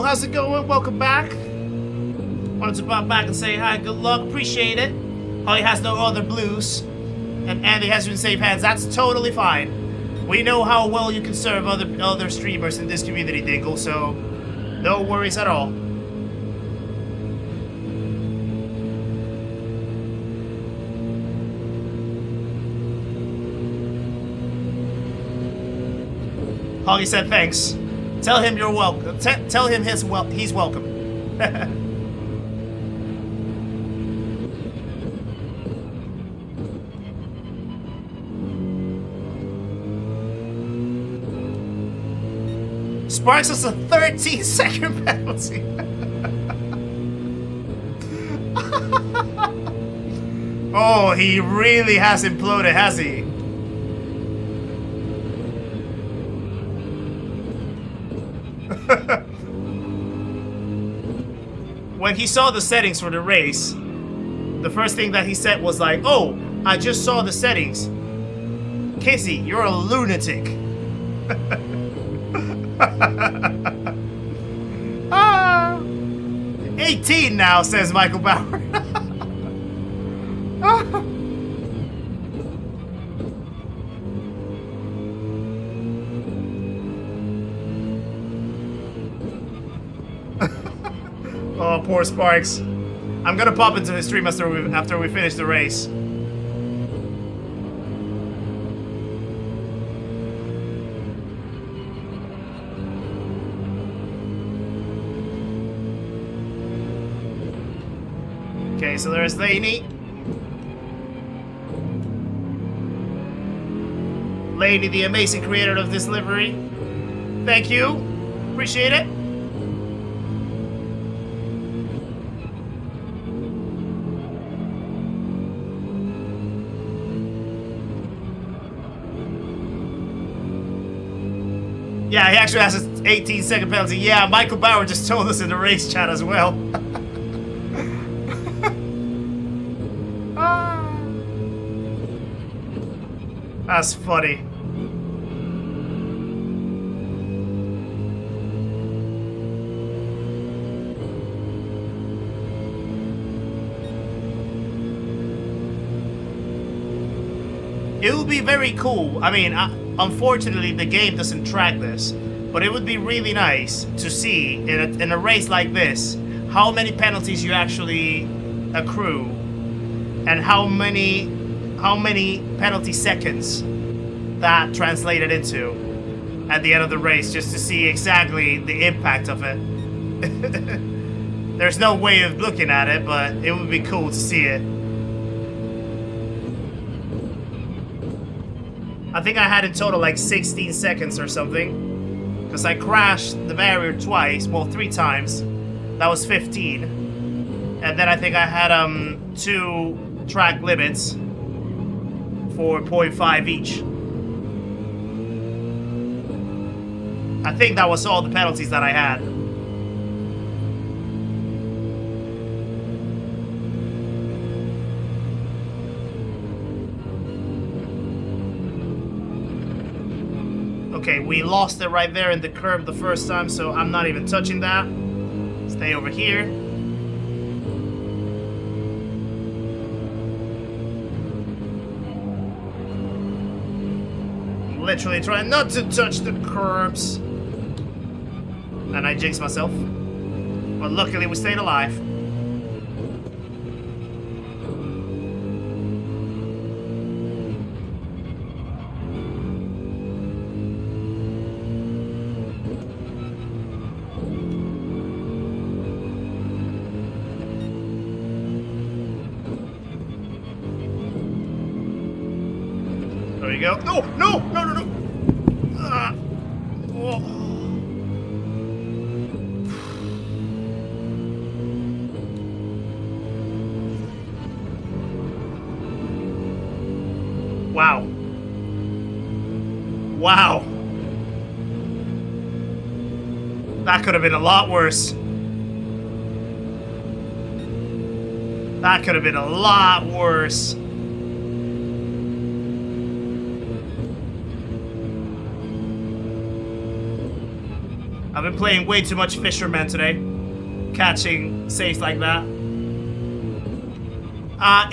How's it going? Welcome back. Wanted to pop back and say hi, good luck, appreciate it. Holly has no other blues, and Andy has you in safe hands. That's totally fine. We know how well you can serve other streamers in this community, Dingle, so no worries at all. Holly said thanks. Tell him you're welcome. Tell him he's welcome. Sparks us a 13-second penalty. Oh, he really has imploded, has he? When he saw the settings for the race, the first thing that he said was like, "Oh, I just saw the settings. Kizzi, you're a lunatic." 18 now, says Michael Bauer. Oh, poor Sparks. I'm gonna pop into his stream after we finish the race. Okay, so there's Laney. Laney, the amazing creator of this livery. Thank you. Appreciate it. Yeah, he actually has an 18-second penalty. Yeah, Michael Bauer just told us in the race chat as well. That's funny. It would be very cool. I mean, unfortunately, the game doesn't track this, but it would be really nice to see in a race like this how many penalties you actually accrue and how many penalty seconds that translated into at the end of the race, just to see exactly the impact of it. There's no way of looking at it, but it would be cool to see it. I think I had in total like 16 seconds or something, because I crashed the barrier twice, well 3 times. That was 15, and then I think I had 2 track limits for 0.5 each. I think that was all the penalties that I had. Okay, we lost it right there in the curb the first time, so I'm not even touching that. Stay over here. I'm literally trying not to touch the curbs. And I jinxed myself. But luckily we stayed alive. There we go. No, no, no, no, no. Oh. Wow. Wow. That could have been a lot worse. That could have been a lot worse. I've been playing way too much Fisherman today. Catching saves like that.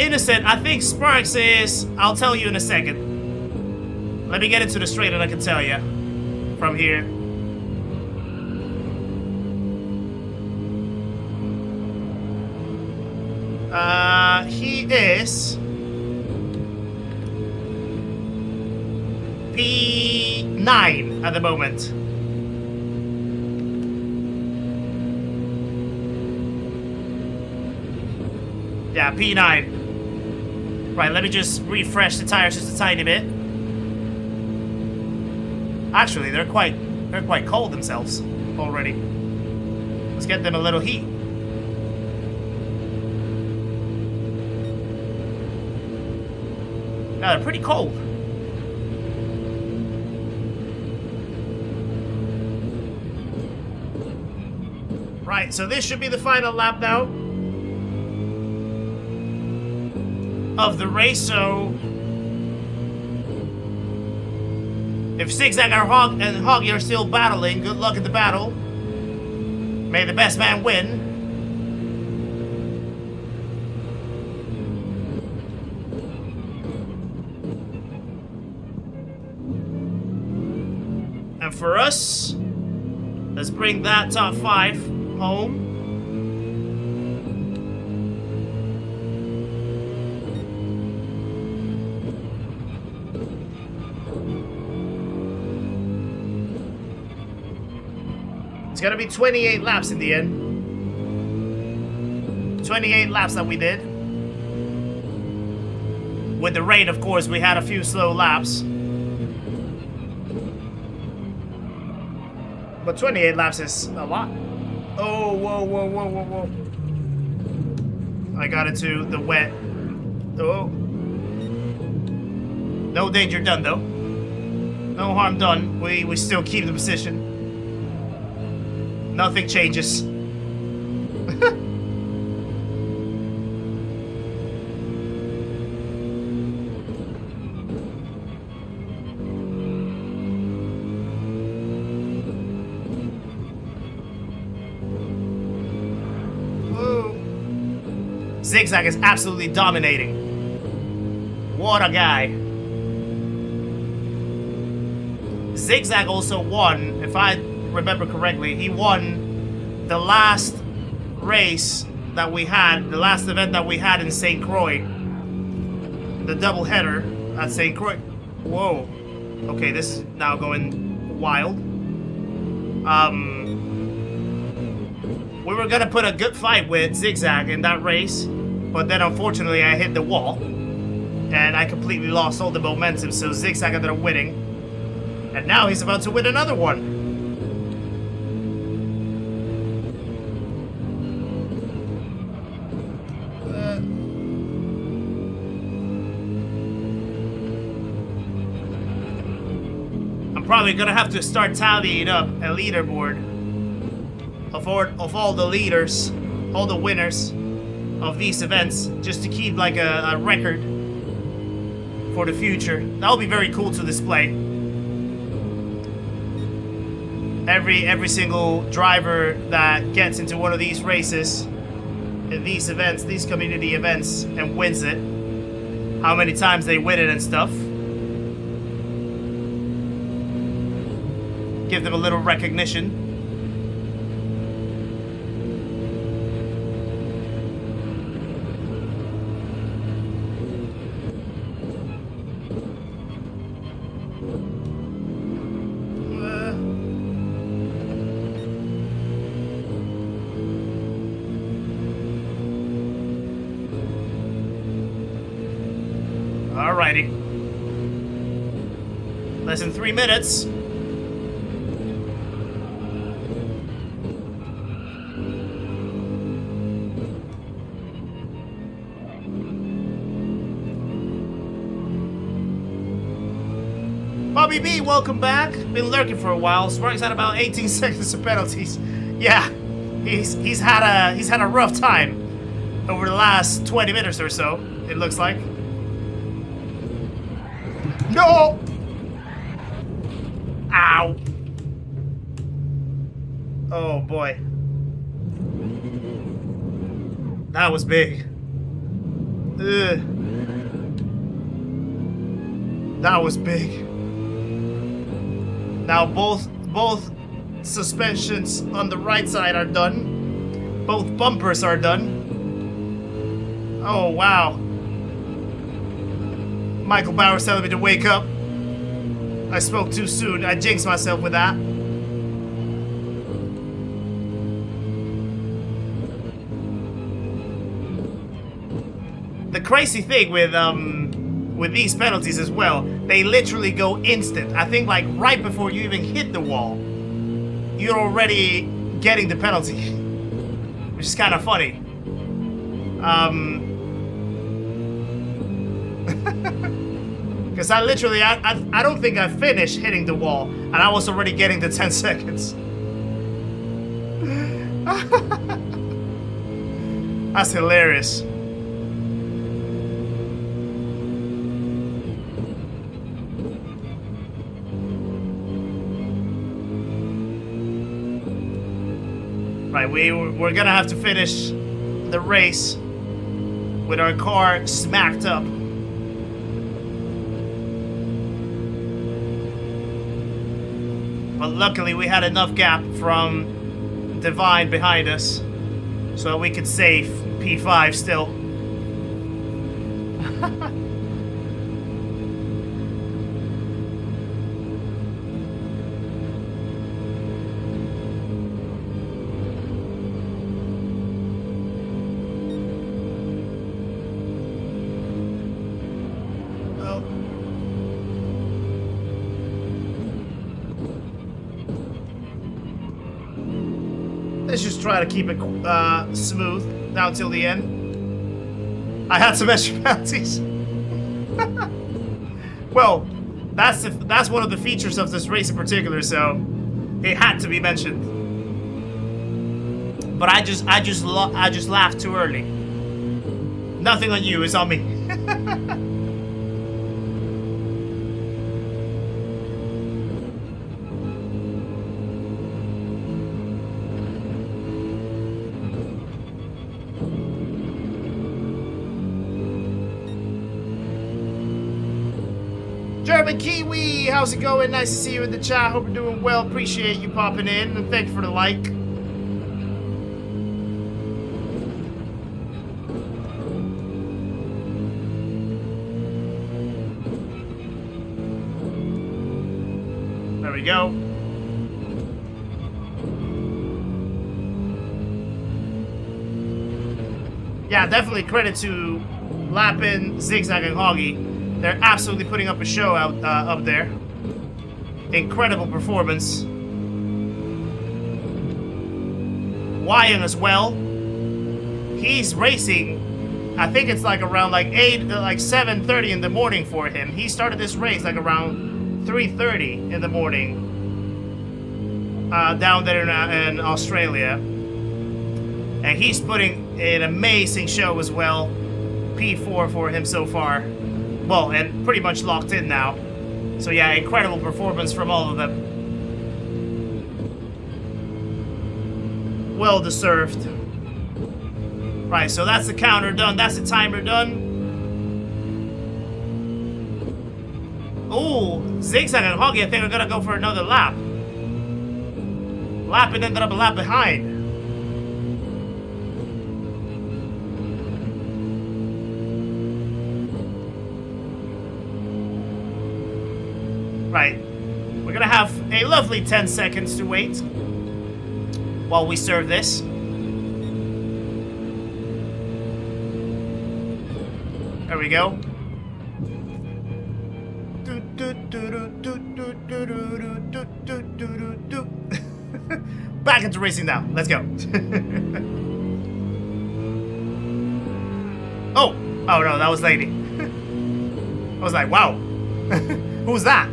Innocent, I think Sparks is... I'll tell you in a second. Let me get into the straight and I can tell you. From here. He is... P9 at the moment. Yeah, P9. Right, let me just refresh the tires just a tiny bit. Actually, they're quite cold themselves already. Let's get them a little heat. Yeah, they're pretty cold. Right, so this should be the final lap now of the race. So if Zigzag and Hoggy are still battling, good luck in the battle. May the best man win. And for us, let's bring that top 5 home. It's gonna be 28 laps in the end. 28 laps that we did. With the rain, of course, we had a few slow laps. But 28 laps is a lot. Oh, whoa, whoa, whoa, whoa, whoa. I got into the wet. Oh. No danger done, though. No harm done. We still keep the position. Nothing changes. Zigzag is absolutely dominating. What a guy. Zigzag also won, if I remember correctly, he won the last race that we had, the last event that we had in St. Croix. The double header at St. Croix. Whoa. Okay, this is now going wild. We were gonna put a good fight with Zigzag in that race, but then unfortunately I hit the wall and I completely lost all the momentum, so Zigzag ended up winning. And now he's about to win another one. I'm probably gonna have to start tallying up a leaderboard of all the leaders, all the winners of these events, just to keep like a record for the future. That'll be very cool to display. Every single driver that gets into one of these races, in these events, these community events, and wins it, how many times they win it and stuff. Give them a little recognition. Alrighty. Less than 3 minutes. Bobby B, welcome back. Been lurking for a while. Sparks had about 18 seconds of penalties. Yeah, he's had a rough time over the last 20 minutes or so. It looks like. No! Ow! Oh boy, that was big. Ugh. That was big. Now both suspensions on the right side are done. Both bumpers are done. Oh wow. Michael Bauer's telling me to wake up. I spoke too soon. I jinxed myself with that. The crazy thing with these penalties as well, they literally go instant. I think like right before you even hit the wall, you're already getting the penalty, which is kind of funny. Because I literally, I don't think I finished hitting the wall, and I was already getting the 10 seconds. That's hilarious. Right, we're gonna have to finish the race with our car smacked up. But luckily we had enough gap from Divine behind us so that we could save P5 still. Let's just try to keep it smooth down till the end. I had some extra penalties. Well, that's one of the features of this race in particular, so it had to be mentioned. But I just laughed too early. Nothing on you, it's on me. German Kiwi, how's it going? Nice to see you in the chat. Hope you're doing well. Appreciate you popping in, and thank you for the like. There we go. Yeah, definitely credit to Lappin, Zigzag, and Hoggy. They're absolutely putting up a show out up there. Incredible performance. Wyan as well. He's racing. I think it's like around like 7:30 in the morning for him. He started this race like around 3:30 in the morning down there in Australia, and he's putting an amazing show as well. P4 for him so far. Well, and pretty much locked in now. So yeah, incredible performance from all of them. Well deserved. Right, so that's the counter done. That's the timer done. Oh, Zigzag and Hoggy, I think are gonna go for another lap. Lappin ended up a lap behind. Right, we're gonna have a lovely 10 seconds to wait while we serve this. There we go. Back into racing now. Let's go. Oh no, that was Lady. I was like, wow. Who's that?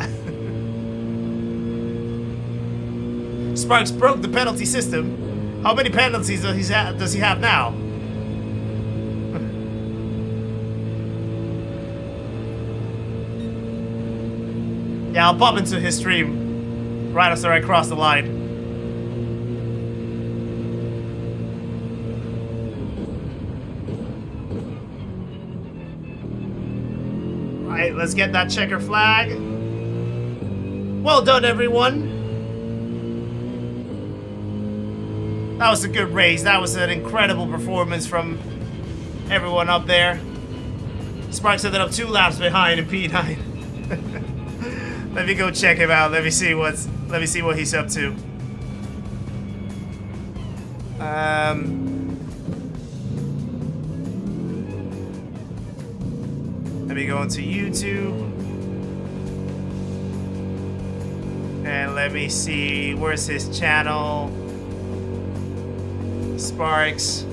Sparks broke the penalty system. How many penalties does he have now? Yeah, I'll pop into his stream right after I cross the line. Right, let's get that checker flag. Well done, everyone. That was a good race. That was an incredible performance from everyone up there. Sparks ended up 2 laps behind in P9. Let me go check him out. Let me see what he's up to. Let me go into YouTube. And let me see, where's his channel? Sparks.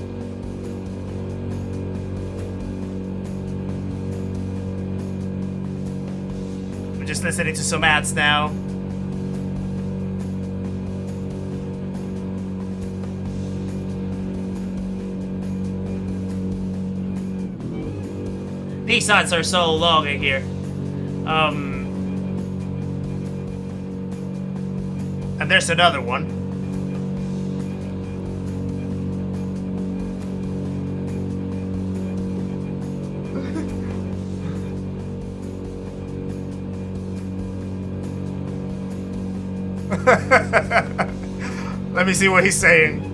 We're just listening to some ads now. These ads are so long in here. And there's another one. Let me see what he's saying.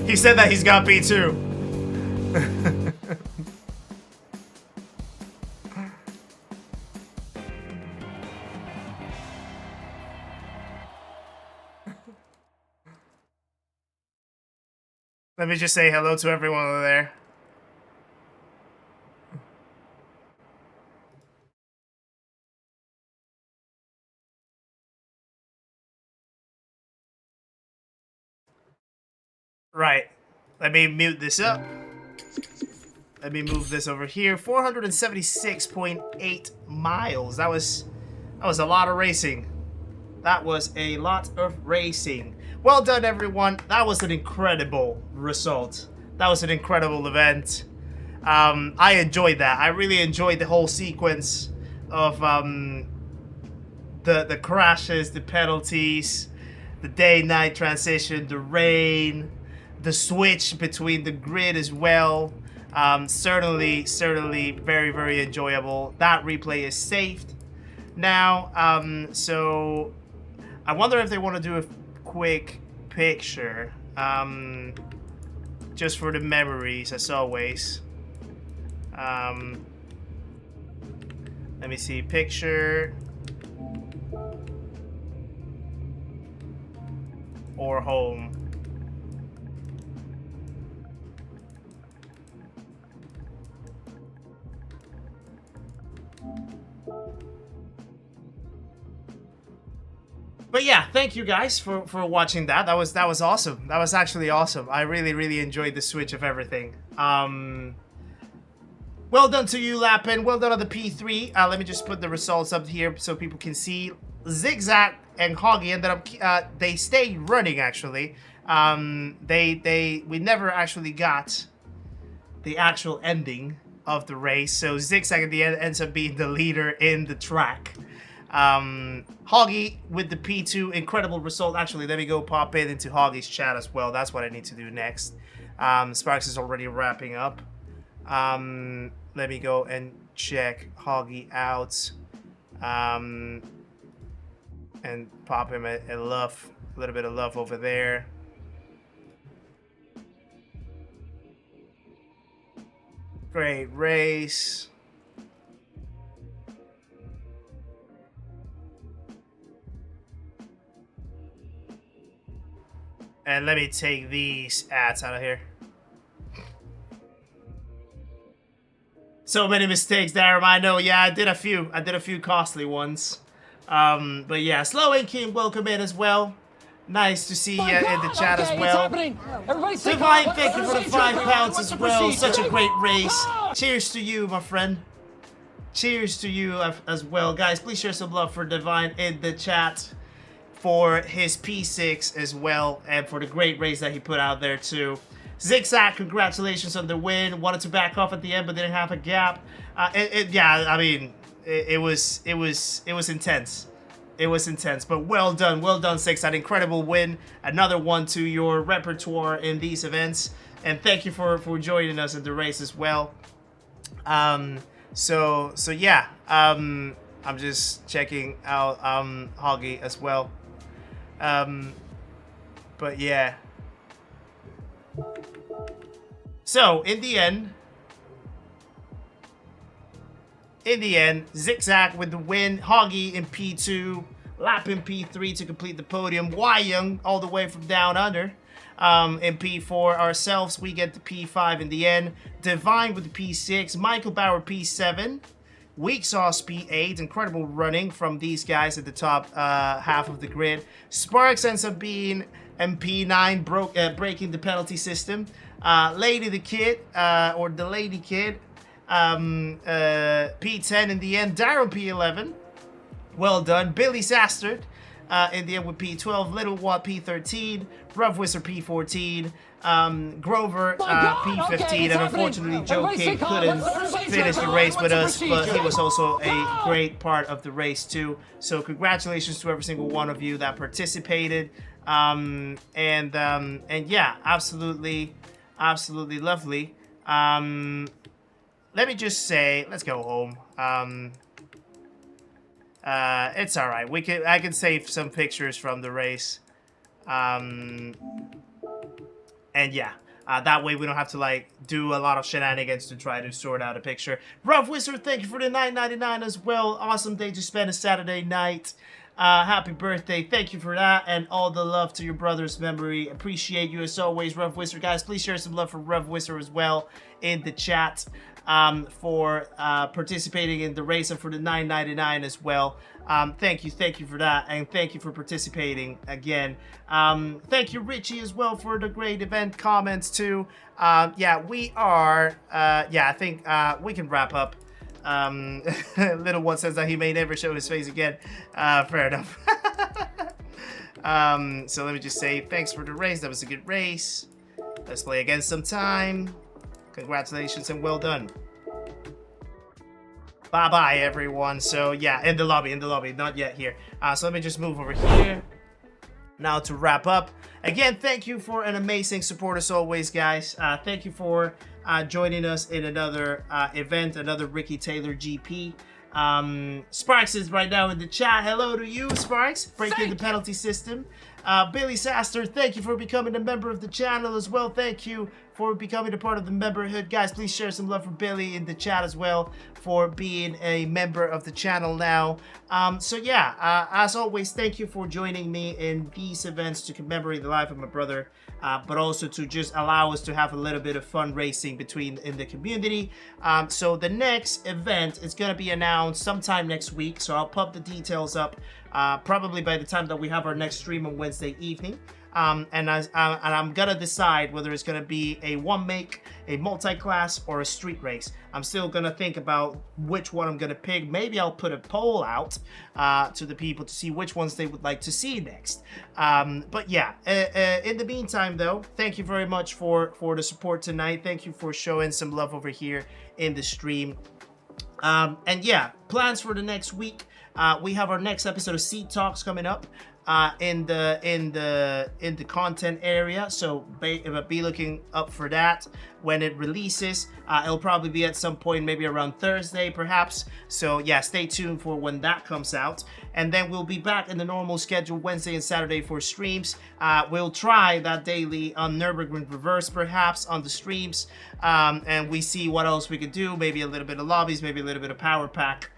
He said that he's got B2. Let me just say hello to everyone over there. Right. Let me mute this up. Let me move this over here. 476.8 miles. That was a lot of racing. That was a lot of racing. Well done, everyone. That was an incredible result. That was an incredible event. I enjoyed that. I really enjoyed the whole sequence of the crashes, the penalties, the day-night transition, the rain, the switch between the grid as well. Certainly very, very enjoyable. That replay is saved now. So I wonder if they want to do a quick picture, just for the memories, as always. Let me see, picture or home. But yeah, thank you guys for watching that. That was awesome. That was actually awesome. I really enjoyed the switch of everything. Well done to you, Lapin. Well done on the P3. Let me just put the results up here so people can see. Zigzag and Hoggy ended up, they stayed running actually. We never actually got the actual ending of the race. So Zigzag at the end ends up being the leader in the track. Hoggy with the P2, incredible result. Actually, let me go pop into Hoggy's chat as well. That's what I need to do next. Sparks is already wrapping up. Let me go and check Hoggy out. And pop him a little bit of love over there. Great race. And let me take these ads out of here. So many mistakes there, I know. Yeah, I did a few costly ones. But yeah, Slow and King, welcome in as well. Nice to see you in the chat as well. Divine, thank you for the £5 as well. Such a great race. Cheers to you, my friend. Cheers to you as well. Guys, please share some love for Divine in the chat for his P6 as well, and for the great race that he put out there too. Zigzag, congratulations on the win. Wanted to back off at the end, but didn't have a gap. Yeah, I mean, it was intense. It was intense, but well done, Six. That incredible win. Another one to your repertoire in these events, and thank you for joining us in the race as well. So yeah, I'm just checking out Hoggy as well. But yeah. So in the end, Zigzag with the win, Hoggy in P2, Lap in P3 to complete the podium, Young all the way from down under in P4. Ourselves, we get the P5 in the end, Divine with the P6, Michael Bauer P7, Weak Sauce P8, incredible running from these guys at the top half of the grid. Sparks ends up being MP9, breaking the penalty system. Lady the Kid, or the Lady Kid, P10 in the end. Darren P11, well done. Billy Sastard in the end with P12. Little Watt P13. Rough Wizard P14. Grover P15, and unfortunately Joe King couldn't finish the race with us, but he was also a great part of the race too. So congratulations to every single one of you that participated. And yeah, absolutely lovely. Let me just say, let's go home. It's all right. I can save some pictures from the race. And yeah, that way we don't have to like do a lot of shenanigans to try to sort out a picture. Rough Wizard, thank you for the $9.99 as well. Awesome day to spend a Saturday night. Happy birthday. Thank you for that, and all the love to your brother's memory. Appreciate you as always, Rough Wizard. Guys, please share some love for Rough Wizard as well in the chat for participating in the race, and for the $9.99 as well. Thank you for that, and thank you for participating again. Thank you, Richie, as well, for the great event comments too. Yeah, we are. Yeah, I think we can wrap up. Little one says that he may never show his face again. Fair enough. So let me just say thanks for the race. That was a good race. Let's play again sometime. Congratulations and well done. Bye-bye, everyone. So yeah, in the lobby, not yet here. So let me just move over here now to wrap up. Again, thank you for an amazing support as always, guys. Thank you for joining us in another event, another Ricky Taylor GP. Sparks is right now in the chat. Hello to you, Sparks. Breaking the penalty system. Billy Saster, thank you for becoming a member of the channel as well. Thank you for becoming a part of the memberhood. Guys, please share some love for Billy in the chat as well for being a member of the channel now. So yeah, as always, thank you for joining me in these events to commemorate the life of my brother, but also to just allow us to have a little bit of fun racing in the community. So the next event is going to be announced sometime next week, so I'll pop the details up probably by the time that we have our next stream on Wednesday evening. And I'm gonna decide whether it's gonna be a one make, a multi-class, or a street race. I'm still gonna think about which one I'm gonna pick. Maybe I'll put a poll out to the people to see which ones they would like to see next. But yeah, in the meantime though, thank you very much for the support tonight. Thank you for showing some love over here in the stream. And yeah, plans for the next week. We have our next episode of Seed Talks coming up in the content area, so be looking up for that when it releases. It'll probably be at some point, maybe around Thursday perhaps, so yeah, stay tuned for when that comes out. And then we'll be back in the normal schedule Wednesday and Saturday for streams. We'll try that daily on Nurburgring Reverse perhaps on the streams, and we see what else we could do. Maybe a little bit of lobbies, maybe a little bit of power pack.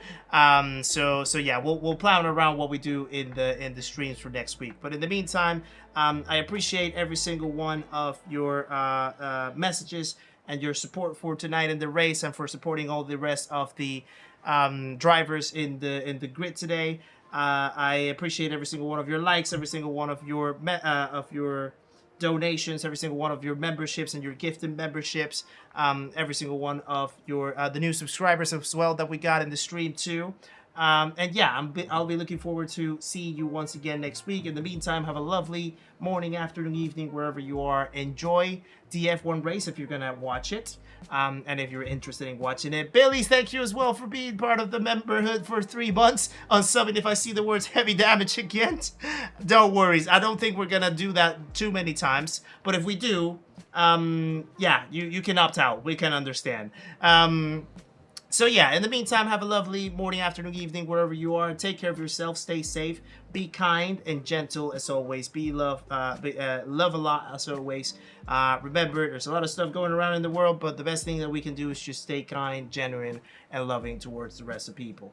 So yeah, we'll plan around what we do in the streams streams for next week. But in the meantime, I appreciate every single one of your messages and your support for tonight in the race, and for supporting all the rest of the drivers in the grid today. I appreciate every single one of your likes, every single one of your donations, every single one of your memberships and your gifted memberships, every single one of your the new subscribers as well that we got in the stream too. And yeah, I'll be looking forward to seeing you once again next week. In the meantime, have a lovely morning, afternoon, evening, wherever you are. Enjoy the F1 race if you're gonna watch it, and if you're interested in watching it. Billy, thank you as well for being part of the memberhood for 3 months. Unsubbing if I see the words heavy damage again. Don't worry, I don't think we're gonna do that too many times, but if we do, yeah, you can opt out. We can understand. So yeah, in the meantime, have a lovely morning, afternoon, evening, wherever you are. Take care of yourself. Stay safe. Be kind and gentle as always. Love a lot as always. Remember, there's a lot of stuff going around in the world, but the best thing that we can do is just stay kind, genuine, and loving towards the rest of people.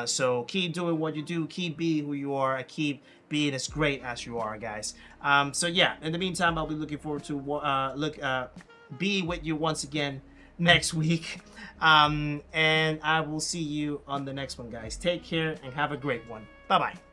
So keep doing what you do. Keep being who you are. And keep being as great as you are, guys. So yeah, in the meantime, I'll be looking forward to be with you once again next week. And I will see you on the next one, guys. Take care and have a great one. Bye-bye.